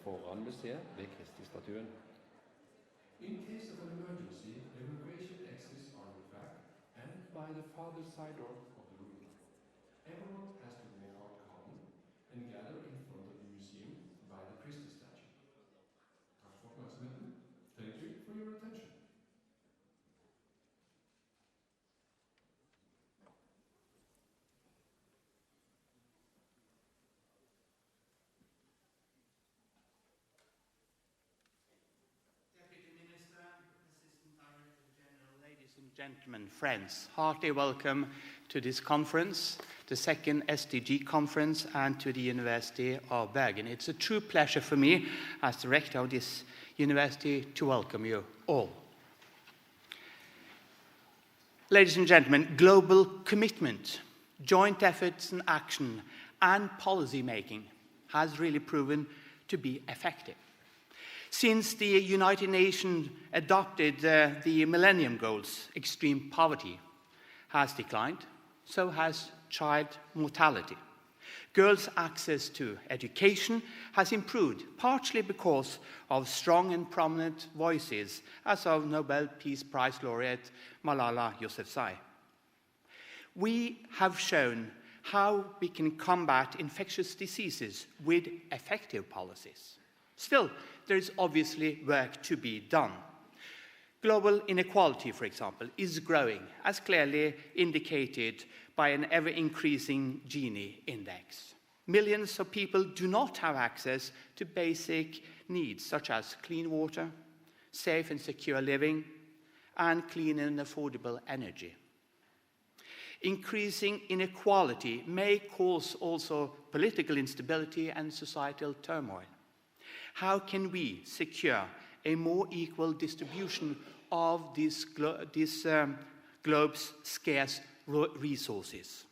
foran museet ved Kristi-statuen. In case of an emergency, evacuation exits are in fact and by the farther side door of the room. Everyone has to walk out calmly and gather in front of the museum by the Christi statue. Takk for oppmerksomheten. Thank you for your attention. Gentlemen, friends, heartily welcome to this conference, the second SDG Conference, and to the University of Bergen. It's a true pleasure for me, as the rector of this university, to welcome you all. Ladies and gentlemen, global commitment, joint efforts and action, and policy making has really proven to be effective. Since the United Nations adopted the Millennium Goals, extreme poverty has declined, so has child mortality. Girls' access to education has improved, partially because of strong and prominent voices, as of Nobel Peace Prize laureate Malala Yousafzai. We have shown how we can combat infectious diseases with effective policies. Still, there is obviously work to be done. Global inequality, for example, is growing, as clearly indicated by an ever-increasing Gini index. Millions of people do not have access to basic needs, such as clean water, safe and secure living, and clean and affordable energy. Increasing inequality may cause also political instability and societal turmoil. How can we secure a more equal distribution of this globe's scarce resources?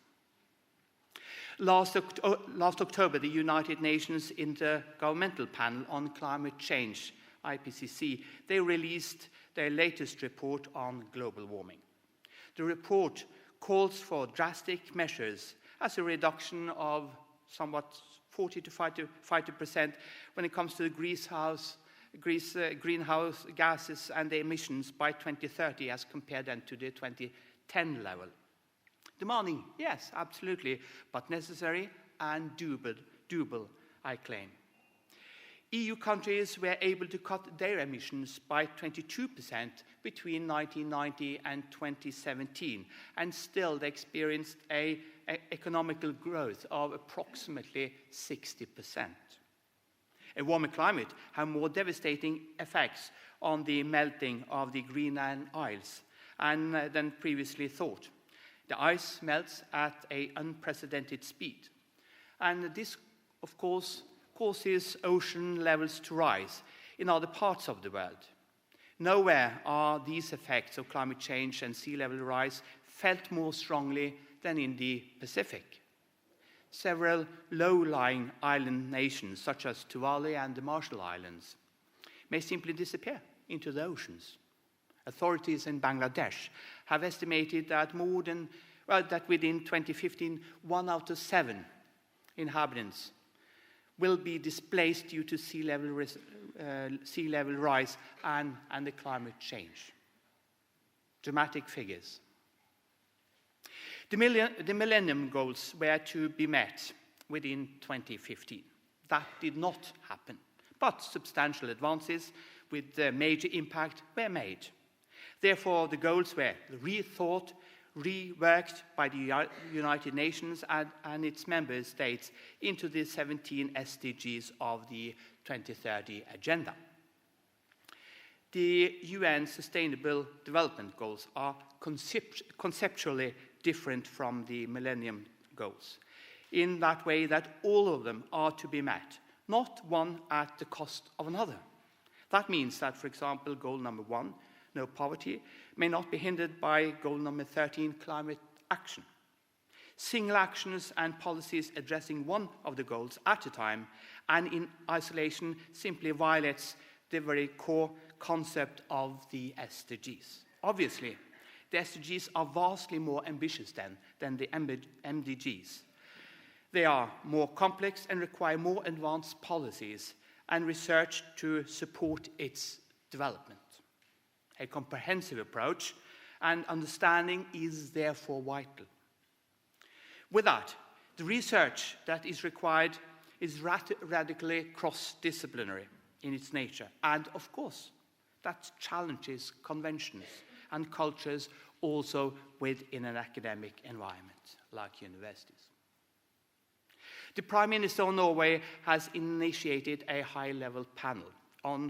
Last October, the United Nations Intergovernmental Panel on Climate Change, IPCC, they released their latest report on global warming. The report calls for drastic measures as a reduction of somewhat 40 to 50% when it comes to the greenhouse gases and the emissions by 2030 as compared then to the 2010 level. Demanding, yes, absolutely, but necessary and doable, I claim. EU countries were able to cut their emissions by 22% between 1990 and 2017, and still they experienced an economical growth of approximately 60%. A warmer climate has more devastating effects on the melting of the Greenland ice than previously thought. The ice melts at an unprecedented speed, and this, of course, causes ocean levels to rise in other parts of the world. Nowhere are these effects of climate change and sea level rise felt more strongly than in the Pacific. Several low-lying island nations, such as Tuvalu and the Marshall Islands, may simply disappear into the oceans. Authorities in Bangladesh have estimated that that within 2015, 1 out of 7 inhabitants will be displaced due to sea level rise and the climate change. Dramatic figures. The Millennium Goals were to be met within 2015. That did not happen, but substantial advances with major impact were made. Therefore, the goals were rethought, reworked by the United Nations and its member states into the 17 SDGs of the 2030 Agenda. The UN Sustainable Development Goals are conceptually different from the Millennium Goals, in that way that all of them are to be met, not one at the cost of another. That means that, for example, goal number 1, no poverty, may not be hindered by goal number 13, climate action. Single actions and policies addressing one of the goals at a time and in isolation simply violates the very core concept of the SDGs. Obviously, the SDGs are vastly more ambitious than the MDGs. They are more complex and require more advanced policies and research to support its development. A comprehensive approach and understanding is therefore vital. With that, the research that is required is radically cross-disciplinary in its nature, and of course, that challenges conventions and cultures also within an academic environment like universities. The Prime Minister of Norway has initiated a high-level panel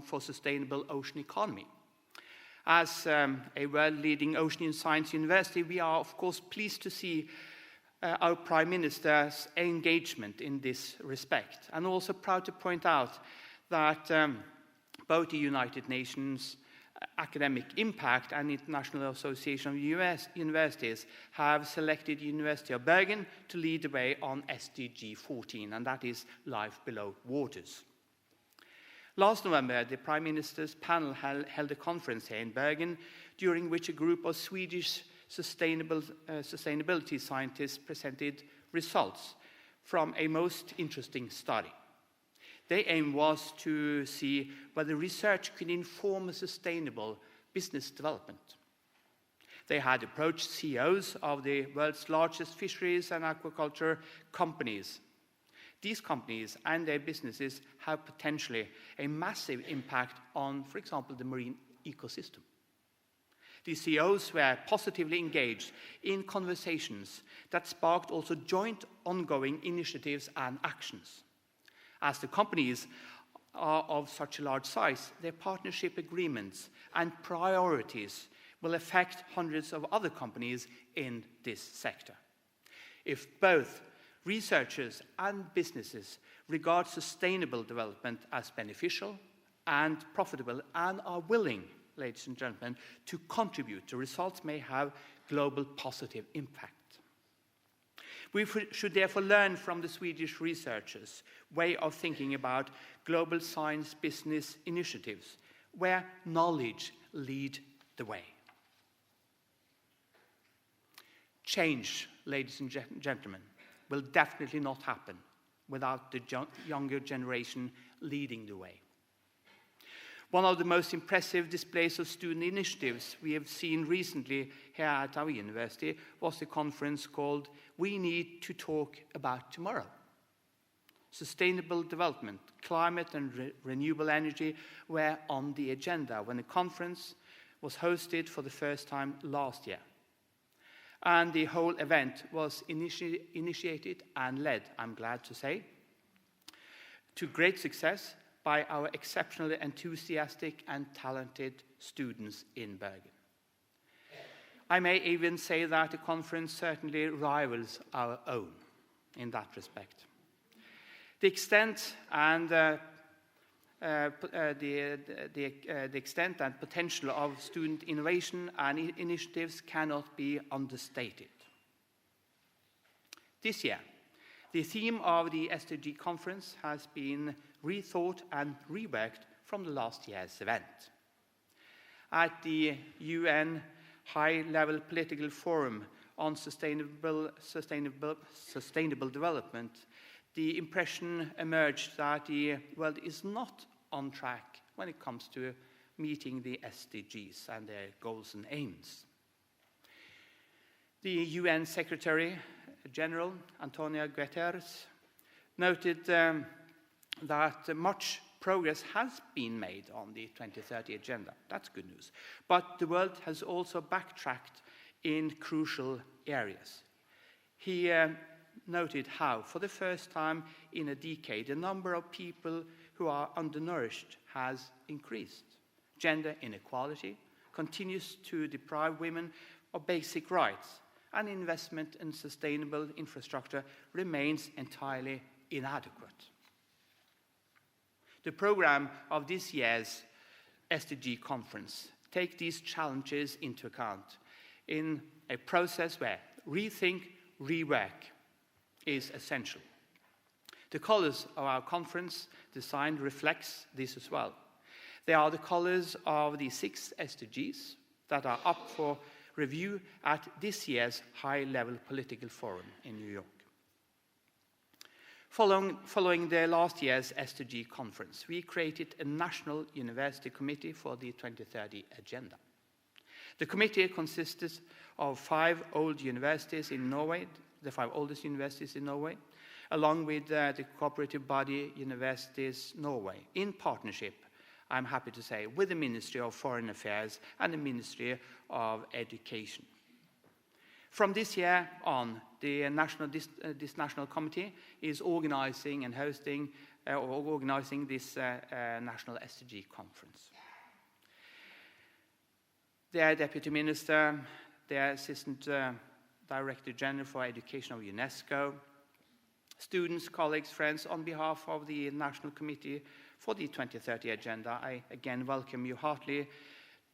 for sustainable ocean economy. As a world-leading ocean science university, we are of course pleased to see our Prime Minister's engagement in this respect, and also proud to point out that both the United Nations Academic Impact and International Association of US Universities have selected the University of Bergen to lead the way on SDG 14, and that is life below waters. Last November, the Prime Minister's panel held a conference here in Bergen, during which a group of Swedish sustainability scientists presented results from a most interesting study. Their aim was to see whether research could inform a sustainable business development. They had approached CEOs of the world's largest fisheries and aquaculture companies. These companies and their businesses have potentially a massive impact on, for example, the marine ecosystem. The CEOs were positively engaged in conversations that sparked also joint ongoing initiatives and actions. As the companies are of such a large size, their partnership agreements and priorities will affect hundreds of other companies in this sector. If both researchers and businesses regard sustainable development as beneficial and profitable and are willing, ladies and gentlemen, to contribute, the results may have global positive impact. We should therefore learn from the Swedish researchers' way of thinking about global science business initiatives, where knowledge leads the way. Change, ladies and gentlemen, will definitely not happen without the younger generation leading the way. One of the most impressive displays of student initiatives we have seen recently here at our university was the conference called We Need to Talk About Tomorrow. Sustainable development, climate and renewable energy were on the agenda when the conference was hosted for the first time last year. And the whole event was initiated and led, I'm glad to say, to great success by our exceptionally enthusiastic and talented students in Bergen. I may even say that the conference certainly rivals our own in that respect. The extent and extent and potential of student innovation and initiatives cannot be understated. This year, the theme of the SDG Conference has been rethought and reworked from the last year's event. At the UN High-Level Political Forum on Sustainable Development, the impression emerged that the world is not on track when it comes to meeting the SDGs and their goals and aims. The UN Secretary General Antonio Guterres noted that much progress has been made on the 2030 agenda. That's good news. But the world has also backtracked in crucial areas. He noted how, for the first time in a decade, the number of people who are undernourished has increased. Gender inequality continues to deprive women of basic rights, and investment in sustainable infrastructure remains entirely inadequate. The program of this year's SDG conference takes these challenges into account in a process where rethink, rework is essential. The colors of our conference design reflects this as well. They are the colors of the 6 SDGs that are up for review at this year's high-level political forum in New York. Following the last year's SDG Conference, we created a National University Committee for the 2030 Agenda. The committee consisted of 5 old universities in Norway, the 5 oldest universities in Norway, along with the cooperative body Universities Norway, in partnership, I'm happy to say, with the Ministry of Foreign Affairs and the Ministry of Education. From this year on, this national committee is organizing and hosting this national SDG conference. The Deputy Minister, the Assistant Director General for Education of UNESCO, students, colleagues, friends, on behalf of the National Committee for the 2030 Agenda, I again welcome you heartily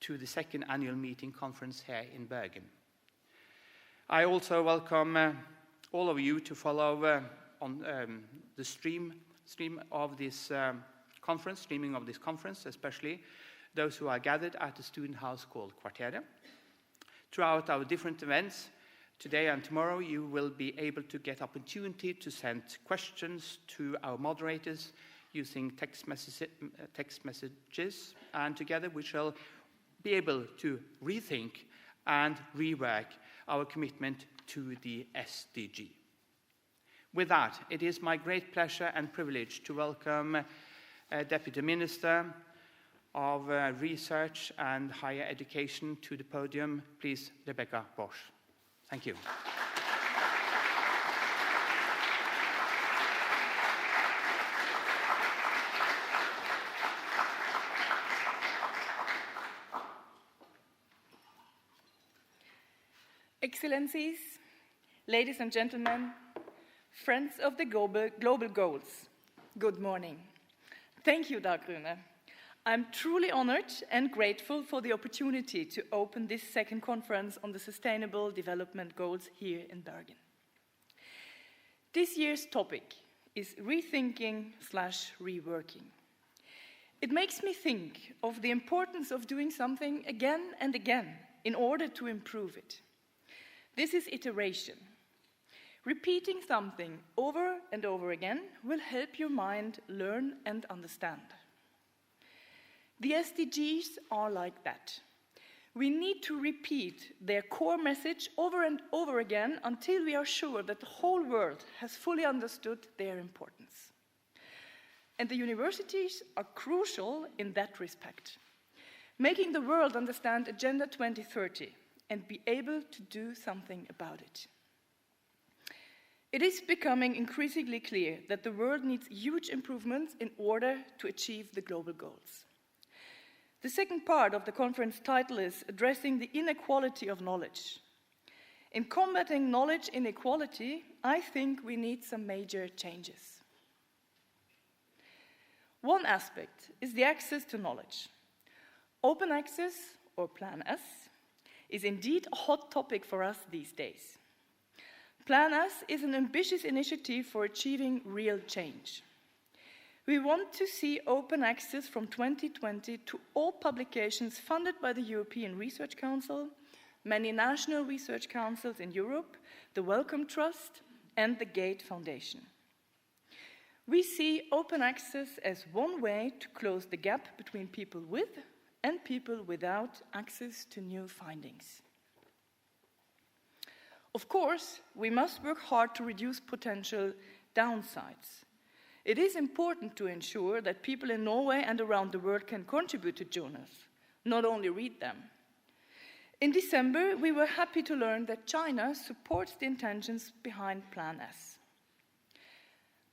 to the 2nd annual meeting conference here in Bergen. I also welcome all of you to follow on the streaming of this conference, especially those who are gathered at the student house called Kvarteret. Throughout our different events, today and tomorrow, you will be able to get opportunity to send questions to our moderators using text messages, and together we shall be able to rethink and rework our commitment to the SDG. With that, it is my great pleasure and privilege to welcome Deputy Minister of Research and Higher Education to the podium. Please, Rebekka Borsch. Thank you. Excellencies, ladies and gentlemen, friends of the global goals, good morning. Thank you, Rune. I'm truly honored and grateful for the opportunity to open this 2nd conference on the Sustainable Development Goals here in Bergen. This year's topic is rethinking/reworking. It makes me think of the importance of doing something again and again in order to improve it. This is iteration. Repeating something over and over again will help your mind learn and understand. The SDGs are like that. We need to repeat their core message over and over again until we are sure that the whole world has fully understood their importance. And the universities are crucial in that respect, making the world understand Agenda 2030 and be able to do something about it. It is becoming increasingly clear that the world needs huge improvements in order to achieve the global goals. The 2nd part of the conference title is Addressing the Inequality of Knowledge. In combating knowledge inequality, I think we need some major changes. One aspect is the access to knowledge. Open access, or Plan S, is indeed a hot topic for us these days. Plan S is an ambitious initiative for achieving real change. We want to see open access from 2020 to all publications funded by the European Research Council, many national research councils in Europe, the Wellcome Trust, and the Gate Foundation. We see open access as one way to close the gap between people with and people without access to new findings. Of course, we must work hard to reduce potential downsides. It is important to ensure that people in Norway and around the world can contribute to journals, not only read them. In December, we were happy to learn that China supports the intentions behind Plan S.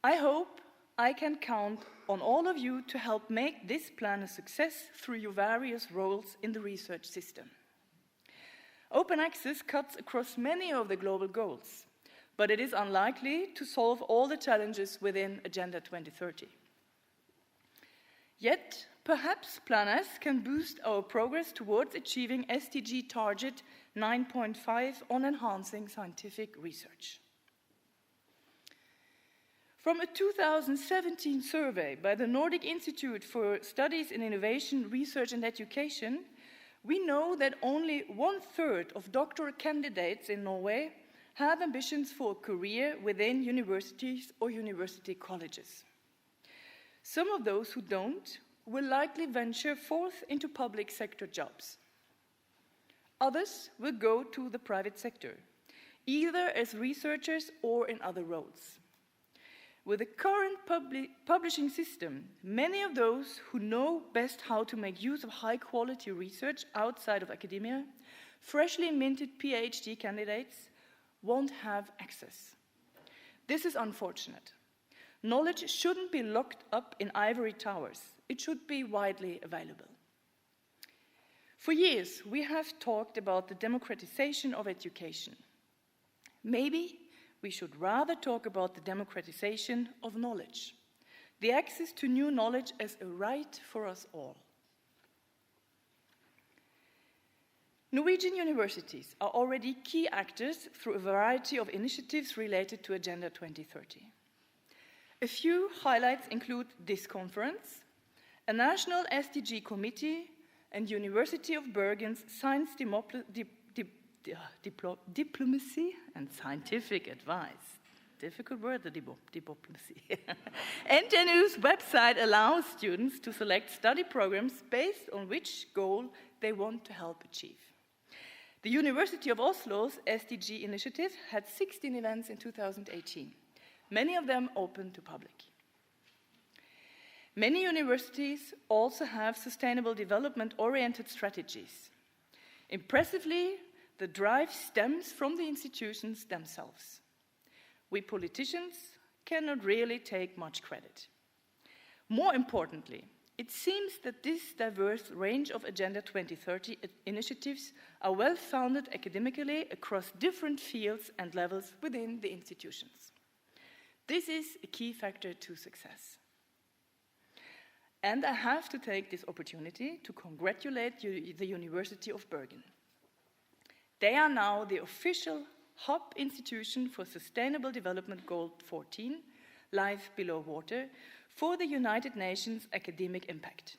I hope I can count on all of you to help make this plan a success through your various roles in the research system. Open access cuts across many of the global goals, but it is unlikely to solve all the challenges within Agenda 2030. Yet, perhaps Plan S can boost our progress towards achieving SDG target 9.5 on enhancing scientific research. From a 2017 survey by the Nordic Institute for Studies in Innovation, Research and Education, we know that only 1/3 of doctoral candidates in Norway have ambitions for a career within universities or university colleges. Some of those who don't will likely venture forth into public sector jobs. Others will go to the private sector, either as researchers or in other roles. With the current publishing system, many of those who know best how to make use of high-quality research outside of academia, freshly minted PhD candidates, won't have access. This is unfortunate. Knowledge shouldn't be locked up in ivory towers. It should be widely available. For years, we have talked about the democratization of education. Maybe we should rather talk about the democratization of knowledge, the access to new knowledge as a right for us all. Norwegian universities are already key actors through a variety of initiatives related to Agenda 2030. A few highlights include this conference, a national SDG committee, and University of Bergen's science diplomacy and scientific advice. Difficult word, the diplomacy. NTNU's website allows students to select study programs based on which goal they want to help achieve. The University of Oslo's SDG initiative had 16 events in 2018, many of them open to public. Many universities also have sustainable development-oriented strategies. Impressively, the drive stems from the institutions themselves. We politicians cannot really take much credit. More importantly, it seems that this diverse range of Agenda 2030 initiatives are well-founded academically across different fields and levels within the institutions. This is a key factor to success. And I have to take this opportunity to congratulate the University of Bergen. They are now the official hub institution for Sustainable Development Goal 14, Life Below Water, for the United Nations academic impact.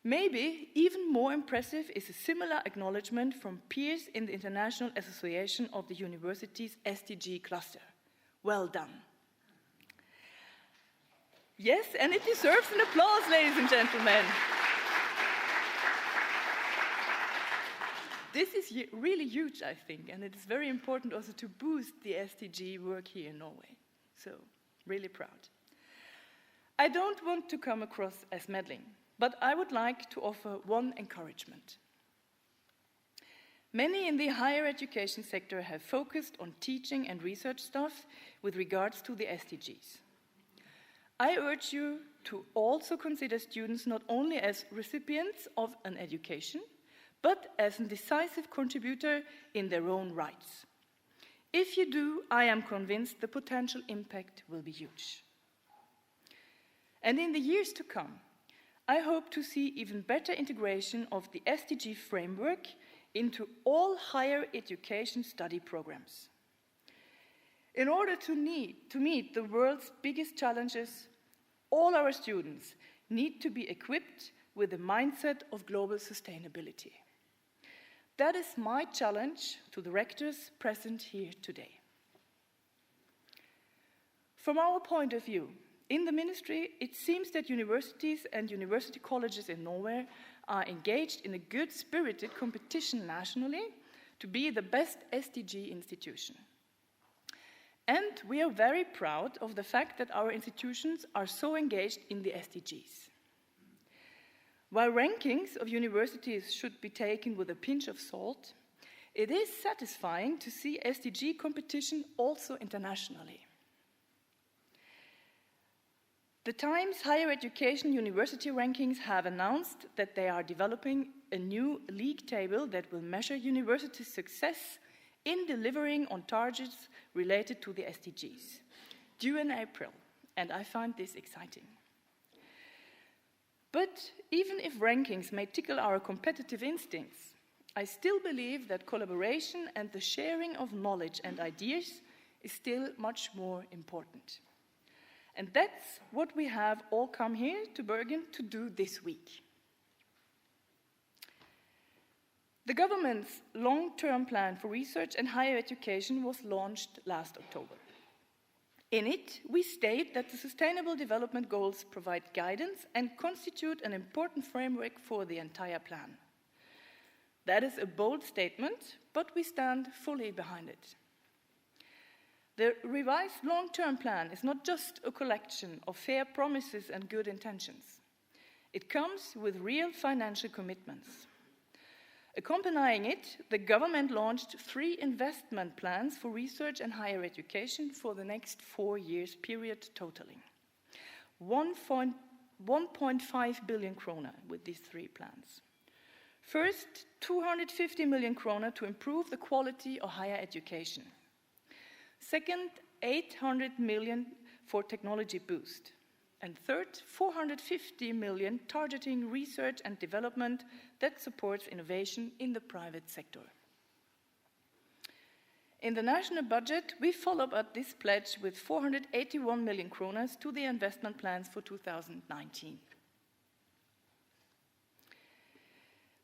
Maybe even more impressive is a similar acknowledgement from peers in the International Association of the Universities SDG cluster. Well done. Yes, and it deserves an applause, ladies and gentlemen. This is really huge, I think, and it is very important also to boost the SDG work here in Norway. So, really proud. I don't want to come across as meddling, but I would like to offer one encouragement. Many in the higher education sector have focused on teaching and research stuff with regards to the SDGs. I urge you to also consider students not only as recipients of an education, but as a decisive contributor in their own rights. If you do, I am convinced the potential impact will be huge. And in the years to come, I hope to see even better integration of the SDG framework into all higher education study programs. In order to meet the world's biggest challenges, all our students need to be equipped with the mindset of global sustainability. That is my challenge to the rectors present here today. From our point of view, in the ministry, it seems that universities and university colleges in Norway are engaged in a good-spirited competition nationally to be the best SDG institution. And we are very proud of the fact that our institutions are so engaged in the SDGs. While rankings of universities should be taken with a pinch of salt, it is satisfying to see SDG competition also internationally. The Times Higher Education University Rankings have announced that they are developing a new league table that will measure university success in delivering on targets related to the SDGs, due in April, and I find this exciting. But even if rankings may tickle our competitive instincts, I still believe that collaboration and the sharing of knowledge and ideas is still much more important. And that's what we have all come here to Bergen to do this week. The government's long-term plan for research and higher education was launched last October. In it, we state that the Sustainable Development Goals provide guidance and constitute an important framework for the entire plan. That is a bold statement, but we stand fully behind it. The revised long-term plan is not just a collection of fair promises and good intentions. It comes with real financial commitments. Accompanying it, the government launched 3 investment plans for research and higher education for the next 4 years period, totaling 1.5 billion kroner with these 3 plans. First, 250 million kroner to improve the quality of higher education. Second, 800 million for technology boost. And third, 450 million targeting research and development that supports innovation in the private sector. In the national budget, we follow up this pledge with 481 million kroner to the investment plans for 2019.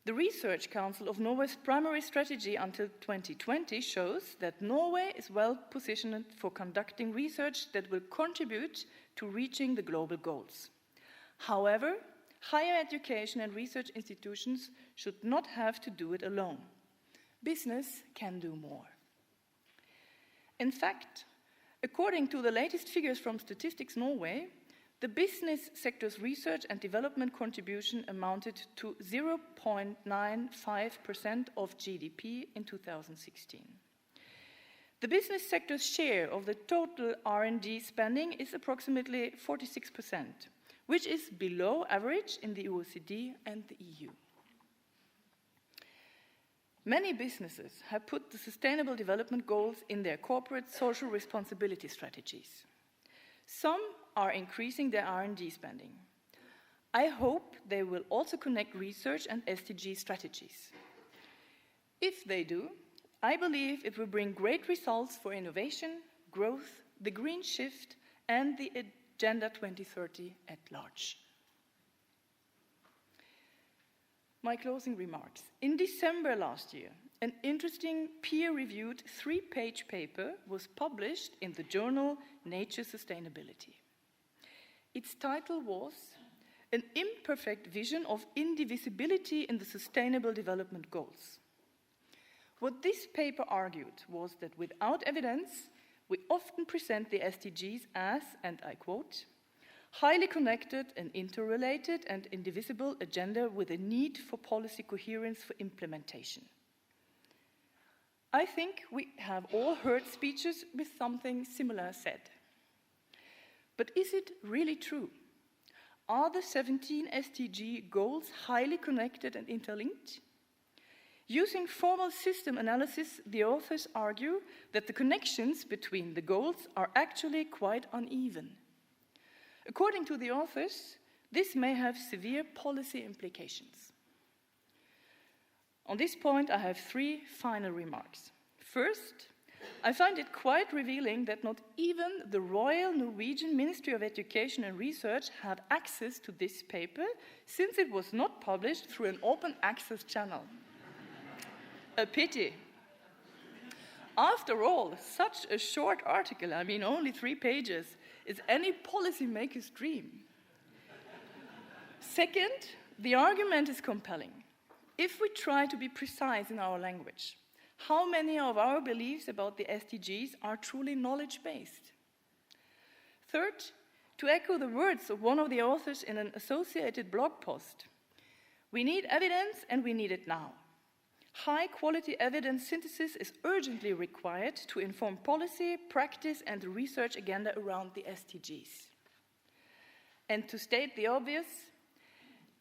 The Research Council of Norway's primary strategy until 2020 shows that Norway is well positioned for conducting research that will contribute to reaching the global goals. However, higher education and research institutions should not have to do it alone. Business can do more. In fact, according to the latest figures from Statistics Norway, the business sector's research and development contribution amounted to 0.95% of GDP in 2016. The business sector's share of the total R&D spending is approximately 46%, which is below average in the OECD and the EU. Many businesses have put the Sustainable Development Goals in their corporate social responsibility strategies. Some are increasing their R&D spending. I hope they will also connect research and SDG strategies. If they do, I believe it will bring great results for innovation, growth, the green shift, and the Agenda 2030 at large. My closing remarks. In December last year, an interesting peer-reviewed 3-page paper was published in the journal Nature Sustainability. Its title was An Imperfect Vision of Indivisibility in the Sustainable Development Goals. What this paper argued was that without evidence, we often present the SDGs as, and I quote, highly connected and interrelated and indivisible agenda with a need for policy coherence for implementation. I think we have all heard speeches with something similar said. But is it really true? Are the 17 SDG goals highly connected and interlinked? Using formal system analysis, the authors argue that the connections between the goals are actually quite uneven. According to the authors, this may have severe policy implications. On this point, I have 3 final remarks. First, I find it quite revealing that not even the Royal Norwegian Ministry of Education and Research had access to this paper, since it was not published through an open access channel. A pity. After all, such a short article, I mean only 3 pages, is any policymaker's dream. Second, the argument is compelling. If we try to be precise in our language, how many of our beliefs about the SDGs are truly knowledge-based? Third, to echo the words of one of the authors in an associated blog post, we need evidence and we need it now. High-quality evidence synthesis is urgently required to inform policy, practice, and the research agenda around the SDGs. And to state the obvious,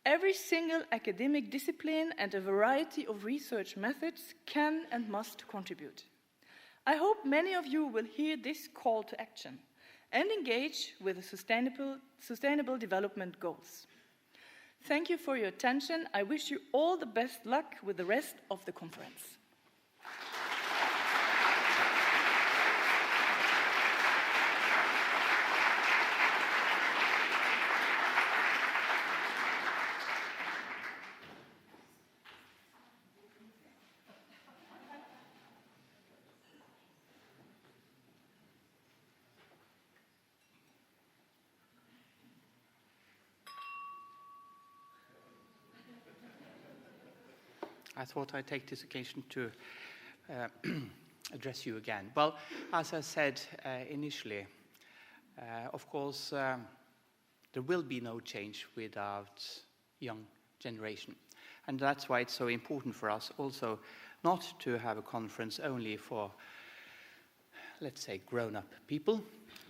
every single academic discipline and a variety of research methods can and must contribute. I hope many of you will hear this call to action and engage with the Sustainable Development Goals. Thank you for your attention. I wish you all the best luck with the rest of the conference. I thought I'd take this occasion to address you again. Well, as I said initially, of course, there will be no change without young generation. And that's why it's so important for us also not to have a conference only for, let's say, grown-up people,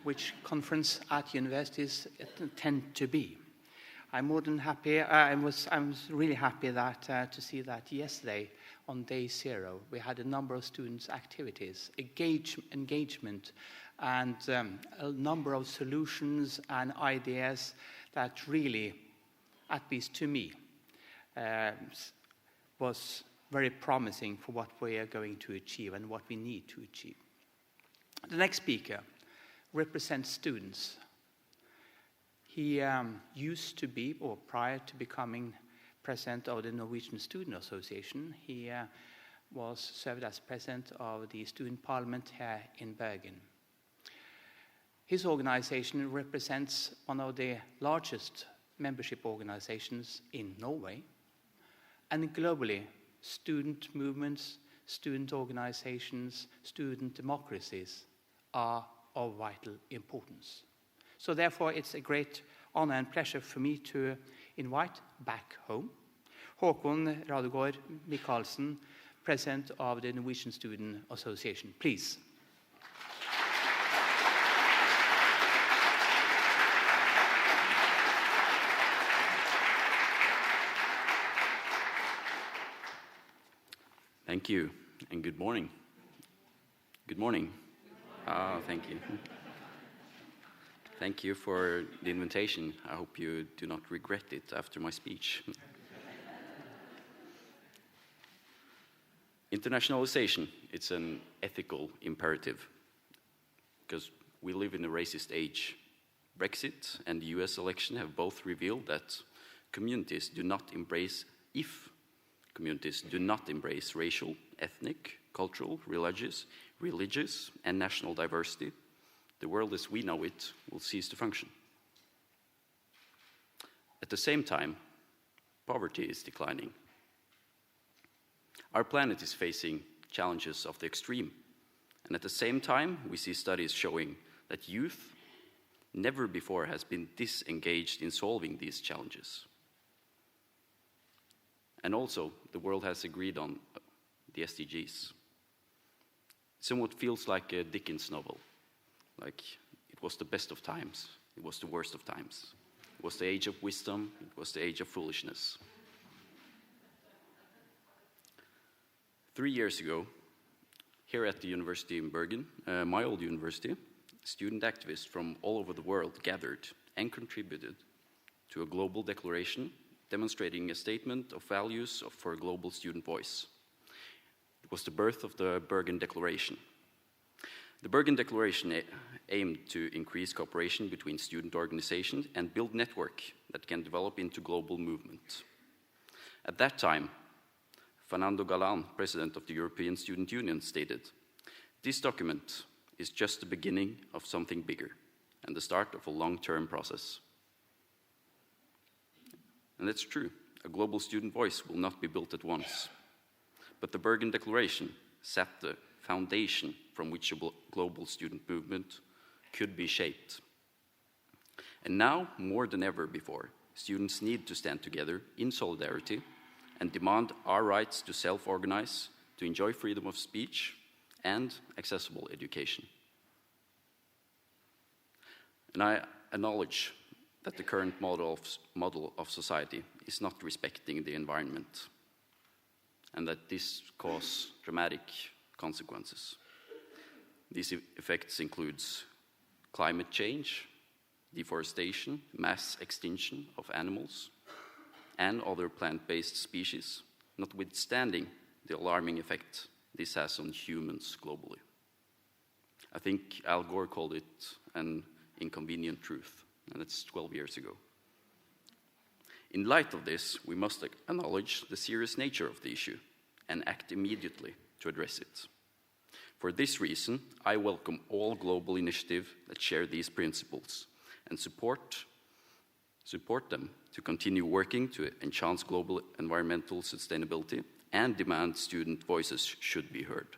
which conference at universities tend to be. I'm more than happy. I was really happy that to see that yesterday on day 0 we had a number of students' activities, engagement, and a number of solutions and ideas that really, at least to me, was very promising for what we are going to achieve and what we need to achieve. The next speaker represents students. He used to be, or prior to becoming president of the Norwegian Student Association, he was served as president of the student parliament here in Bergen. His organization represents one of the largest membership organizations in Norway, and globally, student movements, student organizations, student democracies are of vital importance. So therefore, it's a great honor and pleasure for me to invite back home Håkon Randgaard Mikalsen, President of the Norwegian Student Association. Please. Thank you, and good morning. Good morning. Thank you. Thank you for the invitation. I hope you do not regret it after my speech. Internationalization, it's an ethical imperative, because we live in a racist age. Brexit and the US election have both revealed that communities do not embrace racial, ethnic, cultural, religious, and national diversity, the world as we know it will cease to function. At the same time, poverty is declining. Our planet is facing challenges of the extreme, and at the same time, we see studies showing that youth never before has been disengaged in solving these challenges. And also, the world has agreed on the SDGs. It somewhat feels like a Dickens novel. Like, it was the best of times, it was the worst of times. It was the age of wisdom, it was the age of foolishness. 3 years ago, here at the university in Bergen, my old university, student activists from all over the world gathered and contributed to a global declaration demonstrating a statement of values for a global student voice. It was the birth of the Bergen Declaration. The Bergen Declaration aimed to increase cooperation between student organizations and build network that can develop into global movement. At that time, Fernando Galán, president of the European Student Union, stated, "This document is just the beginning of something bigger and the start of a long-term process." And that's true. A global student voice will not be built at once. But the Bergen Declaration set the foundation from which a global student movement could be shaped. And now, more than ever before, students need to stand together in solidarity and demand our rights to self-organize, to enjoy freedom of speech, and accessible education. And I acknowledge that the current model of society is not respecting the environment, and that this causes dramatic consequences. These effects include climate change, deforestation, mass extinction of animals, and other plant-based species, notwithstanding the alarming effect this has on humans globally. I think Al Gore called it an inconvenient truth, and that's 12 years ago. In light of this, we must acknowledge the serious nature of the issue and act immediately to address it. For this reason, I welcome all global initiatives that share these principles and support them to continue working to enhance global environmental sustainability and demand student voices should be heard.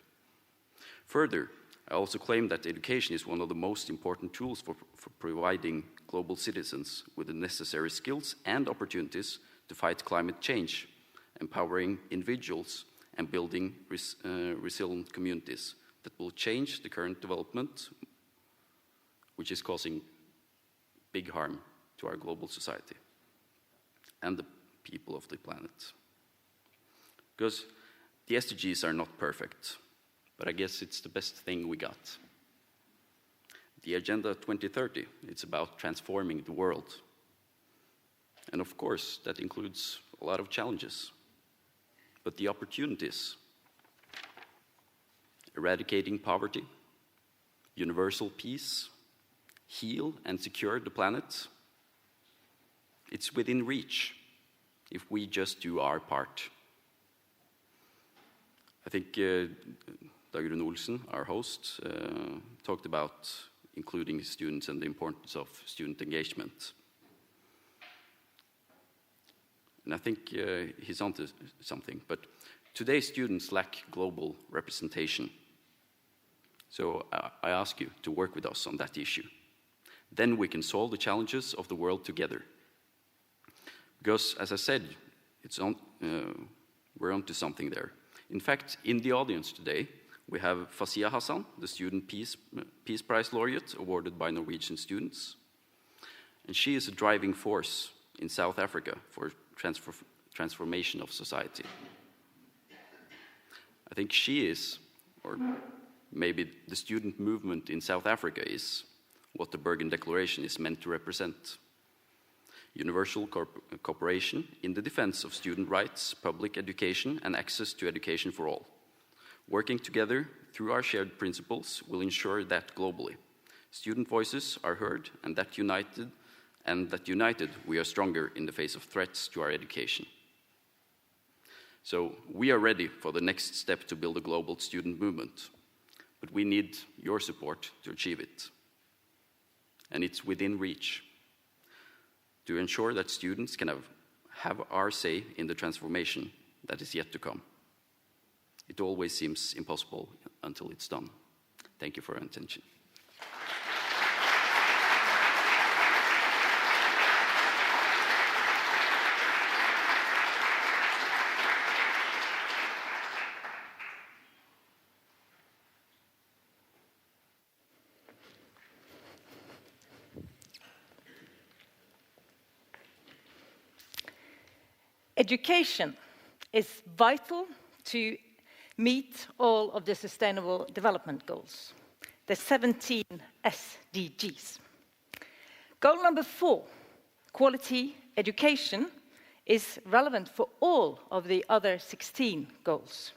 Further, I also claim that education is one of the most important tools for providing global citizens with the necessary skills and opportunities to fight climate change, empowering individuals and building resilient communities that will change the current development, which is causing big harm to our global society and the people of the planet. Because the SDGs are not perfect, but I guess it's the best thing we got. The Agenda 2030, it's about transforming the world. And of course, that includes a lot of challenges. But the opportunities, eradicating poverty, universal peace, heal and secure the planet, it's within reach if we just do our part. I think Rune Olsen, our host, talked about including students and the importance of student engagement. And I think he's onto something, but today students lack global representation. So I ask you to work with us on that issue. Then we can solve the challenges of the world together. Because, as I said, we're onto something there. In fact, in the audience today, we have Fasiya Hassan, the Student Peace Prize laureate awarded by Norwegian students. And she is a driving force in South Africa for transformation of society. I think she is, or maybe the student movement in South Africa is, what the Bergen Declaration is meant to represent. Universal cooperation in the defense of student rights, public education, and access to education for all. Working together through our shared principles will ensure that globally, student voices are heard and that united we are stronger in the face of threats to our education. So we are ready for the next step to build a global student movement, but we need your support to achieve it. And it's within reach to ensure that students can have our say in the transformation that is yet to come. It always seems impossible until it's done. Thank you for your attention. Education is vital to meet all of the Sustainable Development Goals, the 17 SDGs. Goal number 4, quality education, is relevant for all of the other 16 goals.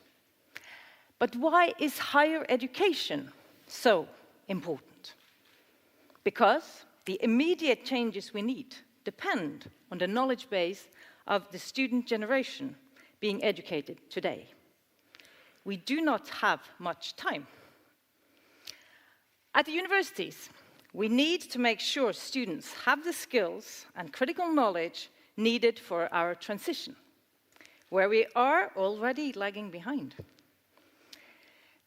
But why is higher education so important? Because the immediate changes we need depend on the knowledge base of the student generation being educated today. We do not have much time. At the universities, we need to make sure students have the skills and critical knowledge needed for our transition, where we are already lagging behind.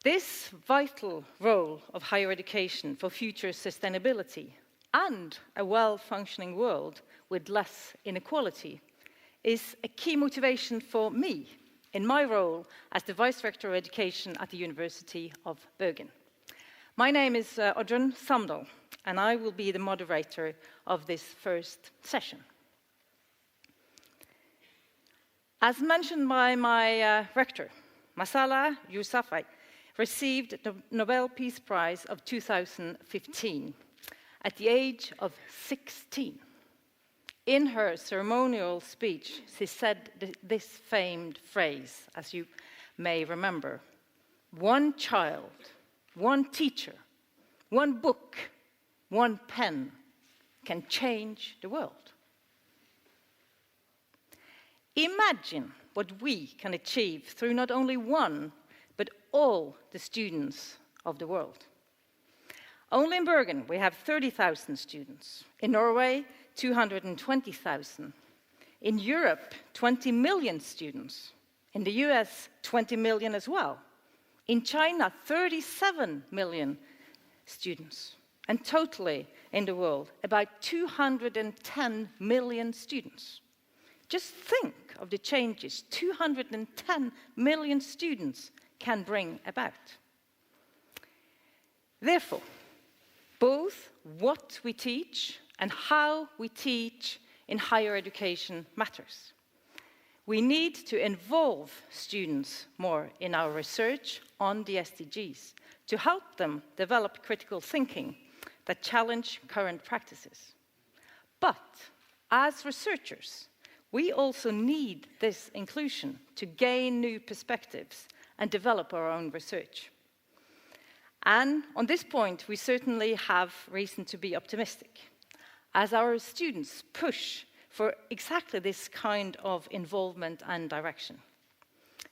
This vital role of higher education for future sustainability and a well-functioning world with less inequality is a key motivation for me in my role as the Vice Rector of Education at the University of Bergen. My name is Oddrun Samdal, and I will be the moderator of this first session. As mentioned by my rector, Malala Yousafzai received the Nobel Peace Prize of 2015 at the age of 16. In her ceremonial speech, she said this famed phrase, as you may remember: one child, one teacher, one book, one pen can change the world. Imagine what we can achieve through not only one, but all the students of the world. Only in Bergen, we have 30,000 students. In Norway, 220,000. In Europe, 20 million students. In the US, 20 million as well. In China, 37 million students. And totally in the world, about 210 million students. Just think of the changes 210 million students can bring about. Therefore, both what we teach and how we teach in higher education matters. We need to involve students more in our research on the SDGs to help them develop critical thinking that challenge current practices. But as researchers, we also need this inclusion to gain new perspectives and develop our own research. And on this point, we certainly have reason to be optimistic, as our students push for exactly this kind of involvement and direction.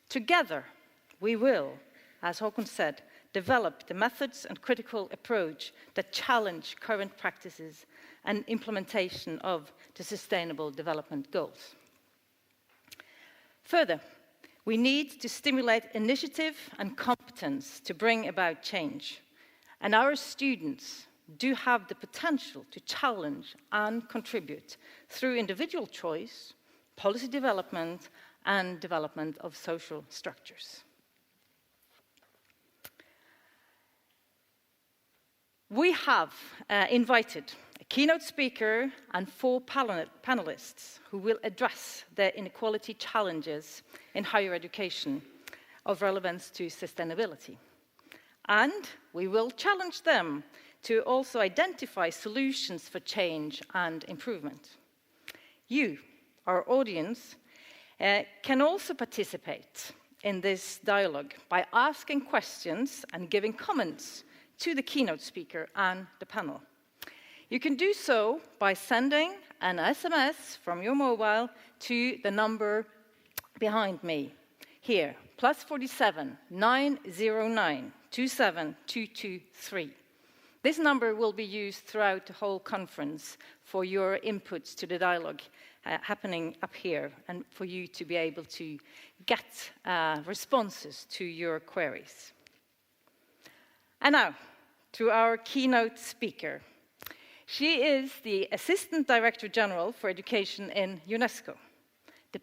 Together, we will, as Håkon said, develop the methods and critical approach that challenge current practices and implementation of the Sustainable Development Goals. Further, we need to stimulate initiative and competence to bring about change. And our students do have the potential to challenge and contribute through individual choice, policy development, and development of social structures. We have invited a keynote speaker and 4 panelists who will address the inequality challenges in higher education of relevance to sustainability. And we will challenge them to also identify solutions for change and improvement. You, our audience, can also participate in this dialogue by asking questions and giving comments to the keynote speaker and the panel. You can do so by sending an SMS from your mobile to the number behind me here, +47 909 27223. This number will be used throughout the whole conference for your inputs to the dialogue happening up here and for you to be able to get responses to your queries. And now, to our keynote speaker. She is the Assistant Director General for Education in UNESCO. The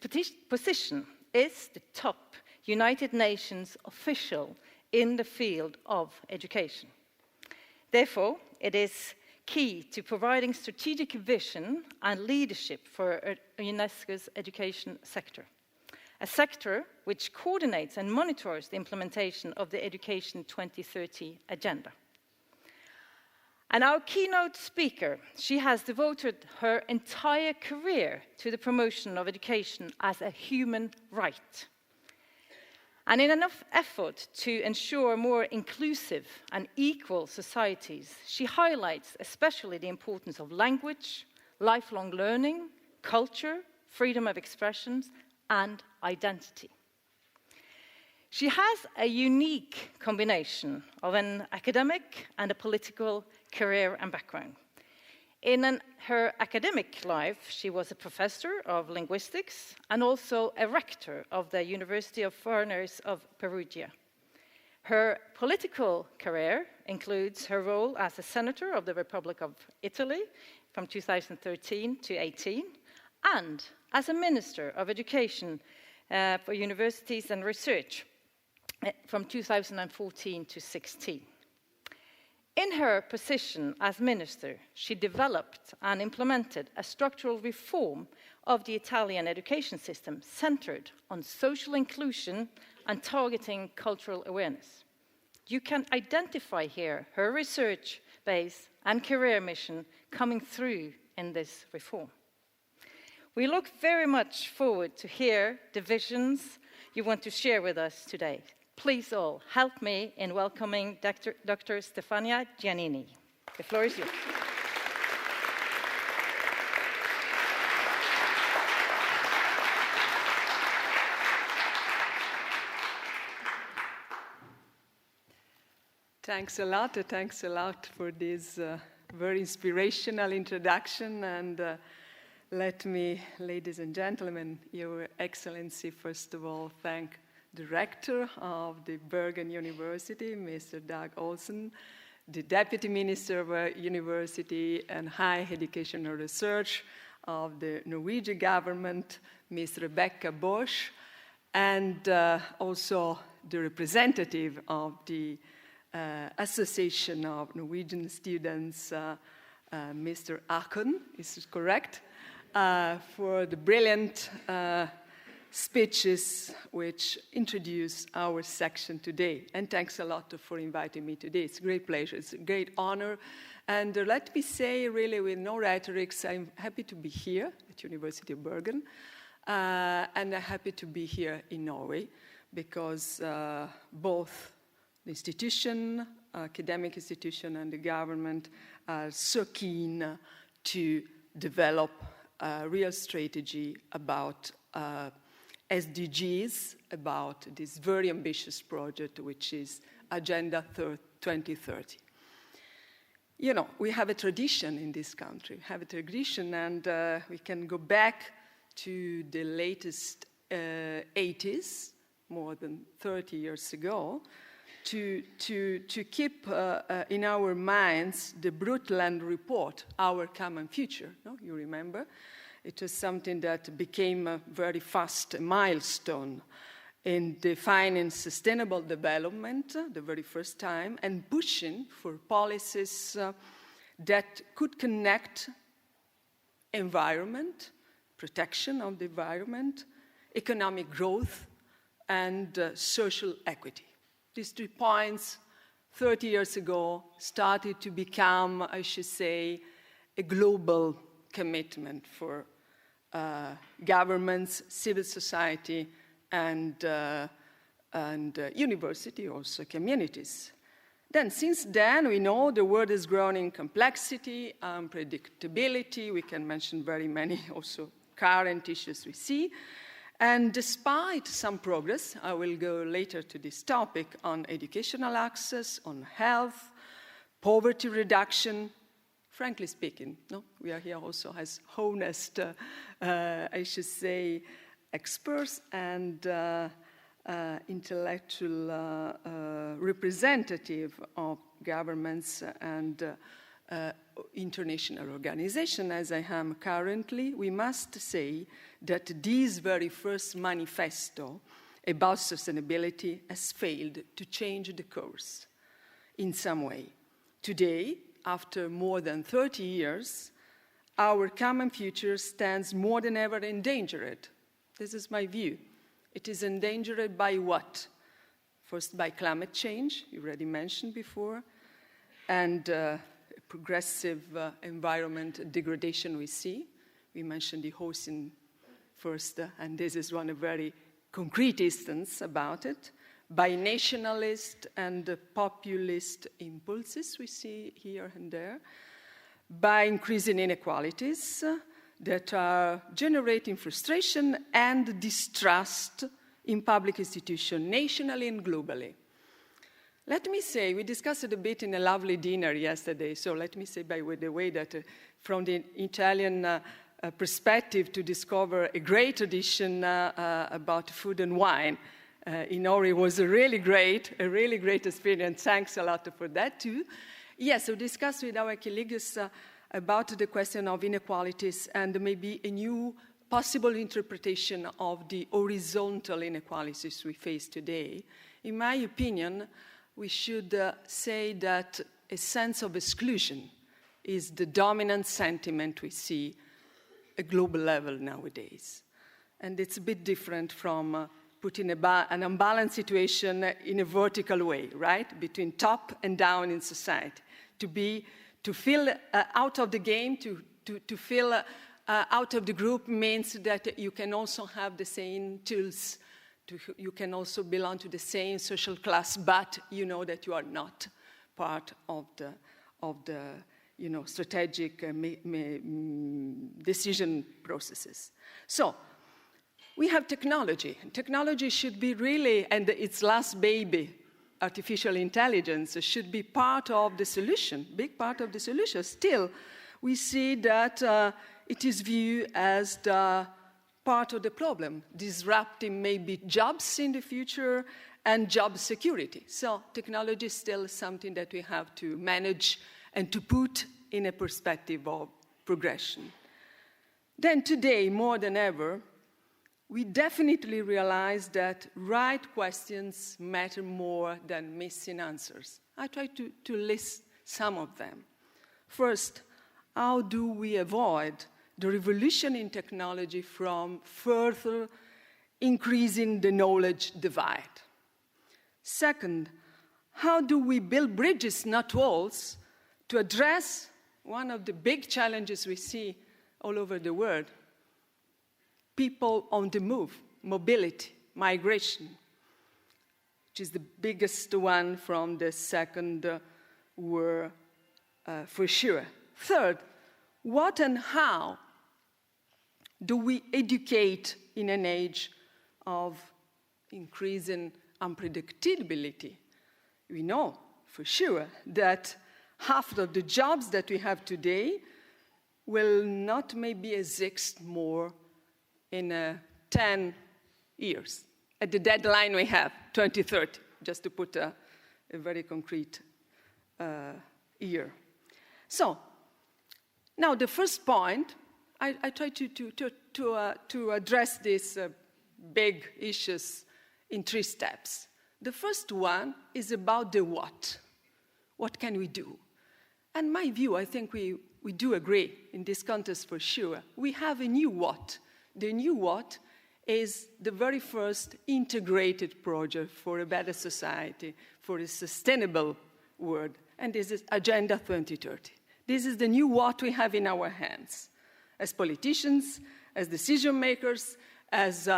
position is the top United Nations official in the field of education. Therefore, it is key to providing strategic vision and leadership for UNESCO's education sector, a sector which coordinates and monitors the implementation of the Education 2030 agenda. And our keynote speaker, she has devoted her entire career to the promotion of education as a human right. And in an effort to ensure more inclusive and equal societies, she highlights especially the importance of language, lifelong learning, culture, freedom of expression, and identity. She has a unique combination of an academic and a political career and background. In her academic life, she was a professor of linguistics and also a rector of the University of Foreigners of Perugia. Her political career includes her role as a senator of the Republic of Italy from 2013 to 18, and as a minister of education for universities and research from 2014 to 16. In her position as minister, she developed and implemented a structural reform of the Italian education system centered on social inclusion and targeting cultural awareness. You can identify here her research base and career mission coming through in this reform. We look very much forward to hear the visions you want to share with us today. Please all help me in welcoming Dr. Stefania Giannini. The floor is yours. Thanks a lot for this very inspirational introduction, and Let me, ladies and gentlemen, Your Excellency, first of all, thank the Rector of the Bergen University, Mr. Dag Olsen, the Deputy Minister of University and Higher Education and Research of the Norwegian government, Ms. Rebekka Borsch, and also the representative of the Association of Norwegian Students, Mr. Håkon, is this correct, for the brilliant speeches which introduce our section today. And thanks a lot for inviting me today. It's a great pleasure, it's a great honor. And let me say, really, with no rhetorics, I'm happy to be here at University of Bergen. And I'm happy to be here in Norway, because both the institution, academic institution, and the government are so keen to develop a real strategy about SDGs, about this very ambitious project, which is Agenda 2030. You know, we have a tradition in this country, we have a tradition, and we can go back to the latest 80s, more than 30 years ago, to keep in our minds the Brundtland Report, Our Common Future. No? You remember? It was something that became a very fast milestone in defining sustainable development the very first time, and pushing for policies that could connect environment, protection of the environment, economic growth, and social equity. These 3 points, 30 years ago, started to become, I should say, a global commitment for governments, civil society, and university, also communities. Then, since then, we know the world has grown in complexity, unpredictability. We can mention very many also current issues we see. And despite some progress, I will go later to this topic on educational access, on health, poverty reduction. Frankly speaking, no, we are here also as honest, I should say, experts and intellectual representative of governments and international organizations, as I am currently. We must say that this very first manifesto about sustainability has failed to change the course in some way. Today, after more than 30 years, our common future stands more than ever endangered. This is my view. It is endangered by what? First, by climate change, you already mentioned before, and progressive environment degradation we see. We mentioned the Olsen first, and this is one very concrete instance about it. By nationalist and populist impulses we see here and there. By increasing inequalities that are generating frustration and distrust in public institutions, nationally and globally. Let me say, we discussed it a bit in a lovely dinner yesterday, so let me say by the way that from the Italian perspective to discover a great tradition about food and wine in Norway was a really great experience. Thanks a lot for that too. Yes, we discussed with our colleagues about the question of inequalities and maybe a new possible interpretation of the horizontal inequalities we face today. In my opinion, we should say that a sense of exclusion is the dominant sentiment we see at global level nowadays. And it's a bit different from putting an unbalanced situation in a vertical way, right? Between top and down in society. To feel out of the game, to feel out of the group means that you can also have the same tools. You can also belong to the same social class, but you know that you are not part of the strategic decision processes. So we have technology. Technology should be really, and its last baby, artificial intelligence, should be part of the solution, big part of the solution. Still, we see that it is viewed as the part of the problem, disrupting maybe jobs in the future and job security. So technology is still something that we have to manage and to put in a perspective of progression. Then today, more than ever, we definitely realize that right questions matter more than missing answers. I try to list some of them. First, how do we avoid the revolution in technology from further increasing the knowledge divide? Second, how do we build bridges, not walls, to address one of the big challenges we see all over the world? People on the move, mobility, migration, which is the biggest one from the Second War for sure. Third, what and how do we educate in an age of increasing unpredictability? We know for sure that half of the jobs that we have today will not maybe exist more in 10 years, at the deadline we have, 2030, just to put a very concrete year. So, now the first point, I try to address these big issues in 3 steps. The first one is about the what. What can we do? And my view, I think we do agree in this context for sure. We have a new what. The new what is the very first integrated project for a better society, for a sustainable world, and this is Agenda 2030. This is the new what we have in our hands, as politicians, as decision makers, as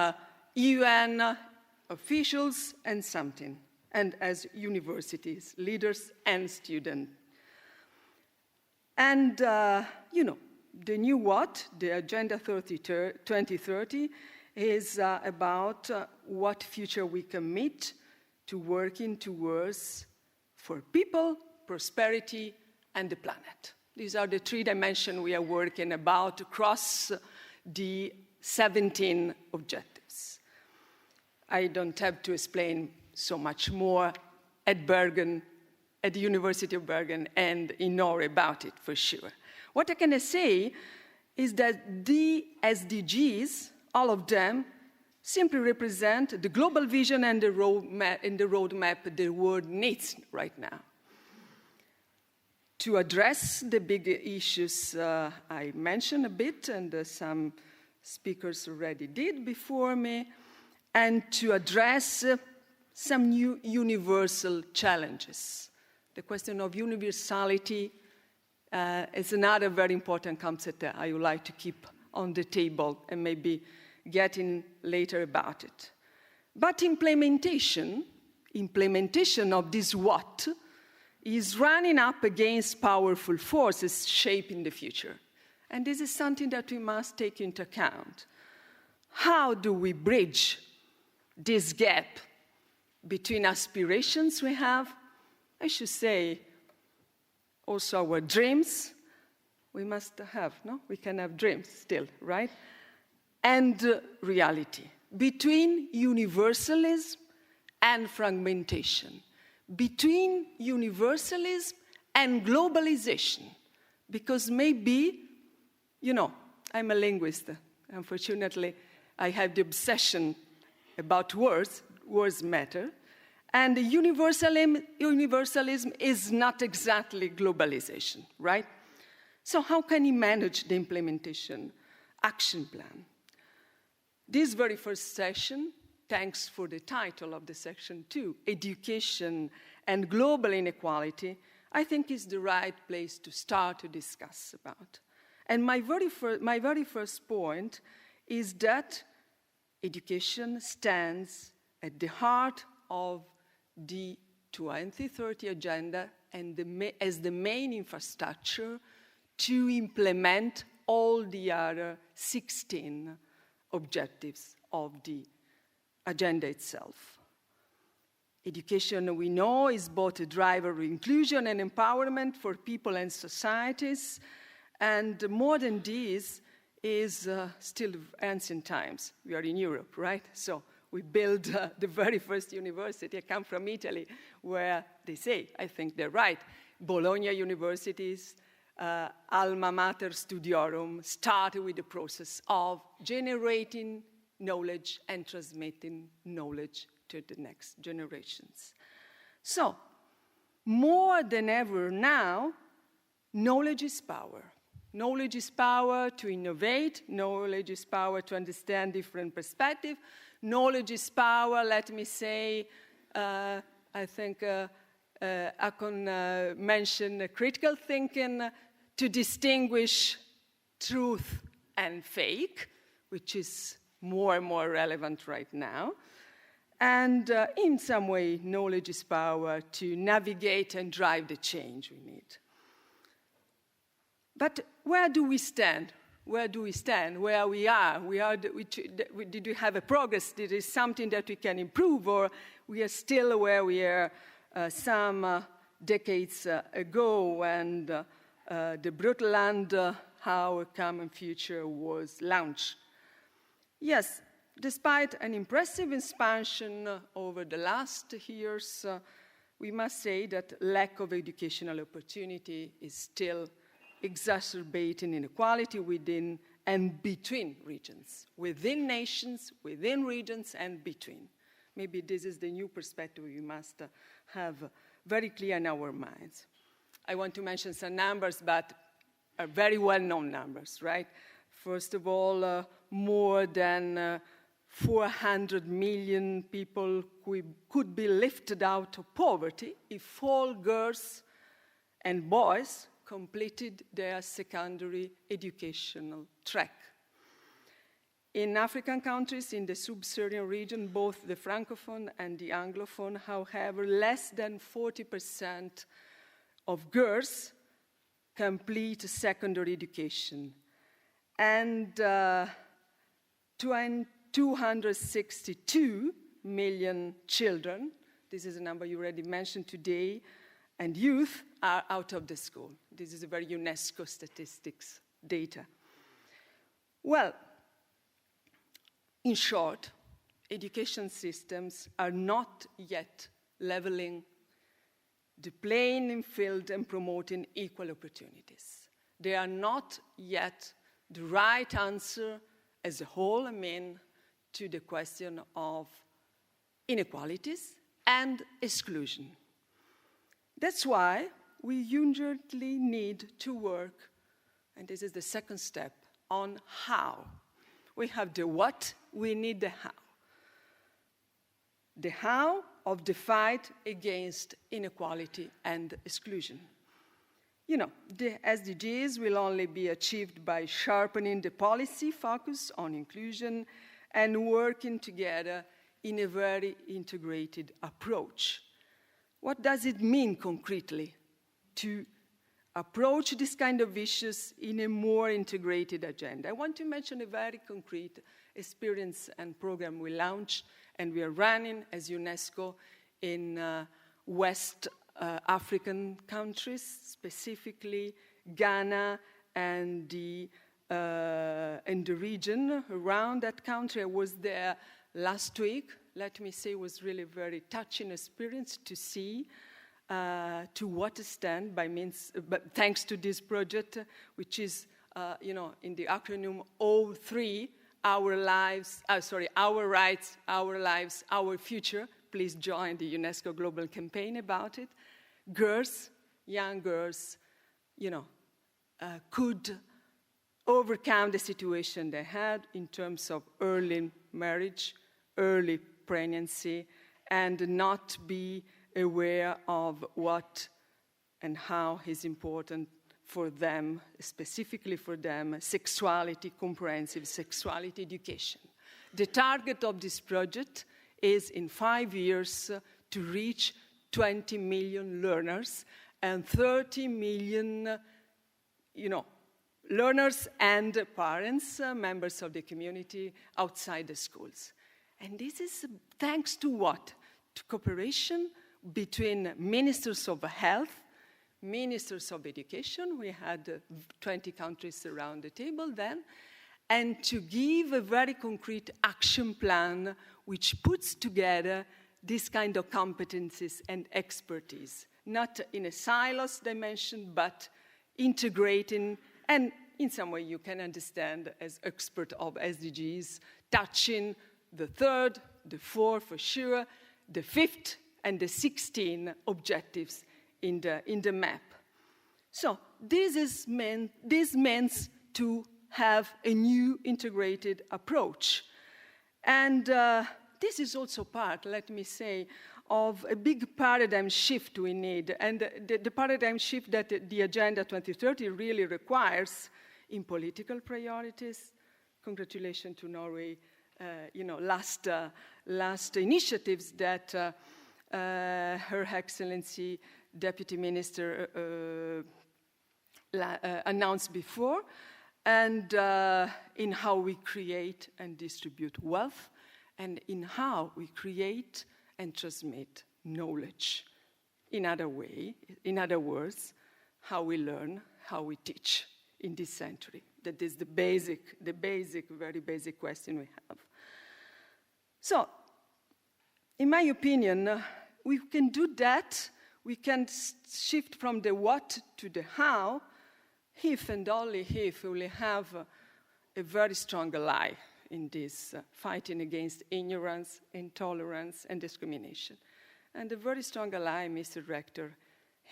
UN officials, and as universities, leaders, and students. And, the new what, the Agenda 2030, is about what future we commit to working towards for people, prosperity, and the planet. These are the 3 dimensions we are working about across the 17 objectives. I don't have to explain so much more at Bergen, at the University of Bergen, and in Norway about it, for sure. What I can say is that the SDGs, all of them, simply represent the global vision and the roadmap the world needs right now. To address the big issues I mentioned a bit, and some speakers already did before me, and to address some new universal challenges. The question of universality is another very important concept that I would like to keep on the table and maybe get in later about it. But implementation of this what is running up against powerful forces shaping the future. And this is something that we must take into account. How do we bridge this gap between aspirations we have, I should say, also our dreams? We must have, no? We can have dreams still, right? And reality. Between universalism and fragmentation. Between universalism and globalization. Because maybe, I'm a linguist. Unfortunately, I have the obsession about words. Words matter. And universalism is not exactly globalization, right? So how can you manage the implementation action plan? This very first session, thanks for the title of the section 2, Education and Global Inequality, I think is the right place to start to discuss about. And my very first point is that education stands at the heart of the 2030 agenda and as the main infrastructure to implement all the other 16 objectives of the agenda itself. Education, we know, is both a driver of inclusion and empowerment for people and societies. And more than this, is still ancient times. We are in Europe, right? So we built the very first university. I come from Italy, where they say, I think they're right, Bologna universities, alma mater studiorum, started with the process of generating knowledge and transmitting knowledge to the next generations. So, more than ever now, knowledge is power. Knowledge is power to innovate. Knowledge is power to understand different perspectives. Knowledge is power, let me say, I think Håkon mentioned critical thinking to distinguish truth and fake, which is more and more relevant right now. And in some way, knowledge is power to navigate and drive the change we need. But where do we stand? Where do we stand? Where we are? Did we have a progress? Did it something that we can improve? Or we are still where we are some decades ago when the Brundtland How a Common Future was launched? Yes, despite an impressive expansion over the last years, we must say that lack of educational opportunity is still exacerbating inequality within and between regions, within nations, within regions, and between. Maybe this is the new perspective we must have very clear in our minds. I want to mention some numbers, but are very well-known numbers, right? First of all, more than 400 million people could be lifted out of poverty if all girls and boys completed their secondary educational track. In African countries, in the sub-Saharan region, both the Francophone and the Anglophone, however, less than 40% of girls complete secondary education. And 262 million children, this is a number you already mentioned today, and youth are out of the school. This is a very UNESCO statistics data. Well, in short, education systems are not yet leveling the playing field and promoting equal opportunities. They are not yet the right answer as a whole, to the question of inequalities and exclusion. That's why we urgently need to work, and this is the second step, on how. We have the what, we need the how. The how of the fight against inequality and exclusion. You know, the SDGs will only be achieved by sharpening the policy focus on inclusion and working together in a very integrated approach. What does it mean concretely to approach this kind of issues in a more integrated agenda? I want to mention a very concrete experience and program we launched and we are running as UNESCO in West African countries, specifically Ghana and the region around that country. I was there last week. Let me say it was really a very touching experience to see to what extent, but thanks to this project, which is, in the acronym O3, our lives, our rights, our lives, our future. Please join the UNESCO Global Campaign about it. Girls, young girls, could overcome the situation they had in terms of early marriage, early pregnancy, and not be aware of what and how is important for them, specifically for them, sexuality, comprehensive sexuality education. The target of this project is in 5 years to reach 20 million learners and 30 million, learners and parents, members of the community outside the schools. And this is thanks to what? To cooperation between ministers of health, ministers of education. We had 20 countries around the table then, and to give a very concrete action plan which puts together this kind of competencies and expertise, not in a silos dimension, but integrating, and in some way you can understand as expert of SDGs, touching the third, the fourth for sure, the fifth, and the 16 objectives in the map. So this means to have a new integrated approach. And this is also part, let me say, of a big paradigm shift we need, and the paradigm shift that the Agenda 2030 really requires in political priorities. Congratulations to Norway, last initiatives that Her Excellency Deputy Minister announced before, and in how we create and distribute wealth, and in how we create and transmit knowledge. In other words, how we learn, how we teach in this century. That is the very basic question we have. So, in my opinion, we can do that. We can shift from the what to the how, if and only if we will have a very strong ally in this fighting against ignorance, intolerance, and discrimination. And a very strong ally, Mr. Rector,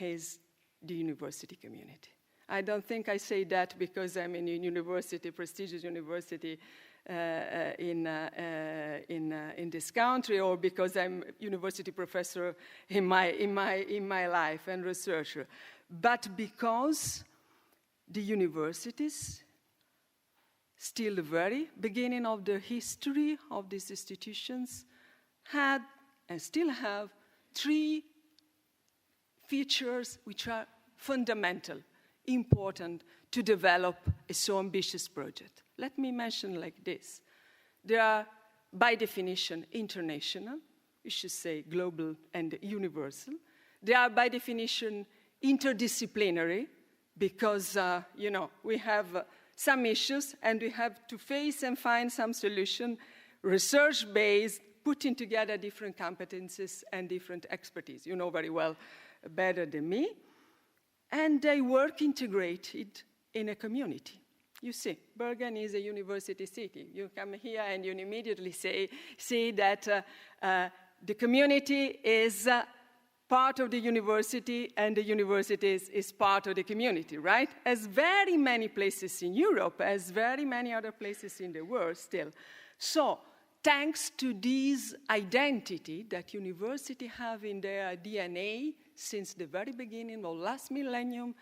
is the university community. I don't think I say that because I'm in a university, prestigious university in this country, or because I'm a university professor in my life and researcher, but because the universities, still the very beginning of the history of these institutions, had and still have three features which are fundamental, important to develop a so ambitious project. Let me mention like this. They are, by definition, international. We should say global and universal. They are, by definition, interdisciplinary, because, we have some issues, and we have to face and find some solution, research-based, putting together different competencies and different expertise. You know very well, better than me. And they work integrated in a community. You see, Bergen is a university city. You come here and you immediately see that the community is part of the university, and the university is part of the community, right? As very many places in Europe, as very many other places in the world still. So, thanks to this identity that university have in their DNA since the very beginning of last millennium,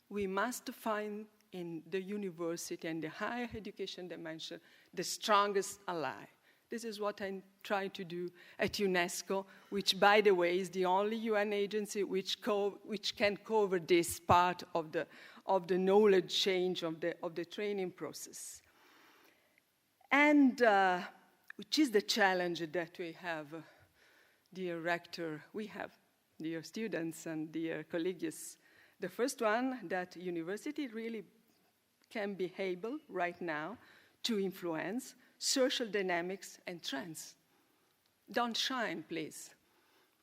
we must find in the university and the higher education dimension the strongest ally. This is what I'm trying to do at UNESCO, which, by the way, is the only UN agency which can cover this part of the knowledge change of the training process. And which is the challenge that we have, dear Rector, we have, dear students and dear colleagues. The first one, that university really can be able right now to influence social dynamics and trends. Don't shine, please.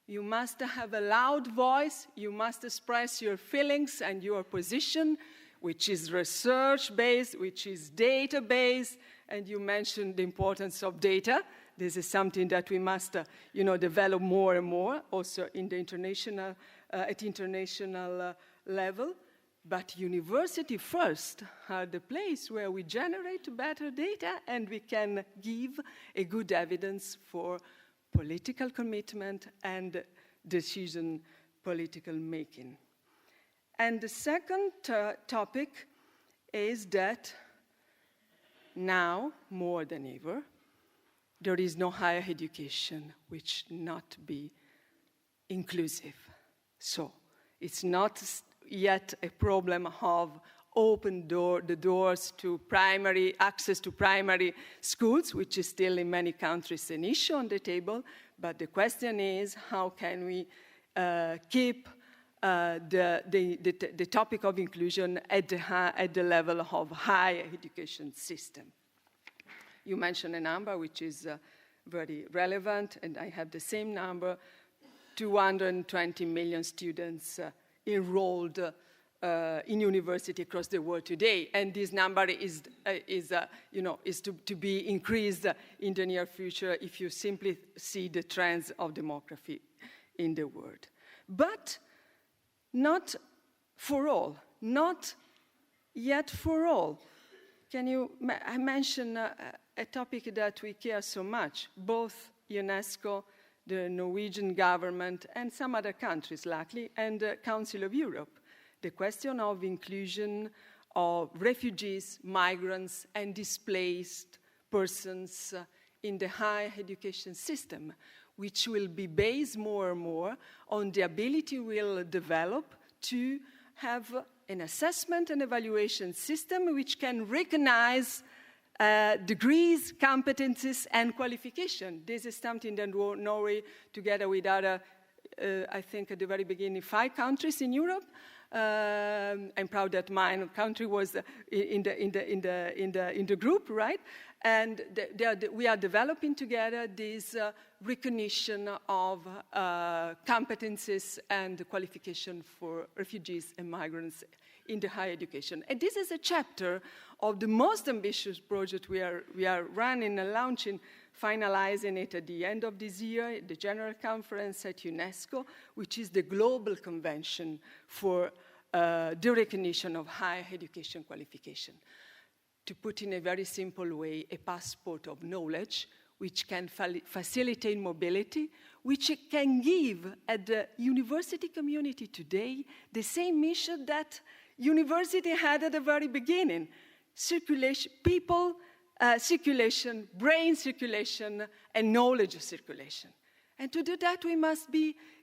You must have a loud voice. You must express your feelings and your position, which is research-based, which is data-based, and you mentioned the importance of data. This is something that we must, develop more and more, also in the international, at international level. But university first are the place where we generate better data and we can give a good evidence for political commitment and decision political making. And the second topic is that now, more than ever, there is no higher education which not be inclusive. So it's not yet a problem of the doors to access to primary schools, which is still in many countries an issue on the table. But the question is, how can we keep the topic of inclusion at the level of higher education system? You mentioned a number which is very relevant, and I have the same number, 220 million students enrolled in university across the world today, and this number is to be increased in the near future if you simply see the trends of demography in the world. But not for all, not yet for all. I mention a topic that we care so much, both UNESCO, the Norwegian government, and some other countries, luckily, and the Council of Europe. The question of inclusion of refugees, migrants, and displaced persons in the higher education system, which will be based more and more on the ability we'll develop to have an assessment and evaluation system which can recognize degrees, competencies, and qualification. This is something that Norway, together with other, I think at the very beginning, 5 countries in Europe. I'm proud that my country was in the group, right? And we are developing together this recognition of competencies and qualification for refugees and migrants in the higher education. And this is a chapter of the most ambitious project we are running and launching, finalizing it at the end of this year, the General Conference at UNESCO, which is the global convention for the recognition of higher education qualification. To put in a very simple way, a passport of knowledge, which can facilitate mobility, which can give at the university community today the same mission that university had at the very beginning: circulation, people, circulation, brain circulation, and knowledge circulation. And to do that, we must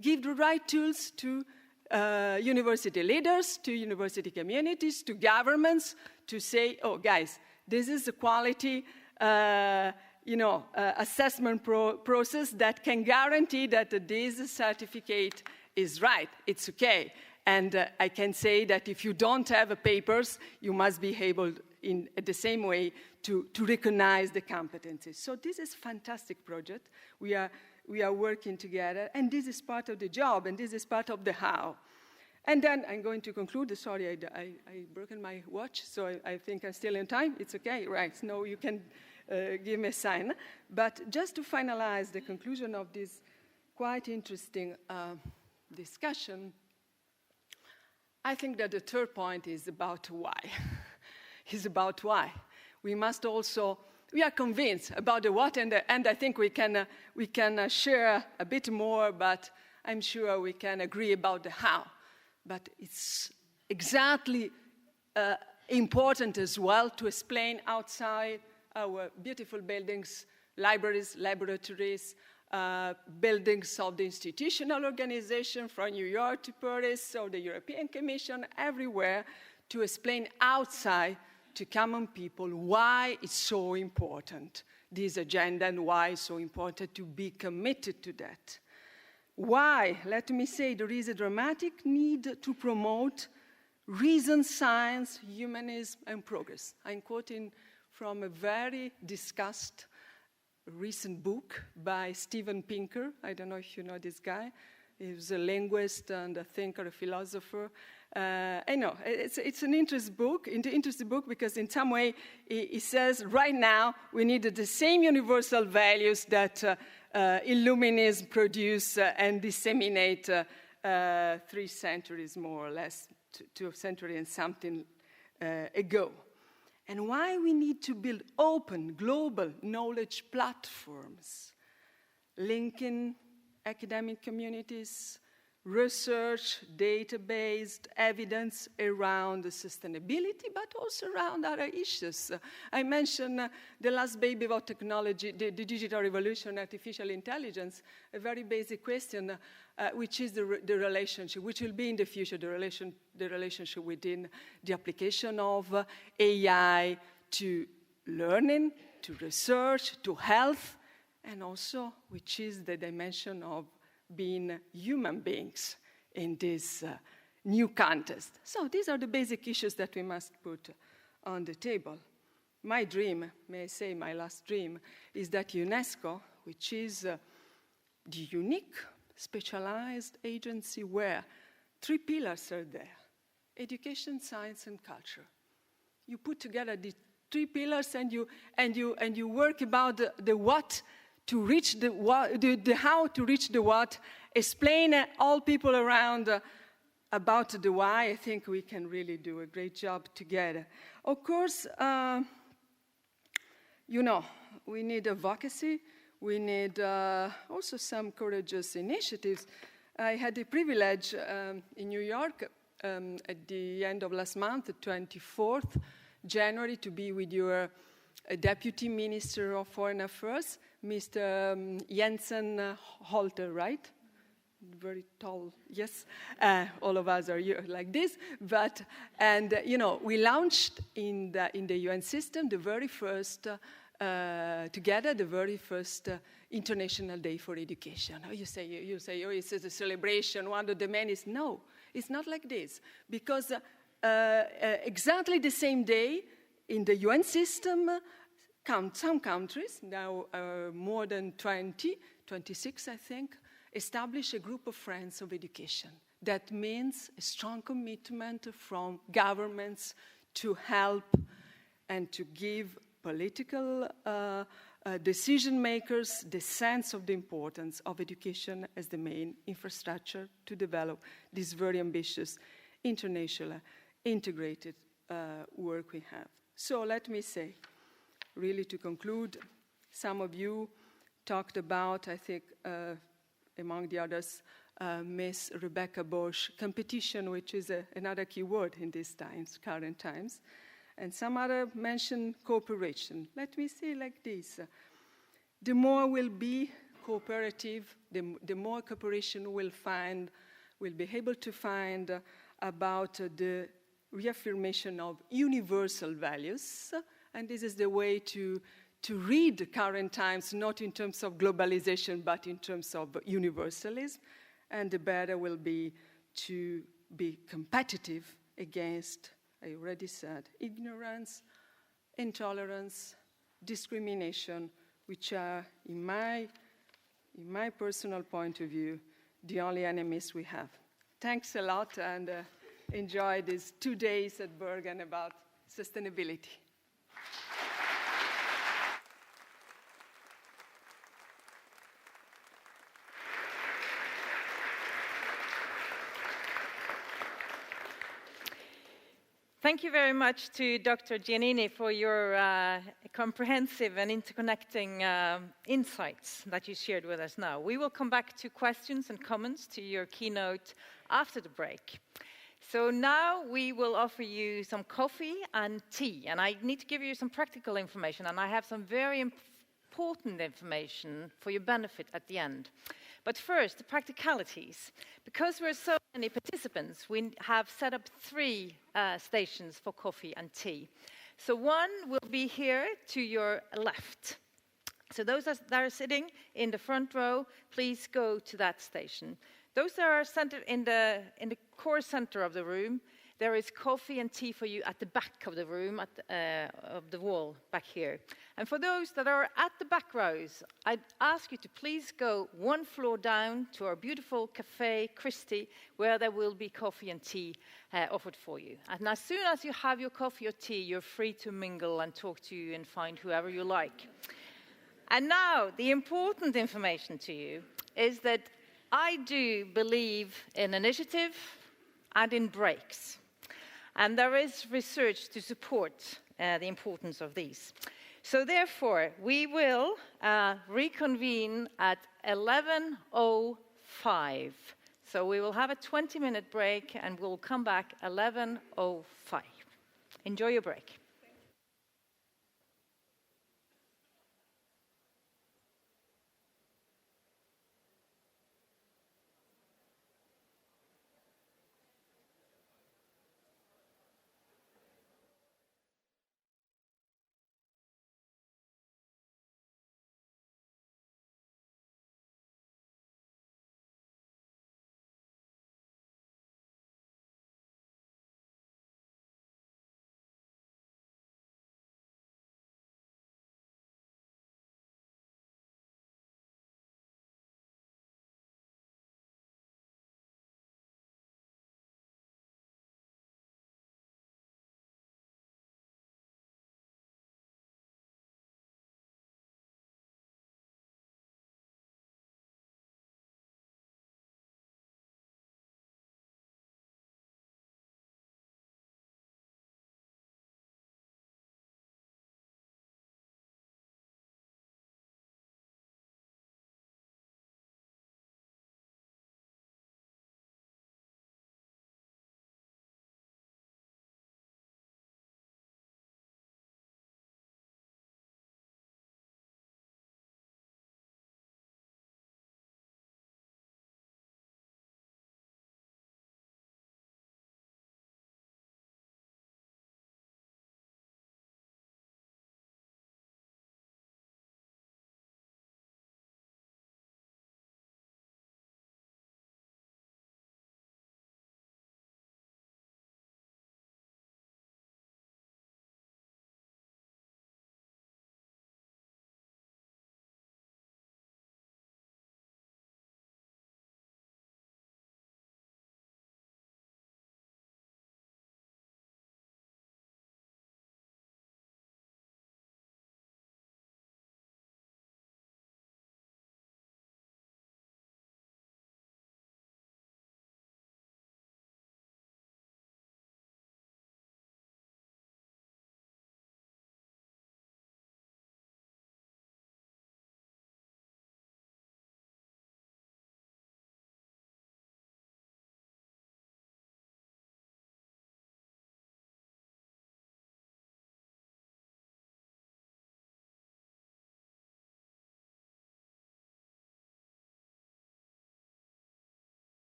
give the right tools to university leaders, to university communities, to governments, to say, oh, guys, this is a quality assessment process that can guarantee that this certificate is right, it's okay. And I can say that if you don't have papers, you must be able, in the same way, to recognize the competencies. So this is a fantastic project. We are working together, and this is part of the job, and this is part of the how. And then I'm going to conclude. Sorry, I broken my watch, so I think I'm still in time. It's okay, right? No, you can give me a sign. But just to finalize the conclusion of this quite interesting discussion, I think that the third point is about why. It's about why. We must also, we are convinced about the what, and I think we can share a bit more, but I'm sure we can agree about the how. But it's exactly important as well to explain outside our beautiful buildings, libraries, laboratories, buildings of the institutional organization from New York to Paris, or the European Commission, everywhere, to explain outside to common people why it's so important, this agenda, and why it's so important to be committed to that. Why? Let me say there is a dramatic need to promote reason, science, humanism, and progress. I'm quoting from a very discussed recent book by Steven Pinker. I don't know if you know this guy. He's a linguist and a thinker, a philosopher. I know, it's an interesting book because in some way he says right now we need the same universal values that Illuminism produced and disseminate 3 centuries more or less, 2 centuries and something ago. And why we need to build open, global knowledge platforms, linking academic communities, research, data-based evidence around sustainability, but also around other issues. I mentioned the last baby of technology, the digital revolution, artificial intelligence, a very basic question, which is the relationship, which will be in the future, the relationship within the application of AI to learning, to research, to health, and also which is the dimension of being human beings in this new context. So these are the basic issues that we must put on the table. my dream, may I say my last dream, is that UNESCO, which is the unique specialized agency where 3 pillars are there: education, science, and culture. You put together the 3 pillars and you work about the what to reach the what, the how to reach the what, explain all people around about the why. I think we can really do a great job together. Of course, you know, we need advocacy. We need also some courageous initiatives. I had the privilege in New York at the end of last month, the 24th January, to be with your Deputy Minister of Foreign Affairs, Mr. Jensen Holter, right? Very tall, yes. All of us are here like this. And you know, we launched in the UN system the very first, together, the very first International Day for Education. You say, oh, it's a celebration, one of the many. No, it's not like this. Because exactly the same day in the UN system, some countries, now more than 20, 26, I think, establish a group of friends of education. That means a strong commitment from governments to help and to give political decision makers the sense of the importance of education as the main infrastructure to develop this very ambitious international integrated work we have. So let me say, really to conclude, some of you talked about, I think, among the others, Miss Rebekka Borsch, competition, which is another key word in these times, current times. And some other mentioned cooperation. Let me say like this. The more we'll be cooperative, the more cooperation we'll be able to find about the reaffirmation of universal values. And this is the way to read current times, not in terms of globalization, but in terms of universalism. And the better will be to be competitive against, I already said, ignorance, intolerance, discrimination, which are, in my personal point of view, the only enemies we have. Thanks a lot, and enjoy these 2 days at Bergen about sustainability. Thank you very much to Dr. Giannini for your comprehensive and interconnecting insights that you shared with us now. We will come back to questions and comments to your keynote after the break. So now we will offer you some coffee and tea, and I need to give you some practical information, and I have some very important information for your benefit at the end. But first, the practicalities. Because we're so many participants, we have set up 3 stations for coffee and tea. So one will be here to your left. So those that are sitting in the front row, please go to that station. Those that are centered in the core center of the room, there is coffee and tea for you at the back of the room, of the wall back here. And for those that are at the back rows, I'd ask you to please go 1 floor down to our beautiful cafe, Christie, where there will be coffee and tea offered for you. And as soon as you have your coffee or tea, you're free to mingle and talk to you and find whoever you like. And now, the important information to you is that I do believe in initiative and in breaks. And there is research to support the importance of these. So therefore, we will reconvene at 11:05. So we will have a 20-minute break, and we'll come back 11:05. Enjoy your break.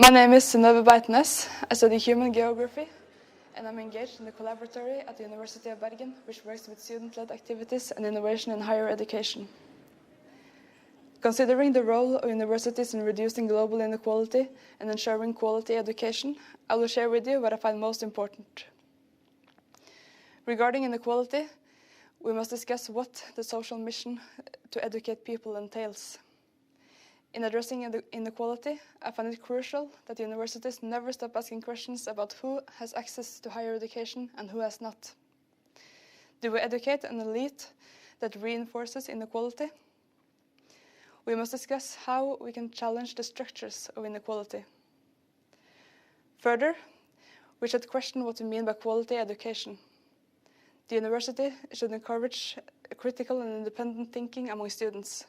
My name is Bjerknes. I study human geography, and I'm engaged in the collaboratory at the University of Bergen, which works with student-led activities and innovation in higher education. Considering the role of universities in reducing global inequality and ensuring quality education, I will share with you what I find most important. Regarding inequality, we must discuss what the social mission to educate people entails. In addressing inequality, I find it crucial that universities never stop asking questions about who has access to higher education and who has not. Do we educate an elite that reinforces inequality? We must discuss how we can challenge the structures of inequality. Further, we should question what we mean by quality education. The university should encourage critical and independent thinking among students.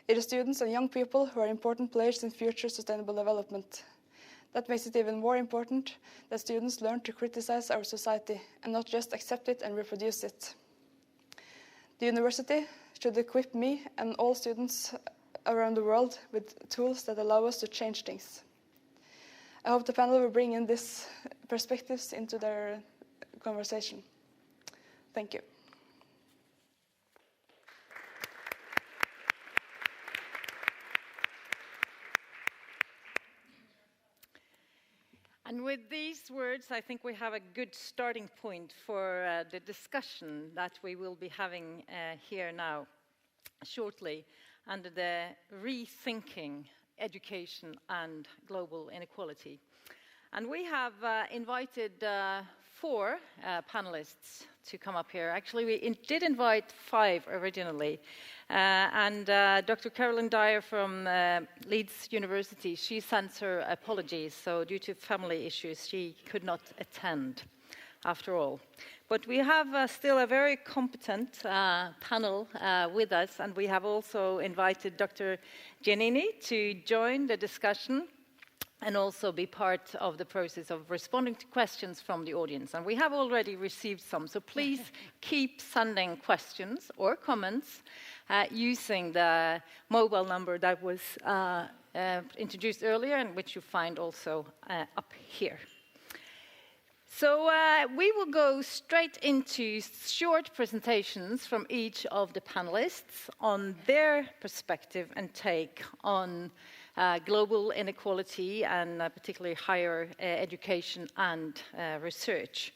It is students and young people who are important players in future sustainable development. That makes it even more important that students learn to criticize our society and not just accept it and reproduce it. The university should equip me and all students around the world with tools that allow us to change things. I hope the panel will bring in these perspectives into their conversation. Thank you. And with these words, I think we have a good starting point for the discussion that we will be having here now, shortly, under the Rethinking Education and Global Inequality. And we have invited 4 panelists to come up here. Actually, we did invite 5 originally. And Dr. Carolyn Dyer from Leeds University, she sends her apologies. So due to family issues, she could not attend after all. But we have still a very competent panel with us. And we have also invited Dr. Giannini to join the discussion and also be part of the process of responding to questions from the audience. And we have already received some, so please keep sending questions or comments using the mobile number that was introduced earlier and which you find also up here. So we will go straight into short presentations from each of the panelists on their perspective and take on global inequality and particularly higher education and research.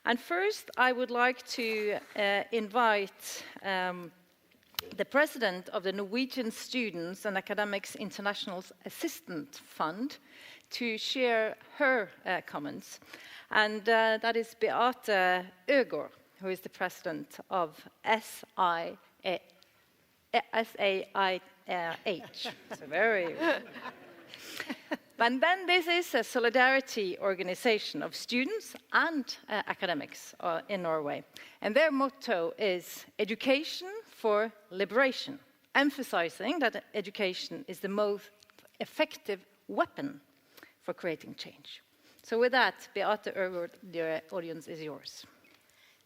And first, I would like to invite the president of the Norwegian Students and Academics International Assistance Fund to share her comments. And that is Beate Øgård, who is the president of SAIH. So very. And then this is a solidarity organization of students and academics in Norway. And their motto is education for liberation, emphasizing that education is the most effective weapon for creating change. So with that, Beate Øgård, the audience is yours.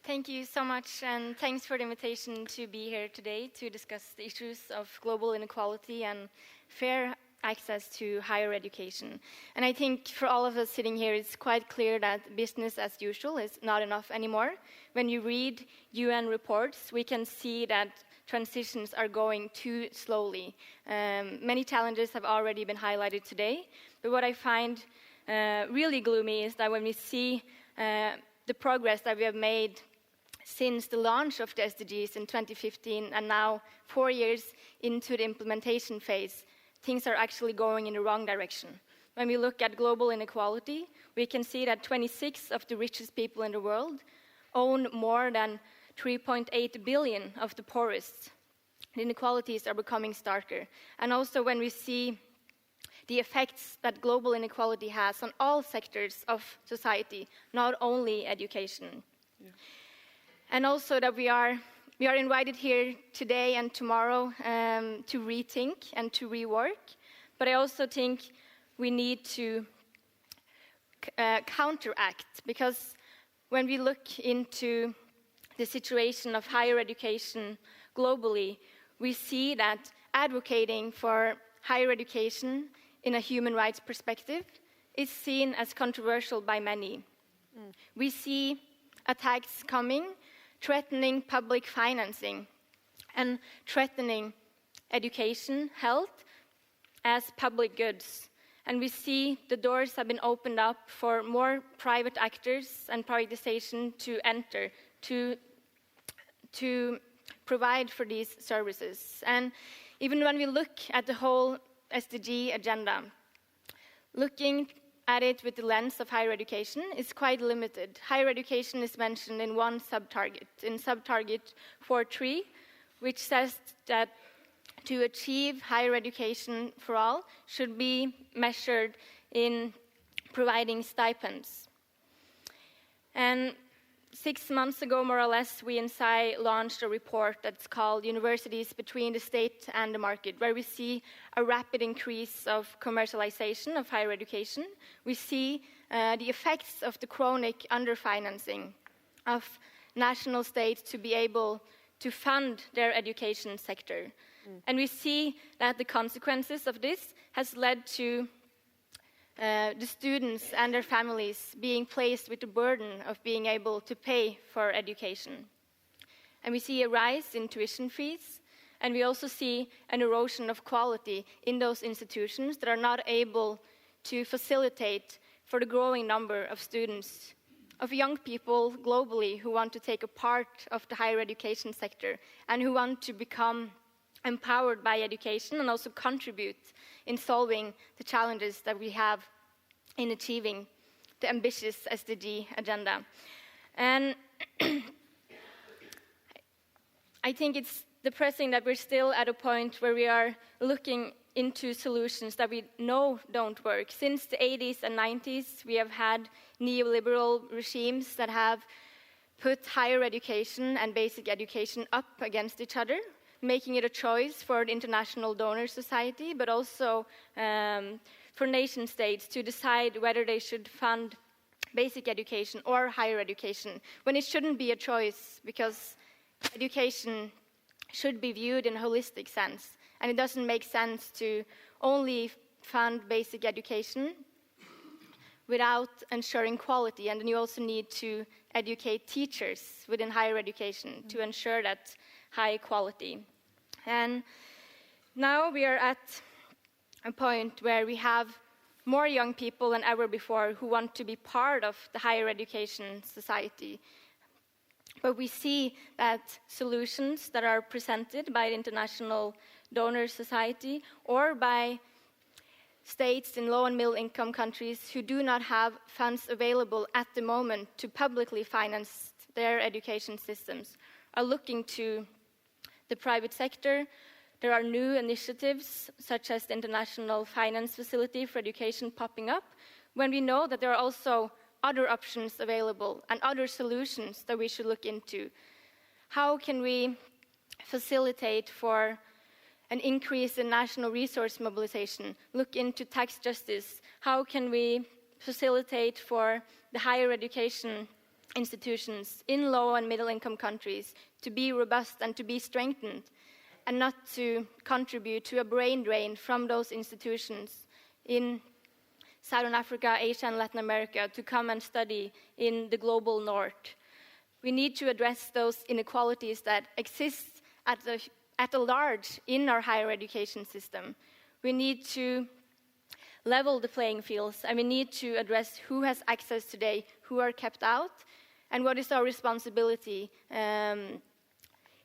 Thank you so much, and thanks for the invitation to be here today to discuss the issues of global inequality and fair access to higher education. And I think for all of us sitting here, it's quite clear that business as usual is not enough anymore. When you read UN reports, we can see that transitions are going too slowly. Many challenges have already been highlighted today, but what I find really gloomy is that when we see the progress that we have made since the launch of the SDGs in 2015 and now 4 years into the implementation phase, things are actually going in the wrong direction. When we look at global inequality, we can see that 26 of the richest people in the world own more than 3.8 billion of the poorest. The inequalities are becoming starker. And also when we see the effects that global inequality has on all sectors of society, not only education. Yeah. And also that we are invited here today and tomorrow to rethink and to rework. But I also think we need to counteract, because when we look into the situation of higher education globally, we see that advocating for higher education in a human rights perspective is seen as controversial by many. We see attacks coming, threatening public financing and threatening education, health as public goods. And we see the doors have been opened up for more private actors and privatization to enter, to provide for these services. And even when we look at the whole SDG agenda, looking at it with the lens of higher education is quite limited. Higher education is mentioned in one sub-target, in sub-target 4.3, which says that to achieve higher education for all should be measured in providing stipends. And 6 months ago, more or less, we in SCI launched a report that's called Universities Between the State and the Market, where we see a rapid increase of commercialization of higher education. We see the effects of the chronic underfinancing of national states to be able to fund their education sector. And we see that the consequences of this has led to the students and their families being placed with the burden of being able to pay for education. And we see a rise in tuition fees, and we also see an erosion of quality in those institutions that are not able to facilitate for the growing number of students, of young people globally who want to take a part of the higher education sector and who want to become empowered by education and also contribute in solving the challenges that we have in achieving the ambitious SDG agenda. And I think it's depressing that we're still at a point where we are looking into solutions that we know don't work. Since the 80s and 90s, we have had neoliberal regimes that have put higher education and basic education up against each other, making it a choice for the international donor society, but also for nation states to decide whether they should fund basic education or higher education, when it shouldn't be a choice, because education should be viewed in a holistic sense. And it doesn't make sense to only fund basic education without ensuring quality. And then you also need to educate teachers within higher education to ensure that high quality. And now we are at a point where we have more young people than ever before who want to be part of the higher education society. But we see that solutions that are presented by the international donor society or by states in low and middle income countries who do not have funds available at the moment to publicly finance their education systems are looking to the private sector. There are new initiatives, such as the International Finance Facility for Education, popping up, when we know that there are also other options available and other solutions that we should look into. How can we facilitate for an increase in national resource mobilization, look into tax justice? How can we facilitate for the higher education institutions in low and middle income countries to be robust and to be strengthened, and not to contribute to a brain drain from those institutions in Southern Africa, Asia, and Latin America to come and study in the global north? We need to address those inequalities that exist at a large in our higher education system. We need to level the playing fields, and we need to address who has access today, who are kept out, and what is our responsibility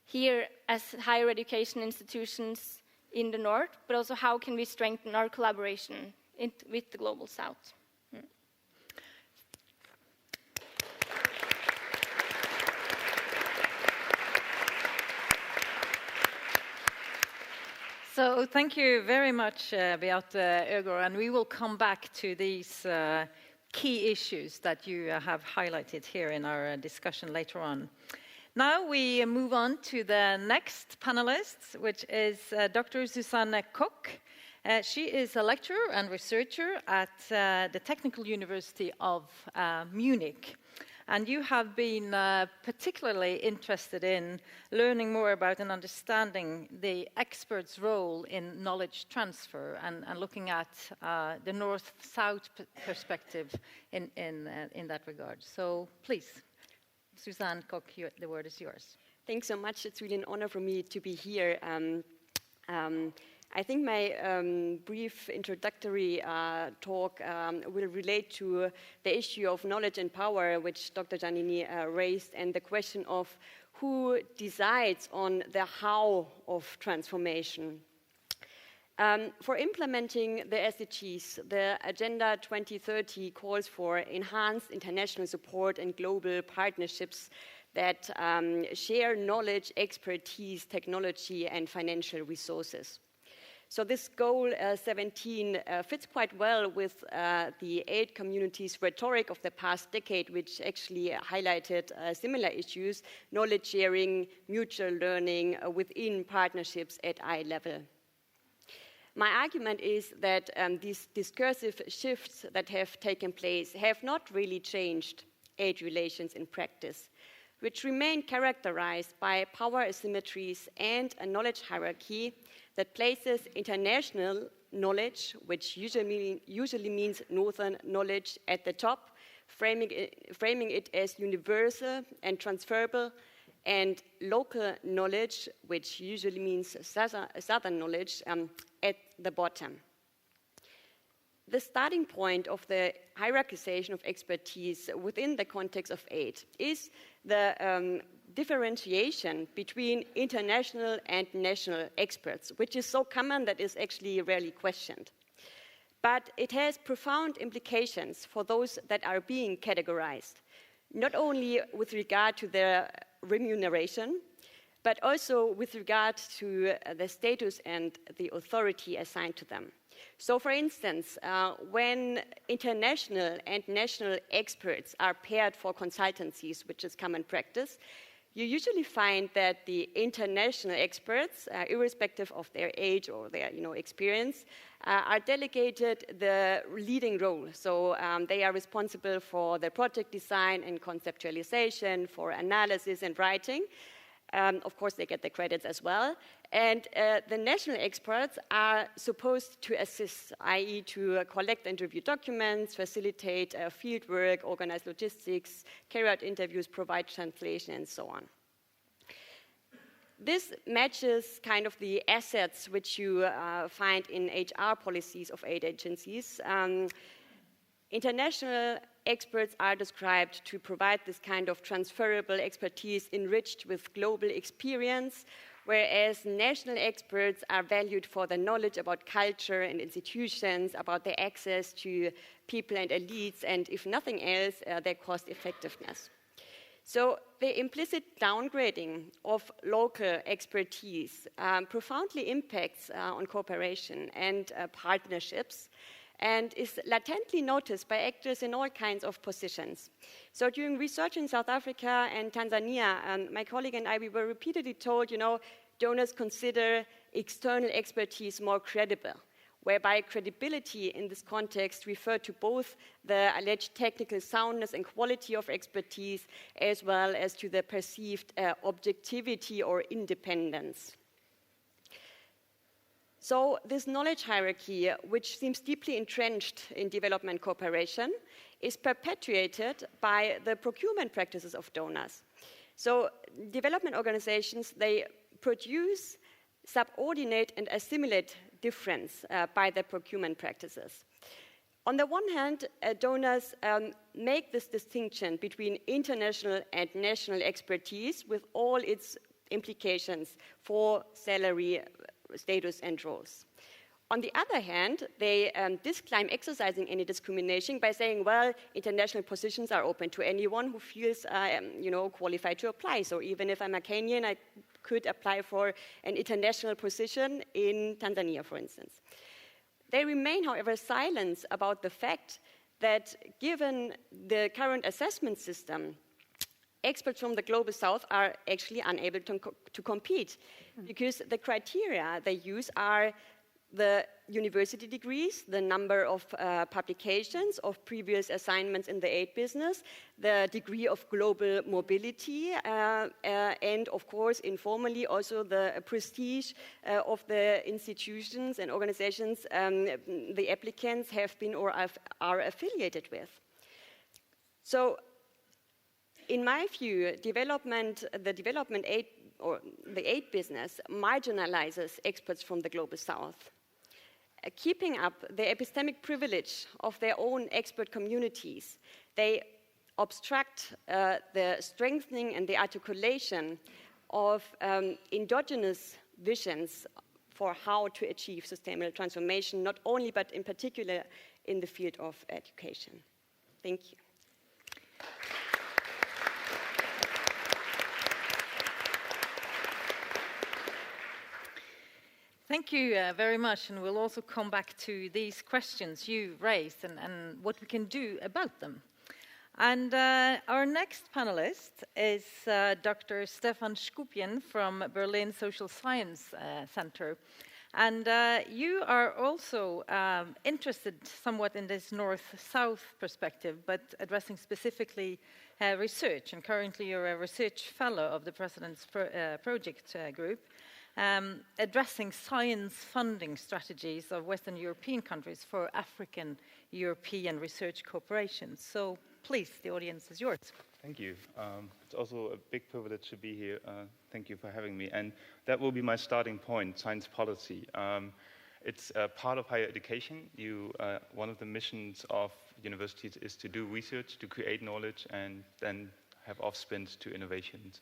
here as higher education institutions in the north, but also how can we strengthen our collaboration with the global south. So thank you very much, Beate Øgård, and we will come back to these key issues that you have highlighted here in our discussion later on. Now we move on to the next panelist, which is Dr. Susanne Koch. She is a lecturer and researcher at the Technical University of Munich. And you have been particularly interested in learning more about and understanding the expert's role in knowledge transfer and looking at the north-south perspective in that regard. So please, Suzanne Koch, the word is yours. Thanks so much. It's really an honor for me to be here. I think my brief introductory talk will relate to the issue of knowledge and power, which Dr. Giannini raised, and the question of who decides on the how of transformation. For implementing the SDGs, the Agenda 2030 calls for enhanced international support and global partnerships that share knowledge, expertise, technology, and financial resources. So this goal 17 fits quite well with the aid community's rhetoric of the past decade, which actually highlighted similar issues, knowledge sharing, mutual learning within partnerships at eye level. My argument is that these discursive shifts that have taken place have not really changed aid relations in practice, which remain characterized by power asymmetries and a knowledge hierarchy that places international knowledge, which usually means northern knowledge, at the top, framing it as universal and transferable, and local knowledge, which usually means southern knowledge, at the bottom. The starting point of the hierarchization of expertise within the context of aid is the differentiation between international and national experts, which is so common that is actually rarely questioned. But it has profound implications for those that are being categorized, not only with regard to their remuneration, but also with regard to the status and the authority assigned to them. So, for instance, when international and national experts are paired for consultancies, which is common practice, you usually find that the international experts, irrespective of their age or their experience, are delegated the leading role. So they are responsible for the project design and conceptualization, for analysis and writing. Of course, they get the credits as well. And the national experts are supposed to assist, i.e. to collect and review documents, facilitate field work, organize logistics, carry out interviews, provide translation, and so on. This matches kind of the assets which you find in HR policies of aid agencies. International experts are described to provide this kind of transferable expertise enriched with global experience, whereas national experts are valued for their knowledge about culture and institutions, about their access to people and elites, and if nothing else, their cost effectiveness. So the implicit downgrading of local expertise profoundly impacts on cooperation and partnerships, and is latently noticed by actors in all kinds of positions. So during research in South Africa and Tanzania, my colleague and I, we were repeatedly told, donors consider external expertise more credible, whereby credibility in this context referred to both the alleged technical soundness and quality of expertise, as well as to the perceived objectivity or independence. So this knowledge hierarchy, which seems deeply entrenched in development cooperation, is perpetuated by the procurement practices of donors. So development organizations, they produce, subordinate, and assimilate difference by their procurement practices. On the one hand, donors make this distinction between international and national expertise with all its implications for salary, status, and roles. On the other hand, they disclaim exercising any discrimination by saying, well, international positions are open to anyone who feels qualified to apply. So even if I'm a Kenyan, I could apply for an international position in Tanzania, for instance. They remain, however, silent about the fact that given the current assessment system, experts from the global south are actually unable to compete because the criteria they use are the university degrees, the number of publications of previous assignments in the aid business, the degree of global mobility, and of course, informally, also the prestige of the institutions and organizations the applicants have been or are affiliated with. So, in my view, the development aid or the aid business marginalizes experts from the Global South. Keeping up the epistemic privilege of their own expert communities, they obstruct the strengthening and the articulation of endogenous visions for how to achieve sustainable transformation, not only but in particular in the field of education. Thank you. Thank you very much, and we'll also come back to these questions you raised and what we can do about them. And our next panelist is Dr. Stefan Skupien from Berlin Social Science Center. And you are also interested somewhat in this north-south perspective, but addressing specifically research. And currently you're a research fellow of the President's Project Group. Addressing science funding strategies of Western European countries for African-European research cooperation. So please, the audience is yours. Thank you. It's also a big privilege to be here. Thank you for having me. And that will be my starting point, science policy. It's part of higher education. One of the missions of universities is to do research, to create knowledge, and then have offspins to innovations.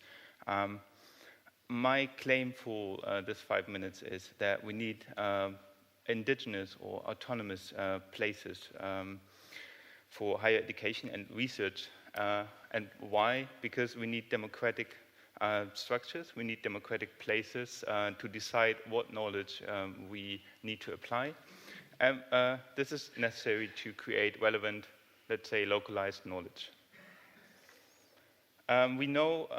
My claim for this 5 minutes is that we need indigenous or autonomous places for higher education and research. And why? Because we need democratic structures, we need democratic places to decide what knowledge we need to apply. And this is necessary to create relevant, let's say, localized knowledge. We know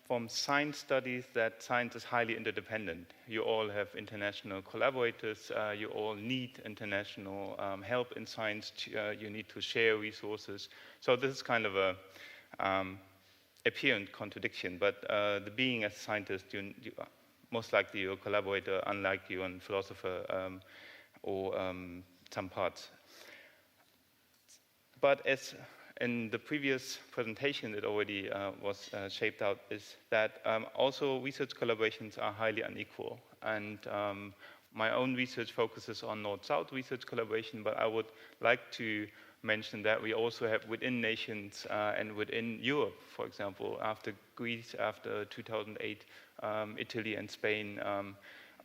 from science studies that science is highly interdependent. You all have international collaborators, you all need international help in science, you need to share resources. So this is kind of a apparent contradiction, but the being a scientist, you most likely you're a collaborator, unlike you a philosopher or some parts. But as in the previous presentation, it already was shaped out, is that also research collaborations are highly unequal. And my own research focuses on North-South research collaboration, but I would like to mention that we also have within nations and within Europe, for example, after Greece, after 2008, Italy and Spain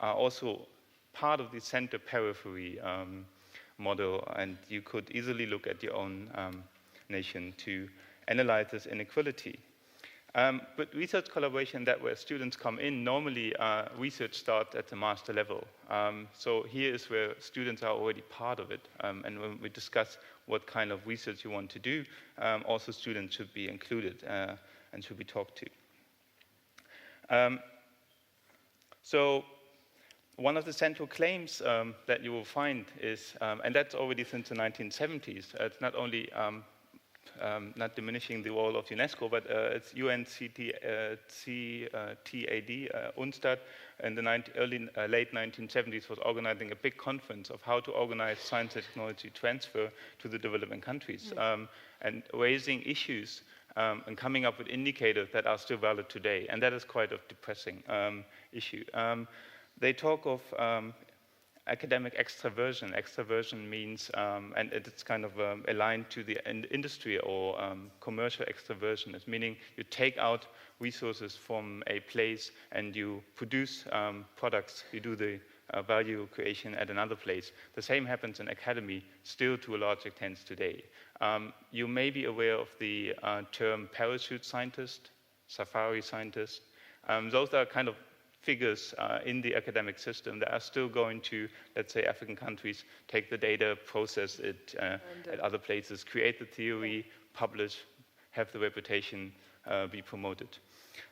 are also part of the center-periphery model, and you could easily look at your own nation to analyze this inequality. But research collaboration, that where students come in, normally research starts at the master level. So here is where students are already part of it. And when we discuss what kind of research you want to do, also students should be included and should be talked to. So one of the central claims that you will find is, and that's already since the 1970s, it's not only not diminishing the role of UNESCO, but it's UNCTAD, UNSTAD, in the late 1970s was organizing a big conference of how to organize science and technology transfer to the developing countries, and raising issues and coming up with indicators that are still valid today. And that is quite a depressing issue. They talk of academic extraversion. Extraversion means, and it's kind of aligned to the industry or commercial extraversion. It's meaning you take out resources from a place and you produce products. You do the value creation at another place. The same happens in academy, still to a large extent today. You may be aware of the term parachute scientist, safari scientist. Those are kind of figures in the academic system that are still going to, let's say, African countries, take the data, process it at other places, create the theory, publish, have the reputation, be promoted.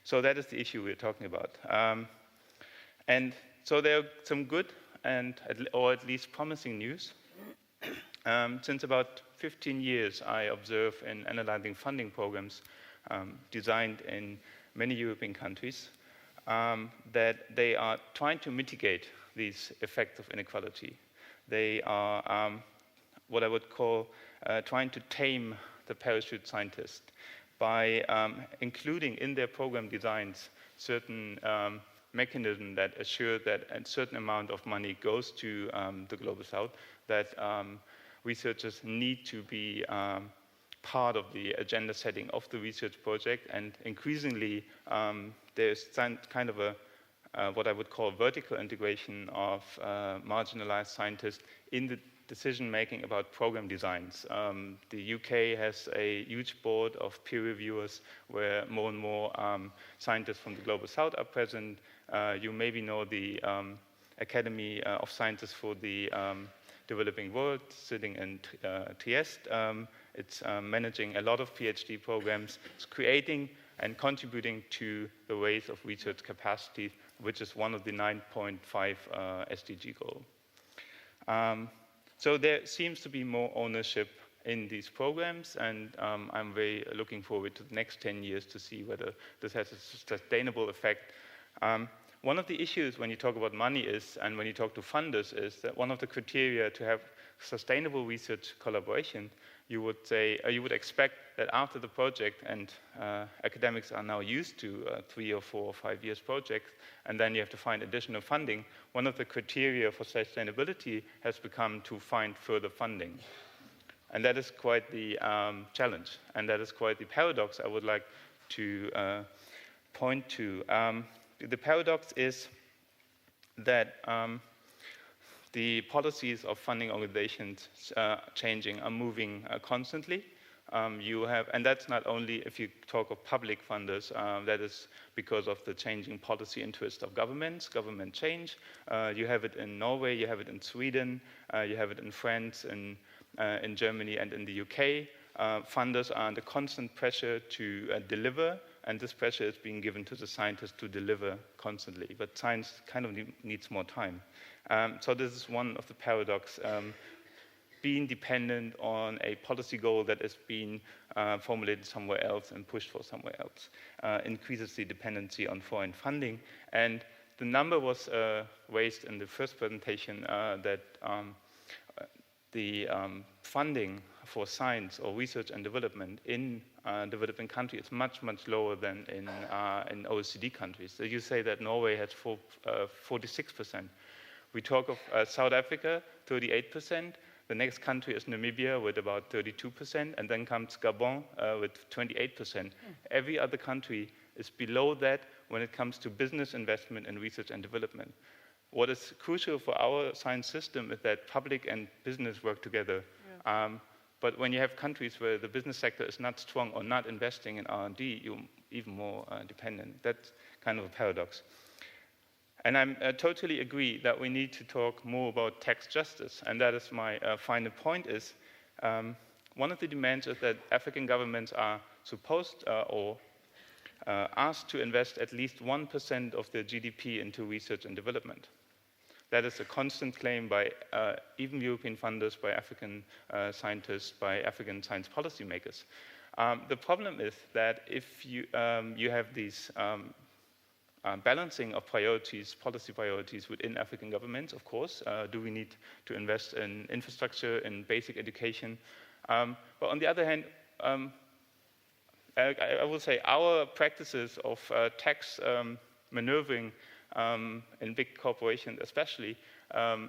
So that is the issue we're talking about. And so there are some good or at least promising news. Since about 15 years, I observe in analyzing funding programs designed in many European countries that they are trying to mitigate these effects of inequality. They are what I would call trying to tame the parachute scientist by including in their program designs certain mechanisms that assure that a certain amount of money goes to the Global South, that researchers need to be part of the agenda setting of the research project, and increasingly there's kind of a what I would call vertical integration of marginalized scientists in the decision-making about program designs. The UK has a huge board of peer reviewers where more and more scientists from the Global South are present. You maybe know the Academy of Sciences for the Developing World, sitting in Trieste. It's managing a lot of PhD programs. It's creating and contributing to the raise of research capacity, which is one of the 9.5 SDG goals. So there seems to be more ownership in these programs, and I'm very looking forward to the next 10 years to see whether this has a sustainable effect. One of the issues when you talk about money is, and when you talk to funders, is that one of the criteria to have sustainable research collaboration, you would say, you would expect that after the project, and academics are now used to 3 or 4 or 5 years projects, and then you have to find additional funding. One of the criteria for sustainability has become to find further funding. And that is quite the challenge, and that is quite the paradox I would like to point to. The paradox is that the policies of funding organizations changing are moving constantly. You have, and that's not only if you talk of public funders, that is because of the changing policy interest of governments, government change. You have it in Norway, you have it in Sweden, you have it in France, in Germany, and in the UK. Funders are under constant pressure to deliver, and this pressure is being given to the scientists to deliver constantly. But science kind of needs more time. So this is one of the paradox. Being dependent on a policy goal that is being formulated somewhere else and pushed for somewhere else increases the dependency on foreign funding. And the number was raised in the first presentation that the funding for science or research and development in developing countries is much, much lower than in OECD countries. So you say that Norway has 46%. We talk of South Africa, 38%. The next country is Namibia with about 32%, and then comes Gabon with 28%. Every other country is below that when it comes to business investment in research and development. What is crucial for our science system is that public and business work together. Yeah. But when you have countries where the business sector is not strong or not investing in R&D, you're even more dependent. That's kind of a paradox. And I totally agree that we need to talk more about tax justice. And that is my final point is, one of the demands is that African governments are supposed or asked to invest at least 1% of their GDP into research and development. That is a constant claim by even European funders, by African scientists, by African science policymakers. The problem is that if you have these balancing of priorities, policy priorities within African governments, of course, do we need to invest in infrastructure, in basic education? But on the other hand, I will say our practices of tax maneuvering in big corporations especially,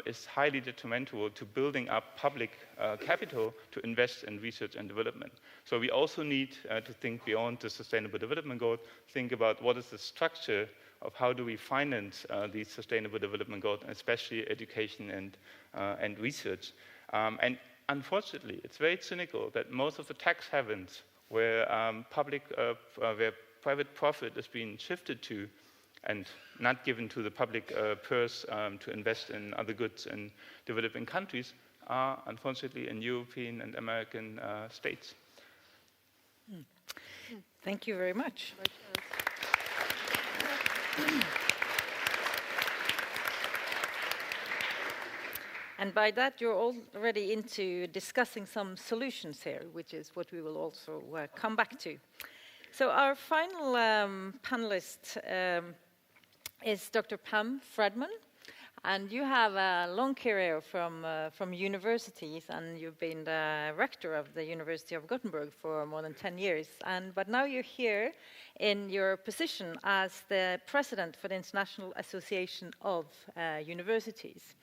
is highly detrimental to building up public capital to invest in research and development. So we also need to think beyond the Sustainable Development Goals, think about what is the structure of how do we finance these Sustainable Development Goals, especially education and research. And unfortunately, it's very cynical that most of the tax havens where where private profit is being shifted to and not given to the public purse to invest in other goods in developing countries are unfortunately in European and American states. Thank you very much. And by that, you're already into discussing some solutions here, which is what we will also come back to. So our final panelist is Dr. Pam Fredman. And you have a long career from universities, and you've been the rector of the University of Gothenburg for more than 10 years. But now you're here in your position as the president for the International Association of Universities.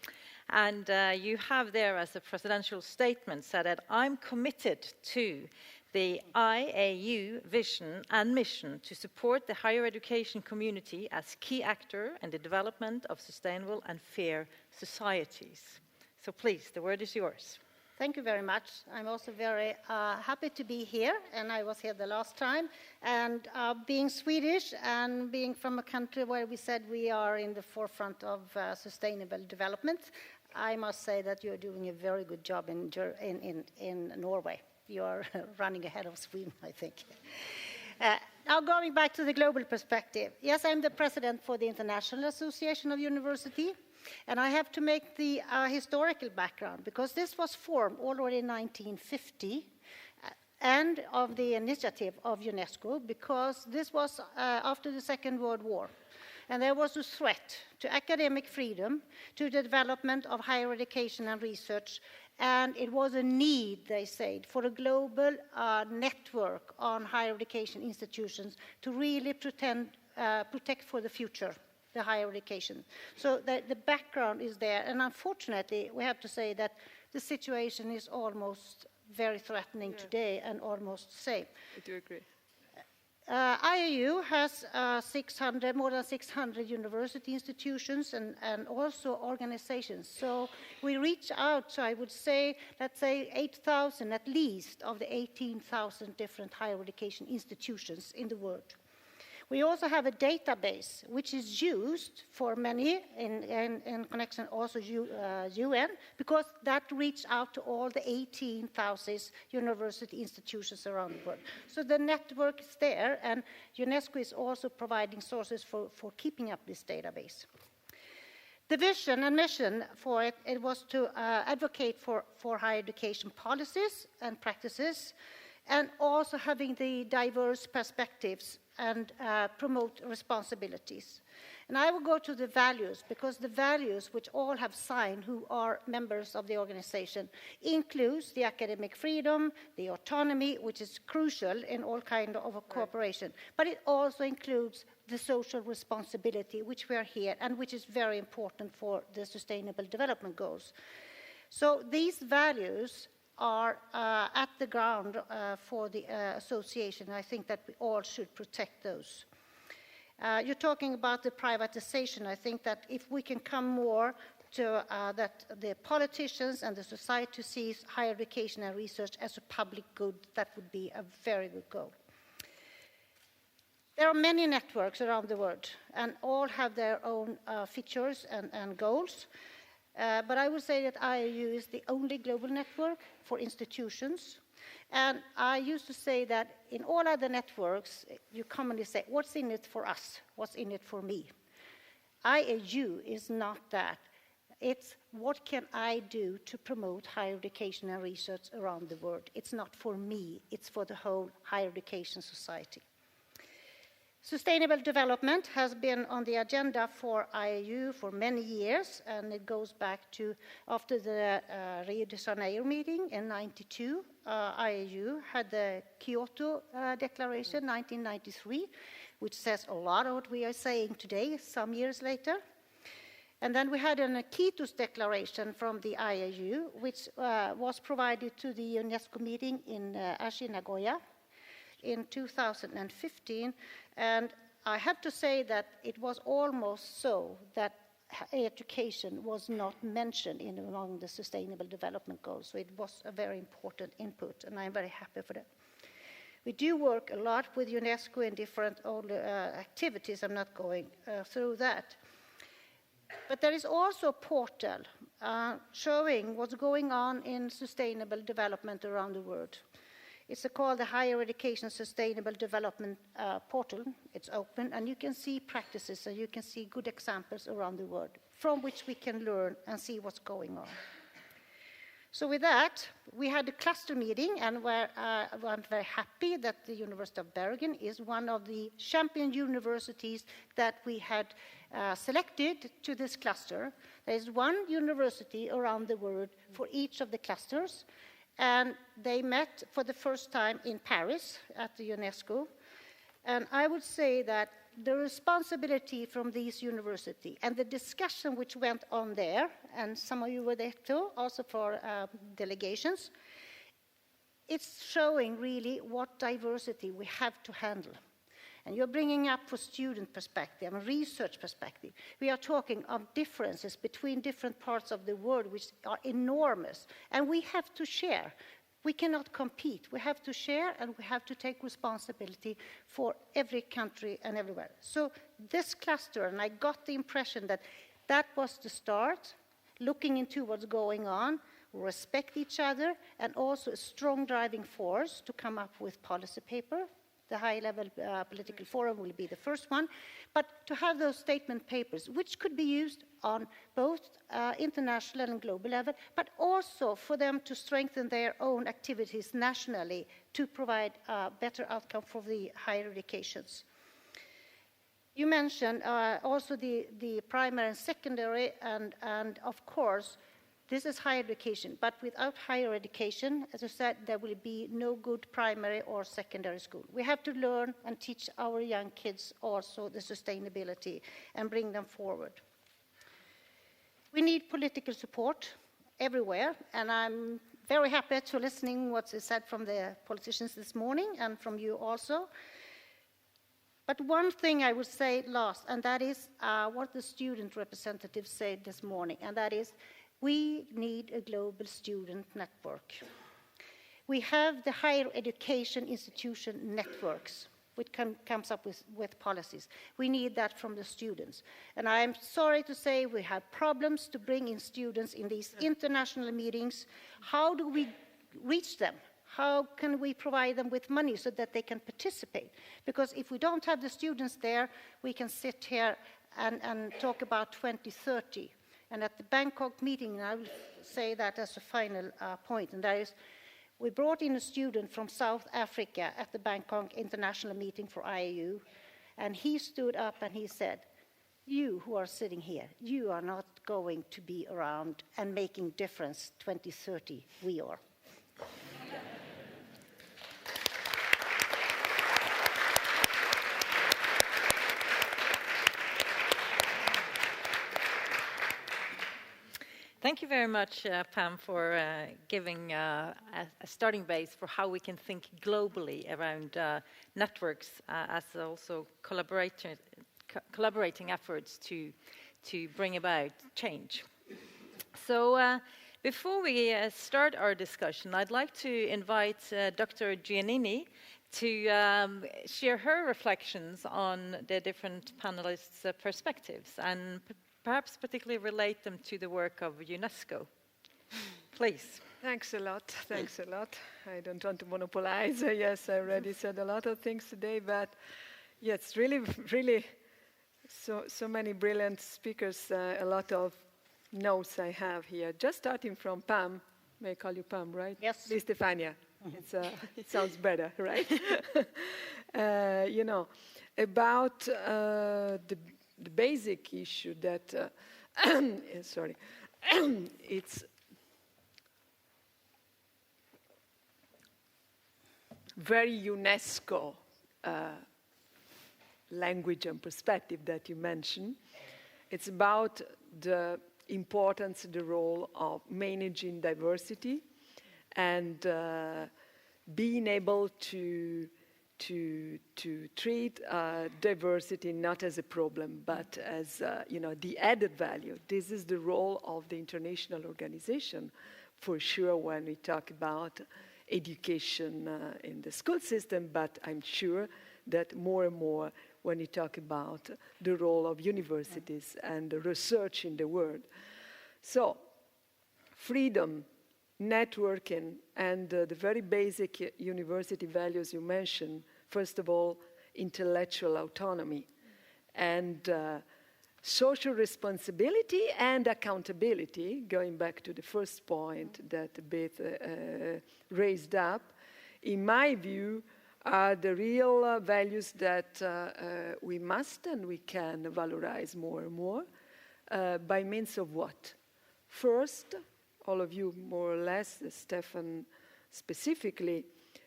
And you have there as a presidential statement said that I'm committed to the IAU vision and mission to support the higher education community as key actor in the development of sustainable and fair societies. So please, the word is yours. Thank you very much. I'm also very happy to be here, and I was here the last time. And being Swedish and being from a country where we said we are in the forefront of sustainable development, I must say that you're doing a very good job in Norway. You're running ahead of Sweden, I think. Now going back to the global perspective. Yes, I'm the president for the International Association of University, and I have to make the historical background, because this was formed already in 1950 and of the initiative of UNESCO, because this was after the Second World War. And there was a threat to academic freedom, to the development of higher education and research, and it was a need, they said, for a global network on higher education institutions to really protect for the future the higher education. So the background is there, and unfortunately, we have to say that the situation is almost very threatening today and almost the same. I do agree. IAU has more than 600 university institutions and also organizations. So we reach out to, I would say, let's say 8,000 at least of the 18,000 different higher education institutions in the world. We also have a database which is used for many in connection also UN, because that reaches out to all the 18,000 university institutions around the world. So the network is there, and UNESCO is also providing sources for keeping up this database. The vision and mission for it was to advocate for higher education policies and practices, and also having the diverse perspectives and promote responsibilities. And I will go to the values, because the values which all have signed who are members of the organization includes the academic freedom, the autonomy, which is crucial in all kind of a cooperation, but it also includes the social responsibility, which we are here, and which is very important for the Sustainable Development Goals. So these values are at the ground for the association. I think that we all should protect those. You're talking about the privatization. I think that if we can come more to that the politicians and the society sees higher education and research as a public good, that would be a very good goal. There are many networks around the world, and all have their own features and goals. But I would say that IAU is the only global network for institutions. And I used to say that in all other networks, you commonly say, what's in it for us? What's in it for me? IAU is not that. It's what can I do to promote higher education and research around the world. It's not for me, it's for the whole higher education society. Sustainable development has been on the agenda for IAU for many years, and it goes back to after the Rio de Janeiro meeting in '92. IAU had the Kyoto Declaration, 1993, which says a lot of what we are saying today, some years later. And then we had a Quito's Declaration from the IAU, which was provided to the UNESCO meeting in Nagoya in 2015. And I have to say that it was almost so that education was not mentioned among the Sustainable Development Goals. So it was a very important input, and I'm very happy for that. We do work a lot with UNESCO in different activities. I'm not going through that. But there is also a portal showing what's going on in sustainable development around the world. It's called the Higher Education Sustainable Development Portal. It's open, and you can see practices, and you can see good examples around the world from which we can learn and see what's going on. So with that, we had a cluster meeting, and I'm very happy that the University of Bergen is one of the champion universities that we had selected to this cluster. There is one university around the world for each of the clusters, and they met for the first time in Paris at the UNESCO. And I would say that the responsibility from these universities and the discussion which went on there, and some of you were there too, also for delegations, it's showing really what diversity we have to handle. And you're bringing up for student perspective and research perspective. We are talking of differences between different parts of the world which are enormous, and we have to share. We cannot compete. We have to share, and we have to take responsibility for every country and everywhere. So this cluster, and I got the impression that that was the start, looking into what's going on, respect each other, and also a strong driving force to come up with policy paper. The high-level political forum will be the first one, but to have those statement papers, which could be used on both international and global level, but also for them to strengthen their own activities nationally to provide a better outcome for the higher educations. You mentioned also the primary and secondary, and of course, this is higher education, but without higher education, as I said, there will be no good primary or secondary school. We have to learn and teach our young kids also the sustainability and bring them forward. We need political support everywhere, and I'm very happy to listening what is said from the politicians this morning and from you also. But one thing I would say last, and that is what the student representatives said this morning, and that is we need a global student network. We have the higher education institution networks, which comes up with policies. We need that from the students. And I'm sorry to say we have problems to bring in students in these international meetings. How do we reach them? How can we provide them with money so that they can participate? Because if we don't have the students there, we can sit here and talk about 2030. And at the Bangkok meeting, I will say that as a final point, and that is, we brought in a student from South Africa at the Bangkok International Meeting for IAU, and he stood up and he said, you who are sitting here, you are not going to be around and making difference 2030, we are. Thank you very much, Pam, for giving a starting base for how we can think globally around networks as also collaborating efforts to bring about change. So before we start our discussion, I'd like to invite Dr. Giannini to share her reflections on the different panelists' perspectives and perhaps particularly relate them to the work of UNESCO. Please. Thanks a lot. Thanks a lot. I don't want to monopolize. Yes, I already said a lot of things today, but yes, really so many brilliant speakers, a lot of notes I have here. Just starting from Pam. May I call you Pam, right? Yes. Please, Stefania. It sounds better, right? About the basic issue that, it's very UNESCO language and perspective that you mentioned. It's about the importance, the role of managing diversity and being able to treat diversity not as a problem, but as the added value. This is the role of the international organization, for sure, when we talk about education in the school system, but I'm sure that more and more when you talk about the role of universities and research in the world. So, freedom, networking, and the very basic university values you mentioned, first of all, intellectual autonomy. And social responsibility and accountability, going back to the first point that Beth raised up, in my view, are the real values that we must and we can valorize more and more by means of what? First, all of you more or less, Stefan specifically,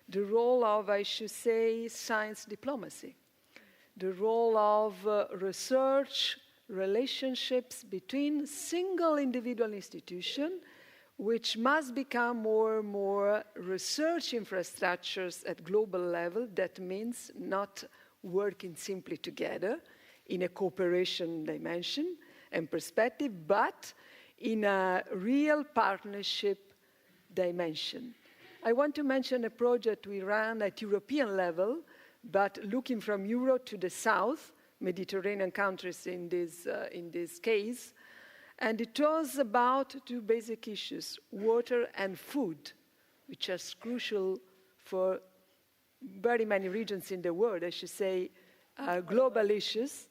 the role of, I should say, science diplomacy, the role of research relationships between single individual institutions, which must become more and more research infrastructures at global level. That means not working simply together in a cooperation dimension and perspective, but in a real partnership dimension. I want to mention a project we ran at European level, but looking from Europe to the south, Mediterranean countries in this case, and it was about two basic issues, water and food, which are crucial for very many regions in the world, I should say, global issues.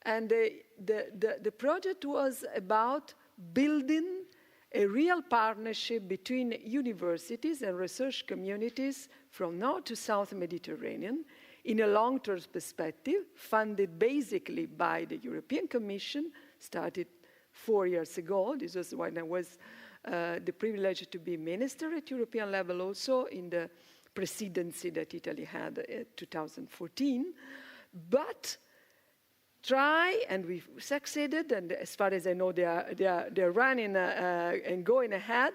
And the project was about building a real partnership between universities and research communities from north to south Mediterranean in a long-term perspective, funded basically by the European Commission, started 4 years ago. This was when I was the privilege to be minister at European level also in the presidency that Italy had in 2014. But try, and we succeeded, and as far as I know, they're running and going ahead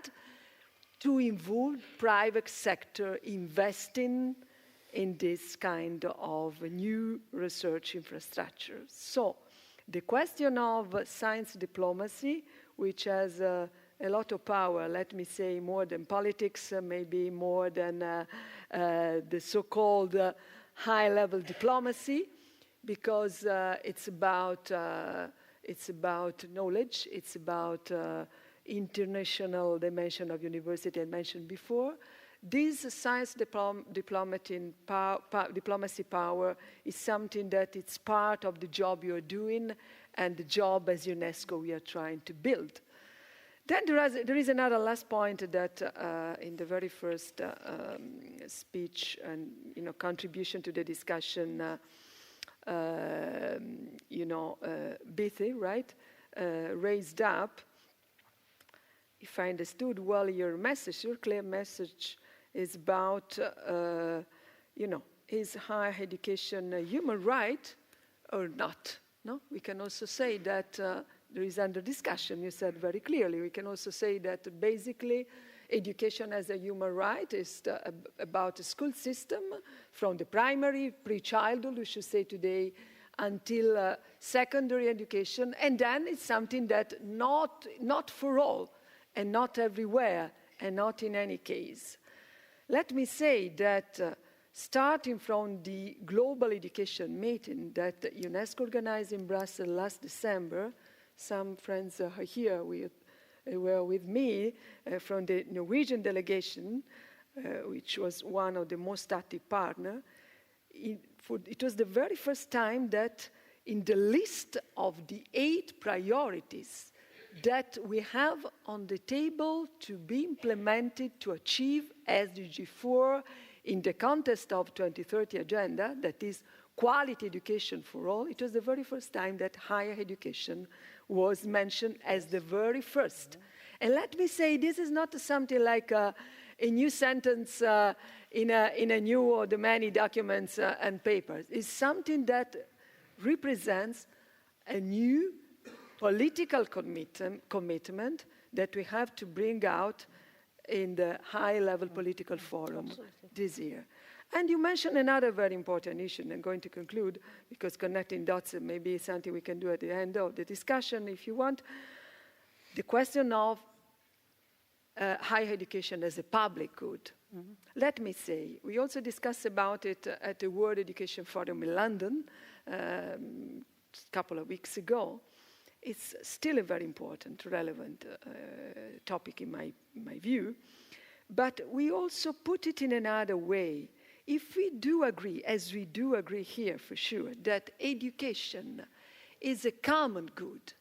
to involve private sector investing in this kind of new research infrastructure. So the question of science diplomacy, which has a lot of power, let me say more than politics, maybe more than the so-called high-level diplomacy, because it's about knowledge, it's about international dimension of university I mentioned before. This science diplomacy power is something that it's part of the job you're doing and the job as UNESCO we are trying to build. Then there is another last point that in the very first speech and contribution to the discussion, Bethy, right, raised up. If I understood well your message, your clear message is about, is higher education a human right or not? No, we can also say that there is under discussion. You said very clearly. We can also say that basically education as a human right is about a school system from the primary, pre-childhood, we should say today, until secondary education, and then it's something that not for all, and not everywhere, and not in any case. Let me say that starting from the global education meeting that UNESCO organized in Brussels last December, some friends are here were with me from the Norwegian delegation, which was one of the most active partners. It was the very first time that in the list of the 8 priorities that we have on the table to be implemented to achieve SDG 4 in the context of 2030 agenda, that is quality education for all, it was the very first time that higher education was mentioned as the very first. And let me say, this is not something like a new sentence in a new or the many documents and papers. It's something that represents a new political commitment that we have to bring out in the high-level political forum this year. And you mentioned another very important issue, and I'm going to conclude, because connecting dots may be something we can do at the end of the discussion, if you want. The question of higher education as a public good. Mm-hmm. Let me say, we also discussed about it at the World Education Forum in London a couple of weeks ago. It's still a very important, relevant topic in my view. But we also put it in another way. If we do agree, as we do agree here for sure, that education is a common good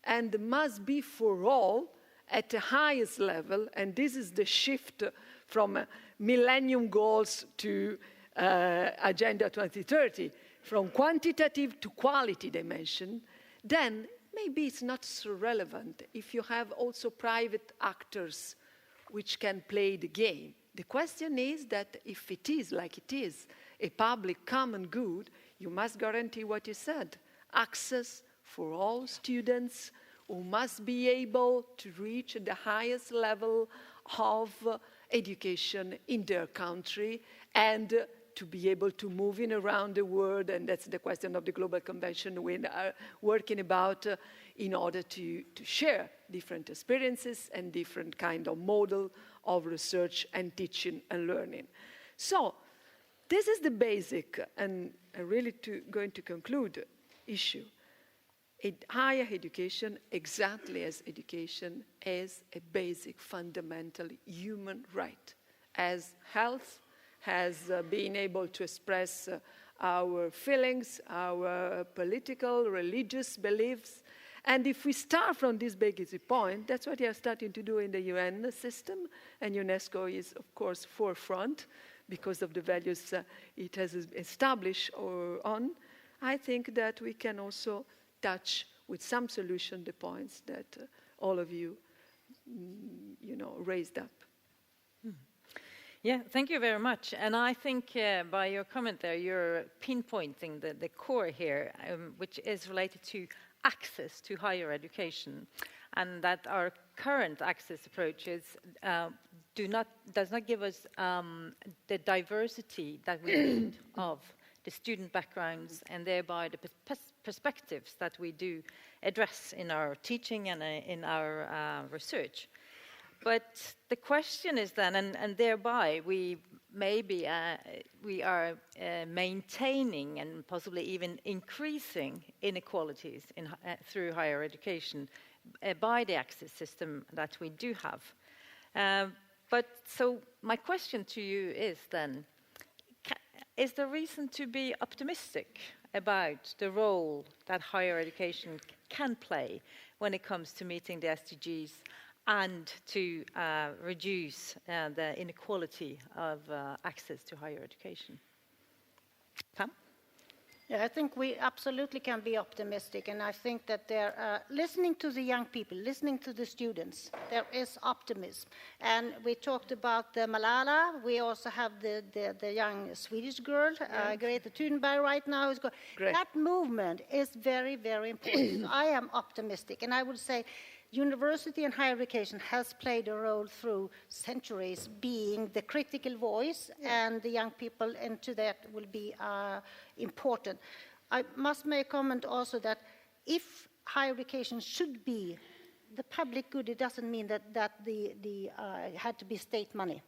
and must be for all at the highest level, and this is the shift from Millennium Goals to Agenda 2030, from quantitative to quality dimension, then maybe it's not so relevant if you have also private actors which can play the game. The question is that if it is, like it is, a public common good, you must guarantee what you said, access for all students who must be able to reach the highest level of education in their country and to be able to move in around the world, and that's the question of the Global Convention we are working about in order to share different experiences and different kind of model of research and teaching and learning. So this is the basic and really going to conclude issue. Higher education, exactly as education, is a basic, fundamental human right, as health, has been able to express our feelings, our political, religious beliefs. And if we start from this basic point, that's what we are starting to do in the UN system, and UNESCO is, of course, forefront because of the values it has established on. I think that we can also touch with some solution the points that all of you, raised up. Yeah, thank you very much. And I think by your comment there, you're pinpointing the core here, which is related to access to higher education, and that our current access approaches does not give us the diversity that we need of the student backgrounds and thereby the perspectives that we do address in our teaching and in our research. But the question is then, and thereby we maybe we are maintaining and possibly even increasing inequalities through higher education by the access system that we do have. But so my question to you is then, is there reason to be optimistic about the role that higher education can play when it comes to meeting the SDGs and to reduce the inequality of access to higher education? Pam? Yeah, I think we absolutely can be optimistic, and I think that they're listening to the young people, listening to the students, there is optimism. And we talked about the Malala, we also have the young Swedish girl, Greta Thunberg right now. That movement is very, very important. I am optimistic, and I would say university and higher education has played a role through centuries, being the critical voice, and the young people into that will be important. I must make a comment also that if higher education should be the public good, it doesn't mean that the had to be state money.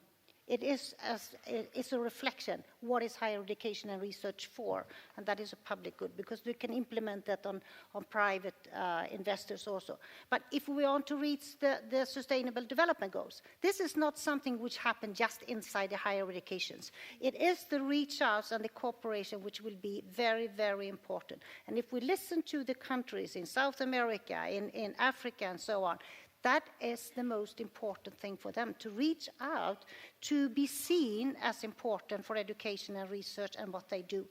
It's a reflection. What is higher education and research for? And that is a public good, because we can implement that on private investors also. But if we want to reach the Sustainable Development Goals, this is not something which happens just inside the higher educations. It is the reach outs and the cooperation which will be very, very important. And if we listen to the countries in South America, in Africa and so on, that is the most important thing for them, to reach out, to be seen as important for education and research and what they do.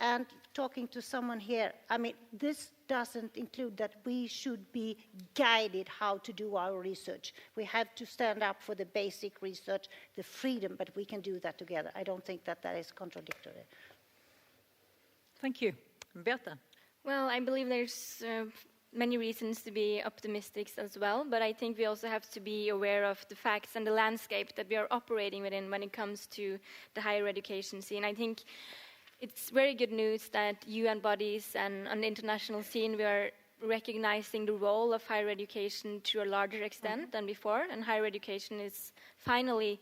And talking to someone here, I mean, this doesn't include that we should be guided how to do our research. We have to stand up for the basic research, the freedom, but we can do that together. I don't think that is contradictory. Thank you. Berta? Well, I believe there's many reasons to be optimistic as well, but I think we also have to be aware of the facts and the landscape that we are operating within when it comes to the higher education scene. I think it's very good news that UN bodies and on the international scene we are recognizing the role of higher education to a larger extent than before, and higher education is finally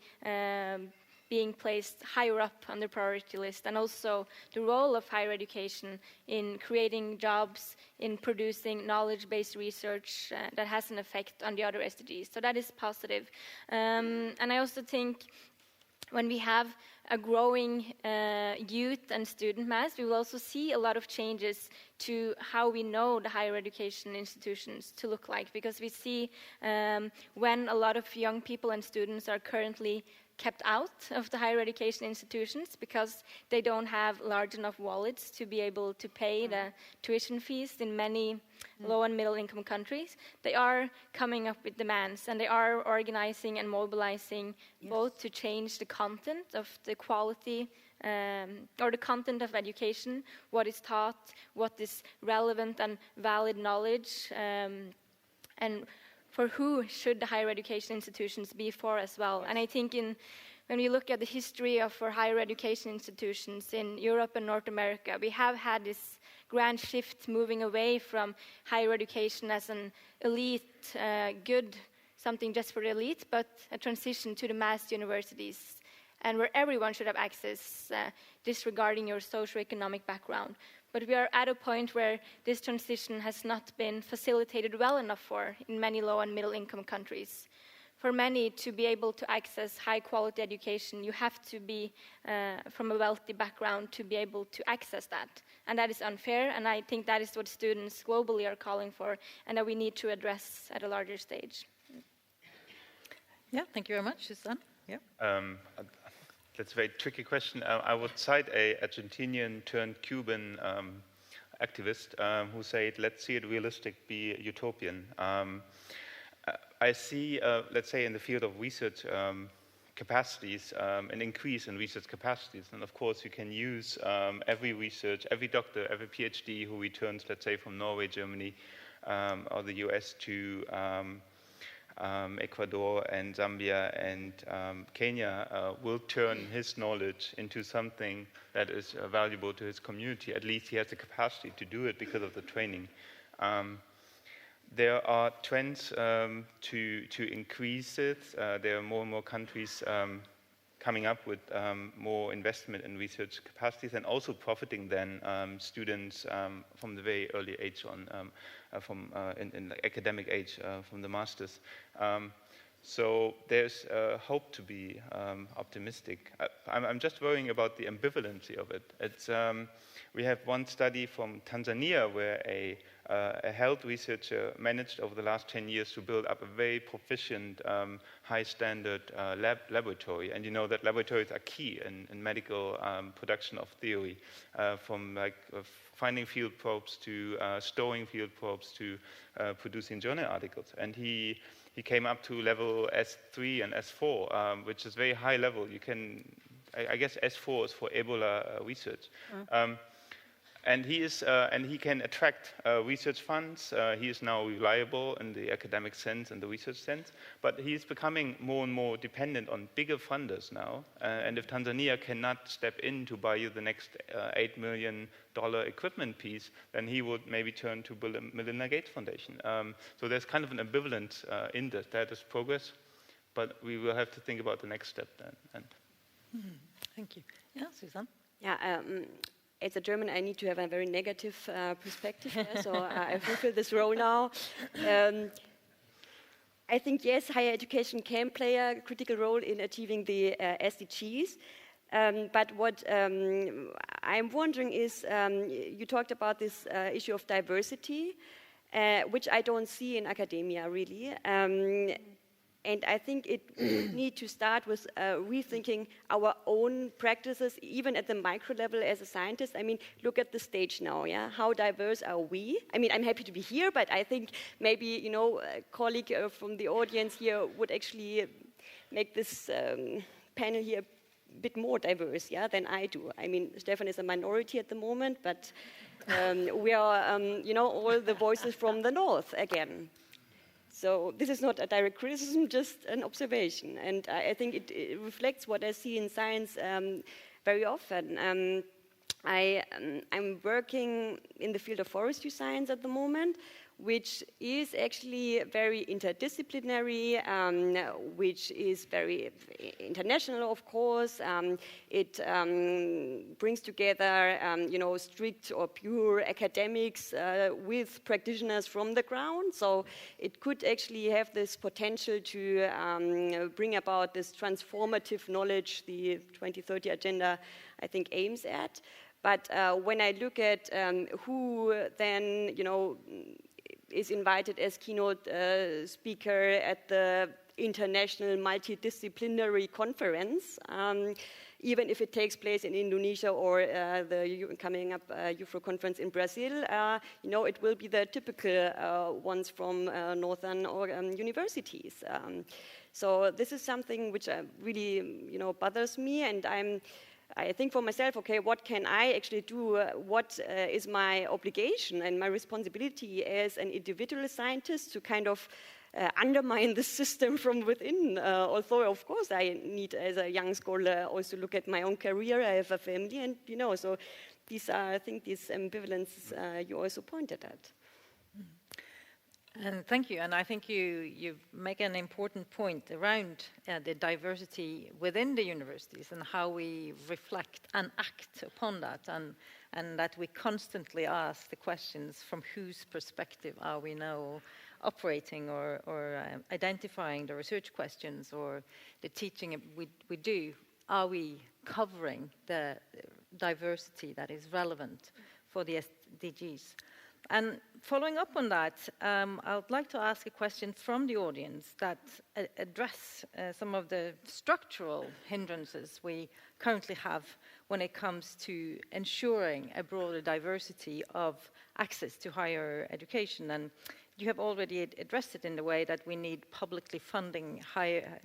being placed higher up on the priority list, and also the role of higher education in creating jobs, in producing knowledge-based research that has an effect on the other SDGs. So that is positive. And I also think when we have a growing youth and student mass, we will also see a lot of changes to how we know the higher education institutions to look like, because we see when a lot of young people and students are currently kept out of the higher education institutions because they don't have large enough wallets to be able to pay the tuition fees in many low and middle income countries. They are coming up with demands, and they are organizing and mobilizing both to change the content of the quality or the content of education, what is taught, what is relevant and valid knowledge, and for who should the higher education institutions be for as well. And I think when we look at the history of our higher education institutions in Europe and North America, we have had this grand shift moving away from higher education as an elite, good, something just for the elite, but a transition to the mass universities, and where everyone should have access, disregarding your socioeconomic background. But we are at a point where this transition has not been facilitated well enough for in many low and middle income countries. For many to be able to access high quality education, you have to be from a wealthy background to be able to access that. And that is unfair, and I think that is what students globally are calling for, and that we need to address at a larger stage. Yeah, thank you very much, Susan. Yeah. That's a very tricky question. I would cite a Argentinian turned Cuban activist who said, let's see it realistic, be utopian. I see, let's say in the field of research capacities, an increase in research capacities. And of course you can use every research, every doctor, every PhD who returns, let's say from Norway, Germany, or the US to Ecuador and Zambia and Kenya will turn his knowledge into something that is valuable to his community. At least he has the capacity to do it because of the training. There are trends to increase it. There are more and more countries coming up with more investment in research capacities and also profiting then students from the very early age on, in the academic age from the masters. So there's hope to be optimistic. I'm just worrying about the ambivalency of it. It's, we have one study from Tanzania where a health researcher managed over the last 10 years to build up a very proficient, high-standard laboratory. And you know that laboratories are key in medical production of theory, from like finding field probes to storing field probes to producing journal articles. And he came up to level S3 and S4, which is very high level. You can, I guess S4 is for Ebola research. And he can attract research funds. He is now reliable in the academic sense and the research sense, but he is becoming more and more dependent on bigger funders now. And if Tanzania cannot step in to buy you the next $8 million equipment piece, then he would maybe turn to Bill and Melinda Gates Foundation. So there's kind of an ambivalence in this. That is progress, but we will have to think about the next step then. And Thank you. Yeah, Susan? Yeah. As a German, I need to have a very negative perspective, so I fulfill this role now. I think, yes, higher education can play a critical role in achieving the SDGs. But what I'm wondering is, you talked about this issue of diversity, which I don't see in academia, really. And I think it would need to start with rethinking our own practices, even at the micro level as a scientist. I mean, look at the stage now, yeah? How diverse are we? I mean, I'm happy to be here, but I think maybe, you know, a colleague from the audience here would actually make this panel here a bit more diverse, yeah, than I do. I mean, Stefan is a minority at the moment, but we are, you know, all the voices from the north again. So this is not a direct criticism, just an observation. And I think it reflects what I see in science very often. I'm working in the field of forestry science at the moment, which is actually very interdisciplinary, which is very international, of course. It brings together, strict or pure academics with practitioners from the ground. So it could actually have this potential to bring about this transformative knowledge the 2030 agenda, I think, aims at. But when I look at who then, is invited as keynote speaker at the international multidisciplinary conference, even if it takes place in Indonesia or the coming up UFRO conference in Brazil, it will be the typical ones from northern universities. So this is something which really, bothers me, and I think for myself, okay, what can I actually do? What is my obligation and my responsibility as an individual scientist to kind of undermine the system from within? Although, of course, I need, as a young scholar, also look at my own career. I have a family, and so these are, I think, these ambivalences you also pointed at. And thank you. And I think you make an important point around the diversity within the universities and how we reflect and act upon that, and that we constantly ask the questions, from whose perspective are we now operating or identifying the research questions or the teaching we do? Are we covering the diversity that is relevant for the SDGs? And following up on that, I would like to ask a question from the audience that address some of the structural hindrances we currently have when it comes to ensuring a broader diversity of access to higher education. And you have already addressed it in the way that we need publicly funding higher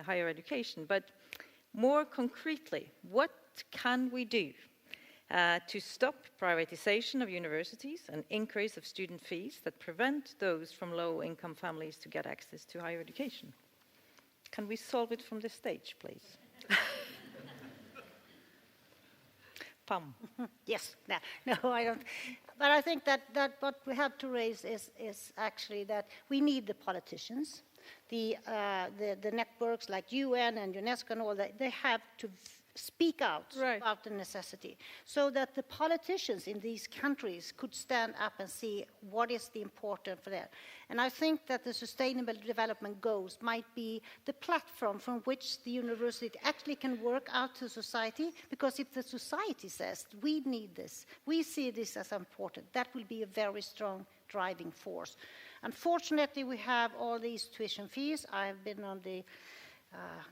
education. But more concretely, what can we do to stop privatization of universities and increase of student fees that prevent those from low-income families to get access to higher education? Can we solve it from this stage, please? Pam. Yes. No, I don't. But I think that what we have to raise is actually that we need the politicians, the networks like UN and UNESCO and all that. They have to speak out about the necessity, so that the politicians in these countries could stand up and see what is the important for them. And I think that the Sustainable Development Goals might be the platform from which the university actually can work out to society, because if the society says, we need this, we see this as important, that will be a very strong driving force. Unfortunately, we have all these tuition fees. I have been on the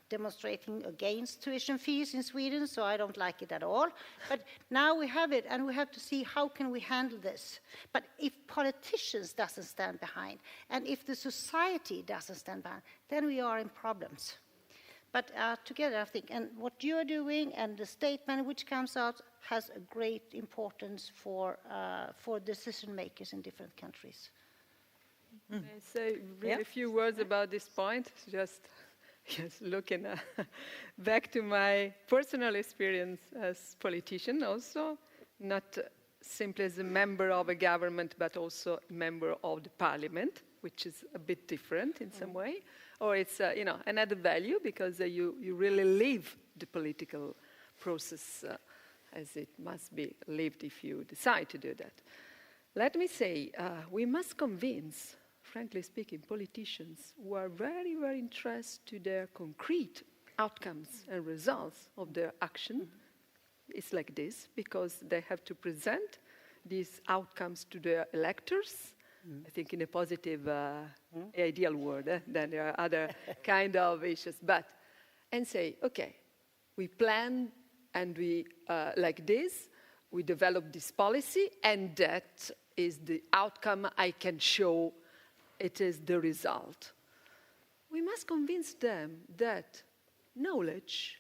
demonstrating against tuition fees in Sweden, so I don't like it at all. But now we have it, and we have to see how can we handle this. But if politicians doesn't stand behind, and if the society doesn't stand behind, then we are in problems. But together, I think, and what you are doing and the statement which comes out has a great importance for decision makers in different countries. I say really a few words about this point, just looking back to my personal experience as politician also, not simply as a member of a government, but also a member of the parliament, which is a bit different in some way. Or it's, another value, because you really live the political process as it must be lived if you decide to do that. Let me say, we must convince, frankly speaking, politicians who are very, very interested to their concrete outcomes and results of their action. It's like this, because they have to present these outcomes to their electors, I think in a positive, ideal word, then there are other kind of issues, and say, okay, we plan and we, like this, we develop this policy, and that is the outcome I can show. It is the result. We must convince them that knowledge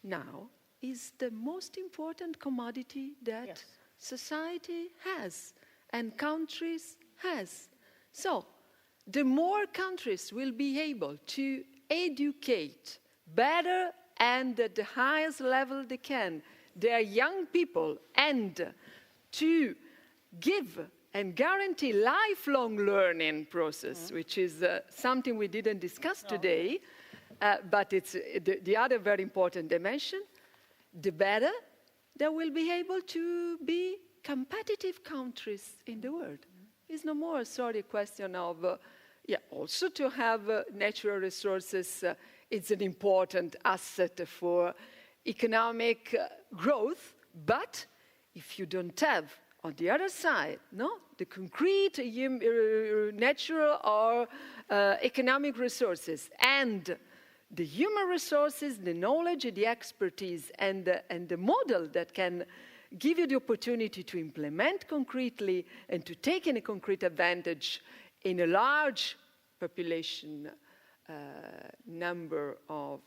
now is the most important commodity that society has and countries has. So the more countries will be able to educate better and at the highest level they can their young people and to give and guarantee lifelong learning process, which is something we didn't discuss today, but it's the other very important dimension, the better they will be able to be competitive countries in the world. It's no more a question of, also to have natural resources, it's an important asset for economic growth, but if you don't have, on the other side, the concrete natural or economic resources and the human resources, the knowledge, the expertise, and the model that can give you the opportunity to implement concretely and to take any concrete advantage in a large population number of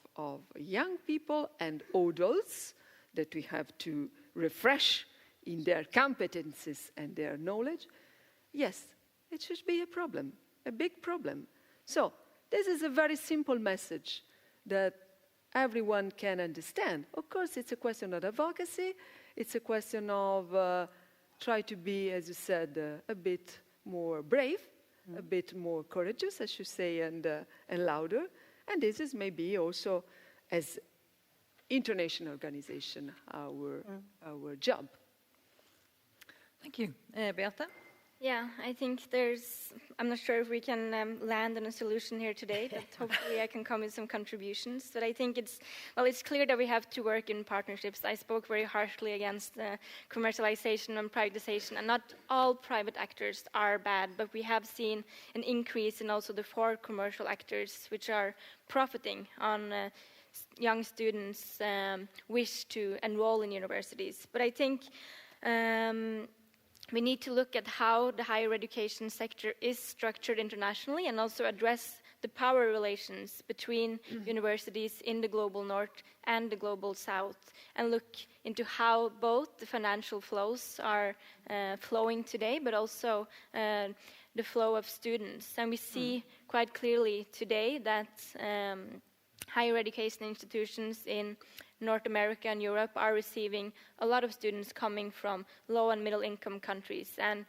young people and adults that we have to refresh in their competencies and their knowledge, yes, it should be a problem, a big problem. So this is a very simple message that everyone can understand. Of course, it's a question of advocacy. It's a question of try to be, as you said, a bit more brave, a bit more courageous, I should say, and louder. And this is maybe also, as international organization, our job. Thank you. Beate? Yeah, I think I'm not sure if we can land on a solution here today, but hopefully I can come with some contributions. But I think it's clear that we have to work in partnerships. I spoke very harshly against commercialization and privatization, and not all private actors are bad, but we have seen an increase in also the 4 commercial actors which are profiting on young students' wish to enroll in universities. But I think we need to look at how the higher education sector is structured internationally and also address the power relations between universities in the global north and the global south, and look into how both the financial flows are flowing today, but also the flow of students. And we see quite clearly today that higher education institutions in North America and Europe are receiving a lot of students coming from low and middle income countries, and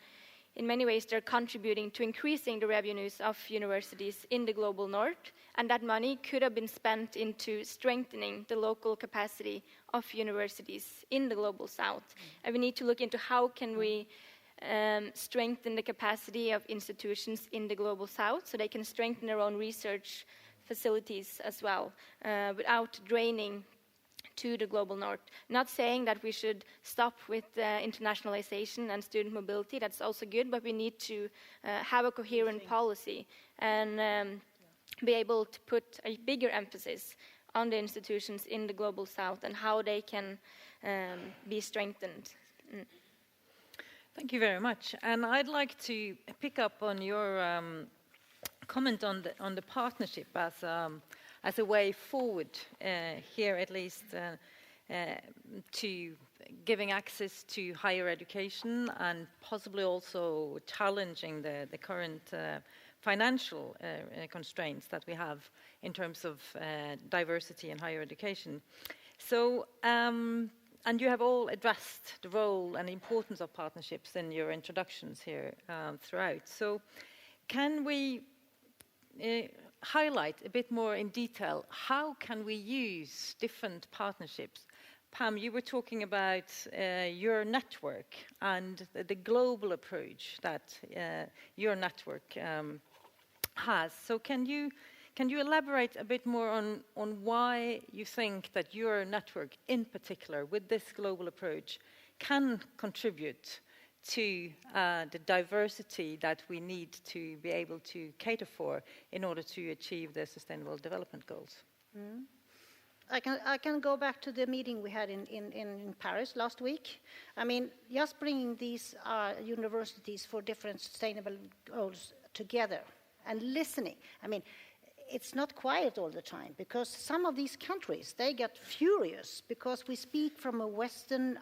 in many ways they're contributing to increasing the revenues of universities in the global north, and that money could have been spent into strengthening the local capacity of universities in the global south. And we need to look into how can we strengthen the capacity of institutions in the global south so they can strengthen their own research facilities as well, without draining to the global north. Not saying that we should stop with internationalization and student mobility, that's also good, but we need to have a coherent policy and be able to put a bigger emphasis on the institutions in the global south and how they can be strengthened. Thank you very much. And I'd like to pick up on your comment on the partnership as a way forward here, at least, to giving access to higher education and possibly also challenging the current financial constraints that we have in terms of diversity in higher education. So, and you have all addressed the role and importance of partnerships in your introductions here throughout. So, can we highlight a bit more in detail how can we use different partnerships? Pam, you were talking about your network and the global approach that your network has. So can you elaborate a bit more on why you think that your network in particular with this global approach can contribute to the diversity that we need to be able to cater for in order to achieve the Sustainable Development Goals? I can go back to the meeting we had in Paris last week. I mean, just bringing these universities for different sustainable goals together and listening. I mean, it's not quiet all the time, because some of these countries, they get furious because we speak from a Western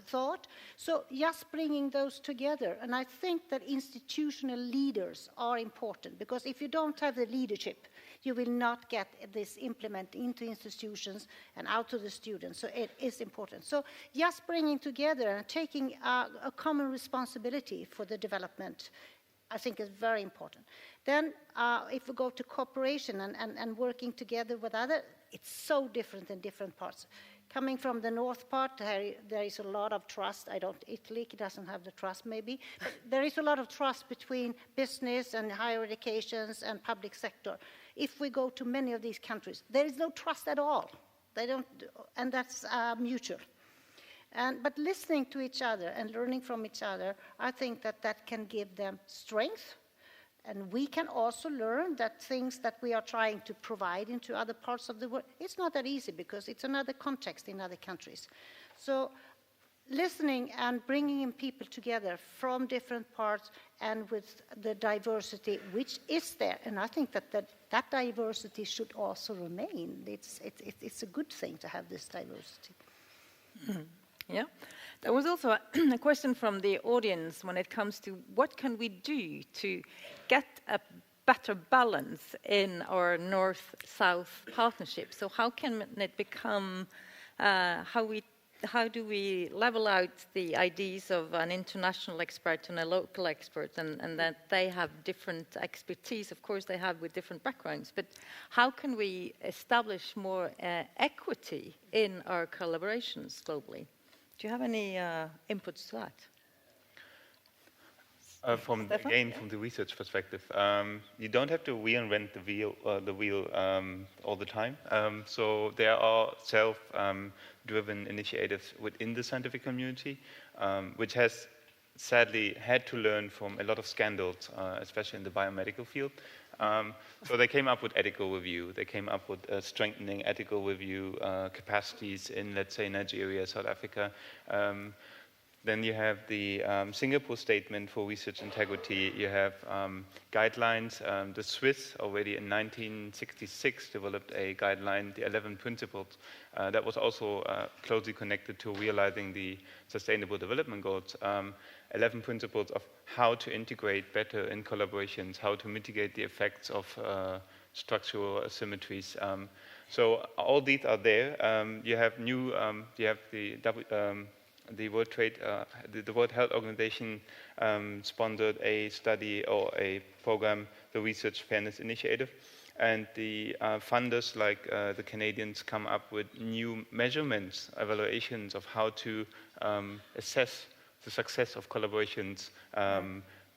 thought. So just bringing those together, and I think that institutional leaders are important, because if you don't have the leadership, you will not get this implemented into institutions and out to the students. So it is important. So just bringing together and taking a common responsibility for the development, I think, is very important. Then if we go to cooperation and working together with others, it's so different in different parts. Coming from the north part, there is a lot of trust. Italy doesn't have the trust maybe, but there is a lot of trust between business and higher educations and public sector. If we go to many of these countries, there is no trust at all. They don't, and that's mutual. But listening to each other and learning from each other, I think that can give them strength. And we can also learn that things that we are trying to provide into other parts of the world, it's not that easy because it's another context in other countries. So listening and bringing in people together from different parts and with the diversity which is there, and I think that diversity should also remain. It's a good thing to have this diversity. Mm-hmm. Yeah, there was also a question from the audience when it comes to what can we do to get a better balance in our North-South partnership. So how can it become, how do we level out the ideas of an international expert and a local expert, and that they have different expertise, of course they have with different backgrounds, but how can we establish more equity in our collaborations globally? Do you have any inputs to that? From the research perspective, you don't have to reinvent the wheel all the time. So there are self-driven initiatives within the scientific community, which has sadly had to learn from a lot of scandals, especially in the biomedical field. So they came up with ethical review. They came up with strengthening ethical review capacities in, let's say, Nigeria, South Africa. Then you have the Singapore Statement for Research Integrity. You have guidelines. The Swiss already in 1966 developed a guideline, the 11 Principles, that was also closely connected to realizing the Sustainable Development Goals. 11 principles of how to integrate better in collaborations, how to mitigate the effects of structural asymmetries. So all these are there. You have the World Health Organization sponsored a study or a program, the Research Fairness Initiative, and the funders like the Canadians come up with new measurements, evaluations of how to assess the success of collaborations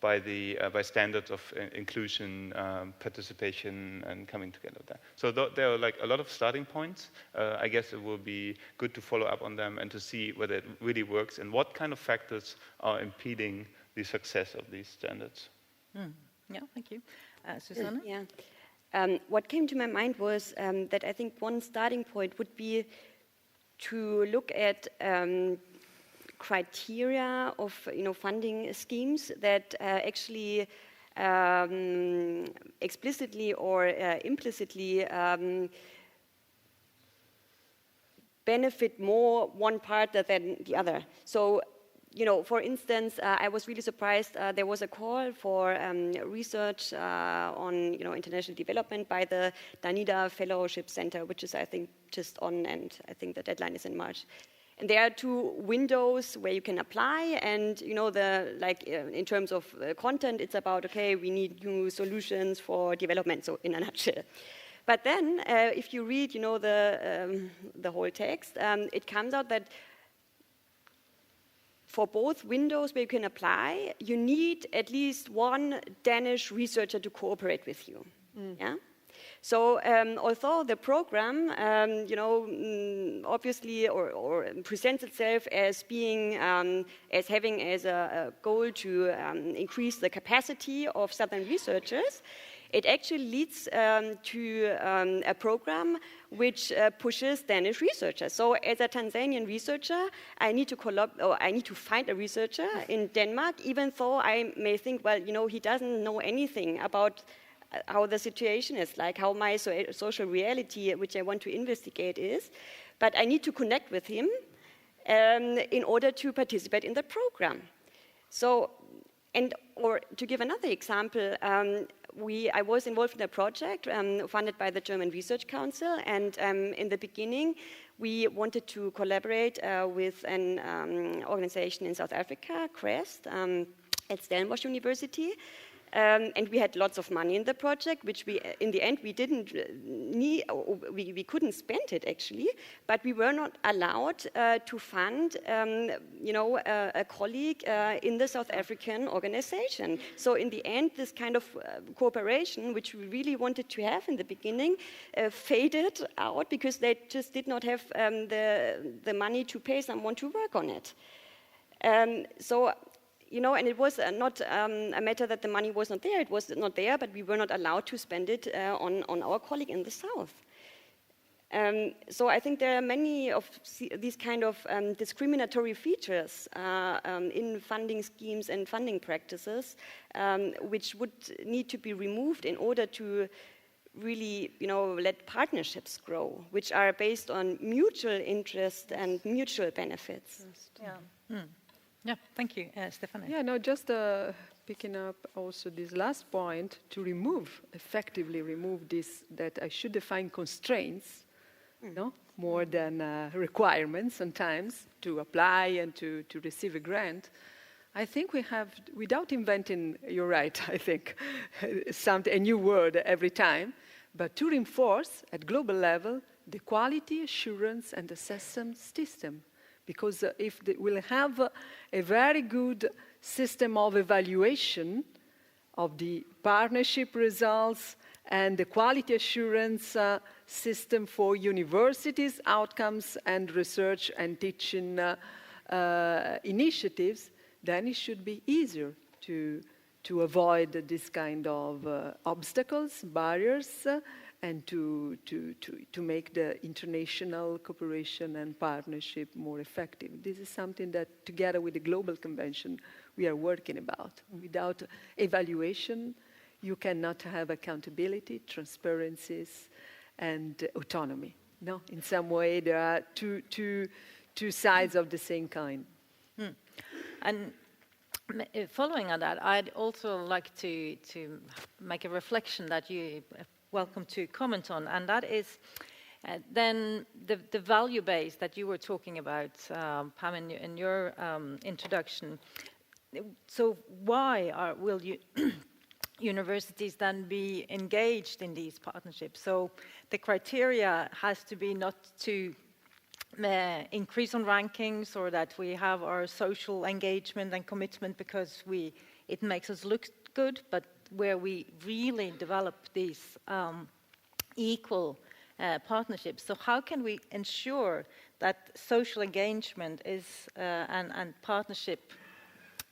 by standards of inclusion, participation, and coming together with that. So there are like a lot of starting points. I guess it will be good to follow up on them and to see whether it really works and what kind of factors are impeding the success of these standards. Yeah, thank you. Susanna? Yeah. What came to my mind was that I think one starting point would be to look at criteria of funding schemes that actually explicitly or implicitly benefit more one partner than the other. So, for instance, I was really surprised. There was a call for research on, international development by the Danida Fellowship Center, which is, I think, just on, and I think the deadline is in March. And there are two windows where you can apply, and in terms of content, it's about we need new solutions for development. So in a nutshell, but then if you read the whole text, it comes out that for both windows where you can apply, you need at least one Danish researcher to cooperate with you. Yeah. So although the program, obviously or presents itself as being, as having as a goal to increase the capacity of Southern researchers, it actually leads to a program which pushes Danish researchers. So as a Tanzanian researcher, I need to find a researcher in Denmark, even though I may think, well, he doesn't know anything about how the situation is, like how my social reality, which I want to investigate, is. But I need to connect with him in order to participate in the program. So, or to give another example, I was involved in a project funded by the German Research Council, and in the beginning, we wanted to collaborate with an organization in South Africa, CREST, at Stellenbosch University. And we had lots of money in the project, which in the end, we didn't need, we couldn't spend it actually, but we were not allowed to fund, a colleague in the South African organization. So in the end, this kind of cooperation, which we really wanted to have in the beginning, faded out because they just did not have the money to pay someone to work on it. And it was not a matter that the money was not there. It was not there, but we were not allowed to spend it on our colleague in the South. So I think there are many of these kind of discriminatory features in funding schemes and funding practices, which would need to be removed in order to really, let partnerships grow, which are based on mutual interest and mutual benefits. Yeah. Mm. Yeah, thank you, Stefania. Yeah, no, just picking up also this last point, to effectively remove this, that I should define constraints, more than requirements sometimes to apply and to receive a grant. I think we have, without inventing, you're right, I think, a new word every time, but to reinforce at global level the quality assurance and assessment system. Because if we'll have a very good system of evaluation of the partnership results and the quality assurance system for universities, outcomes and research and teaching initiatives, then it should be easier to avoid this kind of obstacles, barriers, and to make the international cooperation and partnership more effective. This is something that, together with the Global Convention, we are working about. Without evaluation, you cannot have accountability, transparencies, and autonomy. No, in some way, there are two sides of the same kind. Mm. And following on that, I'd also like to make a reflection that you welcome to comment on, and that is then the value base that you were talking about, Pam, in your introduction. So why will universities then be engaged in these partnerships? So the criteria has to be not to increase on rankings, or that we have our social engagement and commitment because it makes us look good, but where we really develop these equal partnerships. So how can we ensure that social engagement is and partnership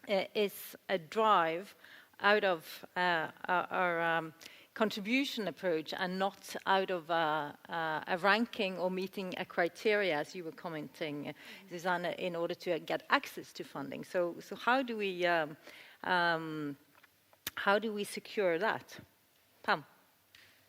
is a drive out of our contribution approach and not out of a ranking or meeting a criteria, as you were commenting, Susanne, in order to get access to funding? So how do we secure that? Pam?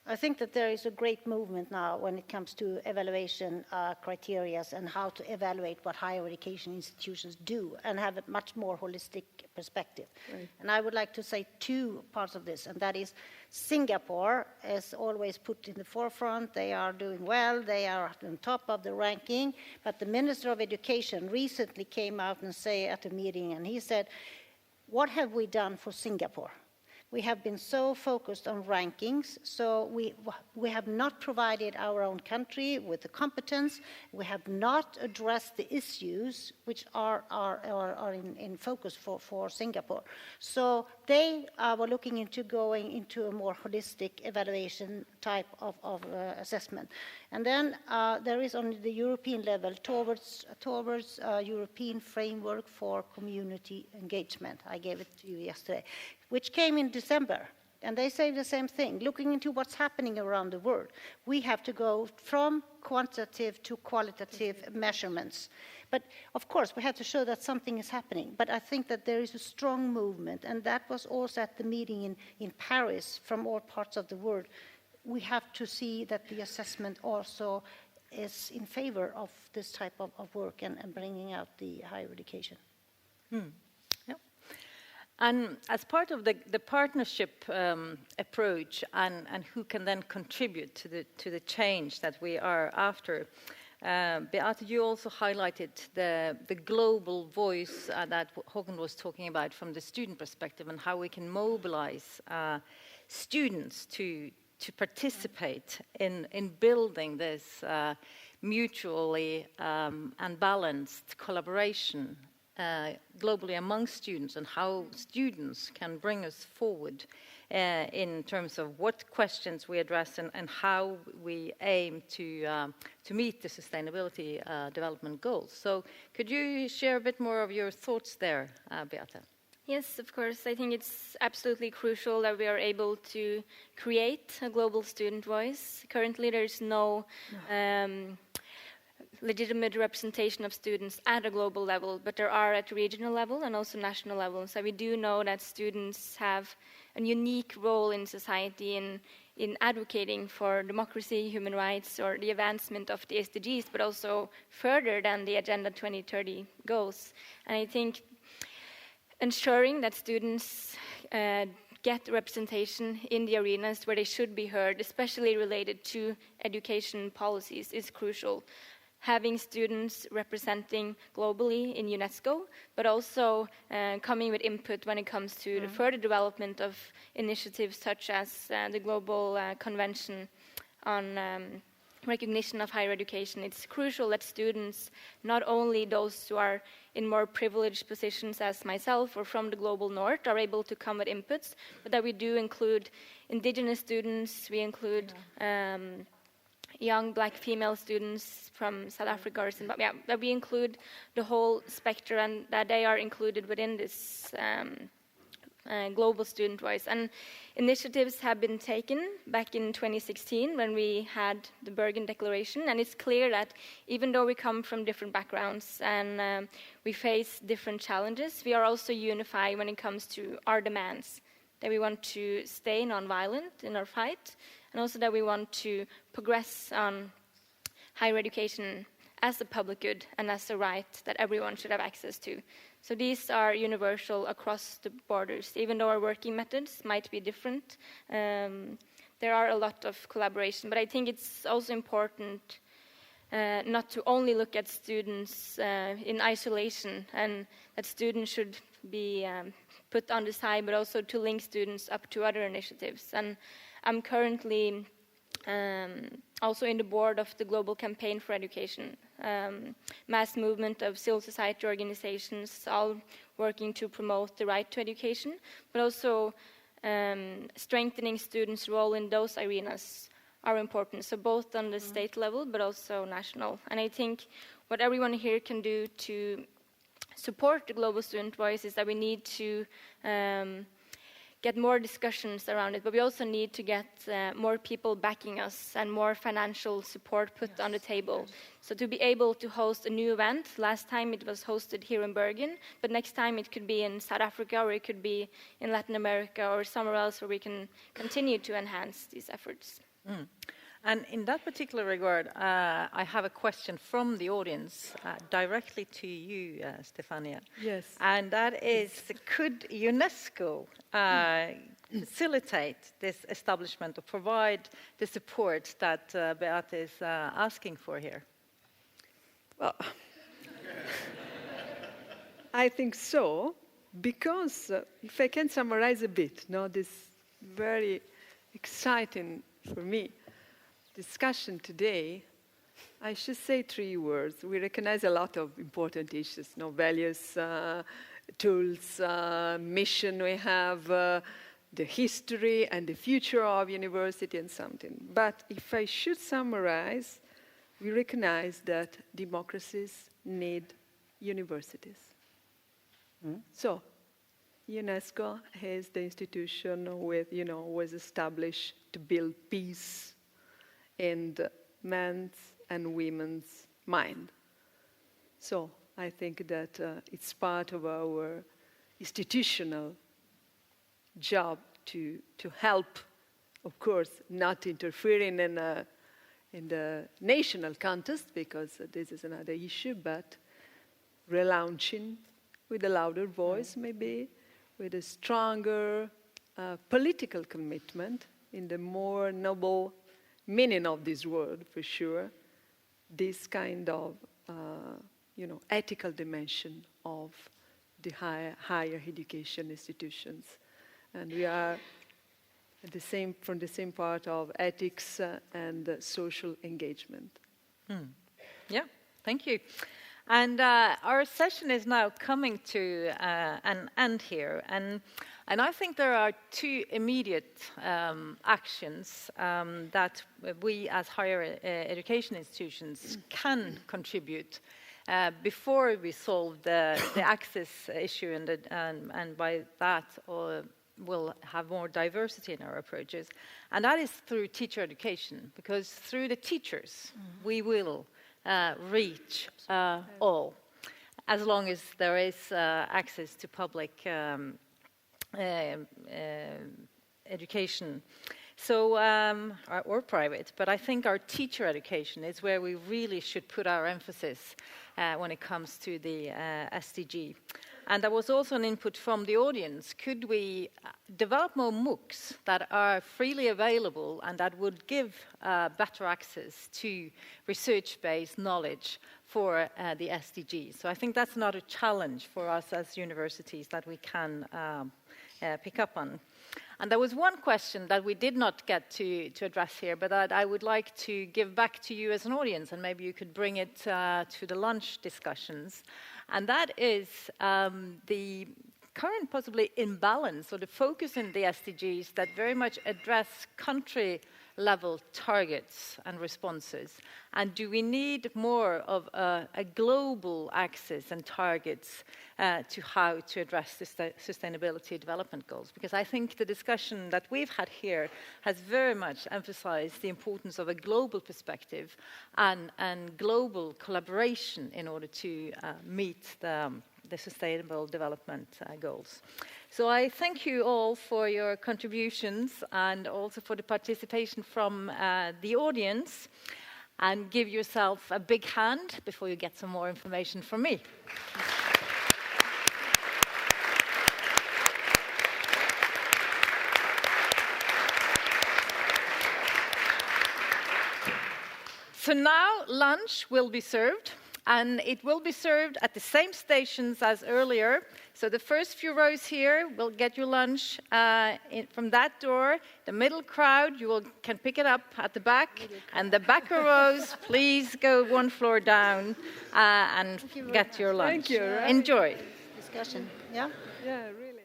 I think that there is a great movement now when it comes to evaluation criteria and how to evaluate what higher education institutions do and have a much more holistic perspective. Right. And I would like to say two parts of this, and that is Singapore is always put in the forefront. They are doing well. They are on top of the ranking. But the Minister of Education recently came out and said at a meeting, and he said, what have we done for Singapore? We have been so focused on rankings, so we have not provided our own country with the competence. We have not addressed the issues which are in focus for Singapore. So they were looking into going into a more holistic evaluation type of assessment. And then there is on the European level towards European framework for community engagement. I gave it to you yesterday, which came in December. And they say the same thing, looking into what's happening around the world. We have to go from quantitative to qualitative measurements. But of course, we have to show that something is happening. But I think that there is a strong movement, and that was also at the meeting in Paris from all parts of the world. We have to see that the assessment also is in favor of this type of work and bringing out the higher education. Yeah. And as part of the partnership approach and who can then contribute to the change that we are after, Beate, you also highlighted the global voice that Håkon was talking about from the student perspective and how we can mobilize students to participate in building this mutually and balanced collaboration globally among students, and how students can bring us forward in terms of what questions we address and how we aim to meet the sustainability development goals. So could you share a bit more of your thoughts there, Beate? Yes, of course. I think it's absolutely crucial that we are able to create a global student voice. Currently, there's no legitimate representation of students at a global level, but there are at regional level and also national level. So we do know that students have a unique role in society in advocating for democracy, human rights, or the advancement of the SDGs, but also further than the Agenda 2030 goals. And I think ensuring that students get representation in the arenas where they should be heard, especially related to education policies, is crucial. Having students representing globally in UNESCO, but also coming with input when it comes to the further development of initiatives such as the Global Convention on recognition of higher education. It's crucial that students, not only those who are in more privileged positions as myself or from the global north, are able to come with inputs, but that we do include indigenous students, we include young black female students from South Africa or Zimbabwe, that we include the whole spectrum and that they are included within this global student voice. And initiatives have been taken back in 2016 when we had the Bergen Declaration, and it's clear that even though we come from different backgrounds and we face different challenges, we are also unified when it comes to our demands, that we want to stay non-violent in our fight, and also that we want to progress on higher education as a public good and as a right that everyone should have access to. So these are universal across the borders. Even though our working methods might be different, there are a lot of collaboration. But I think it's also important not to only look at students in isolation, and that students should be put on the side, but also to link students up to other initiatives. And I'm currently also in the board of the Global Campaign for Education, mass movement of civil society organizations, all working to promote the right to education, but also strengthening students' role in those arenas are important. So both on the state level, but also national. And I think what everyone here can do to support the global student voice is that we need to get more discussions around it, but we also need to get more people backing us and more financial support put on the table. So to be able to host a new event, last time it was hosted here in Bergen, but next time it could be in South Africa, or it could be in Latin America, or somewhere else where we can continue to enhance these efforts. And in that particular regard, I have a question from the audience directly to you, Stefania. Yes. And that is, could UNESCO facilitate this establishment or provide the support that Beate is asking for here? Well, I think so, because if I can summarize a bit, this very exciting for me discussion today, I should say 3 words. We recognize a lot of important issues, values, tools, mission we have, the history and the future of university and something. But if I should summarize, we recognize that democracies need universities. So UNESCO is the institution with, was established to build peace in men's and women's mind. So I think that it's part of our institutional job to help, of course, not interfering in the national context, because this is another issue, but relaunching with a louder voice, maybe, with a stronger political commitment in the more noble meaning of this word, for sure, this kind of, ethical dimension of the higher education institutions. And we are from the same part of ethics and social engagement. Yeah, thank you. And our session is now coming to an end here. And I think there are two immediate actions that we as higher education institutions can contribute before we solve the access issue, and by that we'll have more diversity in our approaches. And that is through teacher education, because through the teachers we will reach all, as long as there is access to public education, so or private. But I think our teacher education is where we really should put our emphasis when it comes to the SDG. And there was also an input from the audience. Could we develop more MOOCs that are freely available and that would give better access to research-based knowledge for the SDGs? So I think that's another challenge for us as universities that we can pick up on. And there was one question that we did not get to address here, but that I would like to give back to you as an audience, and maybe you could bring it to the lunch discussions. And that is the current possibly imbalance or the focus in the SDGs that very much address country-level targets and responses. And do we need more of a global access and targets to how to address the sustainability development goals? Because I think the discussion that we've had here has very much emphasized the importance of a global perspective and global collaboration in order to meet the sustainable development goals. So I thank you all for your contributions and also for the participation from the audience, and give yourself a big hand before you get some more information from me. So now lunch will be served. And it will be served at the same stations as earlier. So the first few rows here will get your lunch from that door. The middle crowd, can pick it up at the back. And the back rows, please go one floor down and get your lunch. Thank you. Right? Enjoy. Discussion, yeah? Yeah, really.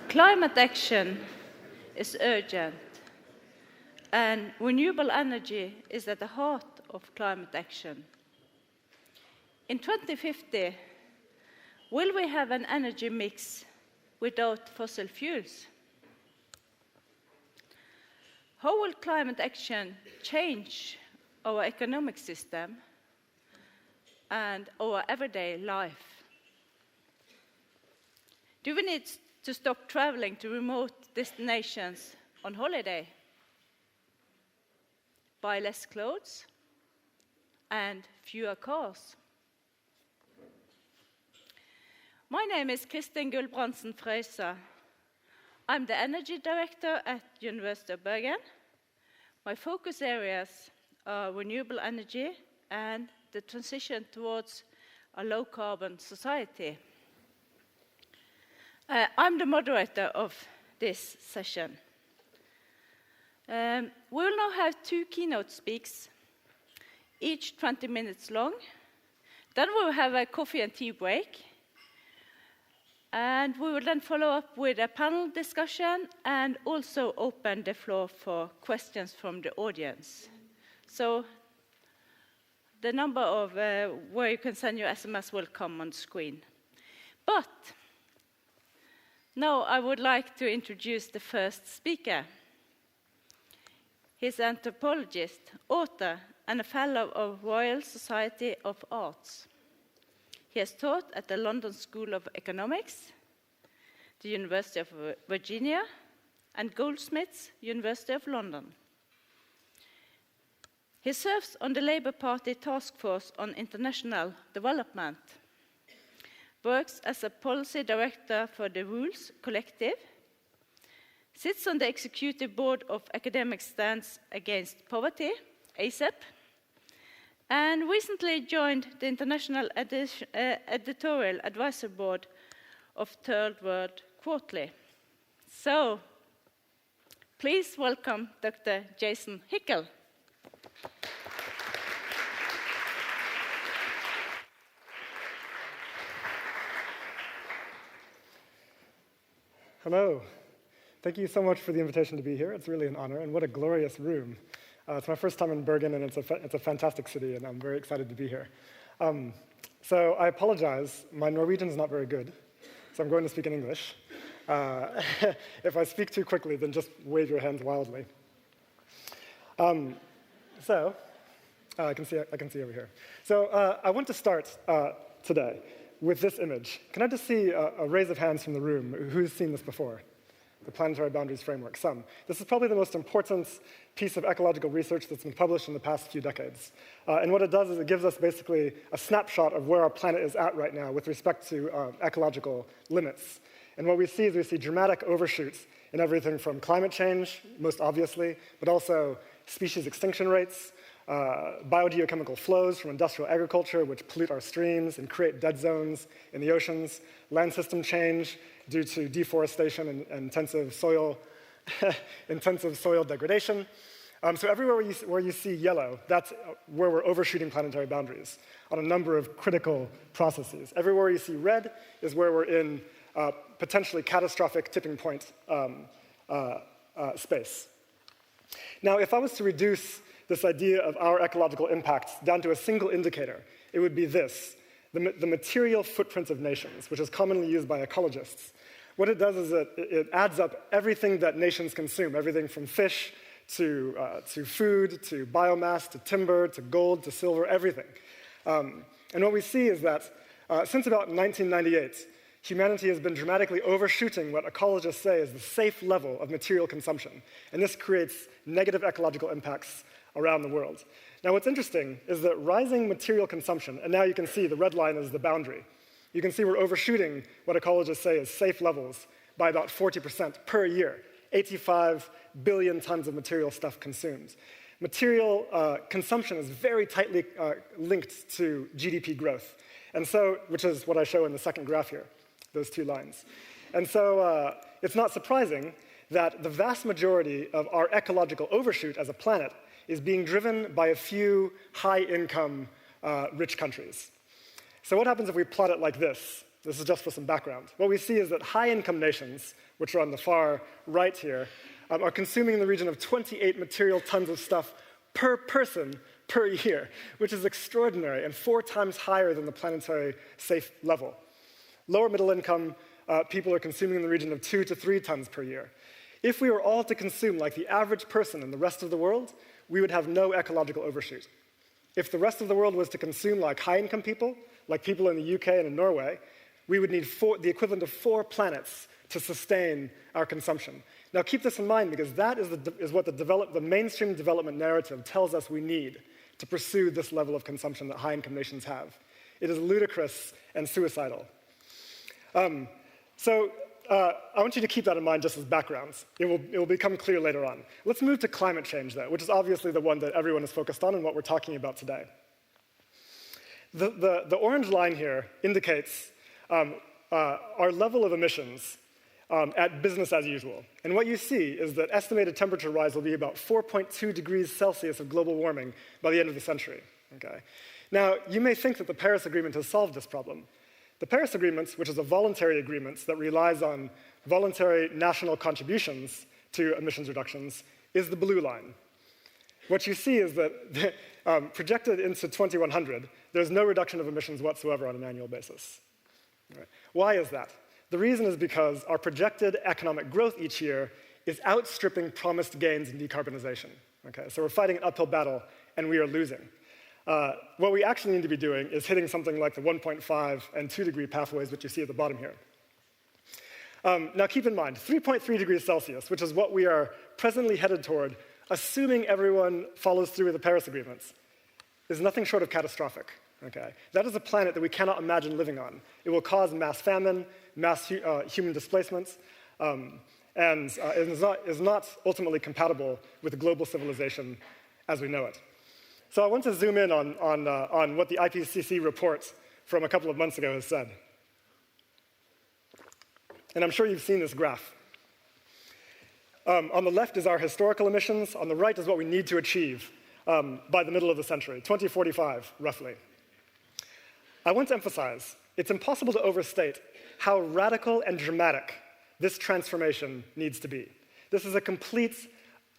Climate action is urgent, and renewable energy is at the heart of climate action. In 2050, will we have an energy mix without fossil fuels? How will climate action change our economic system and our everyday life? Do we need to stop traveling to remote destinations on holiday? Buy less clothes and fewer cars? My name is Kristin Guldbrandsen Frøysa. I'm the Energy Director at University of Bergen. My focus areas are renewable energy and the transition towards a low-carbon society. I'm the moderator of this session. We will now have 2 keynote speaks, each 20 minutes long. Then we will have a coffee and tea break. And we will then follow up with a panel discussion and also open the floor for questions from the audience. So the number of where you can send your SMS will come on screen. But now I would like to introduce the first speaker. He's an anthropologist, author, and a fellow of Royal Society of Arts. He has taught at the London School of Economics, the University of Virginia, and Goldsmiths, University of London. He serves on the Labour Party Task Force on International Development, works as a policy director for the Rules Collective, sits on the executive board of Academic Stands Against Poverty, ASAP, and recently joined the International Editorial Advisory Board of Third World Quarterly. So, please welcome Dr. Jason Hickel. Hello. Thank you so much for the invitation to be here. It's really an honor, and what a glorious room. It's my first time in Bergen, and it's a fantastic city, and I'm very excited to be here. So I apologize. My Norwegian is not very good, so I'm going to speak in English. If I speak too quickly, then just wave your hands wildly. I can see over here. So I want to start today with this image. Can I just see a raise of hands from the room? Who's seen this before? The Planetary Boundaries Framework, some. This is probably the most important piece of ecological research that's been published in the past few decades. And what it does is it gives us basically a snapshot of where our planet is at right now with respect to ecological limits. And what we see is we see dramatic overshoots in everything from climate change, most obviously, but also species extinction rates, biogeochemical flows from industrial agriculture, which pollute our streams and create dead zones in the oceans, land system change due to deforestation and intensive soil degradation. So everywhere where you see yellow, that's where we're overshooting planetary boundaries on a number of critical processes. Everywhere you see red is where we're in potentially catastrophic tipping point space. Now, if I was to reduce this idea of our ecological impacts down to a single indicator, it would be this, the material footprint of nations, which is commonly used by ecologists. What it does is it adds up everything that nations consume, everything from fish to food, to biomass, to timber, to gold, to silver, everything. And what we see is that since about 1998, humanity has been dramatically overshooting what ecologists say is the safe level of material consumption. And this creates negative ecological impacts around the world. Now, what's interesting is that rising material consumption, and now you can see the red line is the boundary. You can see we're overshooting what ecologists say is safe levels by about 40% per year, 85 billion tons of material stuff consumed. Material consumption is very tightly linked to GDP growth, and so, which is what I show in the second graph here, those two lines. And so it's not surprising that the vast majority of our ecological overshoot as a planet is being driven by a few high-income rich countries. So what happens if we plot it like this? This is just for some background. What we see is that high-income nations, which are on the far right here, are consuming in the region of 28 material tons of stuff per person per year, which is extraordinary and 4 times higher than the planetary safe level. Lower middle income people are consuming in the region of 2 to 3 tons per year. If we were all to consume like the average person in the rest of the world, we would have no ecological overshoot. If the rest of the world was to consume like high-income people, like people in the UK and in Norway, we would need the equivalent of 4 planets to sustain our consumption. Now keep this in mind, because that is what the mainstream development narrative tells us we need to pursue this level of consumption that high-income nations have. It is ludicrous and suicidal. I want you to keep that in mind just as backgrounds. It will become clear later on. Let's move to climate change, though, which is obviously the one that everyone is focused on and what we're talking about today. The orange line here indicates our level of emissions at business as usual. And what you see is that estimated temperature rise will be about 4.2 degrees Celsius of global warming by the end of the century. Okay? Now, you may think that the Paris Agreement has solved this problem. The Paris Agreement, which is a voluntary agreement that relies on voluntary national contributions to emissions reductions, is the blue line. What you see is that projected into 2100, there's no reduction of emissions whatsoever on an annual basis. Right. Why is that? The reason is because our projected economic growth each year is outstripping promised gains in decarbonization. Okay? So we're fighting an uphill battle, and we are losing. What we actually need to be doing is hitting something like the 1.5 and 2 degree pathways, which you see at the bottom here. Now keep in mind, 3.3 degrees Celsius, which is what we are presently headed toward, assuming everyone follows through with the Paris agreements, is nothing short of catastrophic. Okay? That is a planet that we cannot imagine living on. It will cause mass famine, mass human displacements, and is not ultimately compatible with global civilization as we know it. So I want to zoom in on what the IPCC report from a couple of months ago has said. And I'm sure you've seen this graph. On the left is our historical emissions. On the right is what we need to achieve by the middle of the century, 2045, roughly. I want to emphasize, it's impossible to overstate how radical and dramatic this transformation needs to be. This is a complete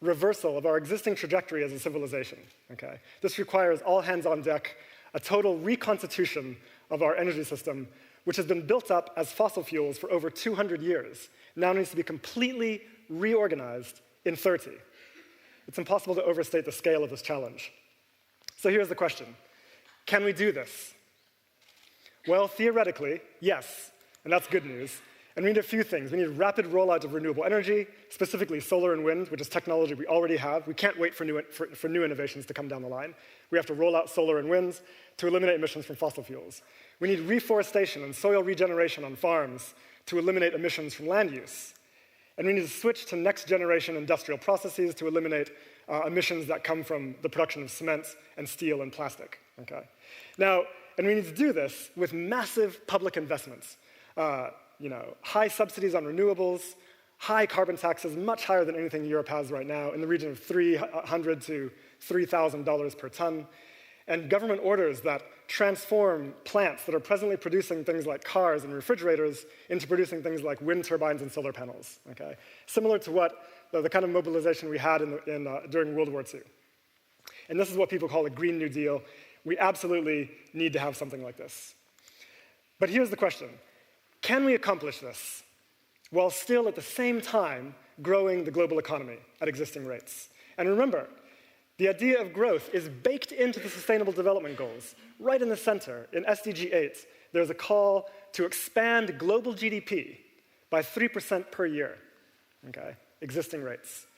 reversal of our existing trajectory as a civilization. Okay? This requires all hands on deck, a total reconstitution of our energy system, which has been built up as fossil fuels for over 200 years, now needs to be completely reorganized in 30. It's impossible to overstate the scale of this challenge. So here's the question. Can we do this? Well, theoretically, yes, and that's good news. And we need a few things. We need rapid rollout of renewable energy, specifically solar and wind, which is technology we already have. We can't wait for new innovations to come down the line. We have to roll out solar and winds to eliminate emissions from fossil fuels. We need reforestation and soil regeneration on farms to eliminate emissions from land use. And we need to switch to next-generation industrial processes to eliminate emissions that come from the production of cement and steel and plastic. Okay? Now, and we need to do this with massive public investments. High subsidies on renewables, high carbon taxes, much higher than anything Europe has right now, in the region of $300 to $3,000 per ton, and government orders that transform plants that are presently producing things like cars and refrigerators into producing things like wind turbines and solar panels. Okay? Similar to what the kind of mobilization we had during World War II. And this is what people call a Green New Deal. We absolutely need to have something like this. But here's the question. Can we accomplish this while still at the same time growing the global economy at existing rates? And remember, the idea of growth is baked into the Sustainable Development Goals. Right in the center, in SDG 8, there's a call to expand global GDP by 3% per year, okay, existing rates.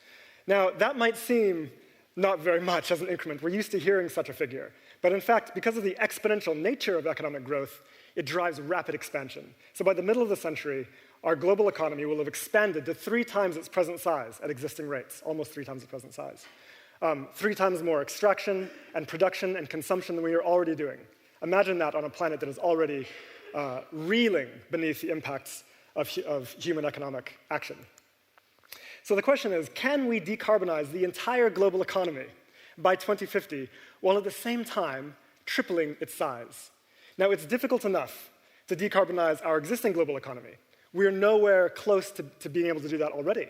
Now, that might seem not very much as an increment. We're used to hearing such a figure. But in fact, because of the exponential nature of economic growth, it drives rapid expansion. So by the middle of the century, our global economy will have expanded to 3 times its present size at existing rates, almost 3 times its present size. 3 times more extraction and production and consumption than we are already doing. Imagine that on a planet that is already reeling beneath the impacts of human economic action. So the question is, can we decarbonize the entire global economy by 2050 while at the same time tripling its size? Now, it's difficult enough to decarbonize our existing global economy. We're nowhere close to being able to do that already.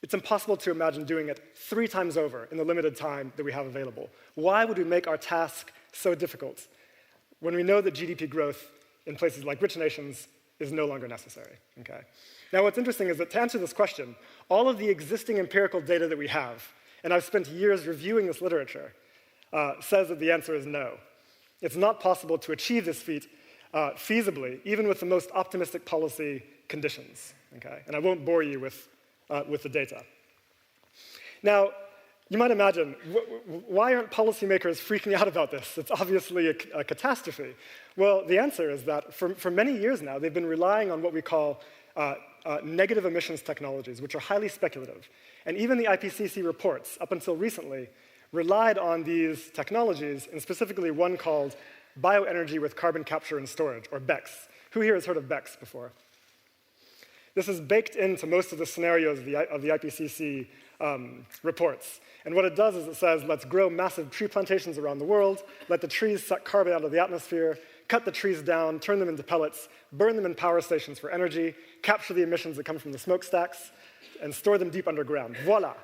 It's impossible to imagine doing it 3 times over in the limited time that we have available. Why would we make our task so difficult when we know that GDP growth in places like rich nations is no longer necessary? Okay. Now, what's interesting is that to answer this question, all of the existing empirical data that we have, and I've spent years reviewing this literature, says that the answer is no. It's not possible to achieve this feat feasibly, even with the most optimistic policy conditions. Okay? And I won't bore you with the data. Now, you might imagine, why aren't policymakers freaking out about this? It's obviously a catastrophe. Well, the answer is that for many years now, they've been relying on what we call negative emissions technologies, which are highly speculative. And even the IPCC reports, up until recently, relied on these technologies, and specifically one called bioenergy with carbon capture and storage, or BECCS. Who here has heard of BECCS before? This is baked into most of the scenarios of the IPCC reports. And what it does is it says, let's grow massive tree plantations around the world, let the trees suck carbon out of the atmosphere, cut the trees down, turn them into pellets, burn them in power stations for energy, capture the emissions that come from the smokestacks, and store them deep underground. Voila,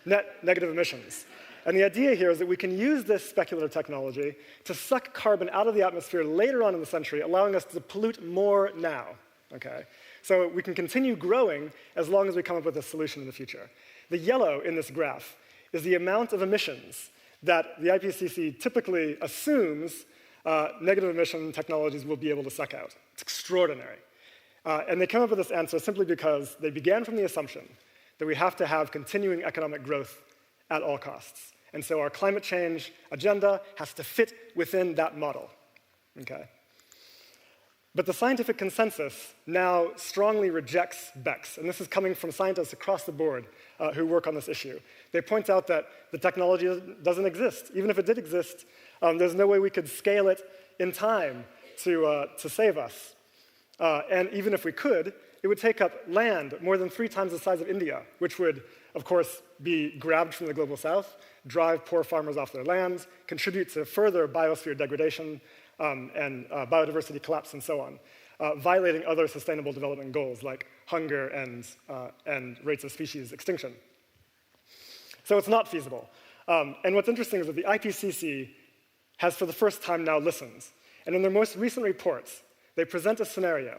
net negative emissions. And the idea here is that we can use this speculative technology to suck carbon out of the atmosphere later on in the century, allowing us to pollute more now. Okay? So we can continue growing as long as we come up with a solution in the future. The yellow in this graph is the amount of emissions that the IPCC typically assumes negative emission technologies will be able to suck out. It's extraordinary. And they come up with this answer simply because they began from the assumption that we have to have continuing economic growth at all costs. And so our climate change agenda has to fit within that model. Okay? But the scientific consensus now strongly rejects BECCS, and this is coming from scientists across the board who work on this issue. They point out that the technology doesn't exist. Even if it did exist, there's no way we could scale it in time to save us. And even if we could, it would take up land more than 3 times the size of India, which would, of course, be grabbed from the global south, drive poor farmers off their lands, contribute to further biosphere degradation and biodiversity collapse and so on, violating other sustainable development goals like hunger and rates of species extinction. So it's not feasible. And what's interesting is that the IPCC has for the first time now listened. And in their most recent reports, they present a scenario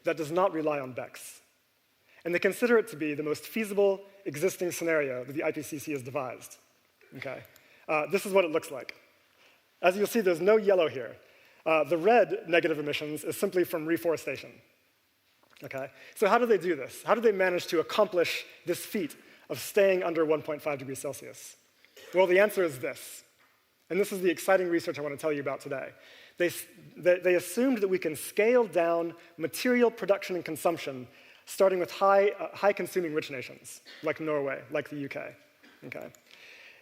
that does not rely on BECCS. And they consider it to be the most feasible existing scenario that the IPCC has devised. Okay? This is what it looks like. As you'll see, there's no yellow here. The red negative emissions is simply from reforestation. Okay? So how do they do this? How do they manage to accomplish this feat of staying under 1.5 degrees Celsius? Well, the answer is this. And this is the exciting research I want to tell you about today. They assumed that we can scale down material production and consumption starting with high-consuming rich nations, like Norway, like the UK. Okay?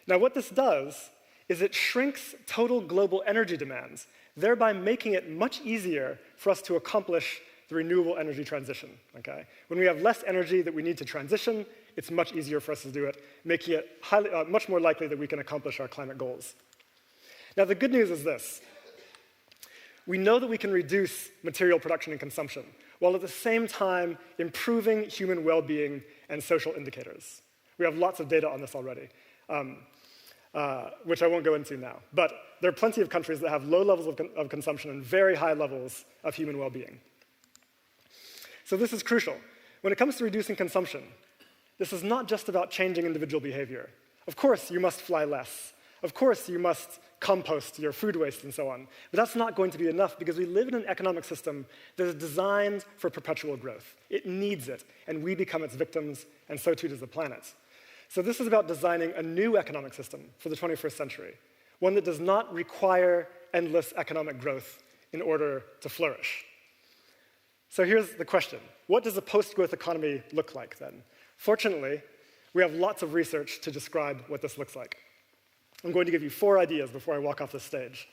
Now, what this does is it shrinks total global energy demands, thereby making it much easier for us to accomplish the renewable energy transition. Okay? When we have less energy that we need to transition, it's much easier for us to do it, making it much more likely that we can accomplish our climate goals. Now, the good news is this. We know that we can reduce material production and consumption, while at the same time improving human well-being and social indicators. We have lots of data on this already, which I won't go into now. But there are plenty of countries that have low levels of consumption and very high levels of human well-being. So this is crucial. When it comes to reducing consumption, this is not just about changing individual behavior. Of course, you must fly less. Of course, you must compost your food waste and so on. But that's not going to be enough because we live in an economic system that is designed for perpetual growth. It needs it, and we become its victims, and so too does the planet. So this is about designing a new economic system for the 21st century, one that does not require endless economic growth in order to flourish. So here's the question. What does a post-growth economy look like then? Fortunately, we have lots of research to describe what this looks like. I'm going to give you 4 ideas before I walk off the stage.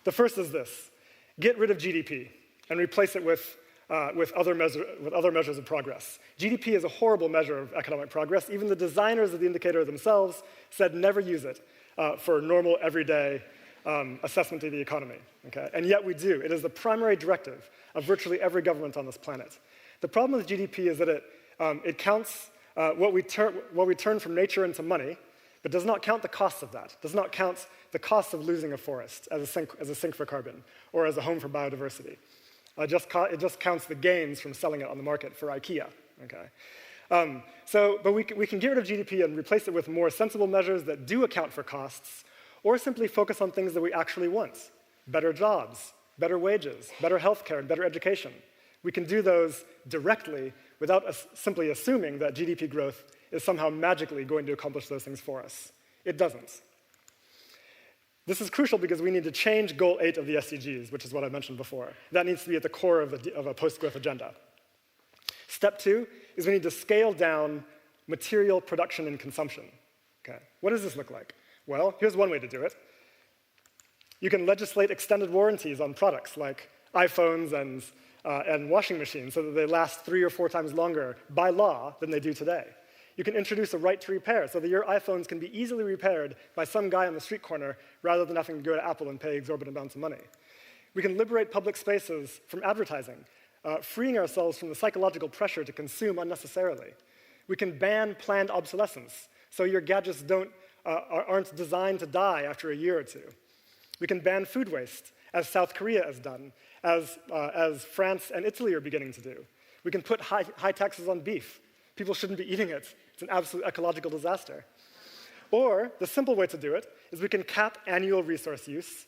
The first is this. Get rid of GDP and replace it with other measures of progress. GDP is a horrible measure of economic progress. Even the designers of the indicator themselves said never use it for normal, everyday assessment of the economy. Okay? And yet we do. It is the primary directive of virtually every government on this planet. The problem with GDP is that it counts what we turn from nature into money, but does not count the costs of that, does not count the cost of losing a forest as a sink for carbon or as a home for biodiversity. It just counts the gains from selling it on the market for IKEA. Okay? But we can get rid of GDP and replace it with more sensible measures that do account for costs, or simply focus on things that we actually want. Better jobs, better wages, better healthcare, and better education. We can do those directly without simply assuming that GDP growth is somehow magically going to accomplish those things for us. It doesn't. This is crucial because we need to change Goal 8 of the SDGs, which is what I mentioned before. That needs to be at the core of a post-growth agenda. Step 2 is we need to scale down material production and consumption. Okay. What does this look like? Well, here's one way to do it. You can legislate extended warranties on products like iPhones and washing machines so that they last 3 or 4 times longer by law than they do today. You can introduce a right to repair so that your iPhones can be easily repaired by some guy on the street corner rather than having to go to Apple and pay exorbitant amounts of money. We can liberate public spaces from advertising, freeing ourselves from the psychological pressure to consume unnecessarily. We can ban planned obsolescence so your gadgets aren't designed to die after a year or two. We can ban food waste, as South Korea has done, as France and Italy are beginning to do. We can put high taxes on beef. People shouldn't be eating it. It's an absolute ecological disaster. Or the simple way to do it is we can cap annual resource use,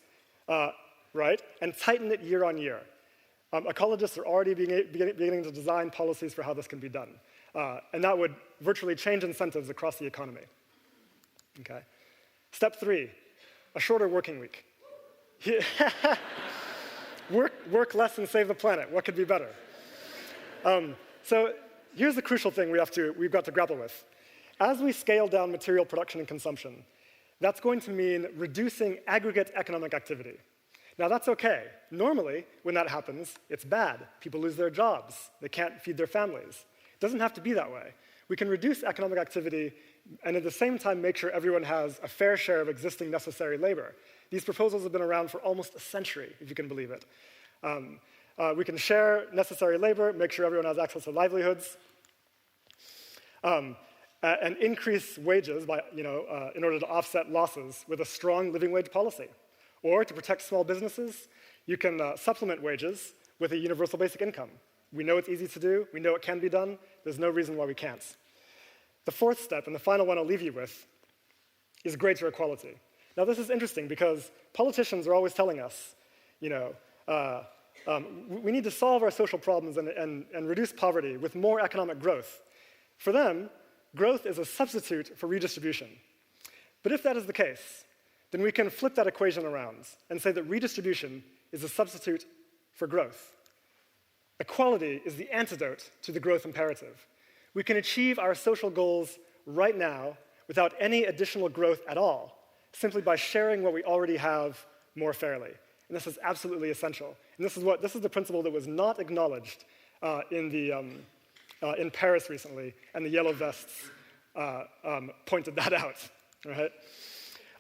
right, and tighten it year on year. Ecologists are already beginning to design policies for how this can be done. And that would virtually change incentives across the economy. Okay. Step 3, a shorter working week. Work less and save the planet. What could be better? So here's the crucial thing we've got to grapple with. As we scale down material production and consumption, that's going to mean reducing aggregate economic activity. Now that's okay. Normally, when that happens, it's bad. People lose their jobs. They can't feed their families. It doesn't have to be that way. We can reduce economic activity and at the same time make sure everyone has a fair share of existing necessary labor. These proposals have been around for almost a century, if you can believe it. We can share necessary labor, make sure everyone has access to livelihoods, and increase wages in order to offset losses with a strong living wage policy. Or to protect small businesses, you can supplement wages with a universal basic income. We know it's easy to do. We know it can be done. There's no reason why we can't. The 4th step, and the final one I'll leave you with, is greater equality. Now, this is interesting because politicians are always telling us, we need to solve our social problems and reduce poverty with more economic growth. For them, growth is a substitute for redistribution. But if that is the case, then we can flip that equation around and say that redistribution is a substitute for growth. Equality is the antidote to the growth imperative. We can achieve our social goals right now without any additional growth at all, simply by sharing what we already have more fairly. And this is absolutely essential. And this is the principle that was not acknowledged in Paris recently, and the Yellow Vests pointed that out. Right?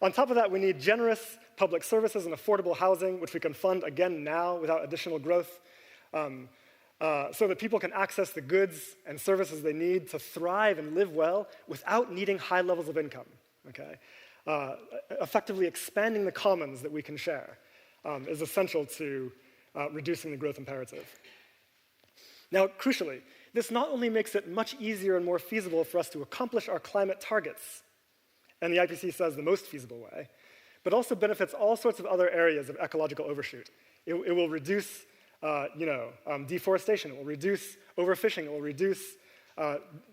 On top of that, we need generous public services and affordable housing, which we can fund again now without additional growth, so that people can access the goods and services they need to thrive and live well without needing high levels of income. Okay? Effectively expanding the commons that we can share is essential to reducing the growth imperative. Now, crucially, this not only makes it much easier and more feasible for us to accomplish our climate targets, and the IPC says the most feasible way, but also benefits all sorts of other areas of ecological overshoot. It will reduce deforestation, it will reduce overfishing, it will reduce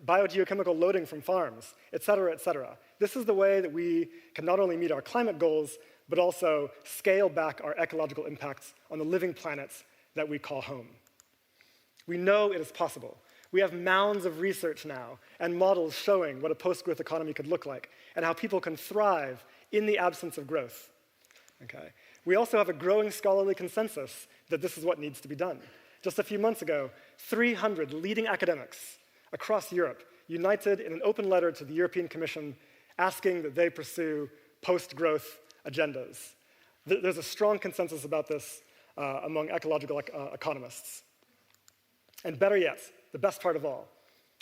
biogeochemical loading from farms, et cetera, et cetera. This is the way that we can not only meet our climate goals, but also scale back our ecological impacts on the living planets that we call home. We know it is possible. We have mounds of research now and models showing what a post-growth economy could look like and how people can thrive in the absence of growth. Okay? We also have a growing scholarly consensus that this is what needs to be done. Just a few months ago, 300 leading academics across Europe united in an open letter to the European Commission asking that they pursue post-growth agendas. There's a strong consensus about this among ecological economists. And better yet, the best part of all,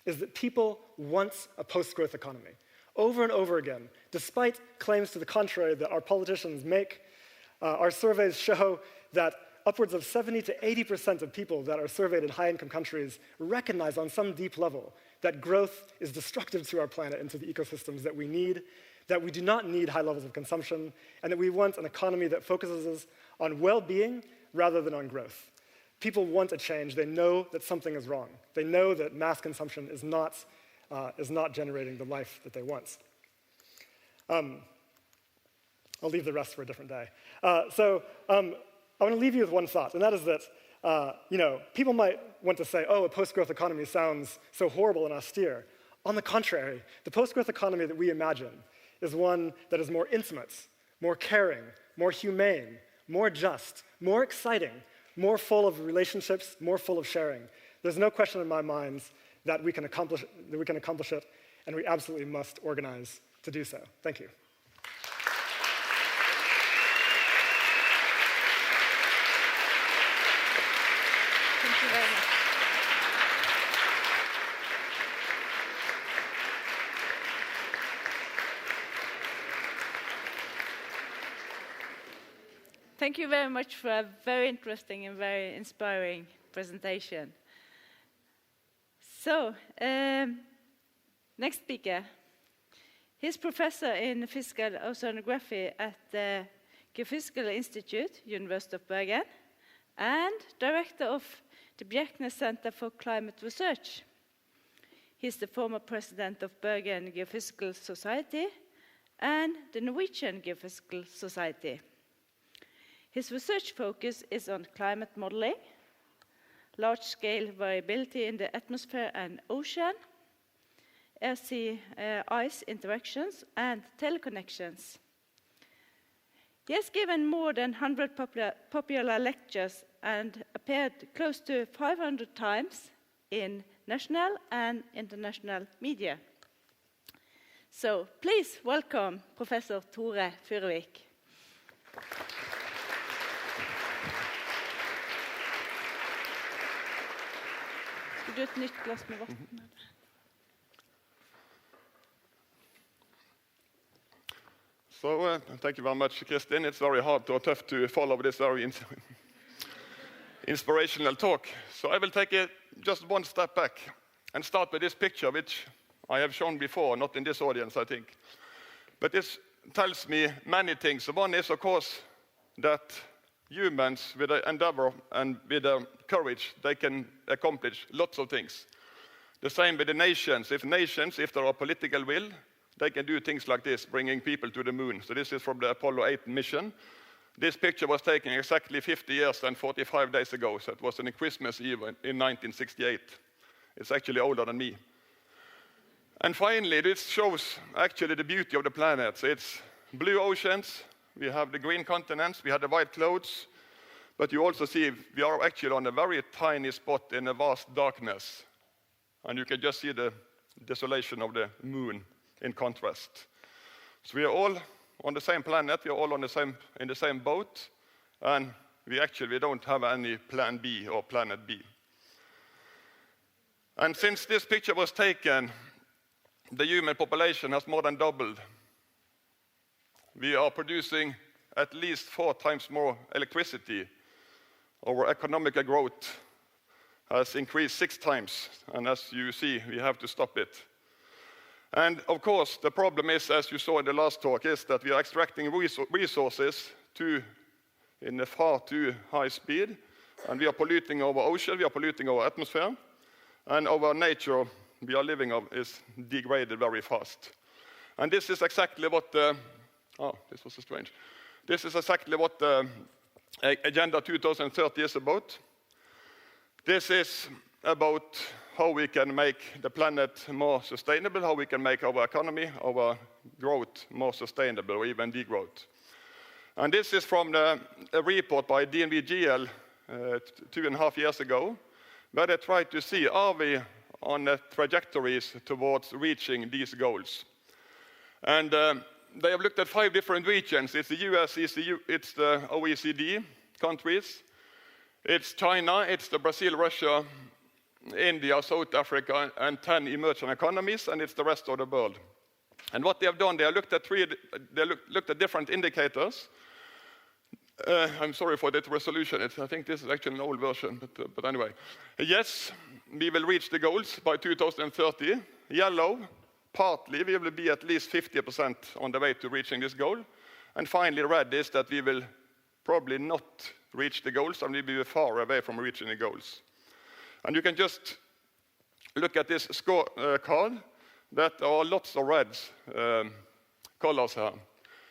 is that people want a post-growth economy. Over and over again, despite claims to the contrary that our politicians make, our surveys show that upwards of 70 to 80% of people that are surveyed in high-income countries recognize on some deep level that growth is destructive to our planet and to the ecosystems that we need, that we do not need high levels of consumption, and that we want an economy that focuses on well-being rather than on growth. People want a change. They know that something is wrong. They know that mass consumption is not generating the life that they want. I'll leave the rest for a different day. I want to leave you with one thought, and that is that people might want to say, oh, a post-growth economy sounds so horrible and austere. On the contrary, the post-growth economy that we imagine is one that is more intimate, more caring, more humane, more just, more exciting, more full of relationships, more full of sharing. There's no question in my mind that we can accomplish it, and we absolutely must organize to do so. Thank you. Thank you very much. Thank you very much for a very interesting and very inspiring presentation. So, next speaker. He's professor in physical oceanography at the Geophysical Institute, University of Bergen, and director of the Bjerknes Center for Climate Research. He's the former president of Bergen Geophysical Society and the Norwegian Geophysical Society. His research focus is on climate modeling, large-scale variability in the atmosphere and ocean, air-sea ice interactions, and teleconnections. He has given more than 100 popular lectures and appeared close to 500 times in national and international media. So please welcome Professor Tore Furevik. Skal du et nytt glass med vann? So, thank you very much, Kristin. It's very hard or tough to follow this very inspirational talk. So I will take just one step back and start with this picture, which I have shown before, not in this audience, I think. But this tells me many things. One is, of course, that humans, with their endeavor and with their courage, they can accomplish lots of things. The same with the nations. If there are political will, they can do things like this, bringing people to the moon. So this is from the Apollo 8 mission. This picture was taken exactly 50 years and 45 days ago, so it was on Christmas Eve in 1968. It's actually older than me. And finally, this shows actually the beauty of the planet. It's blue oceans, we have the green continents, we have the white clouds, but you also see we are actually on a very tiny spot in a vast darkness. And you can just see the desolation of the moon in contrast. So we are all on the same planet, we are all in the same boat, and we don't have any plan B or planet B. And since this picture was taken, the human population has more than doubled. We are producing at least 4 times more electricity. Our economic growth has increased 6 times, and as you see, we have to stop it. And of course, the problem is, as you saw in the last talk, is that we are extracting resources in a far too high speed, and we are polluting our ocean, we are polluting our atmosphere, and our nature we are living of is degraded very fast. And this is exactly what this was strange. This is exactly what the Agenda 2030 is about. This is about how we can make the planet more sustainable, how we can make our economy, our growth more sustainable, or even degrowth. And this is from a report by DNV-GL 2.5 years ago, where they tried to see, are we on the trajectories towards reaching these goals? And they have looked at 5 different regions. It's the US, it's the OECD countries, it's China, it's the Brazil, Russia, India, South Africa, and 10 emerging economies, and it's the rest of the world. And what they have done, they have looked at different indicators. I'm sorry for that resolution. I think this is actually an old version, but anyway. Yes, we will reach the goals by 2030. Yellow, partly, we will be at least 50% on the way to reaching this goal. And finally, red is that we will probably not reach the goals, and we will be far away from reaching the goals. And you can just look at this scorecard, that there are lots of red colors here.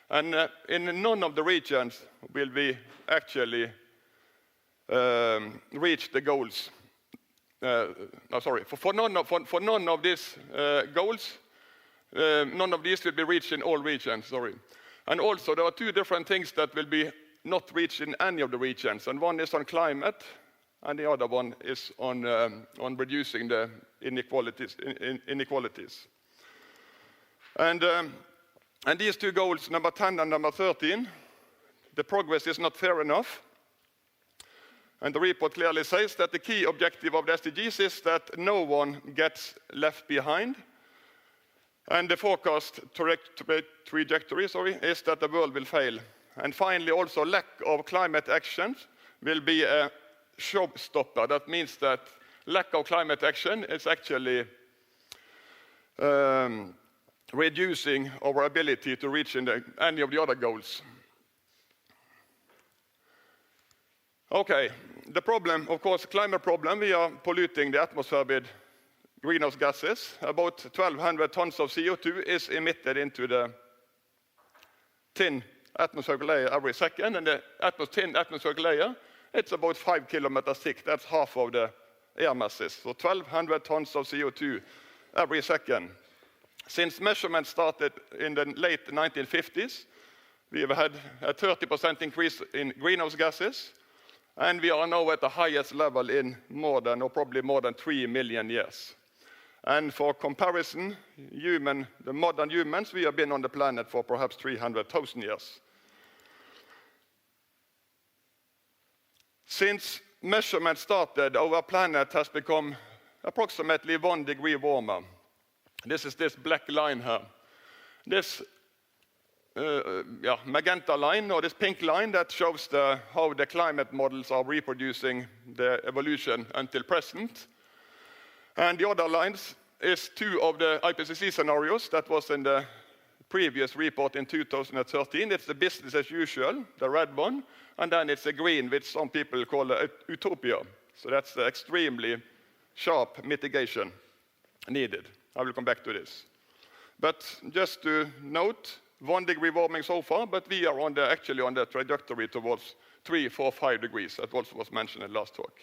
And in none of the regions will we actually reach the goals. For none of these goals, none of these will be reached in all regions, And also there are 2 different things that will be not reached in any of the regions. And one is on climate, and the other one is on reducing the inequalities. And these 2 goals, number 10 and number 13, the progress is not fair enough. And the report clearly says that the key objective of the SDGs is that no one gets left behind. And the forecast trajectory is that the world will fail. And finally, also lack of climate action will be a showstopper. That means that lack of climate action is actually reducing our ability to reach any of the other goals. Okay, the problem, of course, climate problem, we are polluting the atmosphere with greenhouse gases. About 1,200 tons of CO2 is emitted into the thin atmospheric layer every second, and the thin atmospheric layer, it's about 5 kilometers thick. That's half of the air masses. So 1,200 tons of CO2 every second. Since measurements started in the late 1950s, we have had a 30% increase in greenhouse gases, and we are now at the highest level in probably more than 3 million years. And for comparison, the modern humans, we have been on the planet for perhaps 300,000 years. Since measurements started, our planet has become approximately 1 degree warmer. This is this black line here. This magenta line, or this pink line, that shows how the climate models are reproducing the evolution until present. And the other lines is 2 of the IPCC scenarios that was in the previous report in 2013. It's the business as usual, the red one, and then it's the green, which some people call a utopia. So that's the extremely sharp mitigation needed. I will come back to this. But just to note, 1 degree warming so far, but we are actually on the trajectory towards 3, 4, 5 degrees. That also was mentioned in the last talk.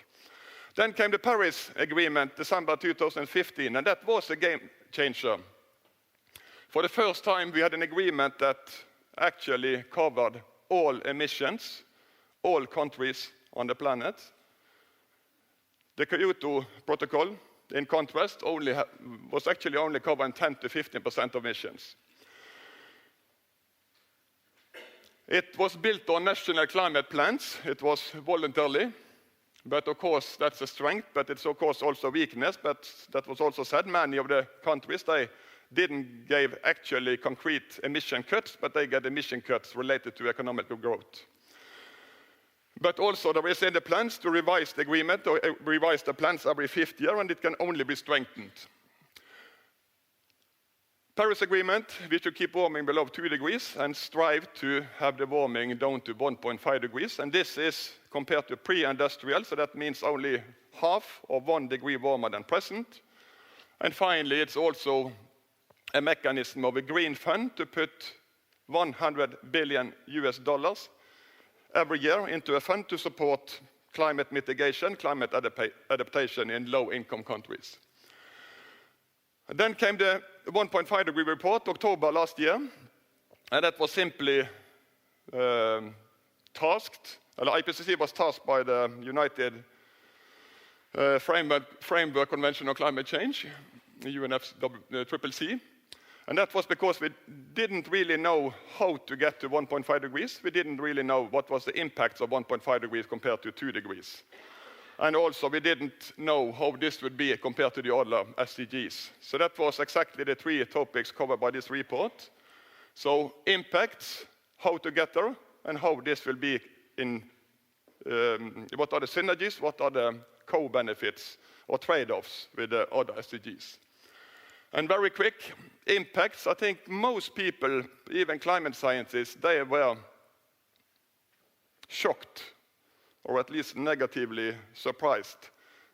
Then came the Paris Agreement, December 2015, and that was a game changer. For the first time, we had an agreement that actually covered all emissions, all countries on the planet. The Kyoto Protocol, in contrast, was actually only covering 10 to 15% of emissions. It was built on national climate plans. It was voluntarily, but of course that's a strength, but it's of course also a weakness. But that was also said, many of the countries, they didn't give actually concrete emission cuts, but they get emission cuts related to economic growth. But also there is in the plans to revise the agreement, or revise the plans every 5th year, and it can only be strengthened. Paris Agreement, we should keep warming below 2 degrees and strive to have the warming down to 1.5 degrees. And this is compared to pre-industrial, so that means only half of 1 degree warmer than present. And finally, it's also a mechanism of a green fund to put $100 billion every year into a fund to support climate mitigation, climate adaptation in low-income countries. And then came the 1.5 degree report, October last year, and that was simply tasked, IPCC was tasked by the United Framework Convention on Climate Change, UNFCCC, And that was because we didn't really know how to get to 1.5 degrees. We didn't really know what was the impact of 1.5 degrees compared to 2 degrees. And also we didn't know how this would be compared to the other SDGs. So that was exactly the 3 topics covered by this report. So impacts, how to get there, and how this will be in, what are the synergies, what are the co-benefits or trade-offs with the other SDGs. And very quick, impacts. I think most people, even climate scientists, they were shocked, or at least negatively surprised,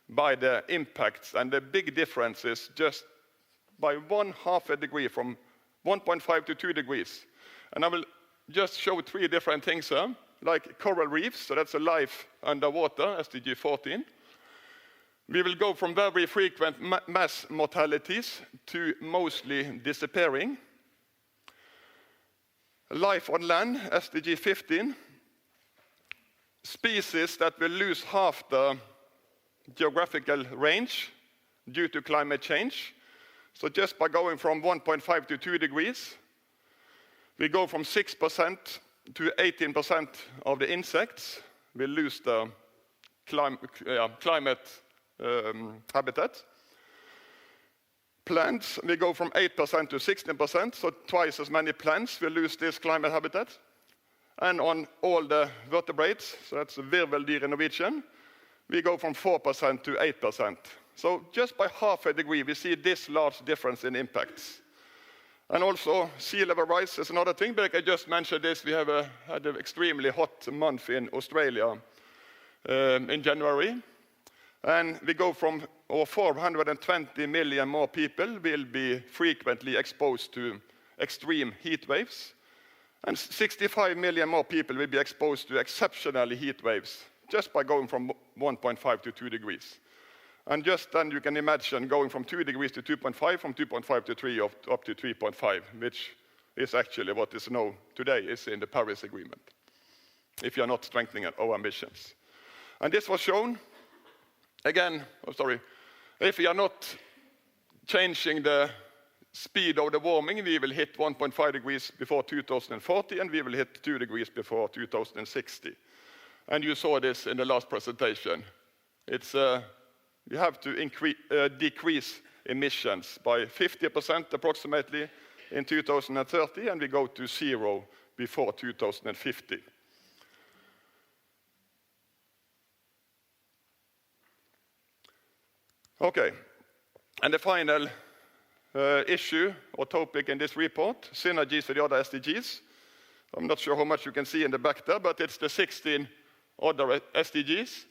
by the impacts and the big differences just by 1/2 degree from 1.5 to 2 degrees. And I will just show 3 different things here, like coral reefs, so that's a life underwater, SDG 14. We will go from very frequent mass mortalities to mostly disappearing. Life on land, SDG 15. Species that will lose half the geographical range due to climate change. So just by going from 1.5 to 2 degrees, we go from 6% to 18% of the insects will lose the climate habitat. Plants, we go from 8% to 16%, so twice as many plants will lose this climate habitat. And on all the vertebrates, so that's virveldyr in Norwegian, we go from 4% to 8%. So just by 1/2 degree, we see this large difference in impacts. And also, sea level rise is another thing, but I just mentioned this. We have had an extremely hot month in Australia in January. And we go from, or 420 million more people will be frequently exposed to extreme heat waves. And 65 million more people will be exposed to exceptionally heat waves just by going from 1.5 to 2 degrees. And just then you can imagine going from 2 degrees to 2.5, from 2.5 to 3, up to 3.5, which is actually what is known today is in the Paris Agreement, if you are not strengthening our ambitions. And this was shown, again, if we are not changing the speed of the warming, we will hit 1.5 degrees before 2040, and we will hit 2 degrees before 2060. And you saw this in the last presentation. It's you have to decrease emissions by 50% approximately in 2030, and we go to 0 before 2050. Okay, and the final issue or topic in this report, synergies with the other SDGs. I'm not sure how much you can see in the back there, but it's the 16 other SDGs.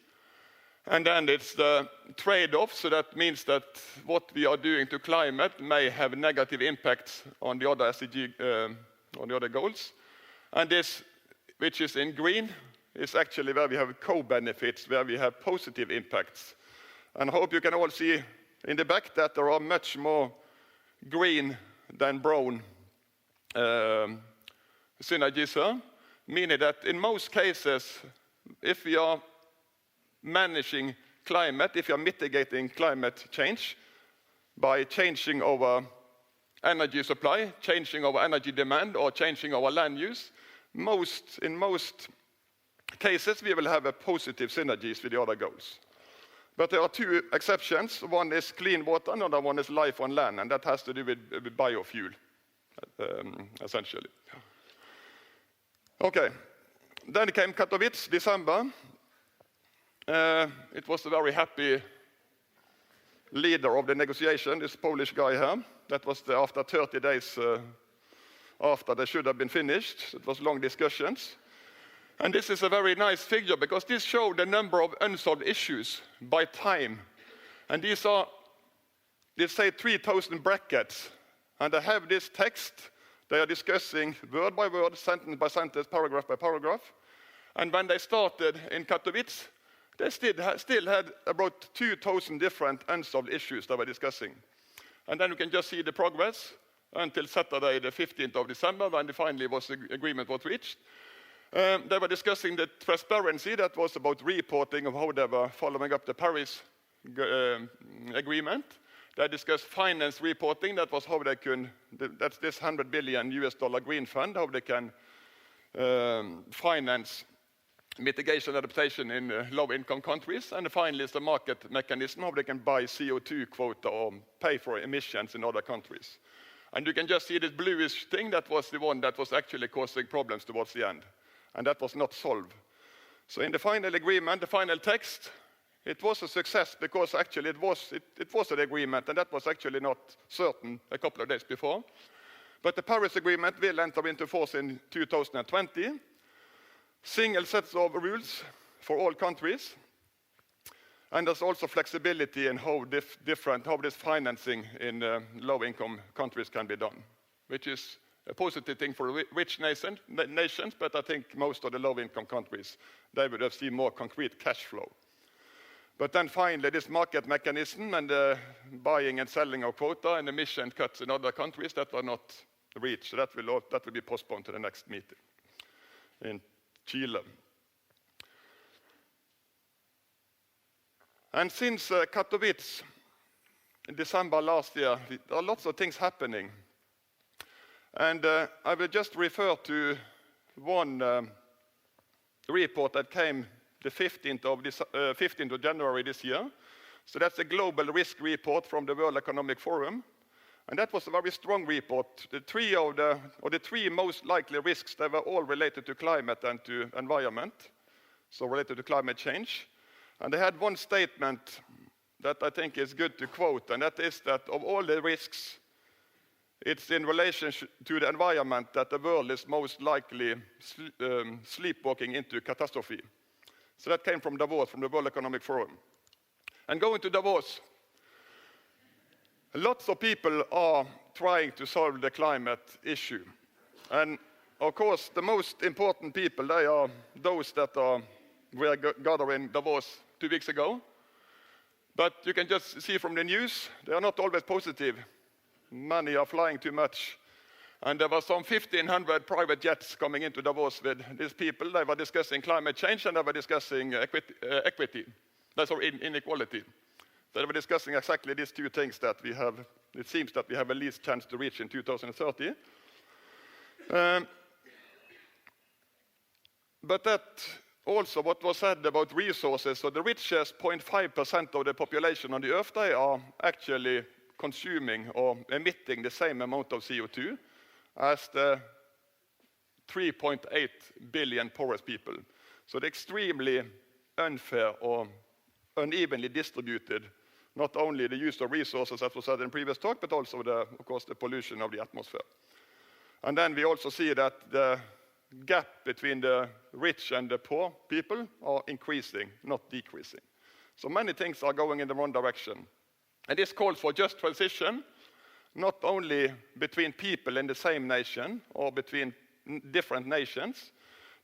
And then it's the trade-off, so that means that what we are doing to climate may have negative impacts on the other SDG, on the other goals. And this, which is in green, is actually where we have co-benefits, where we have positive impacts. And I hope you can all see in the back that there are much more green than brown synergies here, meaning that in most cases, if we are managing climate, if we are mitigating climate change by changing our energy supply, changing our energy demand, or changing our land use, in most cases we will have a positive synergies with the other goals. But there are 2 exceptions. One is clean water, and another one is life on land, and that has to do with biofuel, essentially. Okay, then came Katowice, December. It was a very happy leader of the negotiation, this Polish guy here. That was after 30 days after they should have been finished. It was long discussions. And this is a very nice figure because this showed the number of unsolved issues by time. And these say 3,000 brackets. And they have this text. They are discussing word by word, sentence by sentence, paragraph by paragraph. And when they started in Katowice, they still had about 2,000 different unsolved issues they were discussing. And then you can just see the progress until Saturday, the 15th of December, when finally agreement was reached. They were discussing the transparency, that was about reporting of how they were following up the Paris agreement. They discussed finance reporting. That was how they can, that's this $100 billion green fund, how they can finance mitigation adaptation in low-income countries. And finally, it's the market mechanism, how they can buy CO2 quota or pay for emissions in other countries. And you can just see this bluish thing. That was the one that was actually causing problems towards the end. And that was not solved. So in the final agreement, the final text, it was a success because actually it was an agreement, and that was actually not certain a couple of days before. But the Paris Agreement will enter into force in 2020. Single sets of rules for all countries. And there's also flexibility in how this financing in low-income countries can be done, which is a positive thing for rich nations, but I think most of the low-income countries, they would have seen more concrete cash flow. But then finally, this market mechanism and the buying and selling of quota and emission cuts in other countries that are not reached. So that will be postponed to the next meeting in Chile. And since Katowice in December last year, there are lots of things happening. And I will just refer to one report that came the 15th of January this year. So that's a global risk report from the World Economic Forum. And that was a very strong report. The three most likely risks, they were all related to climate and to environment, so related to climate change. And they had one statement that I think is good to quote, and that is that of all the risks, it's in relation to the environment that the world is most likely sleepwalking into catastrophe. So that came from Davos, from the World Economic Forum. And going to Davos, lots of people are trying to solve the climate issue. And of course, the most important people, they are those that were gathering in Davos 2 weeks ago. But you can just see from the news, they are not always positive. Many are flying too much. And there were some 1,500 private jets coming into Davos with these people. They were discussing climate change and they were discussing equity. That's our inequality. So they were discussing exactly these two things that we have, it seems that we have a least chance to reach in 2030. But that also what was said about resources, so the richest 0.5% of the population on the Earth, they are actually consuming or emitting the same amount of CO2 as the 3.8 billion poorest people. So they're extremely unfair or unevenly distributed, not only the use of resources, as was said in the previous talk, but also, of course, the pollution of the atmosphere. And then we also see that the gap between the rich and the poor people are increasing, not decreasing. So many things are going in the wrong direction. And this calls for just transition, not only between people in the same nation or between different nations,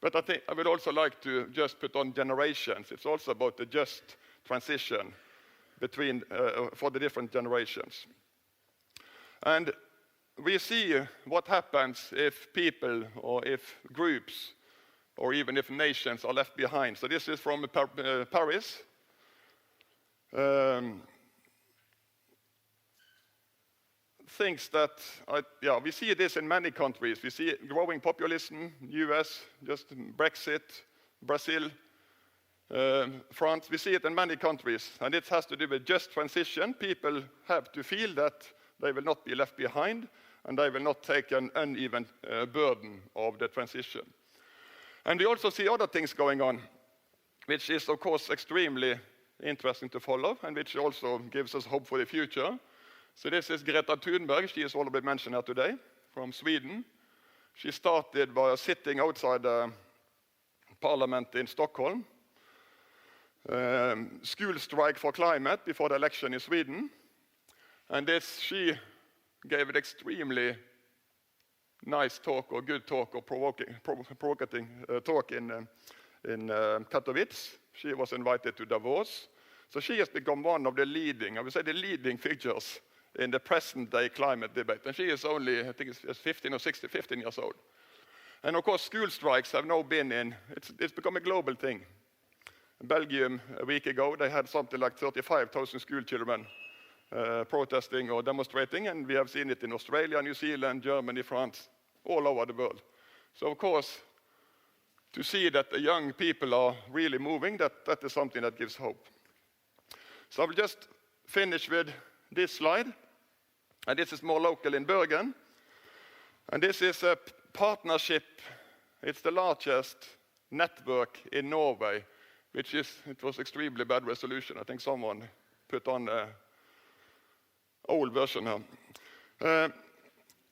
but I think I would also like to just put on generations. It's also about the just transition between for the different generations. And we see what happens if people or if groups or even if nations are left behind. So this is from Paris. Things that, we see this in many countries. We see growing populism, US, just Brexit, Brazil, France. We see it in many countries, and it has to do with just transition. People have to feel that they will not be left behind, and they will not take an uneven burden of the transition. And we also see other things going on, which is, of course, extremely interesting to follow, and which also gives us hope for the future. So this is Greta Thunberg. She is already mentioned here today, from Sweden. She started by sitting outside the parliament in Stockholm. School strike for climate before the election in Sweden. And she gave an extremely nice talk, or good talk, or provocative talk in Katowice. She was invited to Davos. So she has become one of the leading, I would say the leading figures in the present-day climate debate. And she is only, I think it's 15 years old. And of course, school strikes have now been it's become a global thing. In Belgium, a week ago, they had something like 35,000 school children protesting or demonstrating, and we have seen it in Australia, New Zealand, Germany, France, all over the world. So of course, to see that the young people are really moving, that is something that gives hope. So I will just finish with this slide, and this is more local in Bergen. And this is a partnership. It's the largest network in Norway, it was extremely bad resolution. I think someone put on an old version here.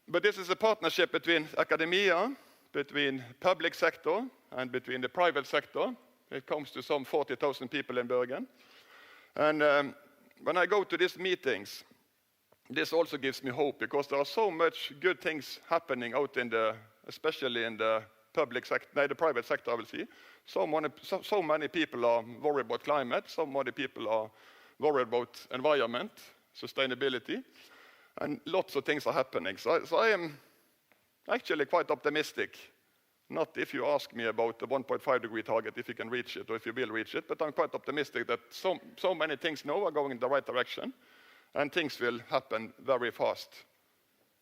But this is a partnership between academia, between public sector, and between the private sector. It comes to some 40,000 people in Bergen. And when I go to these meetings, this also gives me hope, because there are so much good things happening out especially in the the private sector, I will see. So many people are worried about climate, so many people are worried about environment, sustainability, and lots of things are happening. So I am actually quite optimistic. Not if you ask me about the 1.5 degree target, if you can reach it or if you will reach it, but I'm quite optimistic that so many things now are going in the right direction, and things will happen very fast,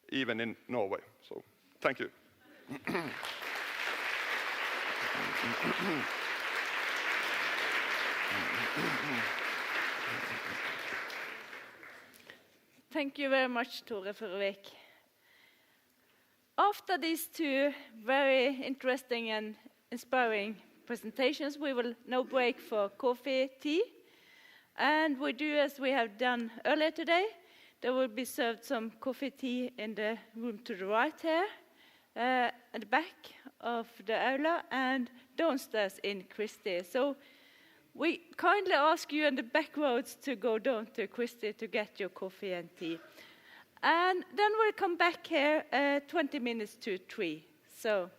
even in Norway. So thank you. Thank you very much, Tore Furevik. After these two very interesting and inspiring presentations, we will now break for coffee, tea, and we do as we have done earlier today. There will be served some coffee, tea in the room to the right here, at the back of the aula, and downstairs in Christie. So we kindly ask you in the back roads to go down to Christie to get your coffee and tea. And then we'll come back here 20 minutes to 3. So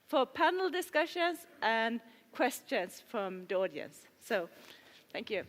for panel discussions and questions from the audience. So thank you.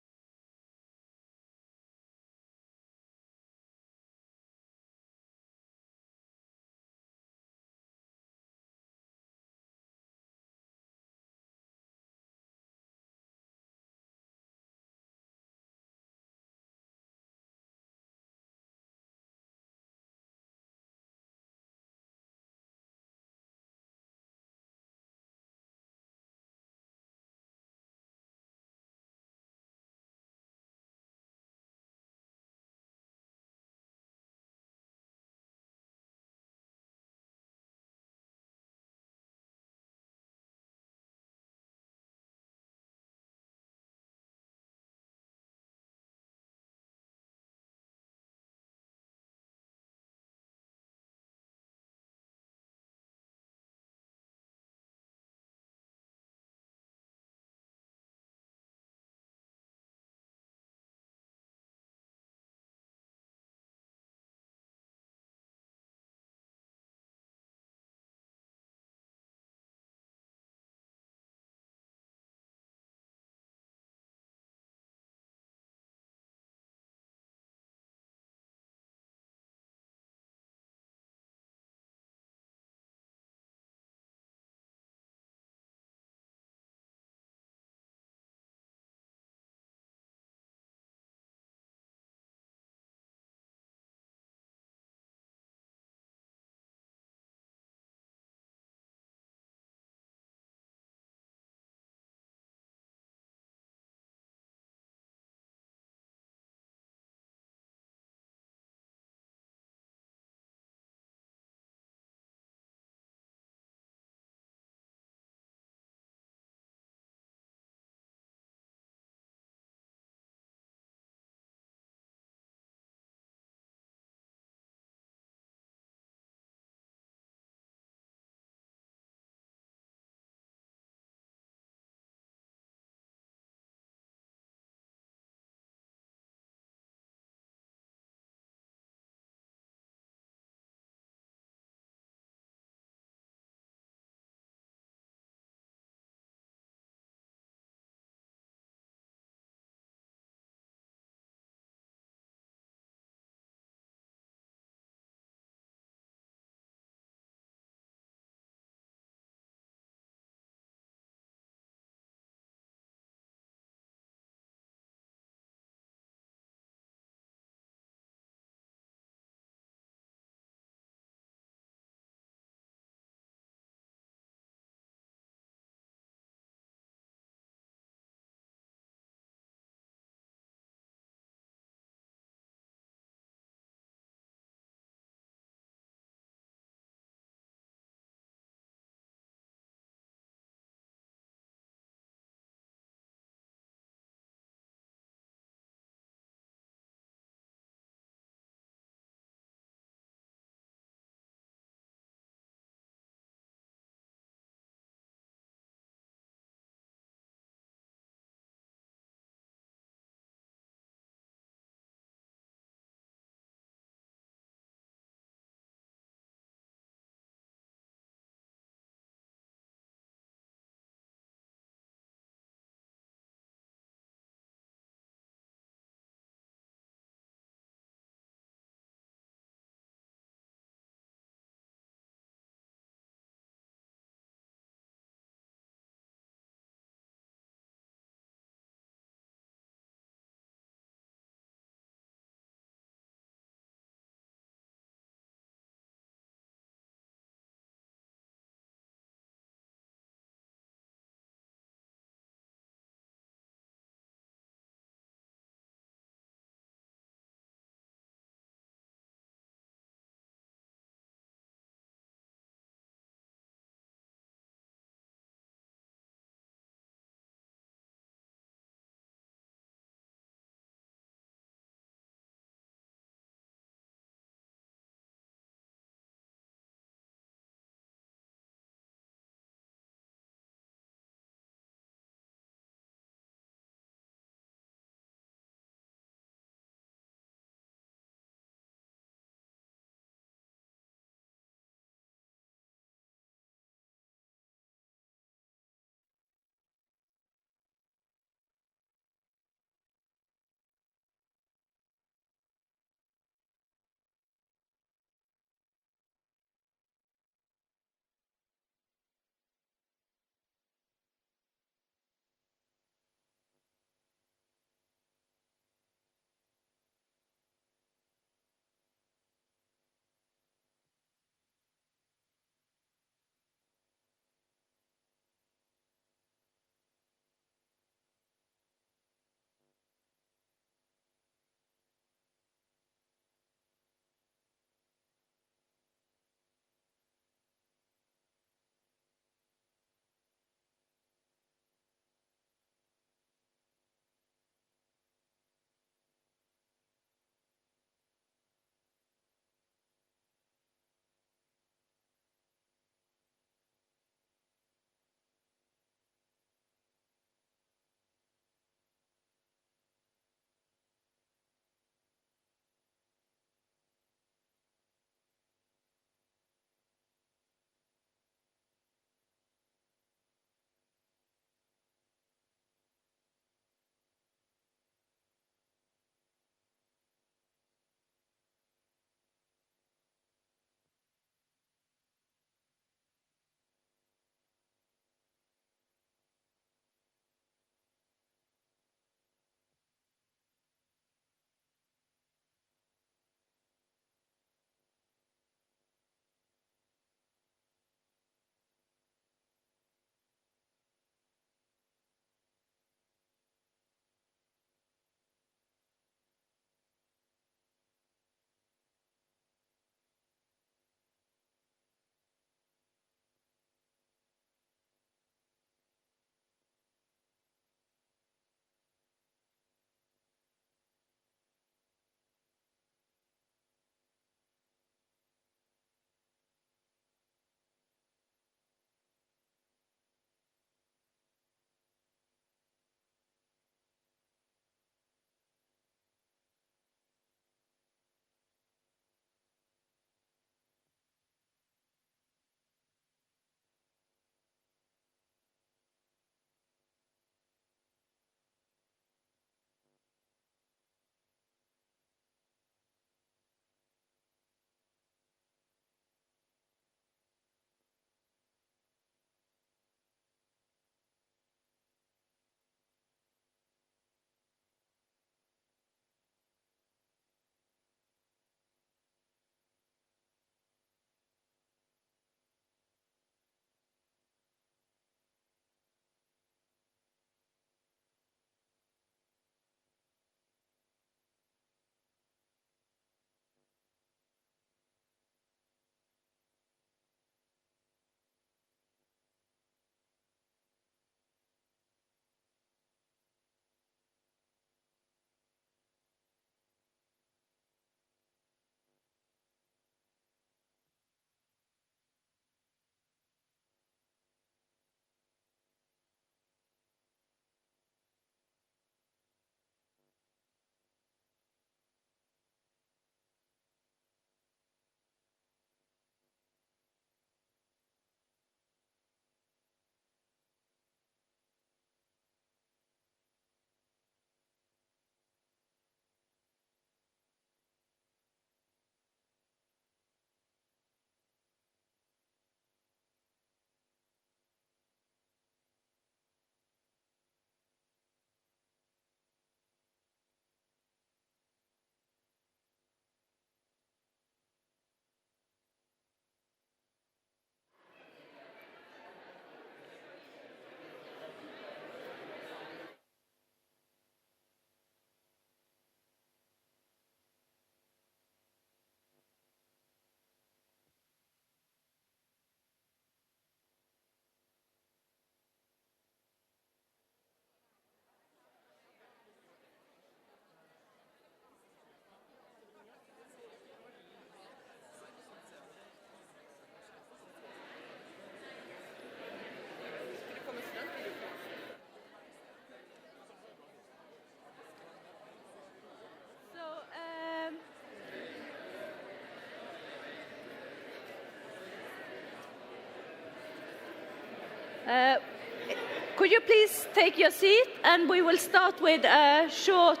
Could you please take your seat, and we will start with a short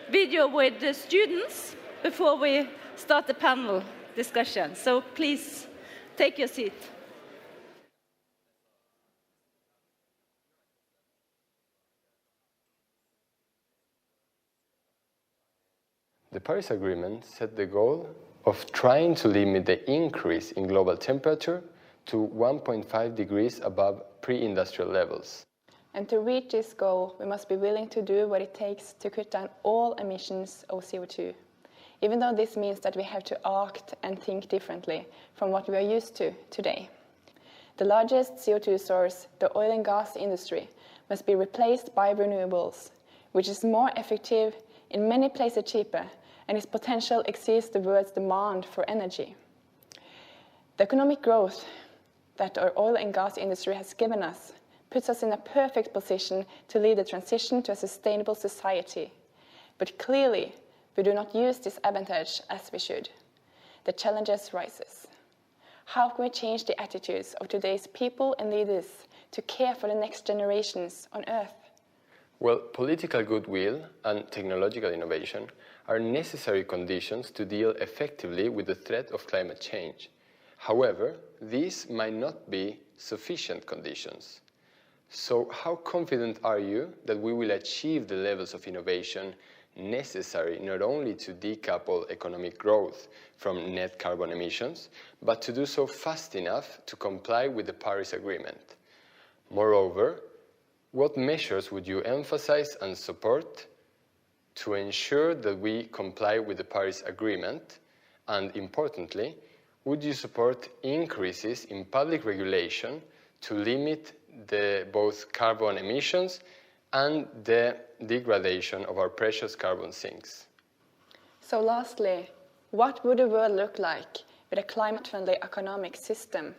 video with the students before we start the panel discussion. So please take your seat. The Paris Agreement set the goal of trying to limit the increase in global temperature to 1.5 degrees above pre-industrial levels. And to reach this goal, we must be willing to do what it takes to cut down all emissions of CO2, even though this means that we have to act and think differently from what we are used to today. The largest CO2 source, the oil and gas industry, must be replaced by renewables, which is more effective, in many places cheaper, and its potential exceeds the world's demand for energy. The economic growth that our oil and gas industry has given us puts us in a perfect position to lead the transition to a sustainable society. But clearly, we do not use this advantage as we should. The challenges rises. How can we change the attitudes of today's people and leaders to care for the next generations on Earth? Well, political goodwill and technological innovation are necessary conditions to deal effectively with the threat of climate change. However, these might not be sufficient conditions. So how confident are you that we will achieve the levels of innovation necessary not only to decouple economic growth from net carbon emissions, but to do so fast enough to comply with the Paris Agreement? Moreover, what measures would you emphasize and support to ensure that we comply with the Paris Agreement? And importantly, would you support increases in public regulation to limit both carbon emissions and the degradation of our precious carbon sinks? So lastly, what would the world look like with a climate-friendly economic system?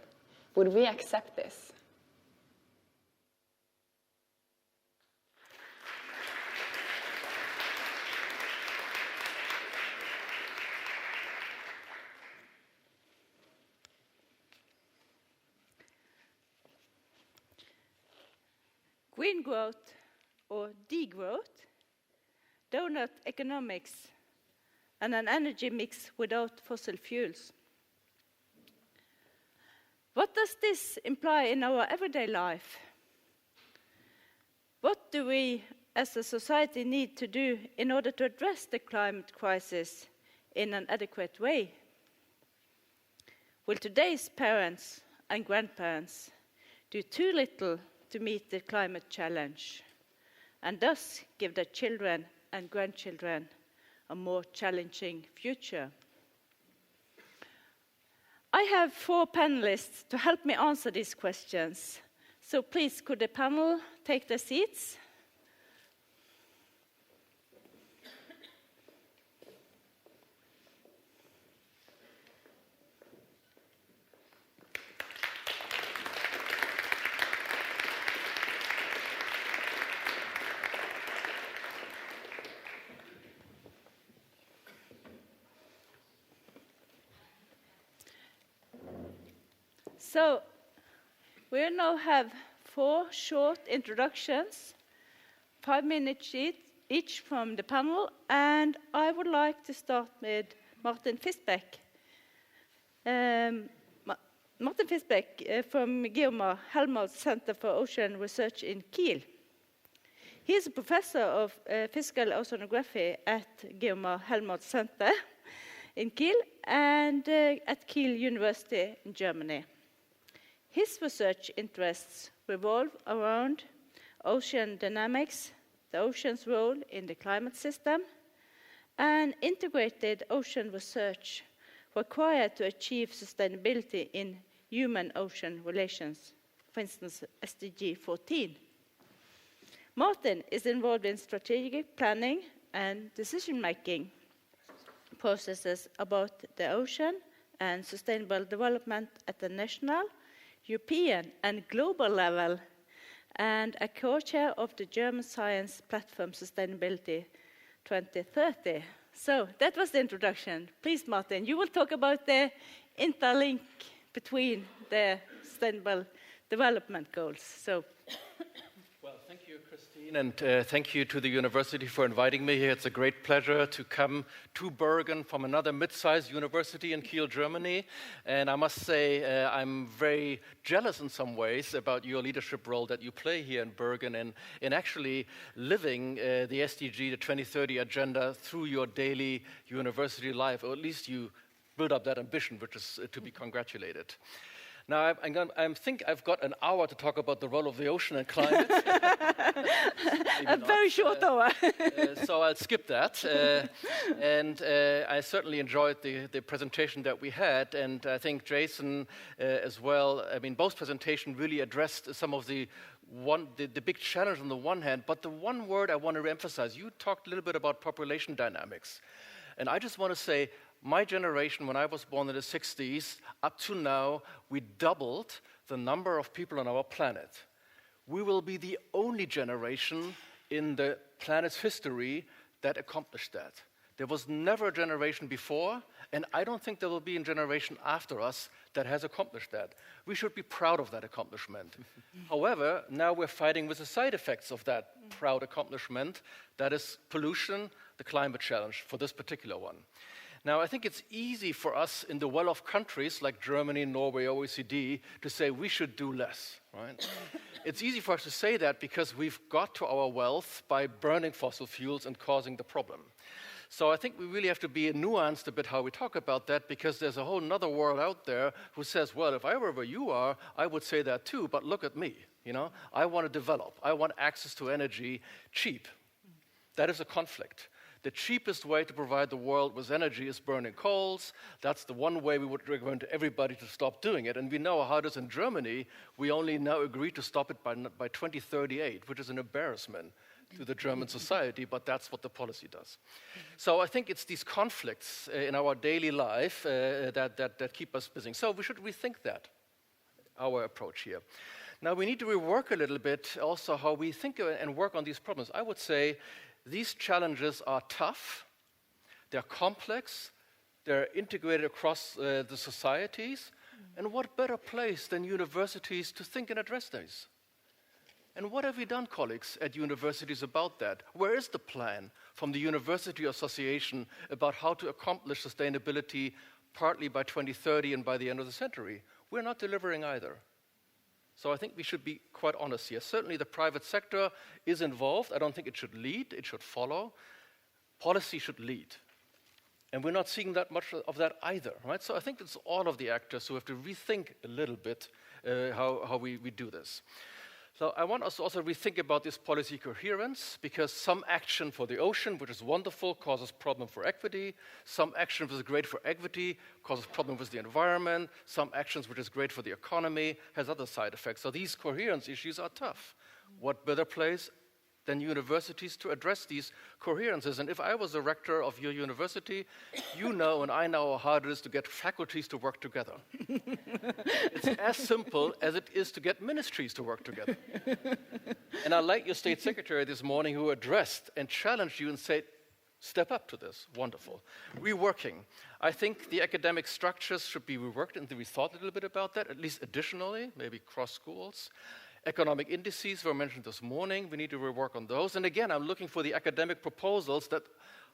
Would we accept this? Green growth or degrowth, donut economics, and an energy mix without fossil fuels. What does this imply in our everyday life? What do we as a society need to do in order to address the climate crisis in an adequate way? Will today's parents and grandparents do too little to meet the climate challenge, and thus give their children and grandchildren a more challenging future? I have 4 panelists to help me answer these questions. So please, could the panel take their seats? So, we now have 4 short introductions, 5 minutes each from the panel, and I would like to start with Martin Fisbeck. Martin Fisbeck from Guillaume Helmholtz Center for Ocean Research in Kiel. He is a professor of physical oceanography at Guillaume Helmholtz Center in Kiel and at Kiel University in Germany. His research interests revolve around ocean dynamics, the ocean's role in the climate system, and integrated ocean research required to achieve sustainability in human-ocean relations, for instance, SDG 14. Martin is involved in strategic planning and decision-making processes about the ocean and sustainable development at the national, European and global level, and a co-chair of the German Science Platform Sustainability 2030. So that was the introduction. Please, Martin, you will talk about the interlink between the sustainable Development Goals. So. Well, thank you, Christine, and thank you to the university for inviting me here. It's a great pleasure to come to Bergen from another mid-sized university in Kiel, Germany. And I must say, I'm very jealous in some ways about your leadership role that you play here in Bergen and in actually living the SDG, the 2030 agenda, through your daily university life, or at least you build up that ambition, which is to be congratulated. Now, I think I've got an hour to talk about the role of the ocean and climate. A very short hour. So I'll skip that. I certainly enjoyed the presentation that we had, and I think Jason as well. I mean, both presentations really addressed some of the big challenge on the one hand, but the one word I want to emphasize, you talked a little bit about population dynamics. And I just want to say, my generation, when I was born in the 60s, up to now, we doubled the number of people on our planet. We will be the only generation in the planet's history that accomplished that. There was never a generation before, and I don't think there will be a generation after us that has accomplished that. We should be proud of that accomplishment. However, now we're fighting with the side effects of that proud accomplishment, that is pollution, the climate challenge for this particular one. Now, I think it's easy for us in the well-off countries like Germany, Norway, OECD to say we should do less, right? It's easy for us to say that because we've got to our wealth by burning fossil fuels and causing the problem. So I think we really have to be nuanced a bit how we talk about that, because there's a whole other world out there who says, well, if I were where you are, I would say that too, but look at me, you know? I want to develop. I want access to energy cheap. That is a conflict. The cheapest way to provide the world with energy is burning coals. That's the one way we would recommend to everybody to stop doing it. And we know how it is in Germany. We only now agree to stop it by 2038, which is an embarrassment to the German society, but that's what the policy does. So I think it's these conflicts in our daily life that keep us busy. So we should rethink that, our approach here. Now we need to rework a little bit also how we think and work on these problems. I would say these challenges are tough, they're complex, they're integrated across the societies, and what better place than universities to think and address these? And what have we done, colleagues, at universities about that? Where is the plan from the University Association about how to accomplish sustainability partly by 2030 and by the end of the century? We're not delivering either. So I think we should be quite honest here. Certainly the private sector is involved. I don't think it should lead, it should follow. Policy should lead. And we're not seeing that much of that either, right? So I think it's all of the actors who have to rethink a little bit how we do this. So I want us to also rethink about this policy coherence, because some action for the ocean, which is wonderful, causes problem for equity. Some action which is great for equity causes problem with the environment. Some actions which is great for the economy has other side effects. So these coherence issues are tough. What better place than universities to address these coherences? And if I was a rector of your university, you know and I know how hard it is to get faculties to work together. It's as simple as it is to get ministries to work together. And I like your state secretary this morning who addressed and challenged you and said, step up to this. Wonderful. Reworking. I think the academic structures should be reworked, and we thought a little bit about that, at least additionally, maybe cross schools. Economic indices were mentioned this morning. We need to rework on those. And again, I'm looking for the academic proposals that,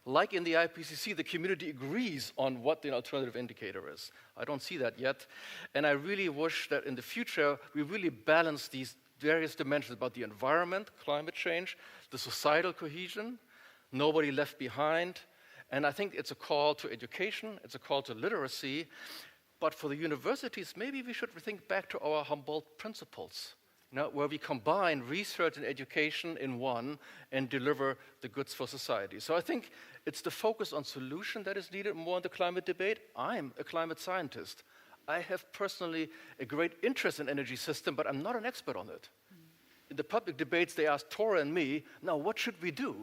like in the IPCC, the community agrees on what the alternative indicator is. I don't see that yet. And I really wish that in the future, we really balance these various dimensions about the environment, climate change, the societal cohesion, nobody left behind. And I think it's a call to education, it's a call to literacy. But for the universities, maybe we should think back to our Humboldt principles, where we combine research and education in one and deliver the goods for society. So I think it's the focus on solution that is needed more in the climate debate. I'm a climate scientist. I have personally a great interest in energy system, but I'm not an expert on it. In the public debates, they ask Tora and me, now what should we do?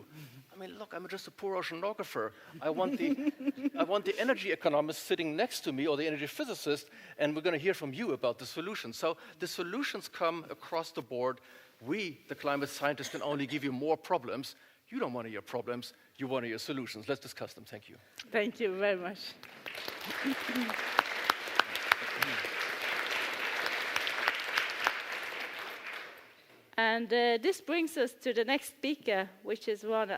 I mean, look, I'm just a poor oceanographer. I want the energy economist sitting next to me, or the energy physicist, and we're going to hear from you about the solutions. So the solutions come across the board. We, the climate scientists, can only give you more problems. You don't want to hear problems. You want to hear solutions. Let's discuss them. Thank you. Thank you very much. And this brings us to the next speaker, which is Rune.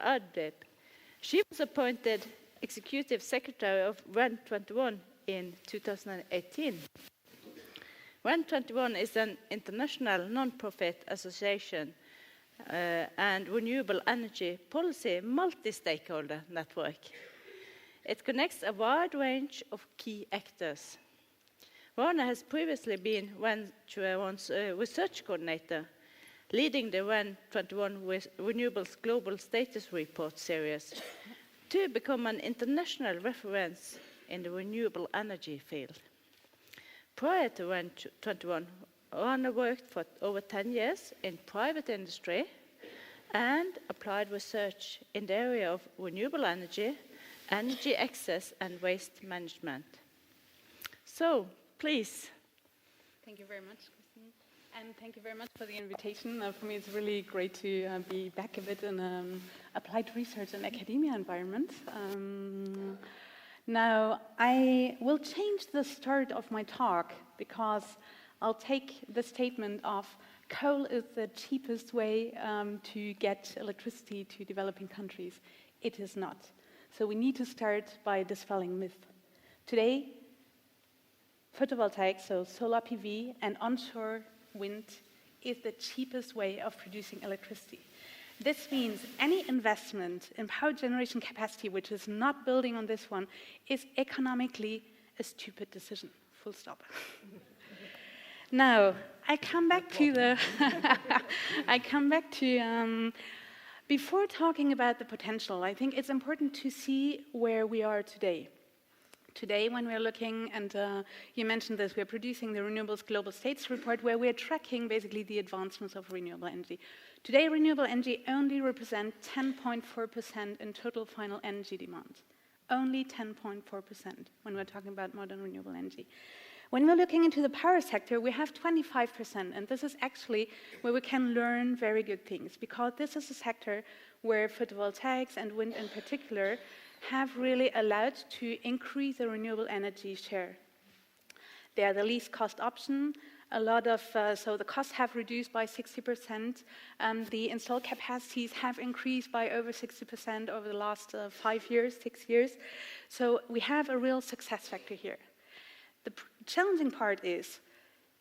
She was appointed Executive Secretary of RAN21 in 2018. RAN21 is an international non-profit association and renewable energy policy multi-stakeholder network. It connects a wide range of key actors. Rune has previously been RAN21's research coordinator, leading the RAN21 Renewables Global Status Report series to become an international reference in the renewable energy field. Prior to RAN21, Rune worked for over 10 years in private industry and applied research in the area of renewable energy, energy access, and waste management. So, please. Thank you very much, Kristin. And thank you very much for the invitation. For me, it's really great to be back a bit in applied research and academia environment. Now, I will change the start of my talk because I'll take the statement of coal is the cheapest way to get electricity to developing countries. It is not. So we need to start by dispelling myth. Today, photovoltaic, so solar PV and onshore wind, is the cheapest way of producing electricity. This means any investment in power generation capacity which is not building on this one is economically a stupid decision. Full stop. Now, I come back to before talking about the potential, I think it's important to see where we are today. Today, when we're looking, and you mentioned this, we're producing the Renewables Global States Report, where we're tracking basically the advancements of renewable energy. Today, renewable energy only represents 10.4% in total final energy demand. Only 10.4% when we're talking about modern renewable energy. When we're looking into the power sector, we have 25%, and this is actually where we can learn very good things, because this is a sector where photovoltaics and wind in particular have really allowed to increase the renewable energy share. They are the least cost option. A lot of, so the costs have reduced by 60%. The installed capacities have increased by over 60% over the last 5 years, 6 years. So we have a real success factor here. The challenging part is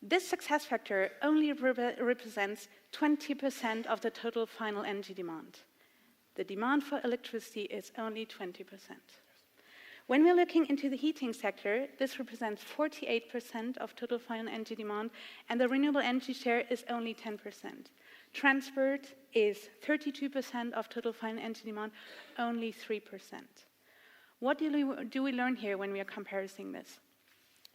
this success factor only represents 20% of the total final energy demand. The demand for electricity is only 20%. When we're looking into the heating sector, this represents 48% of total final energy demand, and the renewable energy share is only 10%. Transport is 32% of total final energy demand, only 3%. What do we learn here when we are comparing this?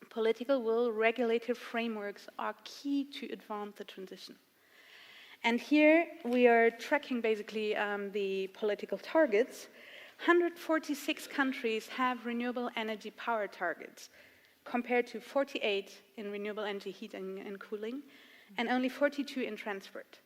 Political will, regulative frameworks are key to advance the transition. And here we are tracking basically the political targets. 146 countries have renewable energy power targets, compared to 48 in renewable energy heating and cooling, and only 42 in transport.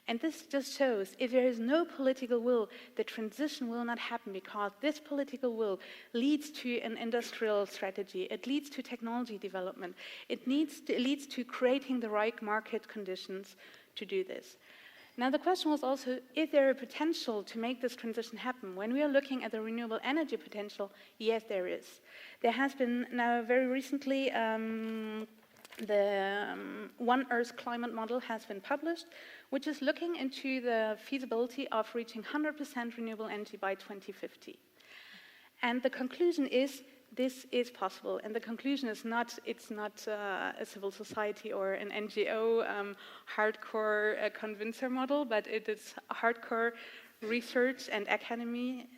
And this just shows if there is no political will, the transition will not happen, because this political will leads to an industrial strategy, it leads to technology development, it leads to creating the right market conditions to do this. Now the question was also, is there a potential to make this transition happen? When we are looking at the renewable energy potential, yes, there is. There has been now very recently the One Earth climate model has been published, which is looking into the feasibility of reaching 100% renewable energy by 2050. And the conclusion is this is possible. And the conclusion is not, it's not a civil society or an NGO hardcore convincer model, but it is hardcore research and academy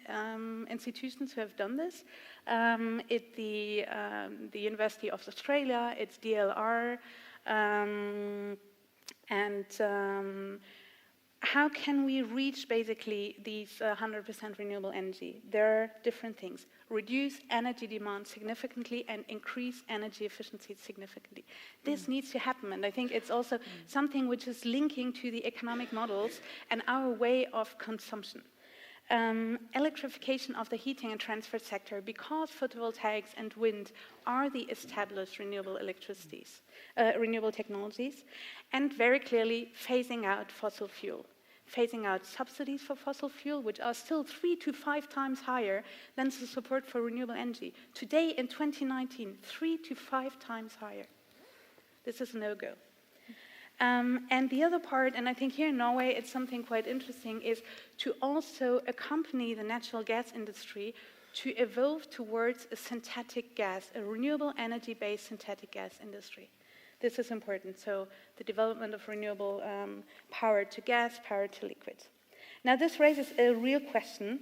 institutions who have done this. It's the University of Australia, it's DLR, and how can we reach basically these 100% renewable energy? There are different things. Reduce energy demand significantly and increase energy efficiency significantly. This needs to happen, and I think it's also something which is linking to the economic models and our way of consumption. electrification of the heating and transport sector, because photovoltaics and wind are the established renewable technologies, and very clearly phasing out fossil fuel. Phasing out subsidies for fossil fuel, which are still 3 to 5 times higher than the support for renewable energy. Today, in 2019, 3 to 5 times higher. This is a no-go. And the other part, and I think here in Norway it's something quite interesting, is to also accompany the natural gas industry to evolve towards a synthetic gas, a renewable energy-based synthetic gas industry. This is important, so the development of renewable power to gas, power to liquid. Now this raises a real question.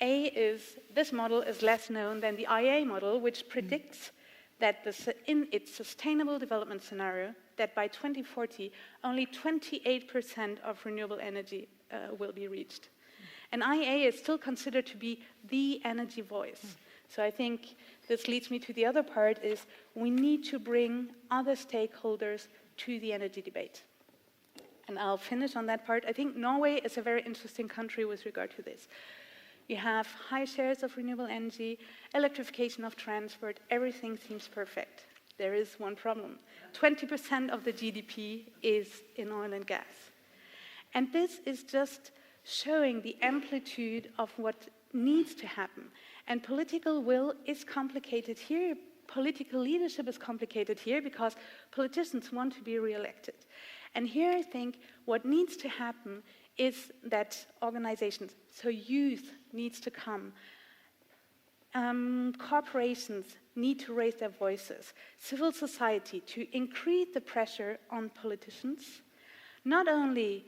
This model is less known than the IEA model, which predicts that in its sustainable development scenario, that by 2040, only 28% of renewable energy will be reached. And IEA is still considered to be the energy voice. So I think this leads me to the other part, is we need to bring other stakeholders to the energy debate. And I'll finish on that part. I think Norway is a very interesting country with regard to this. You have high shares of renewable energy, electrification of transport, everything seems perfect. There is one problem. 20% of the GDP is in oil and gas. And this is just showing the amplitude of what needs to happen. And political will is complicated here. Political leadership is complicated here because politicians want to be re-elected. And here I think what needs to happen is that organizations, so youth needs to come, corporations need to raise their voices, civil society to increase the pressure on politicians, not only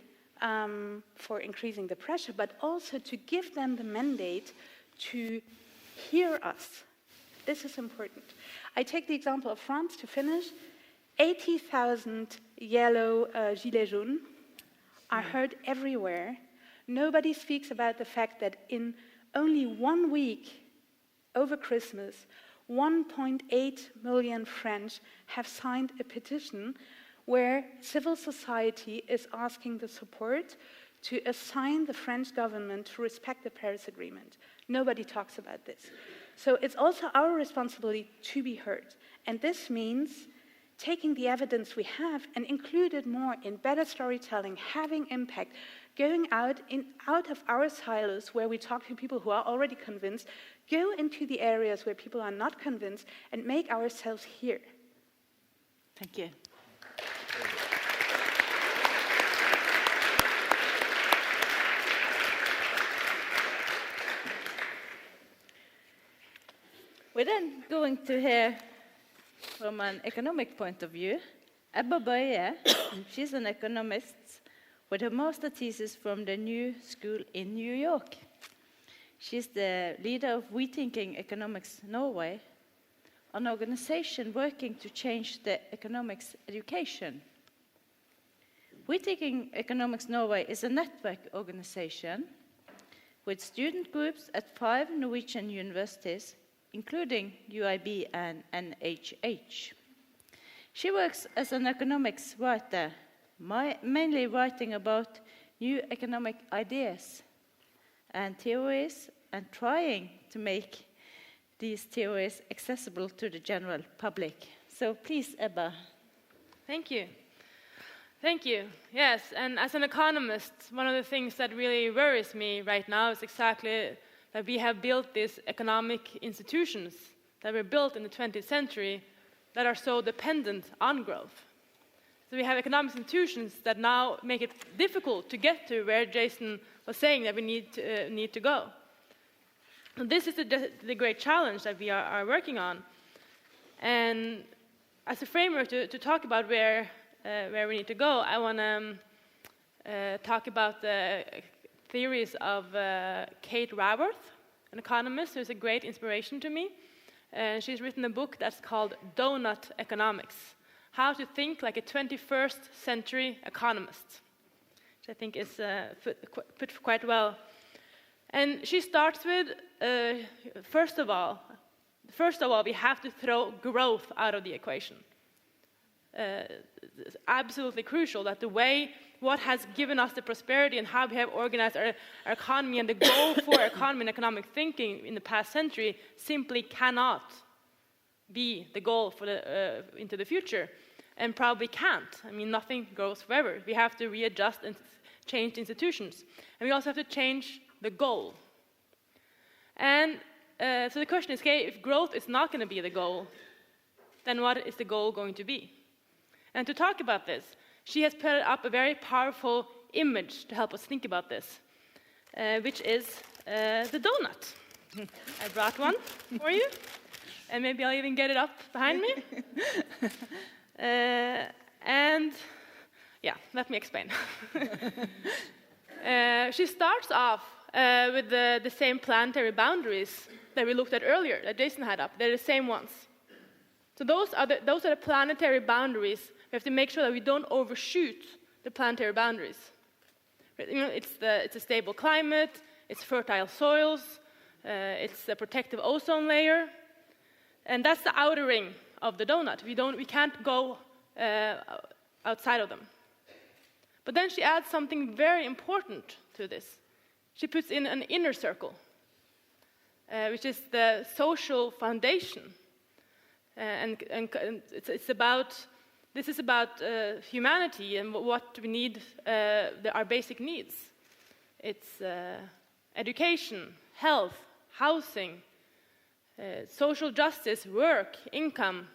for increasing the pressure, but also to give them the mandate to hear us. This is important. I take the example of France to finish. 80,000 yellow gilets jaunes are heard everywhere. Nobody speaks about the fact that in only 1 week over Christmas, 1.8 million French have signed a petition where civil society is asking the support to assign the French government to respect the Paris Agreement. Nobody talks about this. So it's also our responsibility to be heard. And this means taking the evidence we have and include it more in better storytelling, having impact, going out of our silos where we talk to people who are already convinced, go into the areas where people are not convinced, and make ourselves hear. Thank you. We're then going to hear from an economic point of view. Ebba Bøye, she's an economist with her master thesis from the New School in New York. She's the leader of We Thinking Economics Norway, an organization working to change the economics education. We Thinking Economics Norway is a network organization with student groups at 5 Norwegian universities, including UIB and NHH. She works as an economics writer, mainly writing about new economic ideas and theories, and trying to make these theories accessible to the general public. So please, Ebba. Thank you. Thank you. Yes, and as an economist, one of the things that really worries me right now is exactly that we have built these economic institutions that were built in the 20th century that are so dependent on growth. So we have economic institutions that now make it difficult to get to where Jason was saying that we need to go. And this is the great challenge that we are working on. And as a framework to talk about where we need to go, I want to talk about the theories of Kate Raworth, an economist who's a great inspiration to me. She's written a book that's called Donut Economics, How to Think Like a 21st Century Economist, which I think is put quite well. And she starts with, first of all, we have to throw growth out of the equation. It's absolutely crucial that the way what has given us the prosperity and how we have organized our economy and the goal for economy and economic thinking in the past century simply cannot be the goal for into the future, and probably can't. I mean, nothing goes forever. We have to readjust and change institutions. And we also have to change the goal. And so the question is, okay, if growth is not going to be the goal, then what is the goal going to be? And to talk about this, she has put up a very powerful image to help us think about this, which is the donut. I brought one for you, and maybe I'll even get it up behind me. And yeah, let me explain. She starts off with the same planetary boundaries that we looked at earlier, that Jason had up. They're the same ones. So those are the planetary boundaries. We have to make sure that we don't overshoot the planetary boundaries. You know, it's a stable climate, it's fertile soils, it's a protective ozone layer, and that's the outer ring of the donut. We can't go outside of them. But then she adds something very important to this. She puts in an inner circle, which is the social foundation, and it's about. This is about humanity and what we need, our basic needs. It's education, health, housing, social justice, work, income,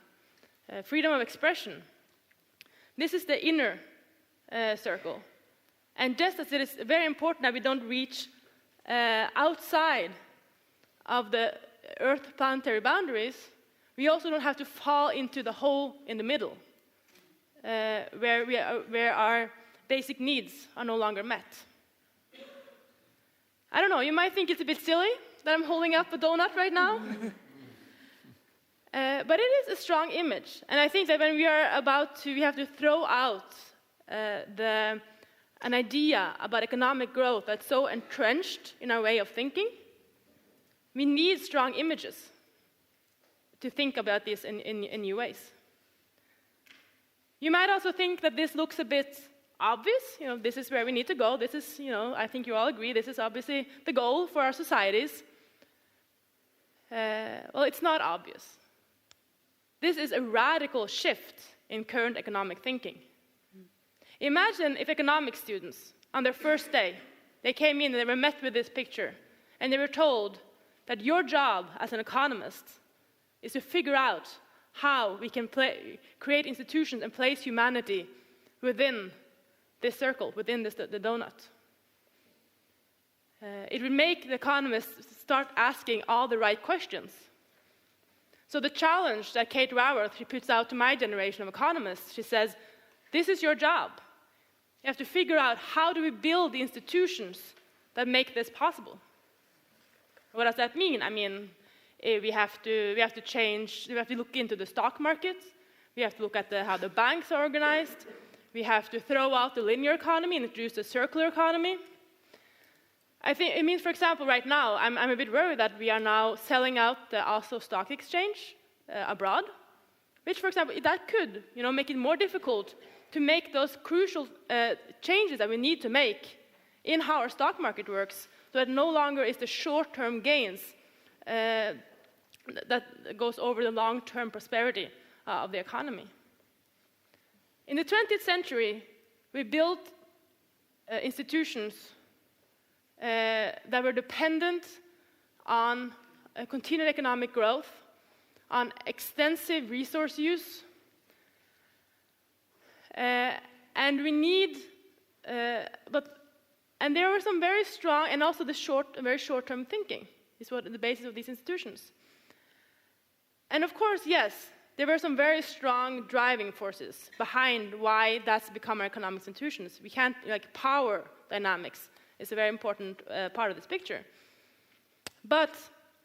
freedom of expression. This is the inner circle. And just as it is very important that we don't reach outside of the Earth planetary boundaries, we also don't have to fall into the hole in the middle, where our basic needs are no longer met. I don't know, you might think it's a bit silly that I'm holding up a donut right now. But it is a strong image. And I think that when we have to throw out an idea about economic growth that's so entrenched in our way of thinking, we need strong images to think about this in new ways. You might also think that this looks a bit obvious. You know, this is where we need to go. This is, I think you all agree, this is obviously the goal for our societies. Well, it's not obvious. This is a radical shift in current economic thinking. Imagine if economics students, on their first day, they came in and they were met with this picture, and they were told that your job as an economist is to figure out how we can create institutions and place humanity within this circle, within the donut. It would make the economists start asking all the right questions. So the challenge that Kate Raworth puts out to my generation of economists, she says, this is your job. You have to figure out how do we build the institutions that make this possible. What does that mean? I mean, we have to look into the stock market. We have to look at how the banks are organized. We have to throw out the linear economy and introduce the circular economy. I think it means, for example, right now, I'm a bit worried that we are now selling out the Oslo Stock Exchange abroad, which, for example, that could, make it more difficult to make those crucial changes that we need to make in how our stock market works, so that no longer is the short-term gains that goes over the long-term prosperity of the economy. In the 20th century, we built institutions that were dependent on continued economic growth, on extensive resource use, and we need, and there were some very strong, and also very short-term thinking is what the basis of these institutions. And of course, yes, there were some very strong driving forces behind why that's become our economic institutions. We can't, power dynamics is a very important part of this picture. But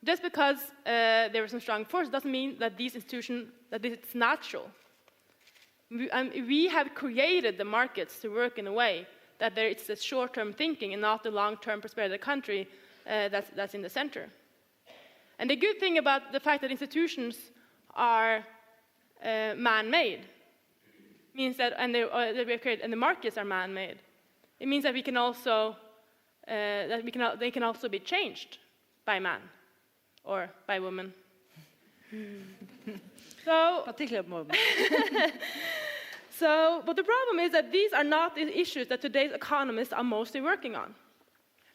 just because there were some strong forces doesn't mean that these institutions, that it's natural. We have created the markets to work in a way that it's the short-term thinking and not the long-term prosperity of the country that's in the center. And the good thing about the fact that institutions are man-made means that, and the markets are man-made, it means that we can also they can also be changed by man or by woman. So, particular moment. But the problem is that these are not the issues that today's economists are mostly working on.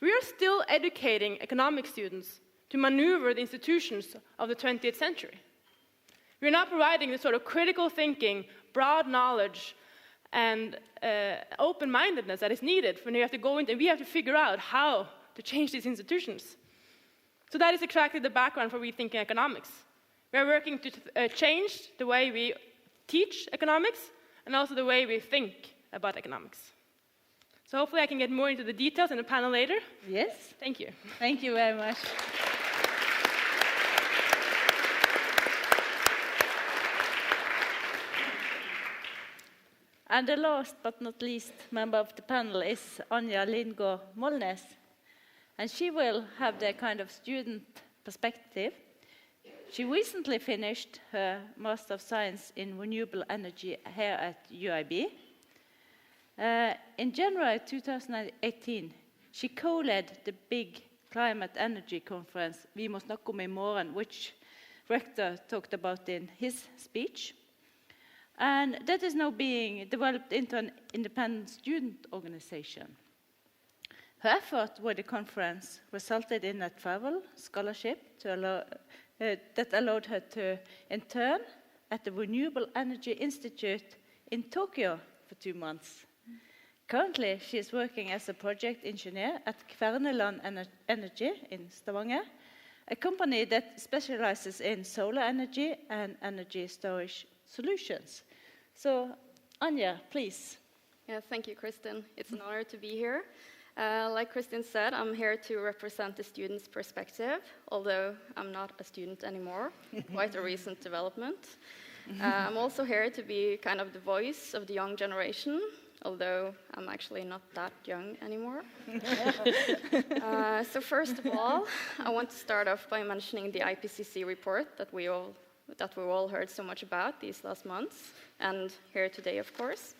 We are still educating economic students to maneuver the institutions of the 20th century. We're not providing the sort of critical thinking, broad knowledge, and open-mindedness that is needed when we have to go into, and we have to figure out how to change these institutions. So that is exactly the background for rethinking economics. We are working to change the way we teach economics and also the way we think about economics. So hopefully I can get more into the details in the panel later. Yes. Thank you. Thank you very much. And the last but not least member of the panel is Anja Lindgaard Molnes. And she will have the kind of student perspective. She recently finished her Master of Science in Renewable Energy here at UIB. In January 2018, she co-led the big Climate Energy Conference Vi må snakke om I morgen, which Rector talked about in his speech. And that is now being developed into an independent student organization. Her effort with the conference resulted in a travel scholarship that allowed her to intern at the Renewable Energy Institute in Tokyo for 2 months. Currently, she is working as a project engineer at Kverneland Energy in Stavanger, a company that specializes in solar energy and energy storage solutions. So, Anja, please. Yeah, thank you, Kristin. It's an honor to be here. Like Kristin said, I'm here to represent the student's perspective, although I'm not a student anymore. Quite a recent development. I'm also here to be kind of the voice of the young generation, although I'm actually not that young anymore. So first of all, I want to start off by mentioning the IPCC report that we've all heard so much about these last months, and here today, of course.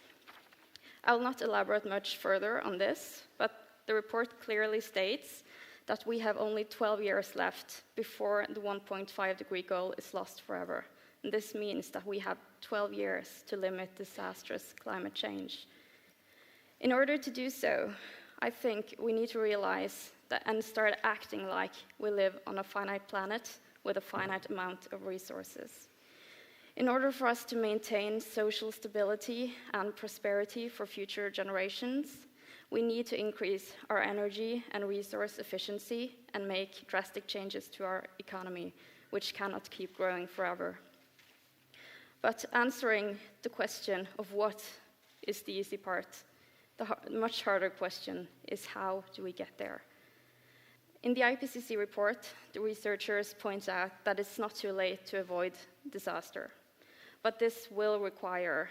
I will not elaborate much further on this, but the report clearly states that we have only 12 years left before the 1.5-degree goal is lost forever. And this means that we have 12 years to limit disastrous climate change. In order to do so, I think we need to realize that and start acting like we live on a finite planet with a finite amount of resources. In order for us to maintain social stability and prosperity for future generations, we need to increase our energy and resource efficiency and make drastic changes to our economy, which cannot keep growing forever. But answering the question of what is the easy part, the much harder question is how do we get there? In the IPCC report, the researchers point out that it's not too late to avoid disaster. But this will require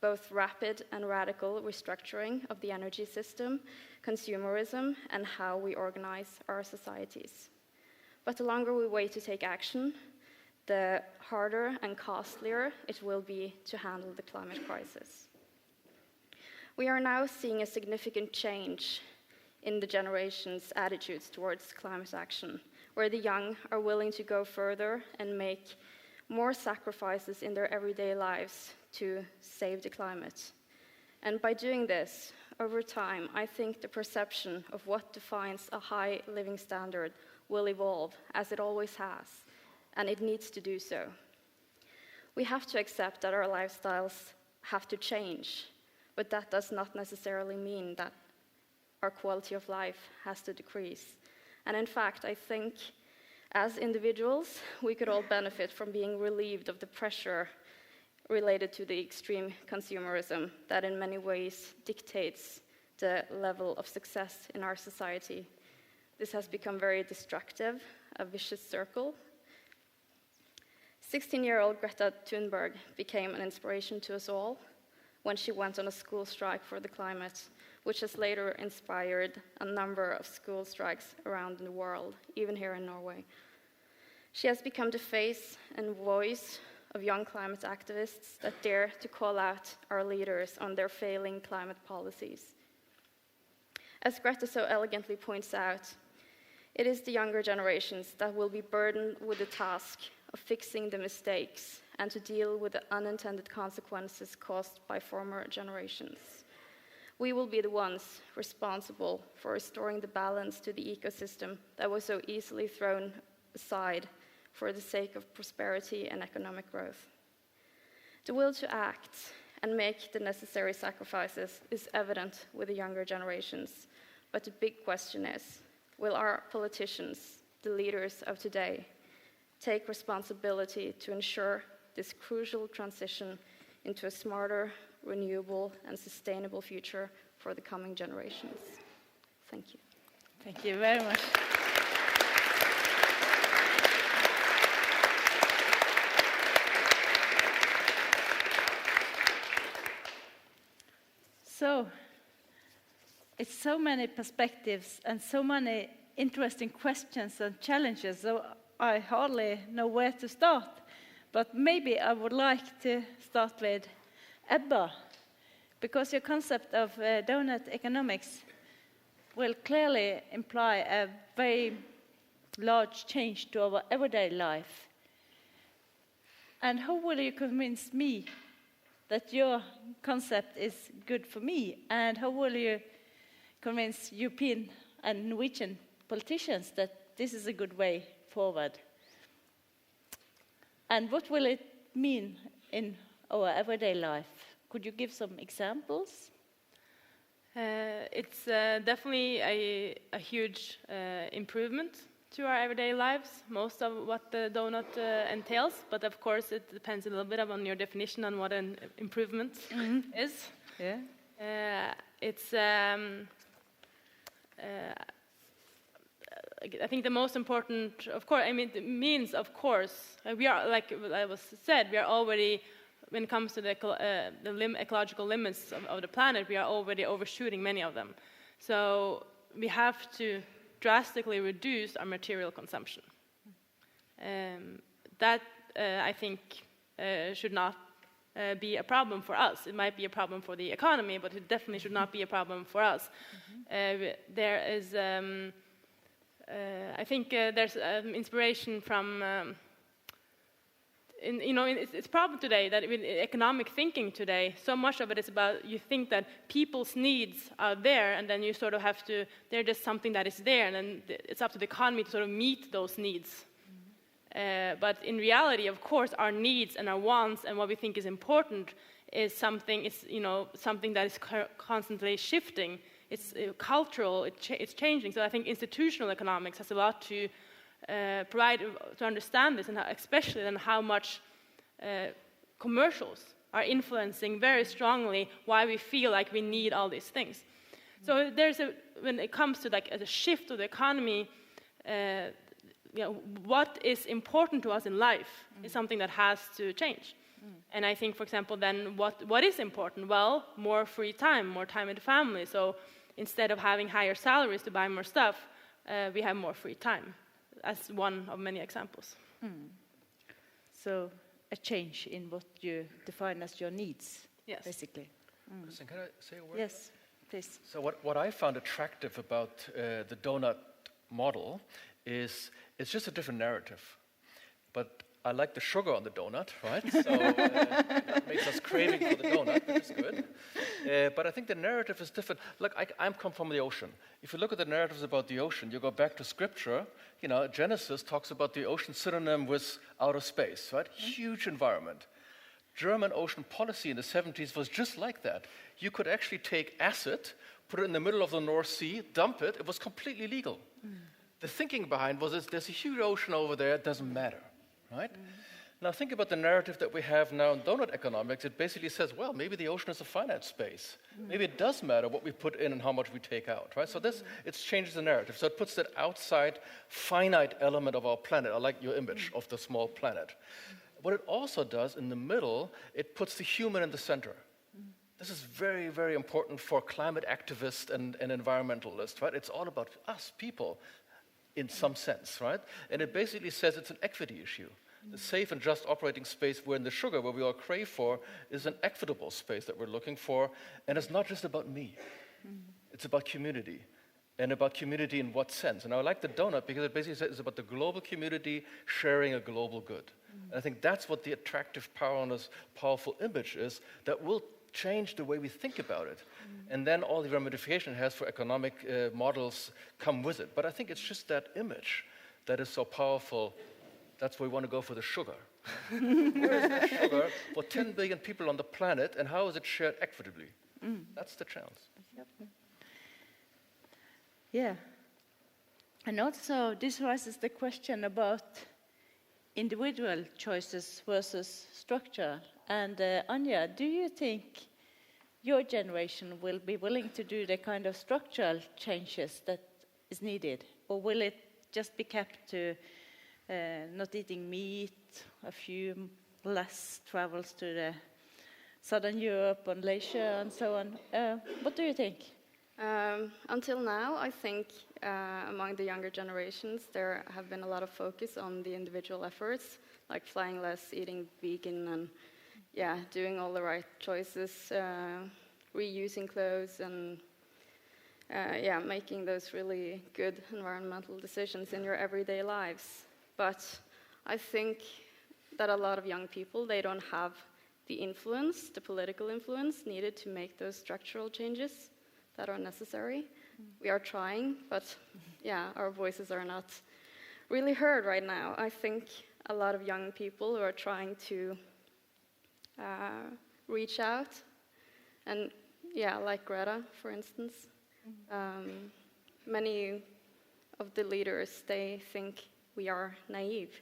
both rapid and radical restructuring of the energy system, consumerism, and how we organize our societies. But the longer we wait to take action, the harder and costlier it will be to handle the climate crisis. We are now seeing a significant change in the generation's attitudes towards climate action, where the young are willing to go further and make more sacrifices in their everyday lives to save the climate. And by doing this, over time, I think the perception of what defines a high living standard will evolve, as it always has, and it needs to do so. We have to accept that our lifestyles have to change, but that does not necessarily mean that our quality of life has to decrease. And in fact, I think as individuals, we could all benefit from being relieved of the pressure related to the extreme consumerism that in many ways dictates the level of success in our society. This has become very destructive, a vicious circle. 16-year-old Greta Thunberg became an inspiration to us all when she went on a school strike for the climate, which has later inspired a number of school strikes around the world, even here in Norway. She has become the face and voice of young climate activists that dare to call out our leaders on their failing climate policies. As Greta so elegantly points out, it is the younger generations that will be burdened with the task of fixing the mistakes and to deal with the unintended consequences caused by former generations. We will be the ones responsible for restoring the balance to the ecosystem that was so easily thrown aside for the sake of prosperity and economic growth. The will to act and make the necessary sacrifices is evident with the younger generations, but the big question is, will our politicians, the leaders of today, take responsibility to ensure this crucial transition into a smarter, renewable, and sustainable future for the coming generations? Thank you. Thank you very much. So, it's so many perspectives and so many interesting questions and challenges, so I hardly know where to start. But maybe I would like to start with Ebba, because your concept of donut economics will clearly imply a very large change to our everyday life. And how will you convince me that your concept is good for me? And how will you convince European and Norwegian politicians that this is a good way forward? And what will it mean in our everyday life? Could you give some examples? It's definitely a huge improvement to our everyday lives, most of what the donut entails, but of course it depends a little bit on your definition on what an improvement is. Yeah. It's I think the most important, of course, I mean, it means, of course, we are, like I was said, we are already, when it comes to the ecological limits of the planet, we are already overshooting many of them. So we have to drastically reduce our material consumption. That, I think, should not be a problem for us. It might be a problem for the economy, but it definitely should not be a problem for us. There is, I think, there's inspiration from, it's a problem today that in economic thinking today, so much of it is about, you think that people's needs are there, and then you sort of have to, they're just something that is there, and then it's up to the economy to sort of meet those needs. But in reality, of course, our needs and our wants and what we think is important is something, something that is constantly shifting. It's cultural, it's changing. So I think institutional economics has a lot to provide to understand this, and especially then how much commercials are influencing very strongly why we feel like we need all these things. So there's when it comes to like a shift of the economy, what is important to us in life is something that has to change. And I think, for example, then what is important? Well, more free time, more time with the family. So instead of having higher salaries to buy more stuff, we have more free time, as one of many examples. So a change in what you define as your needs, yes, basically. Kristin, can I say a word? Yes, please. So what I found attractive about the donut model is it's just a different narrative. But I like the sugar on the donut, right? So that makes us craving for the donut, which is good. But I think the narrative is different. Look, I come from the ocean. If you look at the narratives about the ocean, you go back to scripture, Genesis talks about the ocean synonym with outer space, right? Huge environment. German ocean policy in the 70s was just like that. You could actually take acid, put it in the middle of the North Sea, dump it. It was completely legal. The thinking behind was there's a huge ocean over there, it doesn't matter. Right? Now think about the narrative that we have now in donut economics. It basically says, well, maybe the ocean is a finite space. Maybe it does matter what we put in and how much we take out, right? So it changes the narrative. So it puts that outside finite element of our planet. I like your image of the small planet. What it also does in the middle, it puts the human in the center. This is very, very important for climate activists and environmentalists, right? It's all about us, people, in some sense, right? And it basically says it's an equity issue. The safe and just operating space where in the sugar, where we all crave for, is an equitable space that we're looking for, and it's not just about me. It's about community. And about community in what sense? And I like the donut because it basically says it's about the global community sharing a global good. And I think that's what the attractive power on this powerful image is, that will change the way we think about it. And then all the ramification it has for economic models come with it. But I think it's just that image that is so powerful. That's why we want to go for the sugar. Where is that sugar for 10 billion people on the planet, and how is it shared equitably? That's the challenge. Yep. Yeah. And also, this raises the question about individual choices versus structure. And Anja, do you think your generation will be willing to do the kind of structural changes that is needed? Or will it just be kept to not eating meat, a few less travels to the Southern Europe on leisure and so on? What do you think? Until now, I think among the younger generations, there have been a lot of focus on the individual efforts, like flying less, eating vegan, and doing all the right choices, reusing clothes, and making those really good environmental decisions in your everyday lives. But I think that a lot of young people, they don't have the influence, the political influence needed to make those structural changes that are necessary. We are trying, but our voices are not really heard right now. I think a lot of young people who are trying to reach out, and like Greta, for instance, many of the leaders, they think we are naive,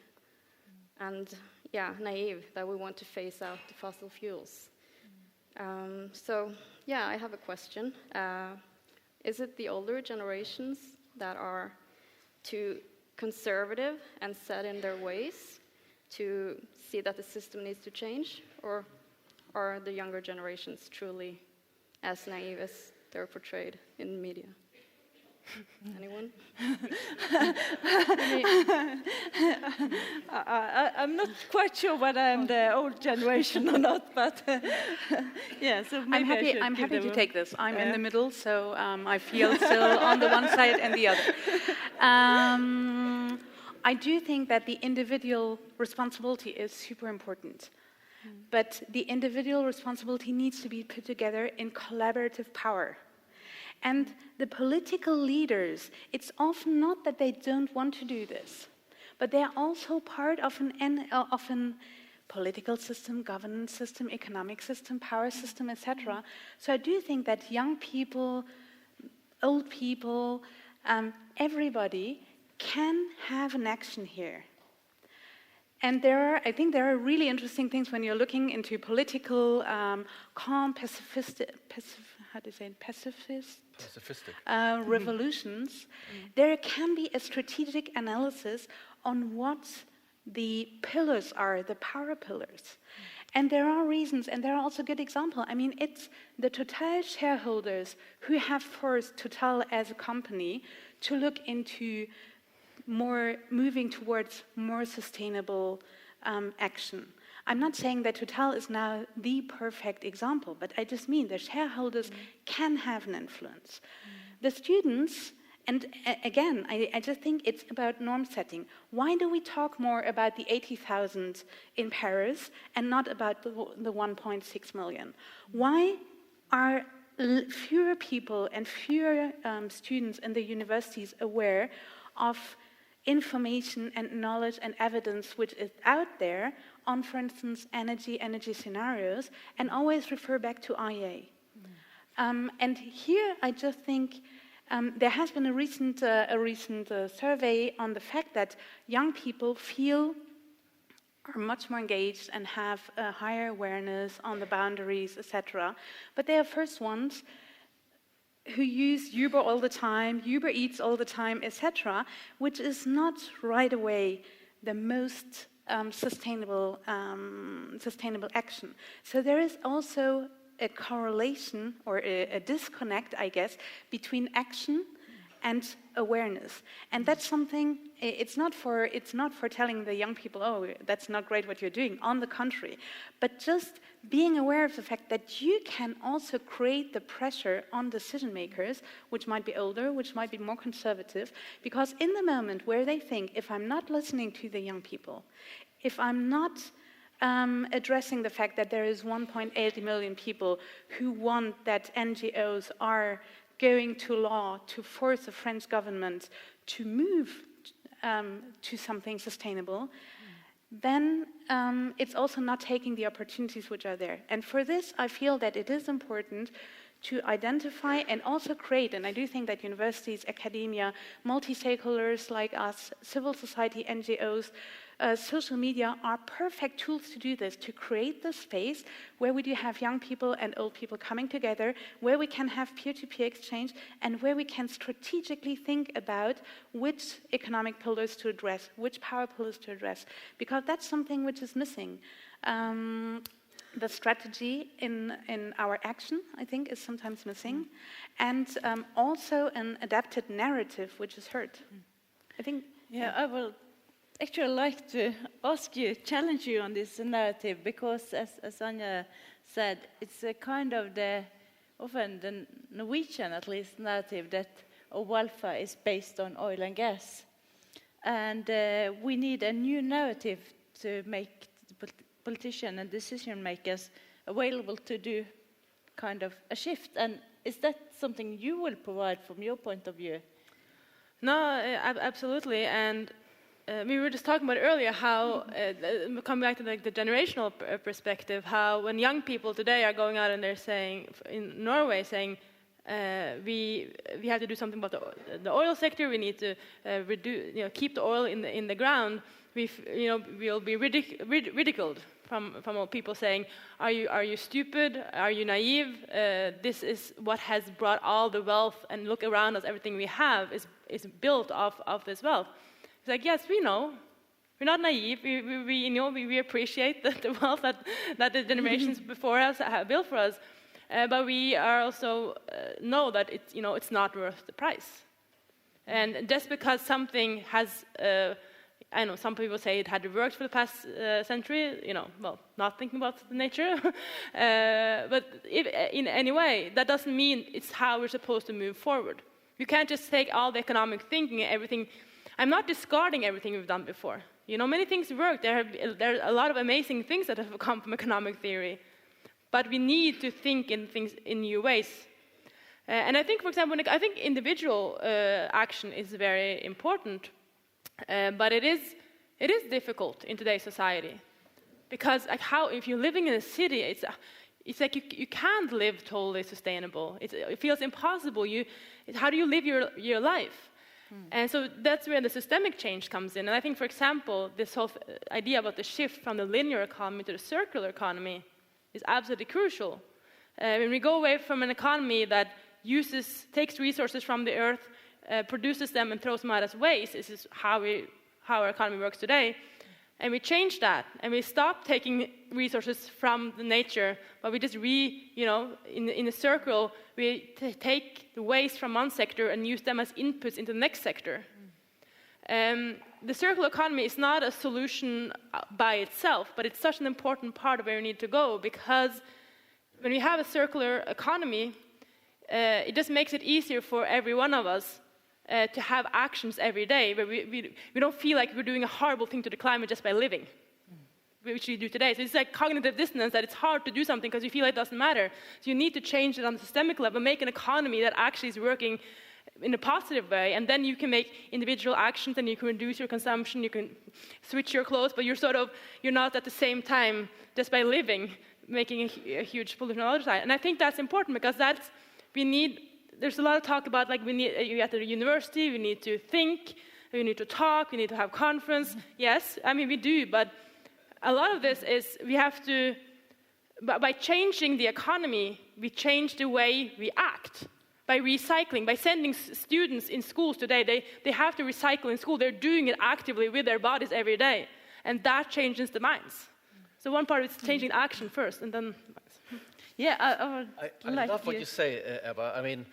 and naive that we want to phase out the fossil fuels. I have a question. Is it the older generations that are too conservative and set in their ways to see that the system needs to change, or are the younger generations truly as naive as they're portrayed in the media? Anyone? I'm not quite sure whether I'm the old generation or not, but so maybe I'm happy to take this. I'm in the middle, so I feel still on the one side and the other. I do think that the individual responsibility is super important. But the individual responsibility needs to be put together in collaborative power. And the political leaders, it's often not that they don't want to do this, but they are also part of an political system, governance system, economic system, power system, etc. So I do think that young people, old people, everybody can have an action here. And I think there are really interesting things when you're looking into political, calm, pacifistic revolutions. There can be a strategic analysis on what the pillars are, the power pillars. And there are reasons, and there are also good examples. I mean, it's the Total shareholders who have forced Total as a company to look into moving towards more sustainable action. I'm not saying that Total is now the perfect example, but I just mean the shareholders can have an influence. The students, and again, I just think it's about norm setting. Why do we talk more about the 80,000 in Paris and not about the 1.6 million? Why are fewer people and fewer students in the universities aware of information and knowledge and evidence which is out there on, for instance, energy scenarios, and always refer back to IEA. And here I just think there has been a recent survey on the fact that young people are much more engaged and have a higher awareness on the boundaries, etc. But they are first ones who use Uber all the time, Uber Eats all the time, etc., which is not right away the most sustainable action. So there is also a correlation or a disconnect, I guess, between action and awareness. And that's something, it's not for telling the young people, oh, that's not great what you're doing, on the contrary, but just being aware of the fact that you can also create the pressure on decision makers, which might be older, which might be more conservative, because in the moment where they think, if I'm not listening to the young people, if I'm not addressing the fact that there is 1.8 million people who want that NGOs are going to law to force the French government to move to something sustainable, then it's also not taking the opportunities which are there. And for this, I feel that it is important to identify and also create, and I do think that universities, academia, multi-stakeholders like us, civil society, NGOs, social media are perfect tools to do this, to create the space where we do have young people and old people coming together, where we can have peer-to-peer exchange, and where we can strategically think about which economic pillars to address, which power pillars to address, because that's something which is missing. The strategy in our action, I think, is sometimes missing, and also an adapted narrative, which is heard. I think. Yeah, I will actually like to ask you, challenge you on this narrative, because as Anja said, it's a kind of often the Norwegian, at least, narrative that our welfare is based on oil and gas. And we need a new narrative to make the politicians and decision makers available to do kind of a shift. And is that something you will provide from your point of view? No, absolutely. And we were just talking about earlier how, coming back to the generational perspective, how when young people today are going out and they're saying, in Norway, saying, we have to do something about the oil sector, we need to keep the oil in the ground, we'll be ridiculed from all people saying, are you stupid, are you naive, this is what has brought all the wealth, and look around us, everything we have is built off this wealth. It's like, yes, we know. We're not naive. We appreciate the wealth that the generations before us have built for us. But we are also know that it's not worth the price. And just because something has, I know some people say it had worked for the past century, not thinking about the nature. But if, in any way, that doesn't mean it's how we're supposed to move forward. You can't just take all the economic thinking, everything. I'm not discarding everything we've done before. Many things work. There are a lot of amazing things that have come from economic theory. But we need to think in things in new ways. And I think, for example, individual action is very important. But it is difficult in today's society. Because if you're living in a city, it's like you can't live totally sustainable. It feels impossible. How do you live your life? And so that's where the systemic change comes in. And I think, for example, this whole idea about the shift from the linear economy to the circular economy is absolutely crucial. When we go away from an economy that takes resources from the earth, produces them and throws them out as waste, this is how our economy works today, and we change that, and we stop taking resources from the nature, but we just in a circle, we take the waste from one sector and use them as inputs into the next sector. The circular economy is not a solution by itself, but it's such an important part of where we need to go, because when we have a circular economy, it just makes it easier for every one of us to have actions every day where we don't feel like we're doing a horrible thing to the climate just by living, which we do today. So it's like cognitive dissonance, that it's hard to do something because you feel like it doesn't matter. So you need to change it on the systemic level, make an economy that actually is working in a positive way, and then you can make individual actions, and you can reduce your consumption, you can switch your clothes, but you're not at the same time, just by living, making a huge pollution on the other side. And I think that's important, because there's a lot of talk about, you at the university, we need to think, we need to talk, we need to have conference. Yes, we do, but a lot of this is by changing the economy, we change the way we act. By recycling, by sending students in schools today, they have to recycle in school. They're doing it actively with their bodies every day. And that changes the minds. So one part is changing action first, and then... Yeah, I love what you say, Ebba.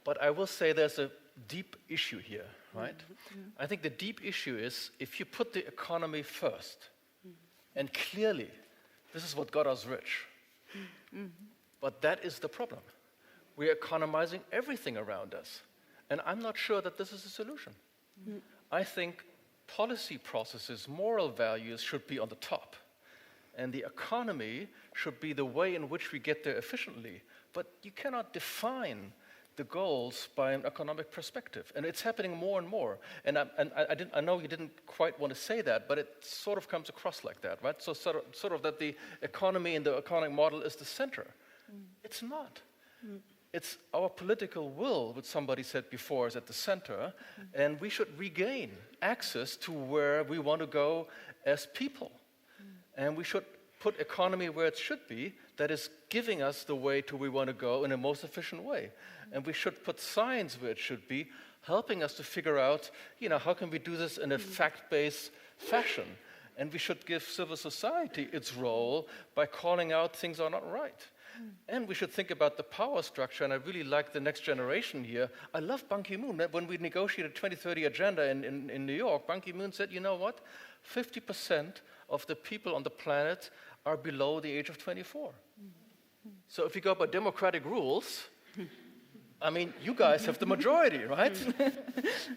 But I will say there's a deep issue here, right? I think the deep issue is if you put the economy first, and clearly this is what got us rich, but that is the problem. We're economizing everything around us, and I'm not sure that this is a solution. I think policy processes, moral values should be on the top, and the economy should be the way in which we get there efficiently. But you cannot define the goals by an economic perspective, and it's happening more and more. And I know you didn't quite want to say that, but it sort of comes across like that, right? So sort of that the economy and the economic model is the center. It's not. It's our political will, which somebody said before, is at the center, and we should regain access to where we want to go as people. And we should put economy where it should be, that is giving us the way to where we want to go in a most efficient way. And we should put science where it should be, helping us to figure out, how can we do this in a fact-based fashion? And we should give civil society its role by calling out things are not right. And we should think about the power structure, and I really like the next generation here. I love Ban Ki-moon. When we negotiated 2030 agenda in New York, Ban Ki-moon said, you know what? 50% of the people on the planet are below the age of 24. So if you go by democratic rules, I mean, you guys have the majority, right?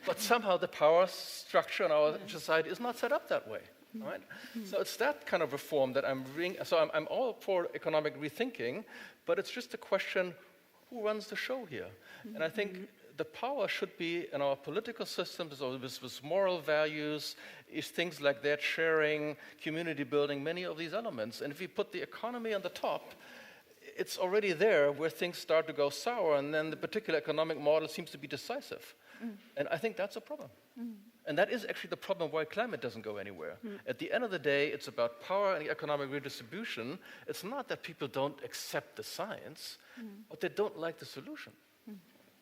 But somehow the power structure in our society is not set up that way. Right? So it's that kind of reform that I'm all for economic rethinking, but it's just a question, who runs the show here? And I think the power should be in our political systems, with moral values, is things like that, sharing, community building, many of these elements. And if we put the economy on the top, it's already there where things start to go sour, and then the particular economic model seems to be decisive. And I think that's a problem. And that is actually the problem why climate doesn't go anywhere. At the end of the day, it's about power and economic redistribution. It's not that people don't accept the science, but they don't like the solution.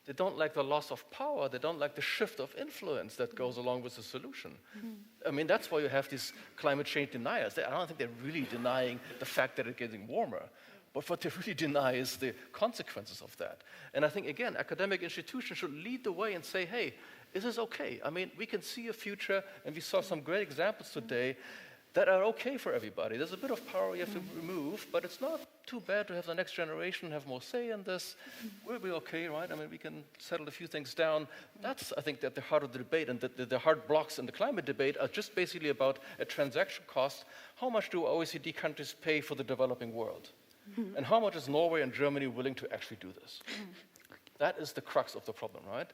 They don't like the loss of power. They don't like the shift of influence that goes along with the solution. I mean, that's why you have these climate change deniers. I don't think they're really denying the fact that it's getting warmer. But what they really deny is the consequences of that. And I think, again, academic institutions should lead the way and say, hey, is this okay? I mean, we can see a future, and we saw some great examples today that are okay for everybody. There's a bit of power you have to remove, but it's not too bad to have the next generation have more say in this. We'll be okay, right? I mean, we can settle a few things down. That's, I think, at the heart of the debate, and the hard blocks in the climate debate are just basically about a transaction cost. How much do OECD countries pay for the developing world? And how much is Norway and Germany willing to actually do this? That is the crux of the problem, right?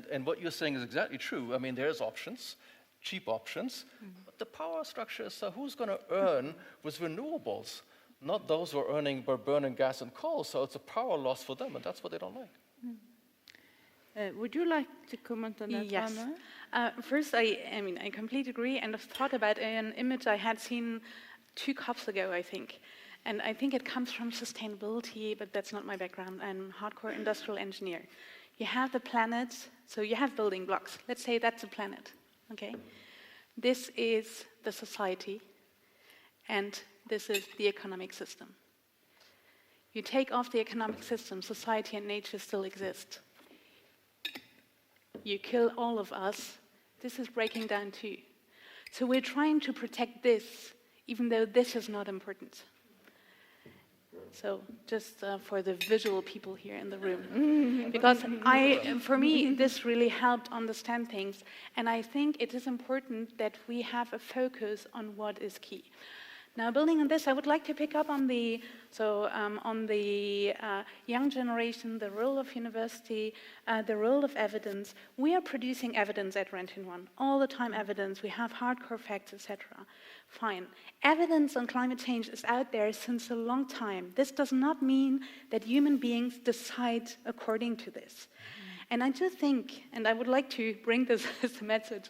And what you're saying is exactly true. I mean, there's options, cheap options, but the power structure is who's going to earn with renewables? Not those who are earning by burning gas and coal, so it's a power loss for them, and that's what they don't like. Would you like to comment on that? Yes. First, I completely agree, and I've thought about an image I had seen 2 COPs ago, I think. And I think it comes from sustainability, but that's not my background. I'm a hardcore industrial engineer. You have the planet, so you have building blocks. Let's say that's a planet, okay? This is the society, and this is the economic system. You take off the economic system, society and nature still exist. You kill all of us, this is breaking down too. So we're trying to protect this, even though this is not important. So just for the visual people here in the room, because for me, this really helped understand things, and I think it is important that we have a focus on what is key. Now, building on this, I would like to pick up on the young generation, the role of university, the role of evidence. We are producing evidence at Rentin One, all the time evidence. We have hardcore facts, etc. Fine. Evidence on climate change is out there since a long time. This does not mean that human beings decide according to this. And I do think, and I would like to bring this as a message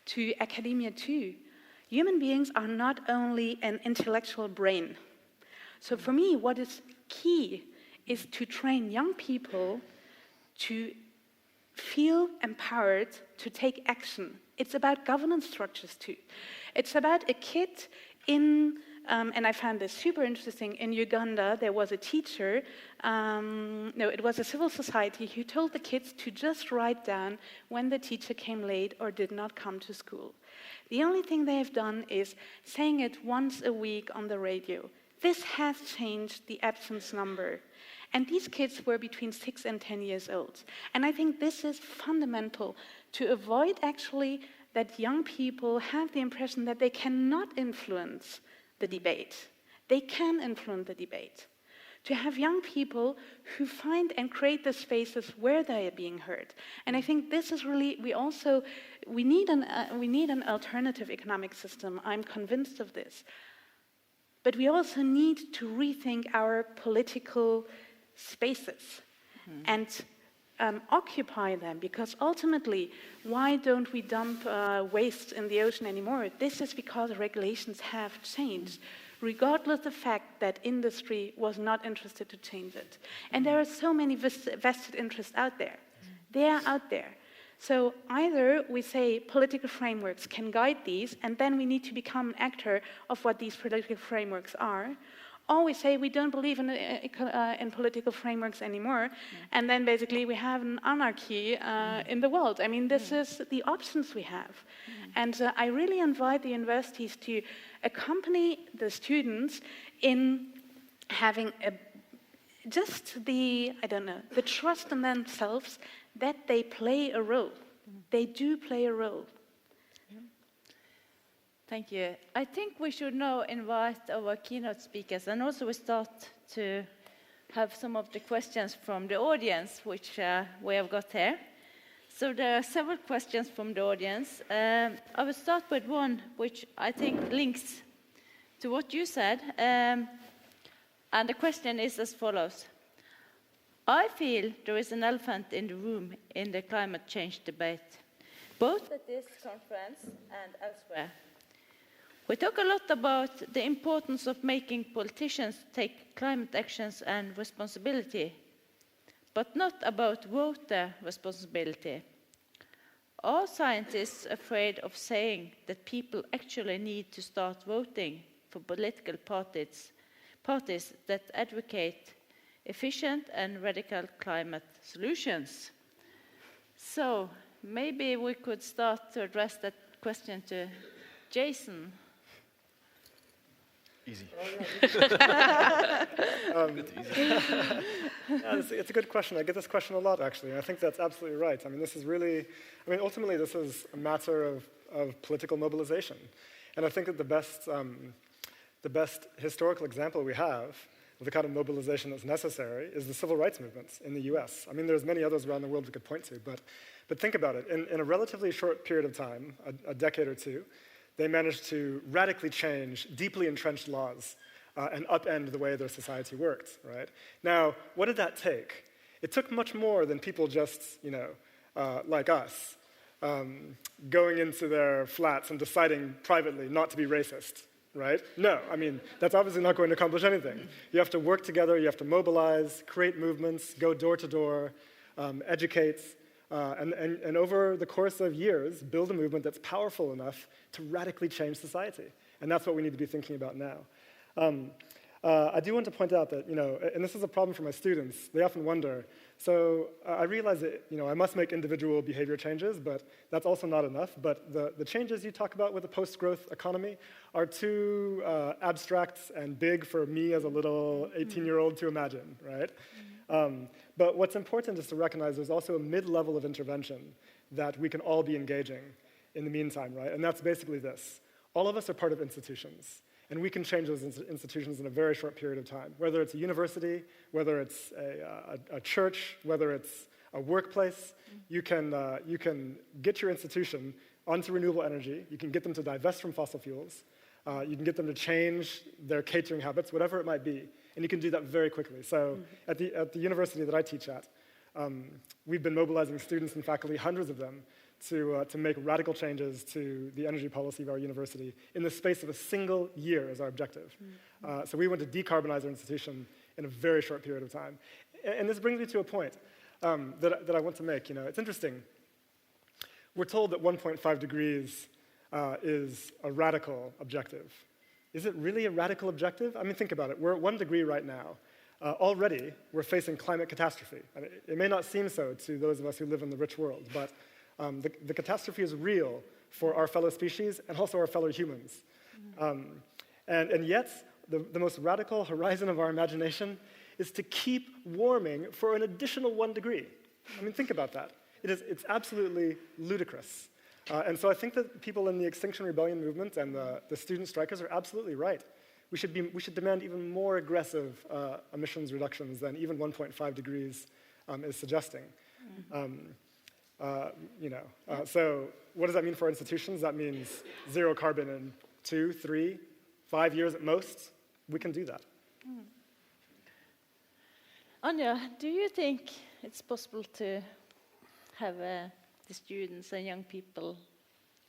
to academia too, human beings are not only an intellectual brain. So for me, what is key is to train young people to feel empowered to take action. It's about governance structures too. It's about a kid in and I found this super interesting, in Uganda there was a teacher, it was a civil society who told the kids to just write down when the teacher came late or did not come to school. The only thing they have done is saying it once a week on the radio. This has changed the absence number. And these kids were between 6 and 10 years old. And I think this is fundamental to avoid actually that young people have the impression that they cannot influence the debate. They can influence the debate. To have young people who find and create the spaces where they are being heard. And I think this is really, we need an alternative economic system. I'm convinced of this. But we also need to rethink our political spaces and occupy them, because ultimately, why don't we dump waste in the ocean anymore? This is because regulations have changed, regardless of the fact that industry was not interested to change it. And there are so many vested interests out there. They are out there. So either we say political frameworks can guide these, and then we need to become an actor of what these political frameworks are, or we say we don't believe in political frameworks anymore, and then basically we have an anarchy in the world. I mean, this is the options we have. And I really invite the universities to accompany the students in having the trust in themselves that they play a role. They do play a role. Thank you. I think we should now invite our keynote speakers, and also we start to have some of the questions from the audience, which we have got here. So there are several questions from the audience. I will start with one which I think links to what you said, and the question is as follows. I feel there is an elephant in the room in the climate change debate, both at this conference and elsewhere. We talk a lot about the importance of making politicians take climate actions and responsibility, but not about voter responsibility. Are scientists afraid of saying that people actually need to start voting for political parties that advocate efficient and radical climate solutions? So maybe we could start to address that question to Jason. Easy. It's a good question. I get this question a lot, actually, and I think that's absolutely right. I mean, ultimately, this is a matter of political mobilization. And I think that the best historical example we have of the kind of mobilization that's necessary is the civil rights movements in the US. I mean, there's many others around the world we could point to, but think about it. In a relatively short period of time, a decade or two, they managed to radically change deeply entrenched laws and upend the way their society worked, right? Now, what did that take? It took much more than people just, like us, going into their flats and deciding privately not to be racist, right? No, I mean, that's obviously not going to accomplish anything. You have to work together, you have to mobilize, create movements, go door to door, educate, and over the course of years, build a movement that's powerful enough to radically change society. And that's what we need to be thinking about now. I do want to point out that, and this is a problem for my students, they often wonder, so I realize that, I must make individual behavior changes, but that's also not enough. But the changes you talk about with a post-growth economy are too abstract and big for me as a little 18-year-old to imagine, right? But what's important is to recognize there's also a mid-level of intervention that we can all be engaging in the meantime, right? And that's basically this. All of us are part of institutions, and we can change those institutions in a very short period of time, whether it's a university, whether it's a church, whether it's a workplace. You can get your institution onto renewable energy. You can get them to divest from fossil fuels. You can get them to change their catering habits, whatever it might be. And you can do that very quickly. So at the university that I teach at, we've been mobilizing students and faculty, hundreds of them, to make radical changes to the energy policy of our university in the space of a single year as our objective. So we want to decarbonize our institution in a very short period of time. And this brings me to a point that I want to make. It's interesting. We're told that 1.5 degrees is a radical objective. Is it really a radical objective? I mean, think about it. We're at 1 degree right now. Already, we're facing climate catastrophe. I mean, it may not seem so to those of us who live in the rich world, but the catastrophe is real for our fellow species and also our fellow humans. And yet, the most radical horizon of our imagination is to keep warming for an additional 1 degree. I mean, think about that. It's absolutely ludicrous. And so I think that people in the Extinction Rebellion movement and the student strikers are absolutely right. We should demand even more aggressive emissions reductions than even 1.5 degrees is suggesting. So what does that mean for institutions? That means 0 carbon in 2, 3, 5 years at most. We can do that. Anja, do you think it's possible to have the students and young people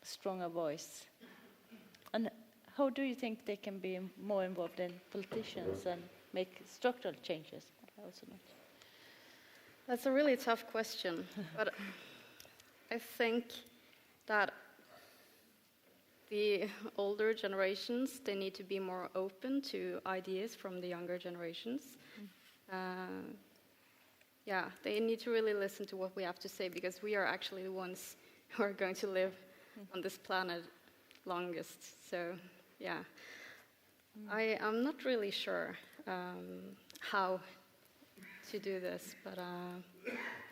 a stronger voice? And how do you think they can be more involved in politicians and make structural changes? That's a really tough question, but I think that the older generations, they need to be more open to ideas from the younger generations. They need to really listen to what we have to say, because we are actually the ones who are going to live on this planet longest. So, I'm not really sure how to do this, but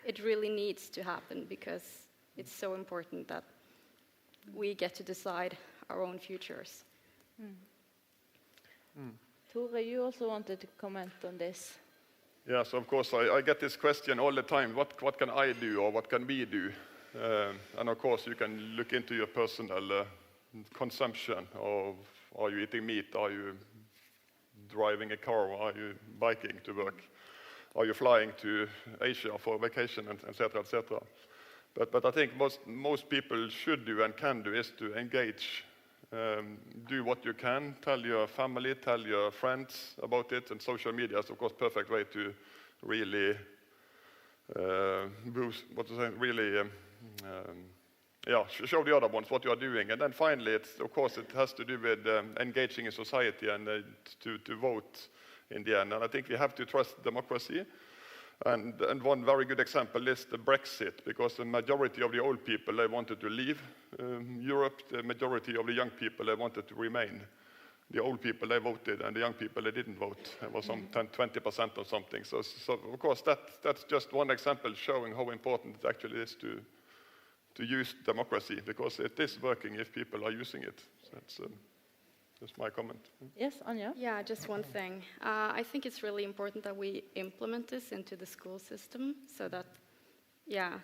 it really needs to happen, because it's so important that we get to decide our own futures. Tore, you also wanted to comment on this. Yes, of course, I get this question all the time. What can I do, or what can we do? And of course, you can look into your personal consumption of, are you eating meat? Are you driving a car? Are you biking to work? Are you flying to Asia for vacation, etc., etc.? But I think most people should do and can do is to engage. Do what you can, tell your family, tell your friends about it, and social media is of course perfect way to really show the other ones what you are doing. And then finally, it has to do with engaging in society and to vote in the end. And I think we have to trust democracy. And one very good example is the Brexit, because the majority of the old people, they wanted to leave Europe. The majority of the young people, they wanted to remain. The old people, they voted, and the young people, they didn't vote. It was some 20% or something. So of course, that's just one example showing how important it actually is to use democracy, because it is working if people are using it. So that's just my comment. Yes, Anja? Yeah, just one thing. I think it's really important that we implement this into the school system, so that,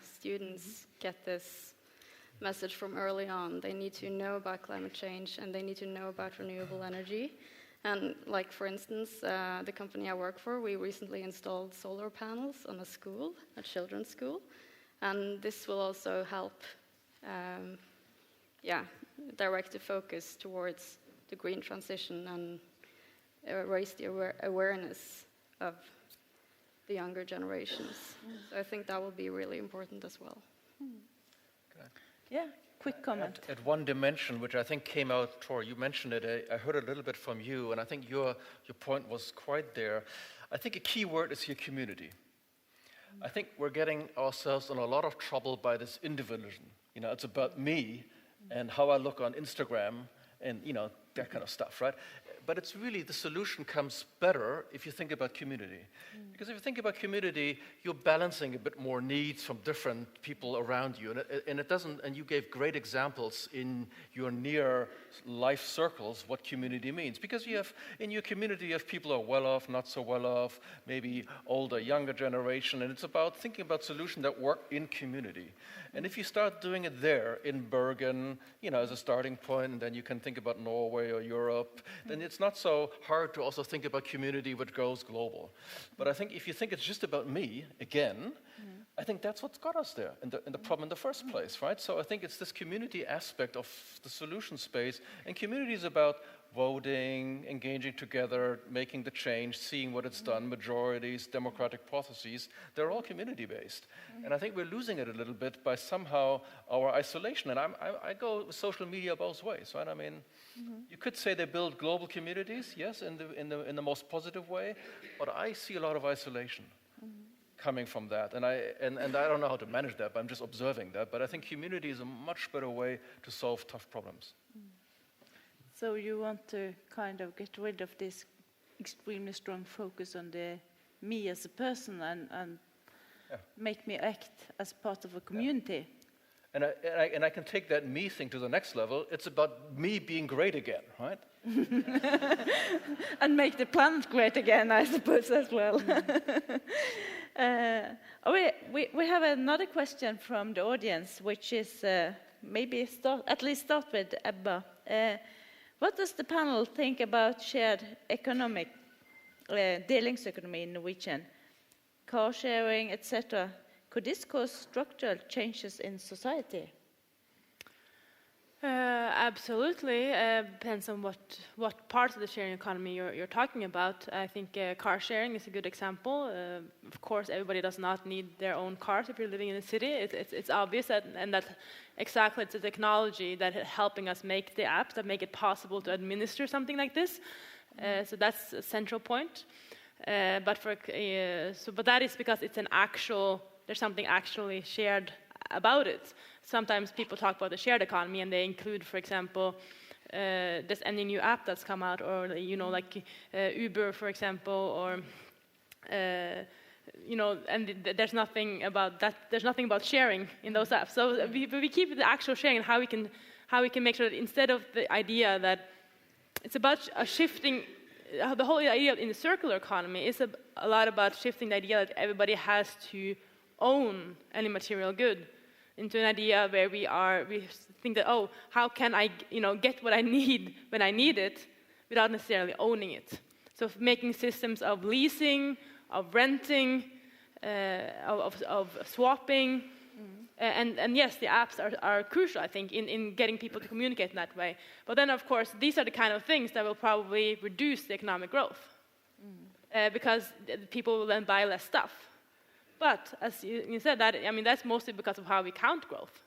students get this message from early on. They need to know about climate change, and they need to know about renewable energy. And like, for instance, the company I work for, we recently installed solar panels on a children's school. And this will also help, direct the focus towards the green transition and raise the awareness of the younger generations. So I think that will be really important as well. Yeah, quick comment. At one dimension, which I think came out, Tor, you mentioned it, I heard a little bit from you, and I think your point was quite there. I think a key word is here community. I think we're getting ourselves in a lot of trouble by this individualism. It's about me and how I look on Instagram and, that kind of stuff, right? But it's really, the solution comes better if you think about community. Because if you think about community, you're balancing a bit more needs from different people around you. And you gave great examples in your near life circles what community means. Because in your community, you have people who are well off, not so well off, maybe older, younger generation. And it's about thinking about solutions that work in community. And if you start doing it there in Bergen, as a starting point, and then you can think about Norway or Europe, then it's not so hard to also think about community which goes global. But I think if you think it's just about me, again, I think that's what's got us there in the problem in the first place, right? So I think it's this community aspect of the solution space, and community is about voting, engaging together, making the change, seeing what it's done, majorities, democratic processes. They're all community-based. And I think we're losing it a little bit by somehow our isolation. And I go with social media both ways, right? I mean, you could say they build global communities, yes, in the most positive way, but I see a lot of isolation coming from that. And I don't know how to manage that, but I'm just observing that. But I think community is a much better way to solve tough problems. So you want to kind of get rid of this extremely strong focus on me as a person and make me act as part of a community. And I can take that me thing to the next level. It's about me being great again, right? And make the planet great again, I suppose, as well. We have another question from the audience, which is maybe start with Ebba. What does the panel think about shared economic, delingsekonomi in Norwegian, car sharing, etc.? Could this cause structural changes in society? Absolutely. Depends on what parts of the sharing economy you're talking about. I think car sharing is a good example. Of course, everybody does not need their own cars if you're living in a city. It's obvious, and that exactly it's the technology that is helping us make the apps that make it possible to administer something like this. So that's a central point. But that is because it's there's something actually shared about it. Sometimes people talk about the shared economy and they include, for example, just any new app that's come out, or like Uber, for example, or and there's nothing about that. There's nothing about sharing in those apps. So we keep the actual sharing and how we can make sure that instead of the idea that it's about shifting. The whole idea in the circular economy is a lot about shifting the idea that everybody has to own any material good into an idea where we think that, how can I get what I need when I need it without necessarily owning it. So making systems of leasing, of renting, of swapping, and yes, the apps are crucial, I think, in getting people to communicate in that way. But then, of course, these are the kind of things that will probably reduce the economic growth because people will then buy less stuff. But as you said, that's mostly because of how we count growth.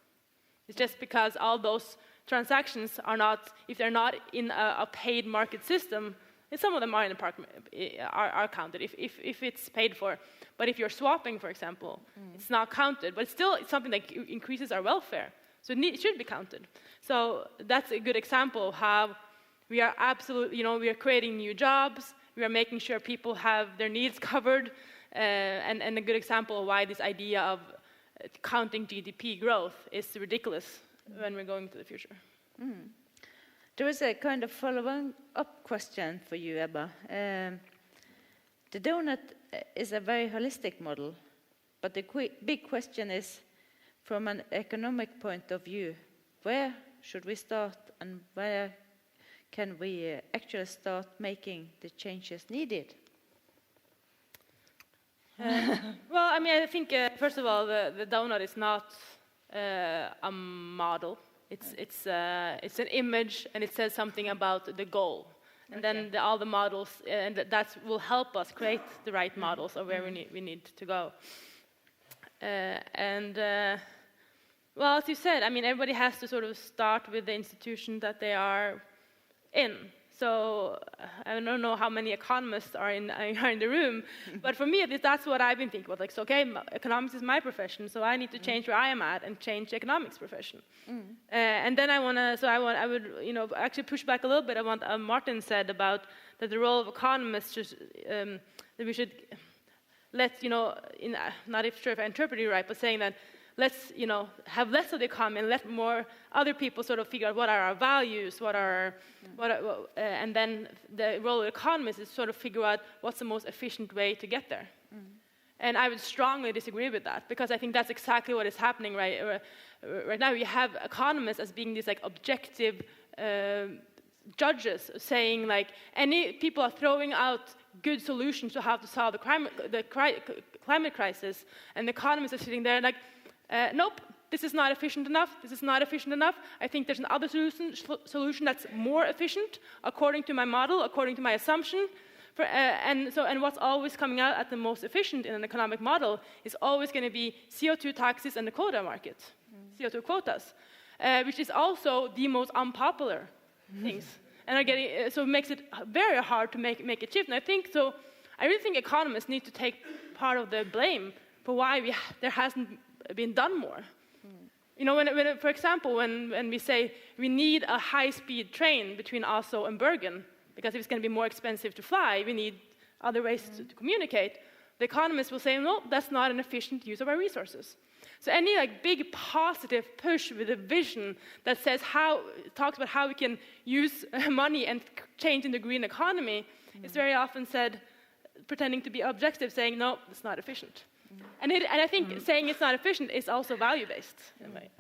It's just because all those transactions are not, if they're not in a paid market system, and some of them are in are counted if it's paid for. But if you're swapping, for example, it's not counted. But still, it's something that increases our welfare. So it should be counted. So that's a good example of how we are absolutely, we are creating new jobs. We are making sure people have their needs covered. And a good example of why this idea of counting GDP growth is ridiculous when we're going to the future. There is a kind of follow-up question for you, Ebba. The donut is a very holistic model, but the big question is, from an economic point of view, where should we start and where can we actually start making the changes needed? Well, I think first of all, the donut is not a model. It's an image, and it says something about the goal. And then all the models, and that will help us create the right models of where we need to go. Well, as you said, everybody has to sort of start with the institution that they are in. So I don't know how many economists are in the room, but for me, that's what I've been thinking about. Like, so, okay, economics is my profession, so I need to change where I am at and change the economics profession. And then I would, actually push back a little bit on what Martin said about that the role of economists that we should let, not sure if I interpreted it right, but saying that let's, have less of the economy and let more other people sort of figure out what are our values, and then the role of economists is sort of figure out what's the most efficient way to get there. And I would strongly disagree with that, because I think that's exactly what is happening right now. You have economists as being this like objective judges saying like any people are throwing out good solutions to how to solve the climate crisis, and the economists are sitting there like, nope, this is not efficient enough, this is not efficient enough, I think there's another solution that's more efficient according to my model, according to my assumption. And what's always coming out at the most efficient in an economic model is always going to be CO2 taxes and the quota market, CO2 quotas, which is also the most unpopular things. And so it makes it very hard to make a shift. And I really think economists need to take part of the blame for why there hasn't been done more. You know, for example, when we say we need a high-speed train between Oslo and Bergen, because if it's going to be more expensive to fly, we need other ways to communicate, the economists will say, no, that's not an efficient use of our resources. So any like big positive push with a vision that talks about how we can use money and change in the green economy is very often said, pretending to be objective, saying, no, it's not efficient. And I think saying it's not efficient is also value-based. In a way.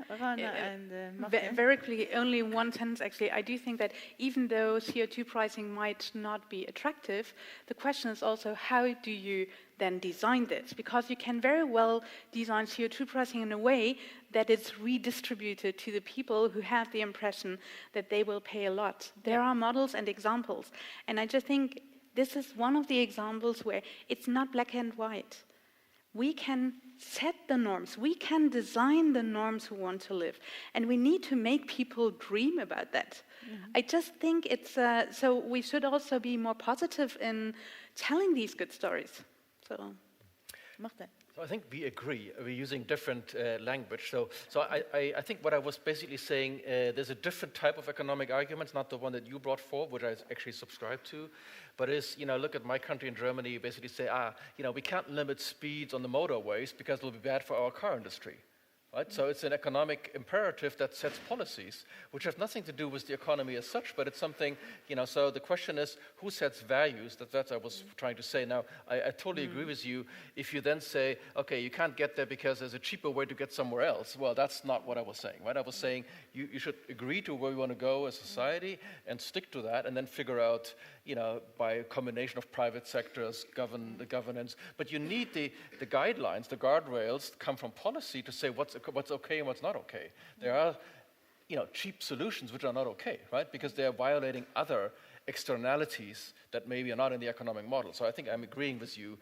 Rune and Martin. Very quickly, only one sentence actually. I do think that even though CO2 pricing might not be attractive, the question is also how do you then design this? Because you can very well design CO2 pricing in a way that it's redistributed to the people who have the impression that they will pay a lot. There are models and examples. And I just think this is one of the examples where it's not black and white. We can set the norms. We can design the norms who want to live. And we need to make people dream about that. I just think it's... so we should also be more positive in telling these good stories. So, Martin. So I think we agree. We're using different language. So I think what I was basically saying, there's a different type of economic arguments, not the one that you brought forward, which I actually subscribe to, but is, look at my country in Germany, you basically say, we can't limit speeds on the motorways because it'll be bad for our car industry. Right? So it's an economic imperative that sets policies, which have nothing to do with the economy as such, but it's something, so the question is, who sets values? That's what I was trying to say. Now, I totally agree with you. If you then say, okay, you can't get there because there's a cheaper way to get somewhere else, well, that's not what I was saying, right? I was saying you should agree to where we want to go as a society and stick to that and then figure out, by a combination of private sectors, the governance. But you need the guidelines, the guardrails come from policy to say what's okay and what's not okay. There are, cheap solutions which are not okay, right? Because they are violating other externalities that maybe are not in the economic model. So I think I'm agreeing with you,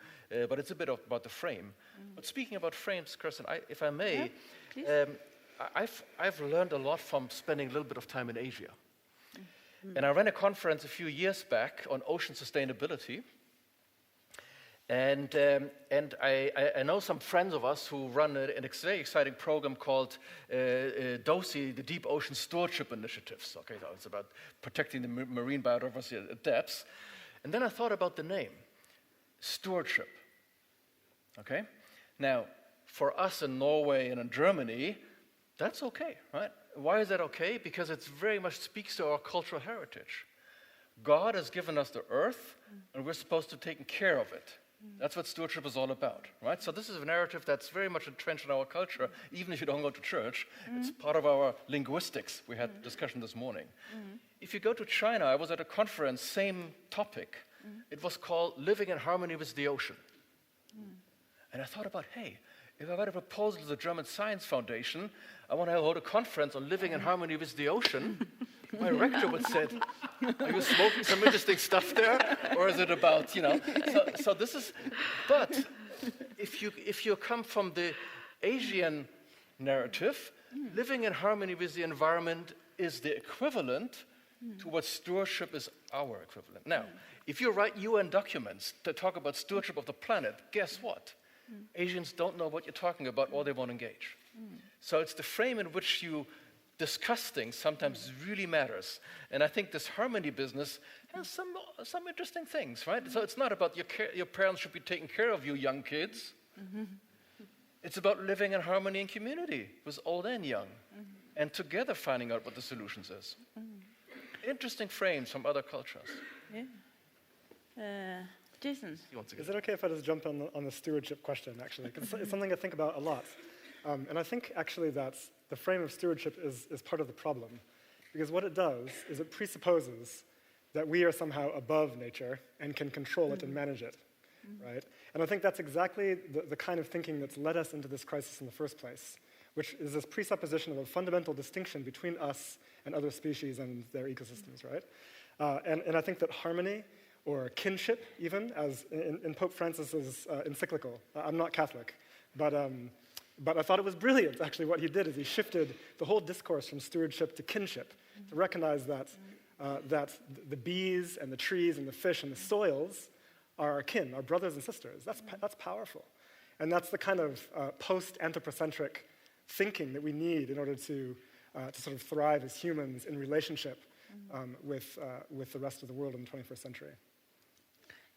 but it's a bit about the frame. But speaking about frames, Kristin, if I may, I've learned a lot from spending a little bit of time in Asia. And I ran a conference a few years back on ocean sustainability. And I know some friends of us who run a very exciting program called DOSI, the Deep Ocean Stewardship Initiatives. Okay, so it's about protecting the marine biodiversity at depths. And then I thought about the name, stewardship. Okay? Now, for us in Norway and in Germany, that's okay, right? Why is that okay? Because it very much speaks to our cultural heritage. God has given us the earth, and we're supposed to take care of it. That's what stewardship is all about, right? So this is a narrative that's very much entrenched in our culture, even if you don't go to church. It's part of our linguistics. We had a discussion this morning. If you go to China, I was at a conference, same topic. It was called Living in Harmony with the Ocean. And I thought about, hey, if I had a proposal to the German Science Foundation, I want to hold a conference on living in harmony with the ocean, my rector would say, are you smoking some interesting stuff there? Or is it about, So this is, but if you come from the Asian narrative, living in harmony with the environment is the equivalent to what stewardship is our equivalent. Now, if you write UN documents that talk about stewardship of the planet, guess what? Asians don't know what you're talking about or they won't engage. So it's the frame in which you discuss things sometimes really matters. And I think this harmony business has some interesting things, right? So it's not about your parents should be taking care of you young kids. It's about living in harmony and community with old and young and together finding out what the solutions is. Interesting frames from other cultures. Jason. Is it okay if I just jump on the stewardship question, actually? Because it's something I think about a lot. And I think, actually, that the frame of stewardship is part of the problem. Because what it does is it presupposes that we are somehow above nature and can control it and manage it, right? And I think that's exactly the kind of thinking that's led us into this crisis in the first place, which is this presupposition of a fundamental distinction between us and other species and their ecosystems, right? And I think that harmony, or kinship even, as in Pope Francis's encyclical, I'm not Catholic, but I thought it was brilliant, actually. What he did is he shifted the whole discourse from stewardship to kinship, to recognize that the bees and the trees and the fish and the soils are our kin, our brothers and sisters. That's powerful. And that's the kind of post-anthropocentric thinking that we need in order to sort of thrive as humans in relationship with the rest of the world in the 21st century.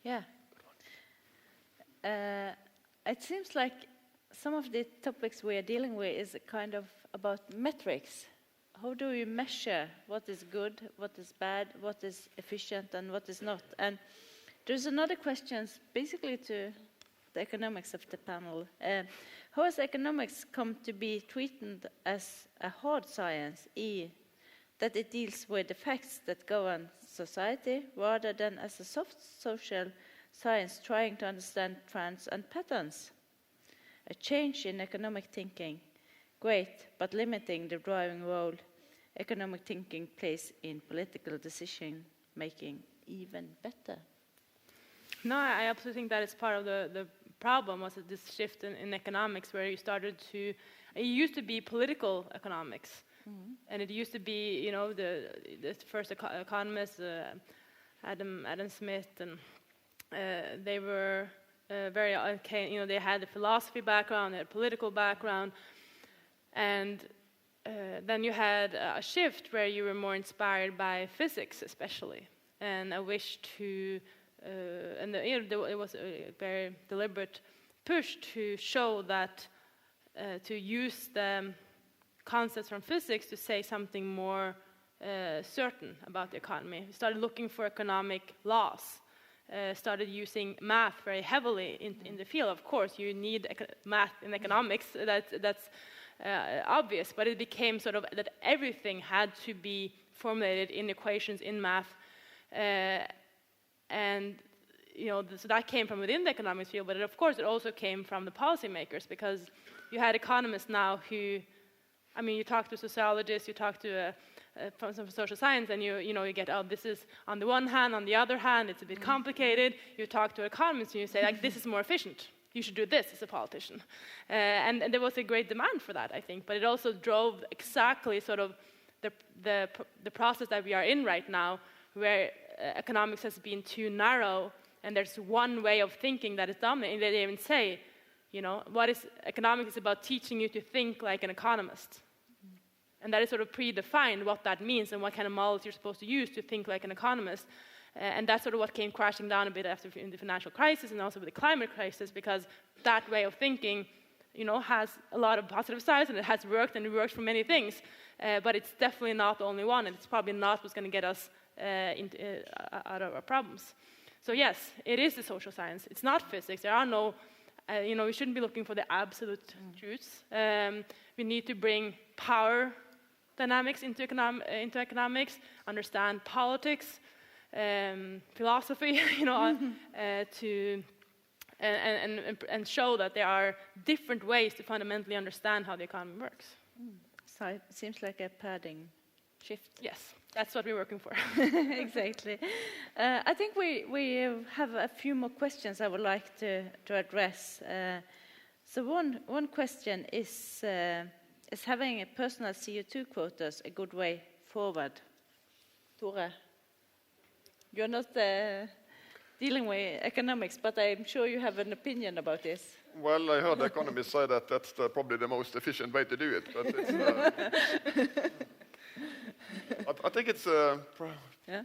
Yeah. It seems like some of the topics we are dealing with is kind of about metrics. How do you measure what is good, what is bad, what is efficient, and what is not? And there's another question, basically to the economics of the panel. How has economics come to be treated as a hard science, that it deals with the facts that govern society, rather than as a soft social science trying to understand trends and patterns? A change in economic thinking, great, but limiting the driving role economic thinking plays in political decision-making even better. No, I absolutely think that it's part of the problem, was this shift in economics, where you started to, it used to be political economics, and it used to be, the first economists, Adam Smith, and they were very, they had a philosophy background, they had a political background, and then you had a shift where you were more inspired by physics, especially, and a wish to, it was a very deliberate push to show that, to use the concepts from physics to say something more certain about the economy. We started looking for economic laws. Started using math very heavily in the field. Of course, you need math in economics. That's obvious, but it became sort of that everything had to be formulated in equations in math, and so that came from within the economics field. But of course, it also came from the policymakers, because you had economists now who, you talk to sociologists, you talk to from some social science, and you get, oh, this is on the one hand, on the other hand, it's a bit complicated. You talk to economists and you say, like, this is more efficient. You should do this as a politician. And there was a great demand for that, I think. But it also drove exactly sort of the process that we are in right now, where economics has been too narrow, and there's one way of thinking that is dominant. And they even say, what is economics is about teaching you to think like an economist. And that is sort of predefined what that means and what kind of models you're supposed to use to think like an economist. And that's sort of what came crashing down a bit after in the financial crisis and also with the climate crisis, because that way of thinking, has a lot of positive sides, and it has worked, and it works for many things. But it's definitely not the only one, and it's probably not what's going to get us out of our problems. So yes, it is the social science. It's not physics. There are no, we shouldn't be looking for the absolute truths. We need to bring power dynamics into economics, understand politics, philosophy, to and show that there are different ways to fundamentally understand how the economy works. So it seems like a paradigm shift. Yes, that's what we're working for. Exactly. I think we have a few more questions I would like to address. So one question is having a personal CO2 quotas a good way forward? Tore, you're not dealing with economics, but I'm sure you have an opinion about this. Well, I heard economists say that that's probably the most efficient way to do it, but it's, I think it's, yeah?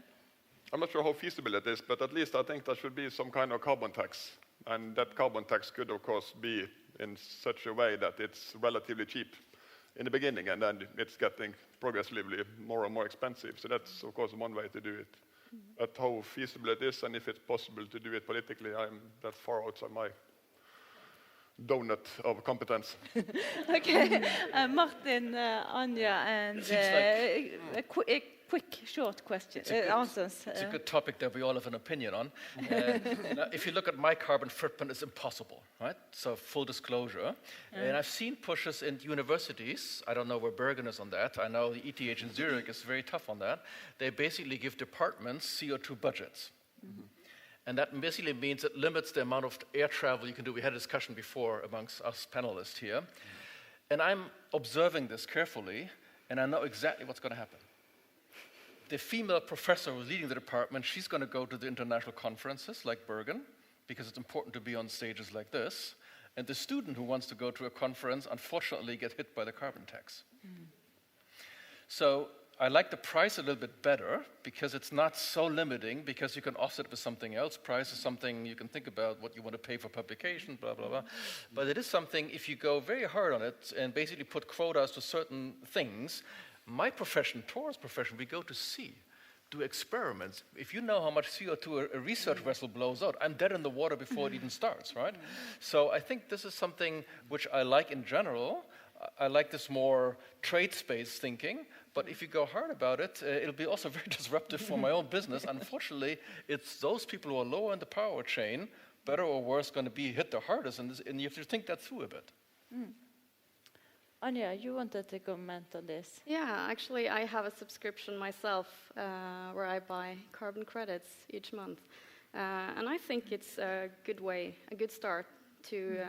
I'm not sure how feasible it is, but at least I think there should be some kind of carbon tax, and that carbon tax could, of course, be in such a way that it's relatively cheap in the beginning, and then it's getting progressively more and more expensive. So that's, of course, one way to do it. But how feasible it is, and if it's possible to do it politically, that's far outside my donut of competence. Okay, Martin, Anja, and a quick, short question, answers. It's a good topic that we all have an opinion on. Now, if you look at my carbon footprint, it's impossible, right? So full disclosure. And I've seen pushes in universities. I don't know where Bergen is on that. I know the ETH in Zurich is very tough on that. They basically give departments CO2 budgets. And that basically means it limits the amount of air travel you can do. We had a discussion before amongst us panelists here. And I'm observing this carefully, and I know exactly what's going to happen. The female professor who's leading the department, she's going to go to the international conferences like Bergen, because it's important to be on stages like this. And the student who wants to go to a conference, unfortunately, get hit by the carbon tax. So I like the price a little bit better because it's not so limiting, because you can offset it with something else. Price is something you can think about, what you want to pay for publication, blah, blah, blah. But it is something, if you go very hard on it and basically put quotas to certain things, my profession, Tor's profession, we go to sea, do experiments. If you know how much CO2 a research vessel blows out, I'm dead in the water before it even starts, right? So I think this is something which I like in general. I like this more trade space thinking, but if you go hard about it, it'll be also very disruptive for my own business. Unfortunately, it's those people who are lower in the power chain, better or worse, going to be hit the hardest, and you have to think that through a bit. Anja, you wanted to comment on this? Yeah, actually, I have a subscription myself where I buy carbon credits each month. And I think it's a good way, a good start to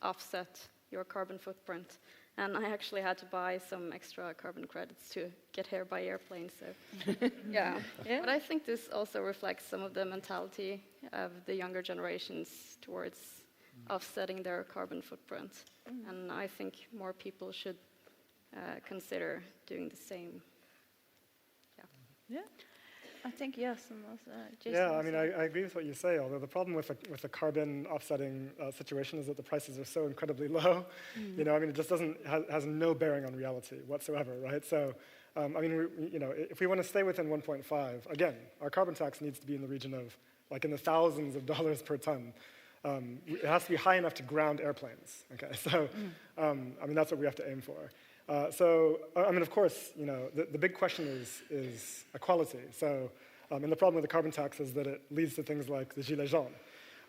offset your carbon footprint. And I actually had to buy some extra carbon credits to get here by airplane, so yeah. But I think this also reflects some of the mentality of the younger generations towards offsetting their carbon footprint. And I think more people should consider doing the same. Yeah. I think yes. Jason, yeah, I mean, I agree with what you say, although the problem with the carbon offsetting situation is that the prices are so incredibly low. You know, I mean, it just has no bearing on reality whatsoever, right? So, I mean, if we want to stay within 1.5, again, our carbon tax needs to be in the region of, like, in the thousands of dollars per ton. It has to be high enough to ground airplanes, okay? So, I mean, that's what we have to aim for. So, I mean, of course, you know, the big question is equality. So, and the problem with the carbon tax is that it leads to things like the gilets jaunes.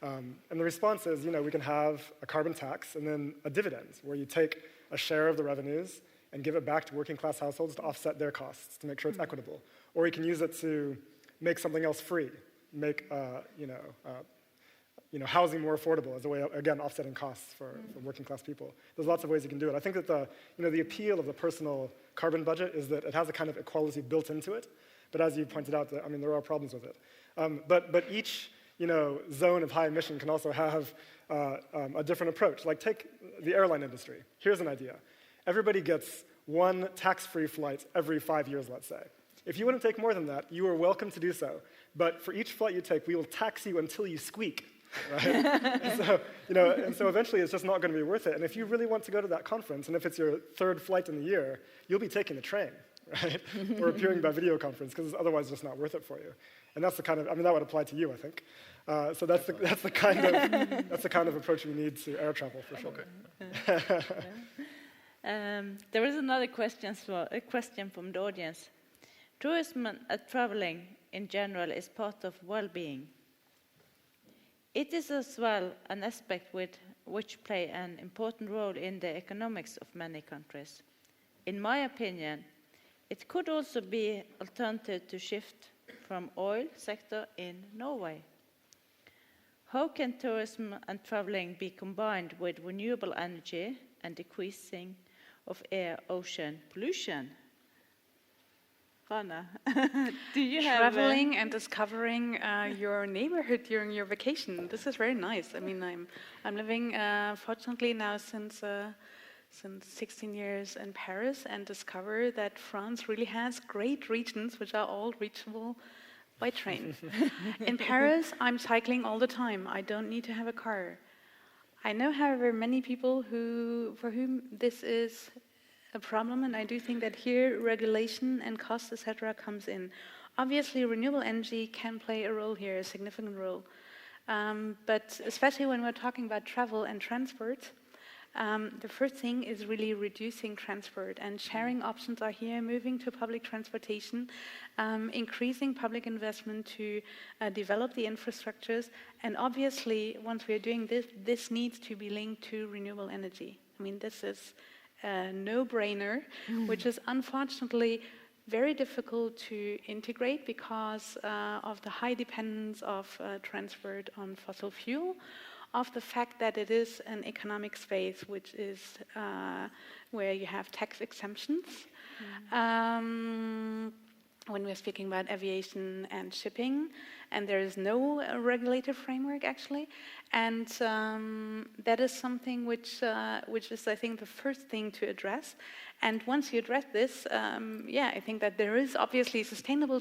And the response is, you know, we can have a carbon tax and then a dividend, where you take a share of the revenues and give it back to working class households to offset their costs, to make sure it's equitable. Or you can use it to make something else free, make, housing more affordable as a way of, again, offsetting costs for working class people. There's lots of ways you can do it. I think that the appeal of the personal carbon budget is that it has a kind of equality built into it. But as you pointed out, I mean, there are problems with it. But each, zone of high emission can also have a different approach. Like, take the airline industry. Here's an idea. Everybody gets one tax-free flight every 5 years, let's say. If you want to take more than that, you are welcome to do so. But for each flight you take, we will tax you until you squeak. Right? and so eventually it's just not going to be worth it. And if you really want to go to that conference, and if it's your third flight in the year, you'll be taking the train, right? Or appearing by video conference, because it's otherwise just not worth it for you. And that's the kind of, I mean, that would apply to you, I think. So that's the kind of approach we need to air travel, for sure. There is another question from the audience. Tourism and traveling in general is part of well-being. It is as well an aspect which play an important role in the economics of many countries. In my opinion, it could also be alternative to shift from oil sector in Norway. How can tourism and traveling be combined with renewable energy and decreasing of air-ocean pollution? Rana, do you have traveling and discovering your neighborhood during your vacation? This is very nice. I mean, I'm living fortunately now since 16 years in Paris, and discover that France really has great regions which are all reachable by train. In Paris, I'm cycling all the time. I don't need to have a car. I know, however, many people for whom this is a problem, and I do think that here regulation and cost, etc., comes in. Obviously, renewable energy can play a role here, a significant role. But especially when we're talking about travel and transport, the first thing is really reducing transport, and sharing options are here, moving to public transportation, increasing public investment to develop the infrastructures, and obviously, once we are doing this, this needs to be linked to renewable energy. I mean, this is a no-brainer, which is unfortunately very difficult to integrate because of the high dependence of transport on fossil fuel, of the fact that it is an economic space which is where you have tax exemptions. When we're speaking about aviation and shipping, and there is no regulated framework actually, and that is something which is, I think, the first thing to address. And once you address this, I think that there is obviously sustainable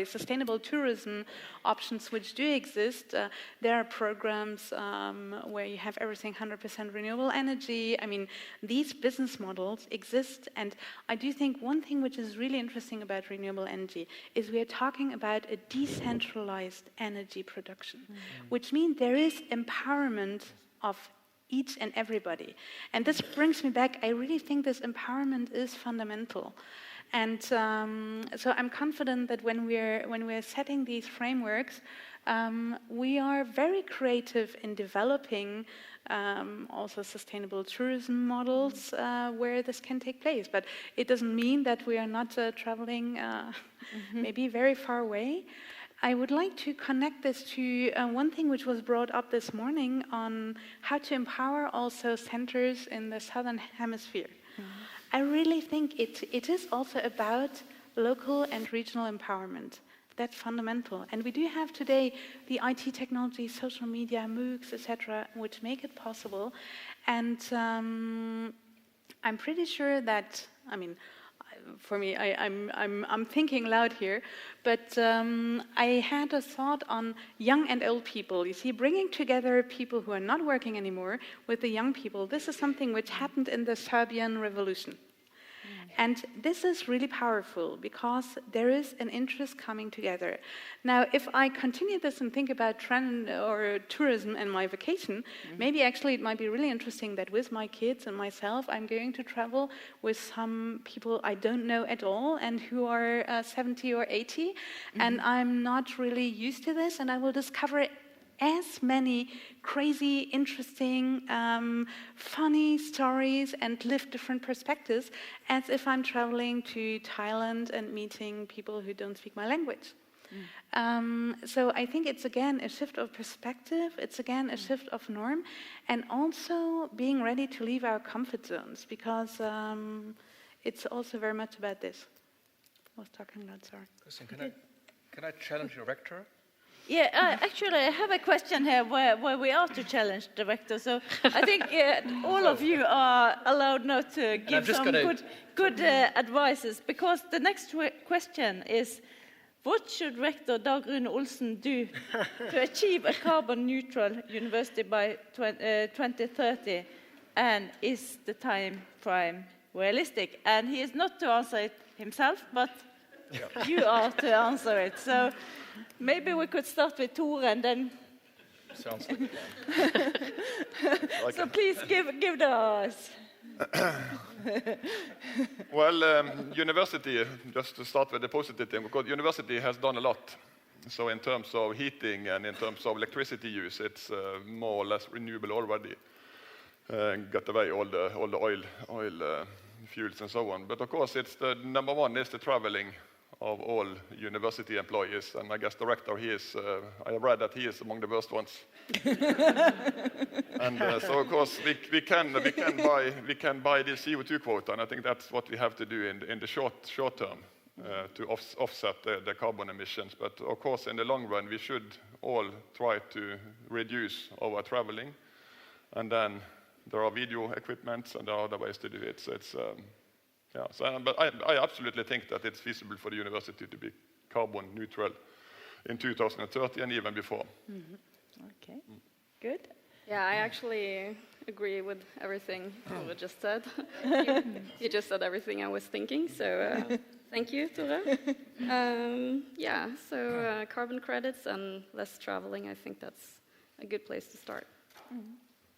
sustainable tourism options which do exist. There are programs where you have everything 100% renewable energy. I mean, these business models exist, and I do think one thing which is really interesting about renewable energy is we are talking about a decentralized energy production, which means there is empowerment of each and everybody. And this brings me back, I really think this empowerment is fundamental. And so I'm confident that when we're setting these frameworks, we are very creative in developing also sustainable tourism models where this can take place. But it doesn't mean that we are not traveling maybe very far away. I would like to connect this to one thing which was brought up this morning on how to empower also centers in the southern hemisphere. I really think it is also about local and regional empowerment. That's fundamental. And we do have today the IT technology, social media, MOOCs, etc., which make it possible. And I'm pretty sure that, I mean, for me, I'm thinking loud here, but I had a thought on young and old people. You see, bringing together people who are not working anymore with the young people, this is something which happened in the Serbian Revolution. And this is really powerful because there is an interest coming together. Now, if I continue this and think about tourism and my vacation, maybe actually it might be really interesting that with my kids and myself, I'm going to travel with some people I don't know at all and who are 70 or 80, and I'm not really used to this, and I will discover as many crazy, interesting, funny stories and live different perspectives as if I'm traveling to Thailand and meeting people who don't speak my language. So I think it's again a shift of perspective, it's again a shift of norm, and also being ready to leave our comfort zones, because it's also very much about this. I was talking about, sorry. Kristin, can I challenge your rector? Yeah, actually, I have a question here where we are to challenge the rector. So I think all of you are allowed now to give some good advices, because the next question is, what should Rector Rune Olsen do to achieve a carbon-neutral university by 2030, and is the time frame realistic? And he is not to answer it himself, but you are to answer it. So maybe we could start with Tore and then... Sounds good. So please give the eyes. Well, university, just to start with the positive thing, because university has done a lot. So in terms of heating and in terms of electricity use, it's more or less renewable already. Got away all the oil fuels and so on. But of course, it's the number one is the traveling of all university employees, and I guess the rector, I read that he is among the worst ones. And so of course we can buy this CO2 quota, and I think that's what we have to do in the short term to offset the carbon emissions. But of course, in the long run, we should all try to reduce our traveling, and then there are video equipment and there are other ways to do it. So it's but I absolutely think that it's feasible for the university to be carbon neutral in 2030 and even before. Okay, good. Yeah, I actually agree with everything Tore just said. You just said everything I was thinking, so thank you, Tore. Yeah, so carbon credits and less traveling, I think that's a good place to start.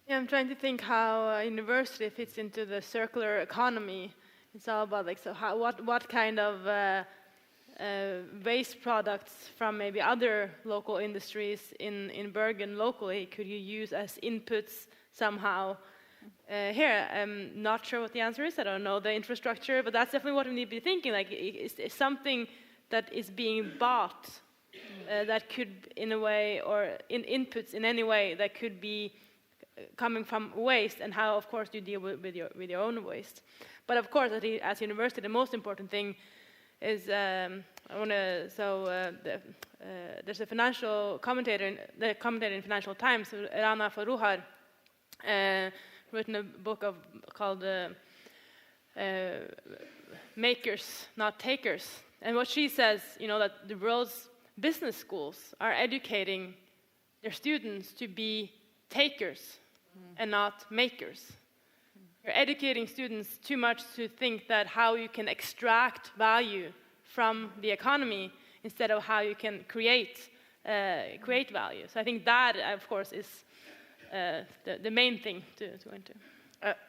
Yeah, I'm trying to think how university fits into the circular economy. It's all about like, so how, what kind of waste products from maybe other local industries in Bergen locally could you use as inputs somehow? Here, I'm not sure what the answer is. I don't know the infrastructure, but that's definitely what we need to be thinking. Like, is something that is being bought that could, in a way, or in inputs in any way that could be coming from waste, and how, of course, you deal with your own waste. But of course, as university, the most important thing is there's a financial commentator, the commentator in Financial Times, Rana Faruhar, written a book called Makers, Not Takers. And what she says, that the world's business schools are educating their students to be takers and not makers. You're educating students too much to think that how you can extract value from the economy instead of how you can create value. So I think that, of course, is the main thing to enter.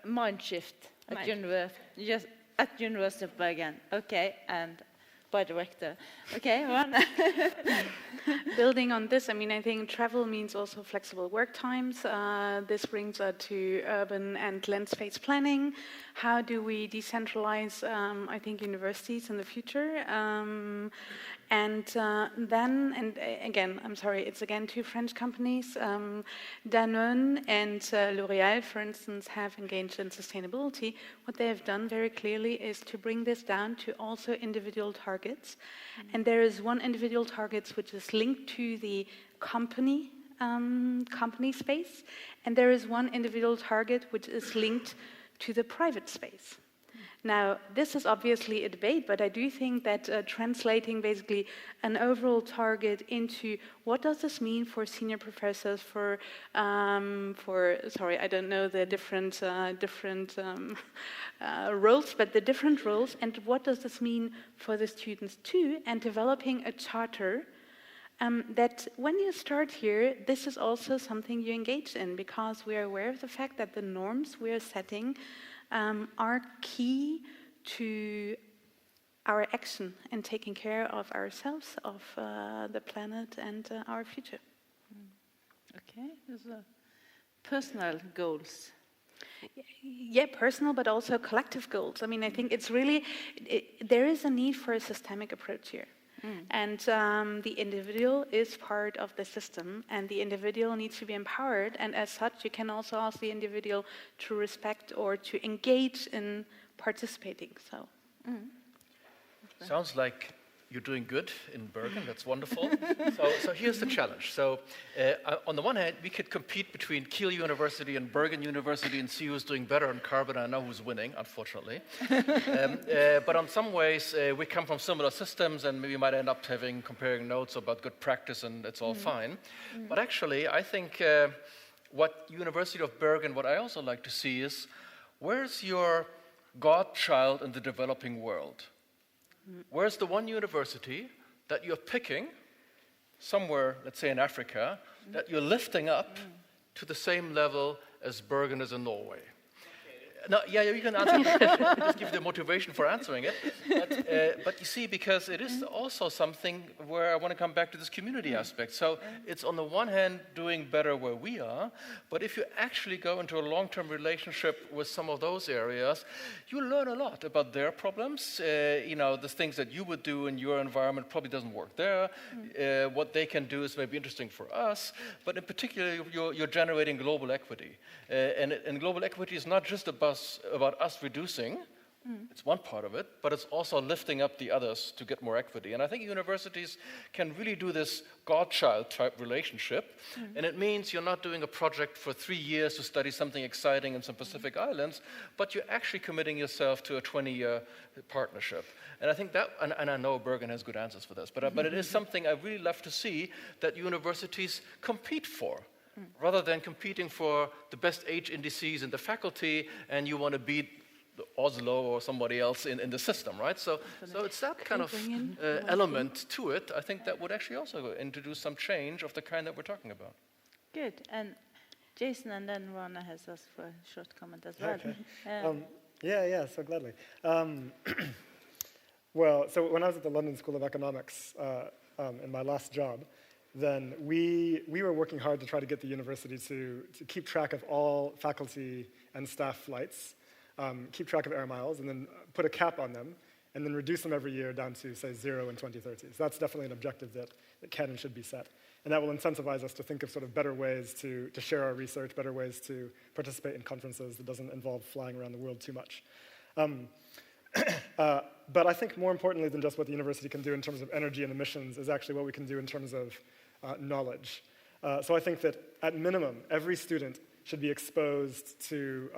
Mind shift at University of Bergen. Okay, and by the Rector. Okay, Rune. Building on this, I think travel means also flexible work times. This brings us to urban and land space planning. How do we decentralize, I think, universities in the future? And again, I'm sorry, it's again two French companies. Danone and L'Oréal, for instance, have engaged in sustainability. What they have done very clearly is to bring this down to also individual targets. And there is one individual target which is linked to the company space, and there is one individual target which is linked to the private space. Now, this is obviously a debate, but I do think that translating basically an overall target into what does this mean for senior professors, for I don't know the different roles, but the different roles, and what does this mean for the students too, and developing a charter that when you start here, this is also something you engage in, because we are aware of the fact that the norms we are setting are key to our action and taking care of ourselves, of the planet, and our future. Okay, there's personal goals. Yeah, personal, but also collective goals. I think it's really, there is a need for a systemic approach here. And the individual is part of the system, and the individual needs to be empowered, and as such you can also ask the individual to respect or to engage in participating. So sounds like you're doing good in Bergen. That's wonderful. So here's the challenge. So on the one hand, we could compete between Kiel University and Bergen University and see who's doing better on carbon. I know who's winning, unfortunately. But on some ways, we come from similar systems, and we might end up comparing notes about good practice, and it's all fine. But actually, I think what University of Bergen, what I also like to see is, where's your godchild in the developing world? Where's the one university that you're picking somewhere, let's say in Africa, that you're lifting up to the same level as Bergen is in Norway? No, yeah, you can answer the question. Just give you the motivation for answering it. But you see, because it is also something where I want to come back to this community aspect. So it's on the one hand doing better where we are, but if you actually go into a long-term relationship with some of those areas, you learn a lot about their problems. The things that you would do in your environment probably doesn't work there. What they can do is maybe interesting for us, but in particular, you're generating global equity. And global equity is not just about us reducing, it's one part of it, but it's also lifting up the others to get more equity. And I think universities can really do this godchild type relationship, and it means you're not doing a project for 3 years to study something exciting in some Pacific islands, but you're actually committing yourself to a 20-year partnership. And I think that, and I know Bergen has good answers for this, but it is something I really love to see that universities compete for. rather than competing for the best age indices in the faculty, and you want to beat Oslo or somebody else in the system, right? So it's that kind of element to it. I think that would actually also introduce some change of the kind that we're talking about. Good. And Jason, and then Rune has asked for a short comment as well. Okay. So gladly. Well, so when I was at the London School of Economics in my last job, then we were working hard to try to get the university to keep track of all faculty and staff flights, keep track of air miles, and then put a cap on them, and then reduce them every year down to, say, 0 in 2030. So that's definitely an objective that can and should be set. And that will incentivize us to think of sort of better ways to share our research, better ways to participate in conferences that doesn't involve flying around the world too much. But I think more importantly than just what the university can do in terms of energy and emissions is actually what we can do in terms of knowledge. So I think that at minimum, every student should be exposed to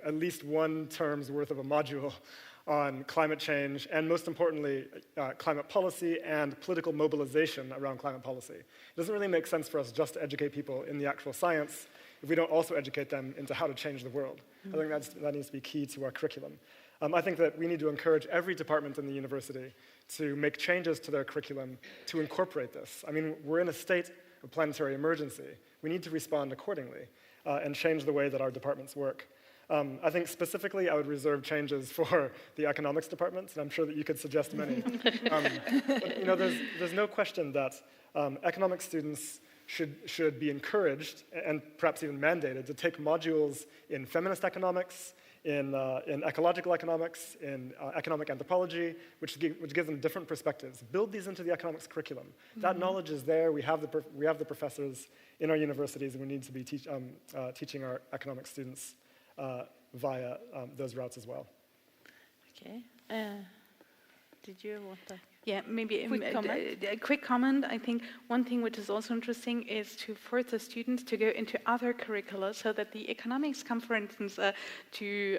at least one term's worth of a module on climate change, and most importantly, climate policy and political mobilization around climate policy. It doesn't really make sense for us just to educate people in the actual science if we don't also educate them into how to change the world. I think that needs to be key to our curriculum. I think that we need to encourage every department in the university to make changes to their curriculum to incorporate this. I mean, we're in a state of planetary emergency. We need to respond accordingly and change the way that our departments work. I think specifically I would reserve changes for the economics departments, and I'm sure that you could suggest many. But, there's no question that economics students should be encouraged and perhaps even mandated to take modules in feminist economics, in ecological economics, in economic anthropology, which gives them different perspectives. Build these into the economics curriculum. That knowledge is there. We have the professors in our universities, and we need to be teaching our economics students via those routes as well. Okay. Did you want to? Yeah, maybe a quick comment. I think one thing which is also interesting is to force the students to go into other curricula so that the economics come, for instance, to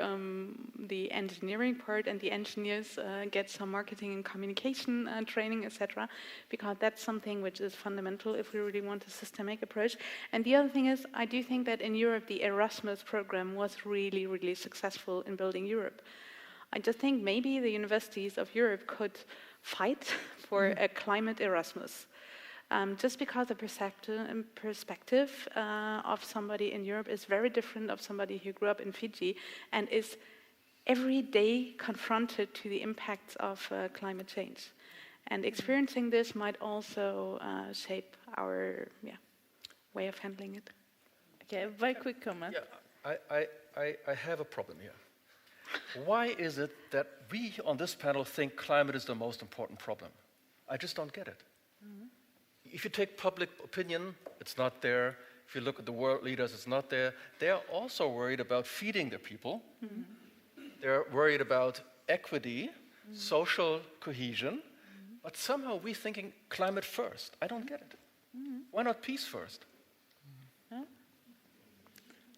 the engineering part, and the engineers get some marketing and communication training, etc., because that's something which is fundamental if we really want a systemic approach. And the other thing is, I do think that in Europe, the Erasmus program was really, really successful in building Europe. I just think maybe the universities of Europe could fight for a climate Erasmus. Just because the perspective of somebody in Europe is very different of somebody who grew up in Fiji and is every day confronted to the impacts of climate change. And experiencing this might also shape our way of handling it. Okay, a very quick comment. Yeah, I have a problem here. Why is it that we on this panel think climate is the most important problem? I just don't get it. If you take public opinion, it's not there. If you look at the world leaders, it's not there. They're also worried about feeding their people. They're worried about equity, social cohesion, but somehow we're thinking climate first. I don't get it. Why not peace first?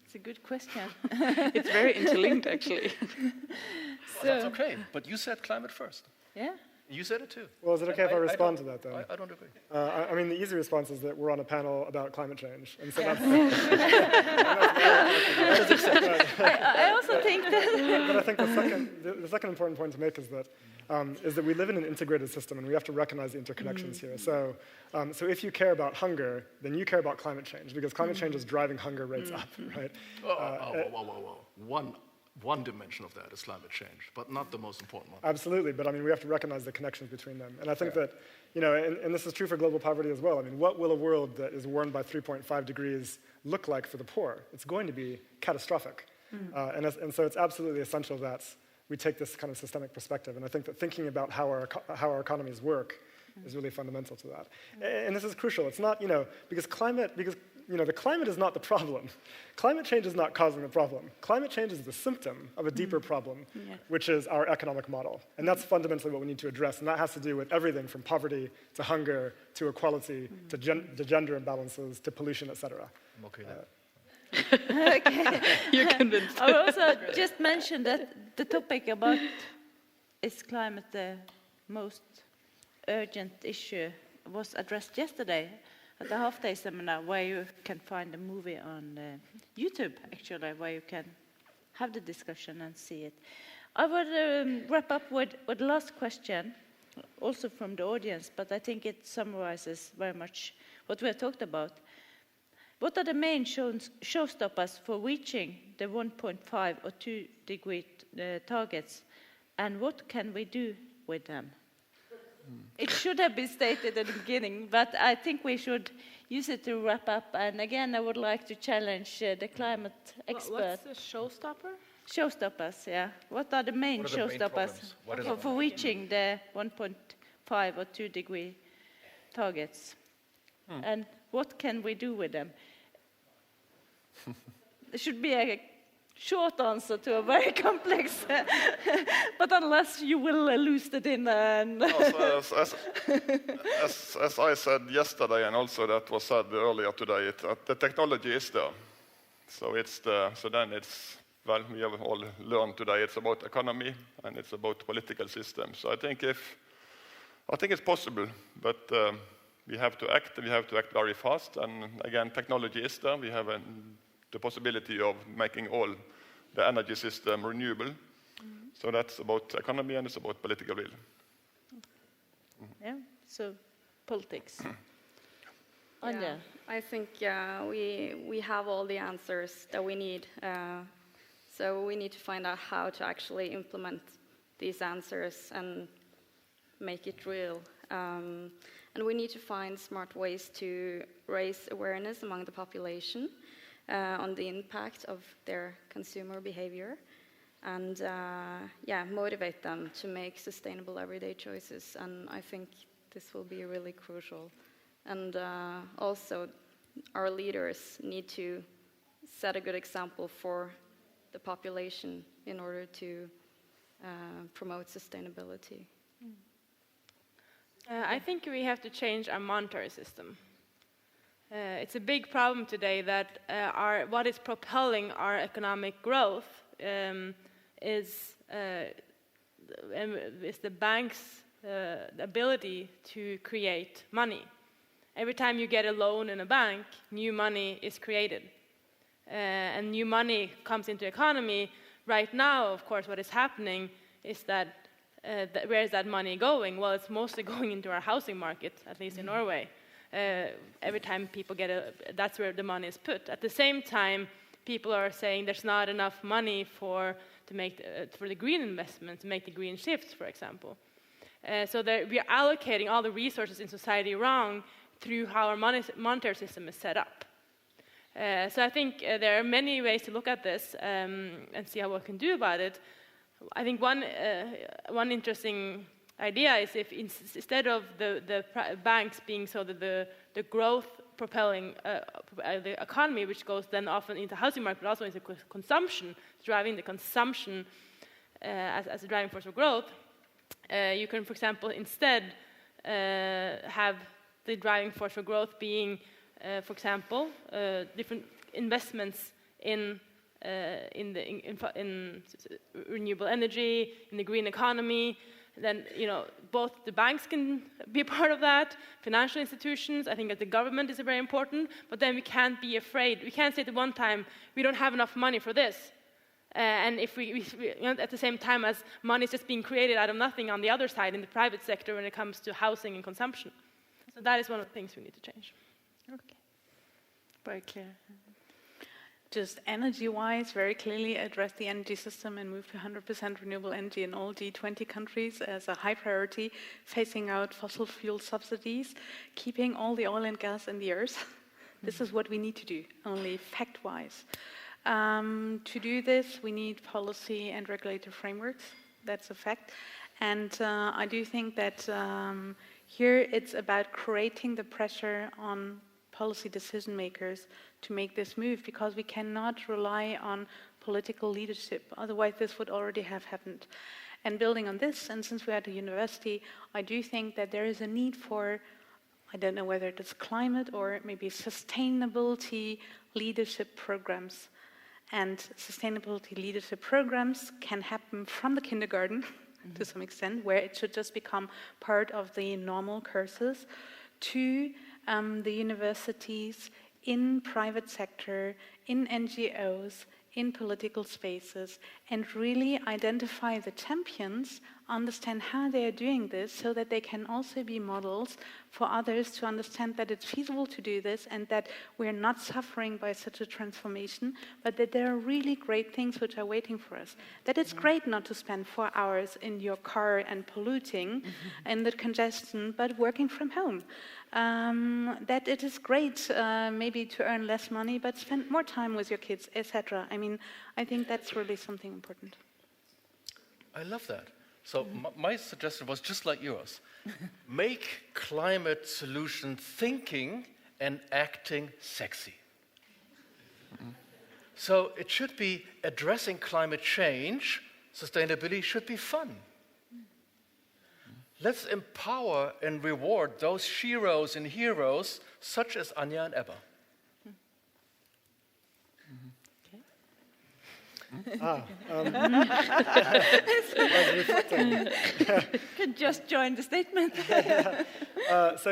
It's a good question. It's very interlinked, actually. Well, that's okay, but you said climate first. Yeah. You said it too. Well, is it okay if I respond to that, then? I don't agree. I mean, the easy response is that we're on a panel about climate change. And so that's... I also think that... But I think the second important point to make is that we live in an integrated system, and we have to recognize the interconnections here. So if you care about hunger, then you care about climate change, because climate change is driving hunger rates up, right? Whoa. One dimension of that is climate change, but not the most important one. Absolutely, but I mean, we have to recognize the connections between them. And I think that, and this is true for global poverty as well. I mean, what will a world that is warmed by 3.5 degrees look like for the poor? It's going to be catastrophic. And so it's absolutely essential that we take this kind of systemic perspective. And I think that thinking about how our economies work is really fundamental to that. And this is crucial. It's not, because the climate is not the problem. Climate change is not causing the problem. Climate change is the symptom of a deeper problem, which is our economic model. And that's fundamentally what we need to address. And that has to do with everything from poverty to hunger to equality to gender imbalances to pollution, etc. I'm okay then. Okay. You're convinced. I also just mentioned that the topic about is climate the most urgent issue was addressed yesterday. at the half-day seminar, where you can find a movie on YouTube, actually, where you can have the discussion and see it. I would wrap up with the last question, also from the audience, but I think it summarizes very much what we have talked about. What are the main showstoppers for reaching the 1.5 or 2 degree targets, and what can we do with them? It should have been stated at the beginning, but I think we should use it to wrap up. And again, I would like to challenge the climate expert. What's the showstopper? Showstoppers, yeah. What are the main showstoppers for reaching the 1.5 or 2 degree targets? And what can we do with them? There should be a short answer to a very complex, but unless you will lose it in as I said yesterday, and also that was said earlier today, the technology is there. So then well, we have all learned today it's about economy and it's about political systems. So I think it's possible, but we have to act very fast. And again, technology is there. We have the possibility of making all the energy system renewable. So that's about economy and it's about political will. Yeah, so politics. Yeah, I think we have all the answers that we need. So we need to find out how to actually implement these answers and make it real. And we need to find smart ways to raise awareness among the population on the impact of their consumer behavior, and motivate them to make sustainable everyday choices. And I think this will be really crucial. And also, our leaders need to set a good example for the population in order to promote sustainability. I think we have to change our monetary system. It's a big problem today that what is propelling our economic growth is the bank's ability to create money. Every time you get a loan in a bank, new money is created. And new money comes into the economy. Right now, of course, what is happening is that where is that money going? Well, it's mostly going into our housing market, at least in Norway. Every time people that's where the money is put. At the same time, people are saying there's not enough money for the green investment, to make the green shifts, for example. So we are allocating all the resources in society wrong through how our monetary system is set up. So I think there are many ways to look at this and see how we can do about it. I think one interesting idea is if instead of the banks being so that the growth propelling the economy, which goes then often into housing market, but also into consumption, driving the consumption as a driving force of growth, you can, for example, instead have the driving force for growth being, for example, different investments in renewable energy, in the green economy. Then, both the banks can be a part of that, financial institutions. I think that the government is very important, but then we can't be afraid. We can't say at one time, we don't have enough money for this. And if we at the same time as money is just being created out of nothing on the other side in the private sector when it comes to housing and consumption. So that is one of the things we need to change. Okay. Very clear. Just energy-wise, very clearly address the energy system and move to 100% renewable energy in all G20 countries as a high priority, phasing out fossil fuel subsidies, keeping all the oil and gas in the earth. This is what we need to do, only fact-wise. To do this, we need policy and regulatory frameworks. That's a fact. And I do think that here it's about creating the pressure on policy decision makers to make this move, because we cannot rely on political leadership. Otherwise, this would already have happened. And building on this, and since we're at a university, I do think that there is a need for, I don't know whether it's climate or maybe sustainability leadership programs. And sustainability leadership programs can happen from the kindergarten to some extent, where it should just become part of the normal courses, to the universities, in private sector, in NGOs, in political spaces, and really identify the champions, understand how they are doing this so that they can also be models for others to understand that it's feasible to do this and that we're not suffering by such a transformation, but that there are really great things which are waiting for us. That it's great not to spend 4 hours in your car and polluting and the congestion, but working from home. That it is great maybe to earn less money, but spend more time with your kids, etc. I mean, I think that's really something important. I love that. So my suggestion was just like yours. Make climate solution thinking and acting sexy. So it should be addressing climate change, sustainability should be fun. Let's empower and reward those sheroes and heroes such as Anja and Ebba. Could just join the statement. So,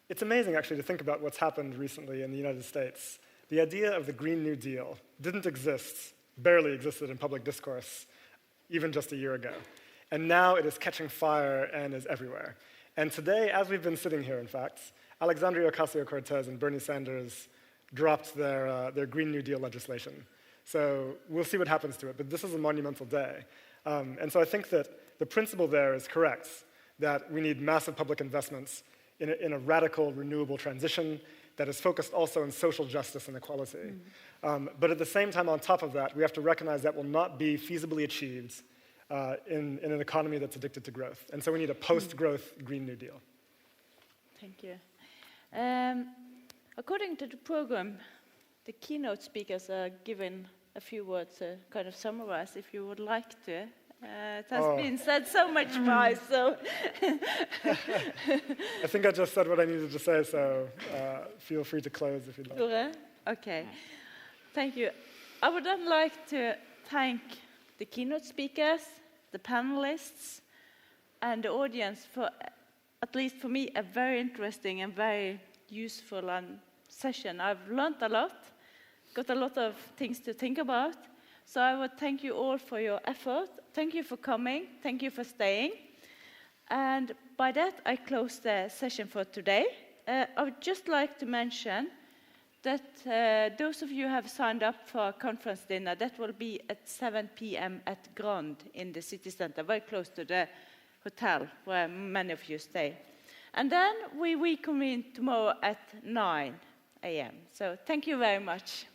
it's amazing actually to think about what's happened recently in the United States. The idea of the Green New Deal didn't exist, barely existed in public discourse, even just a year ago. And now it is catching fire and is everywhere. And today, as we've been sitting here, in fact, Alexandria Ocasio-Cortez and Bernie Sanders dropped their Green New Deal legislation. So we'll see what happens to it, but this is a monumental day. And so I think that the principle there is correct, that we need massive public investments in a radical, renewable transition that is focused also on social justice and equality. But at the same time, on top of that, we have to recognize that will not be feasibly achieved in an economy that's addicted to growth. And so we need a post-growth Green New Deal. Thank you. According to the program, the keynote speakers are given a few words to kind of summarize, if you would like to. It has been said so much more, so... I think I just said what I needed to say, so feel free to close if you'd like. Okay. Thank you. I would then like to thank the keynote speakers, the panelists, and the audience for, at least for me, a very interesting and very useful session. I've learned a lot, got a lot of things to think about. So I would thank you all for your effort. Thank you for coming. Thank you for staying. And by that, I close the session for today. I would just like to mention that those of you who have signed up for a conference dinner, that will be at 7 p.m. at Grand in the city center, very close to the hotel where many of you stay. And then we reconvene tomorrow at 9 a.m. So thank you very much.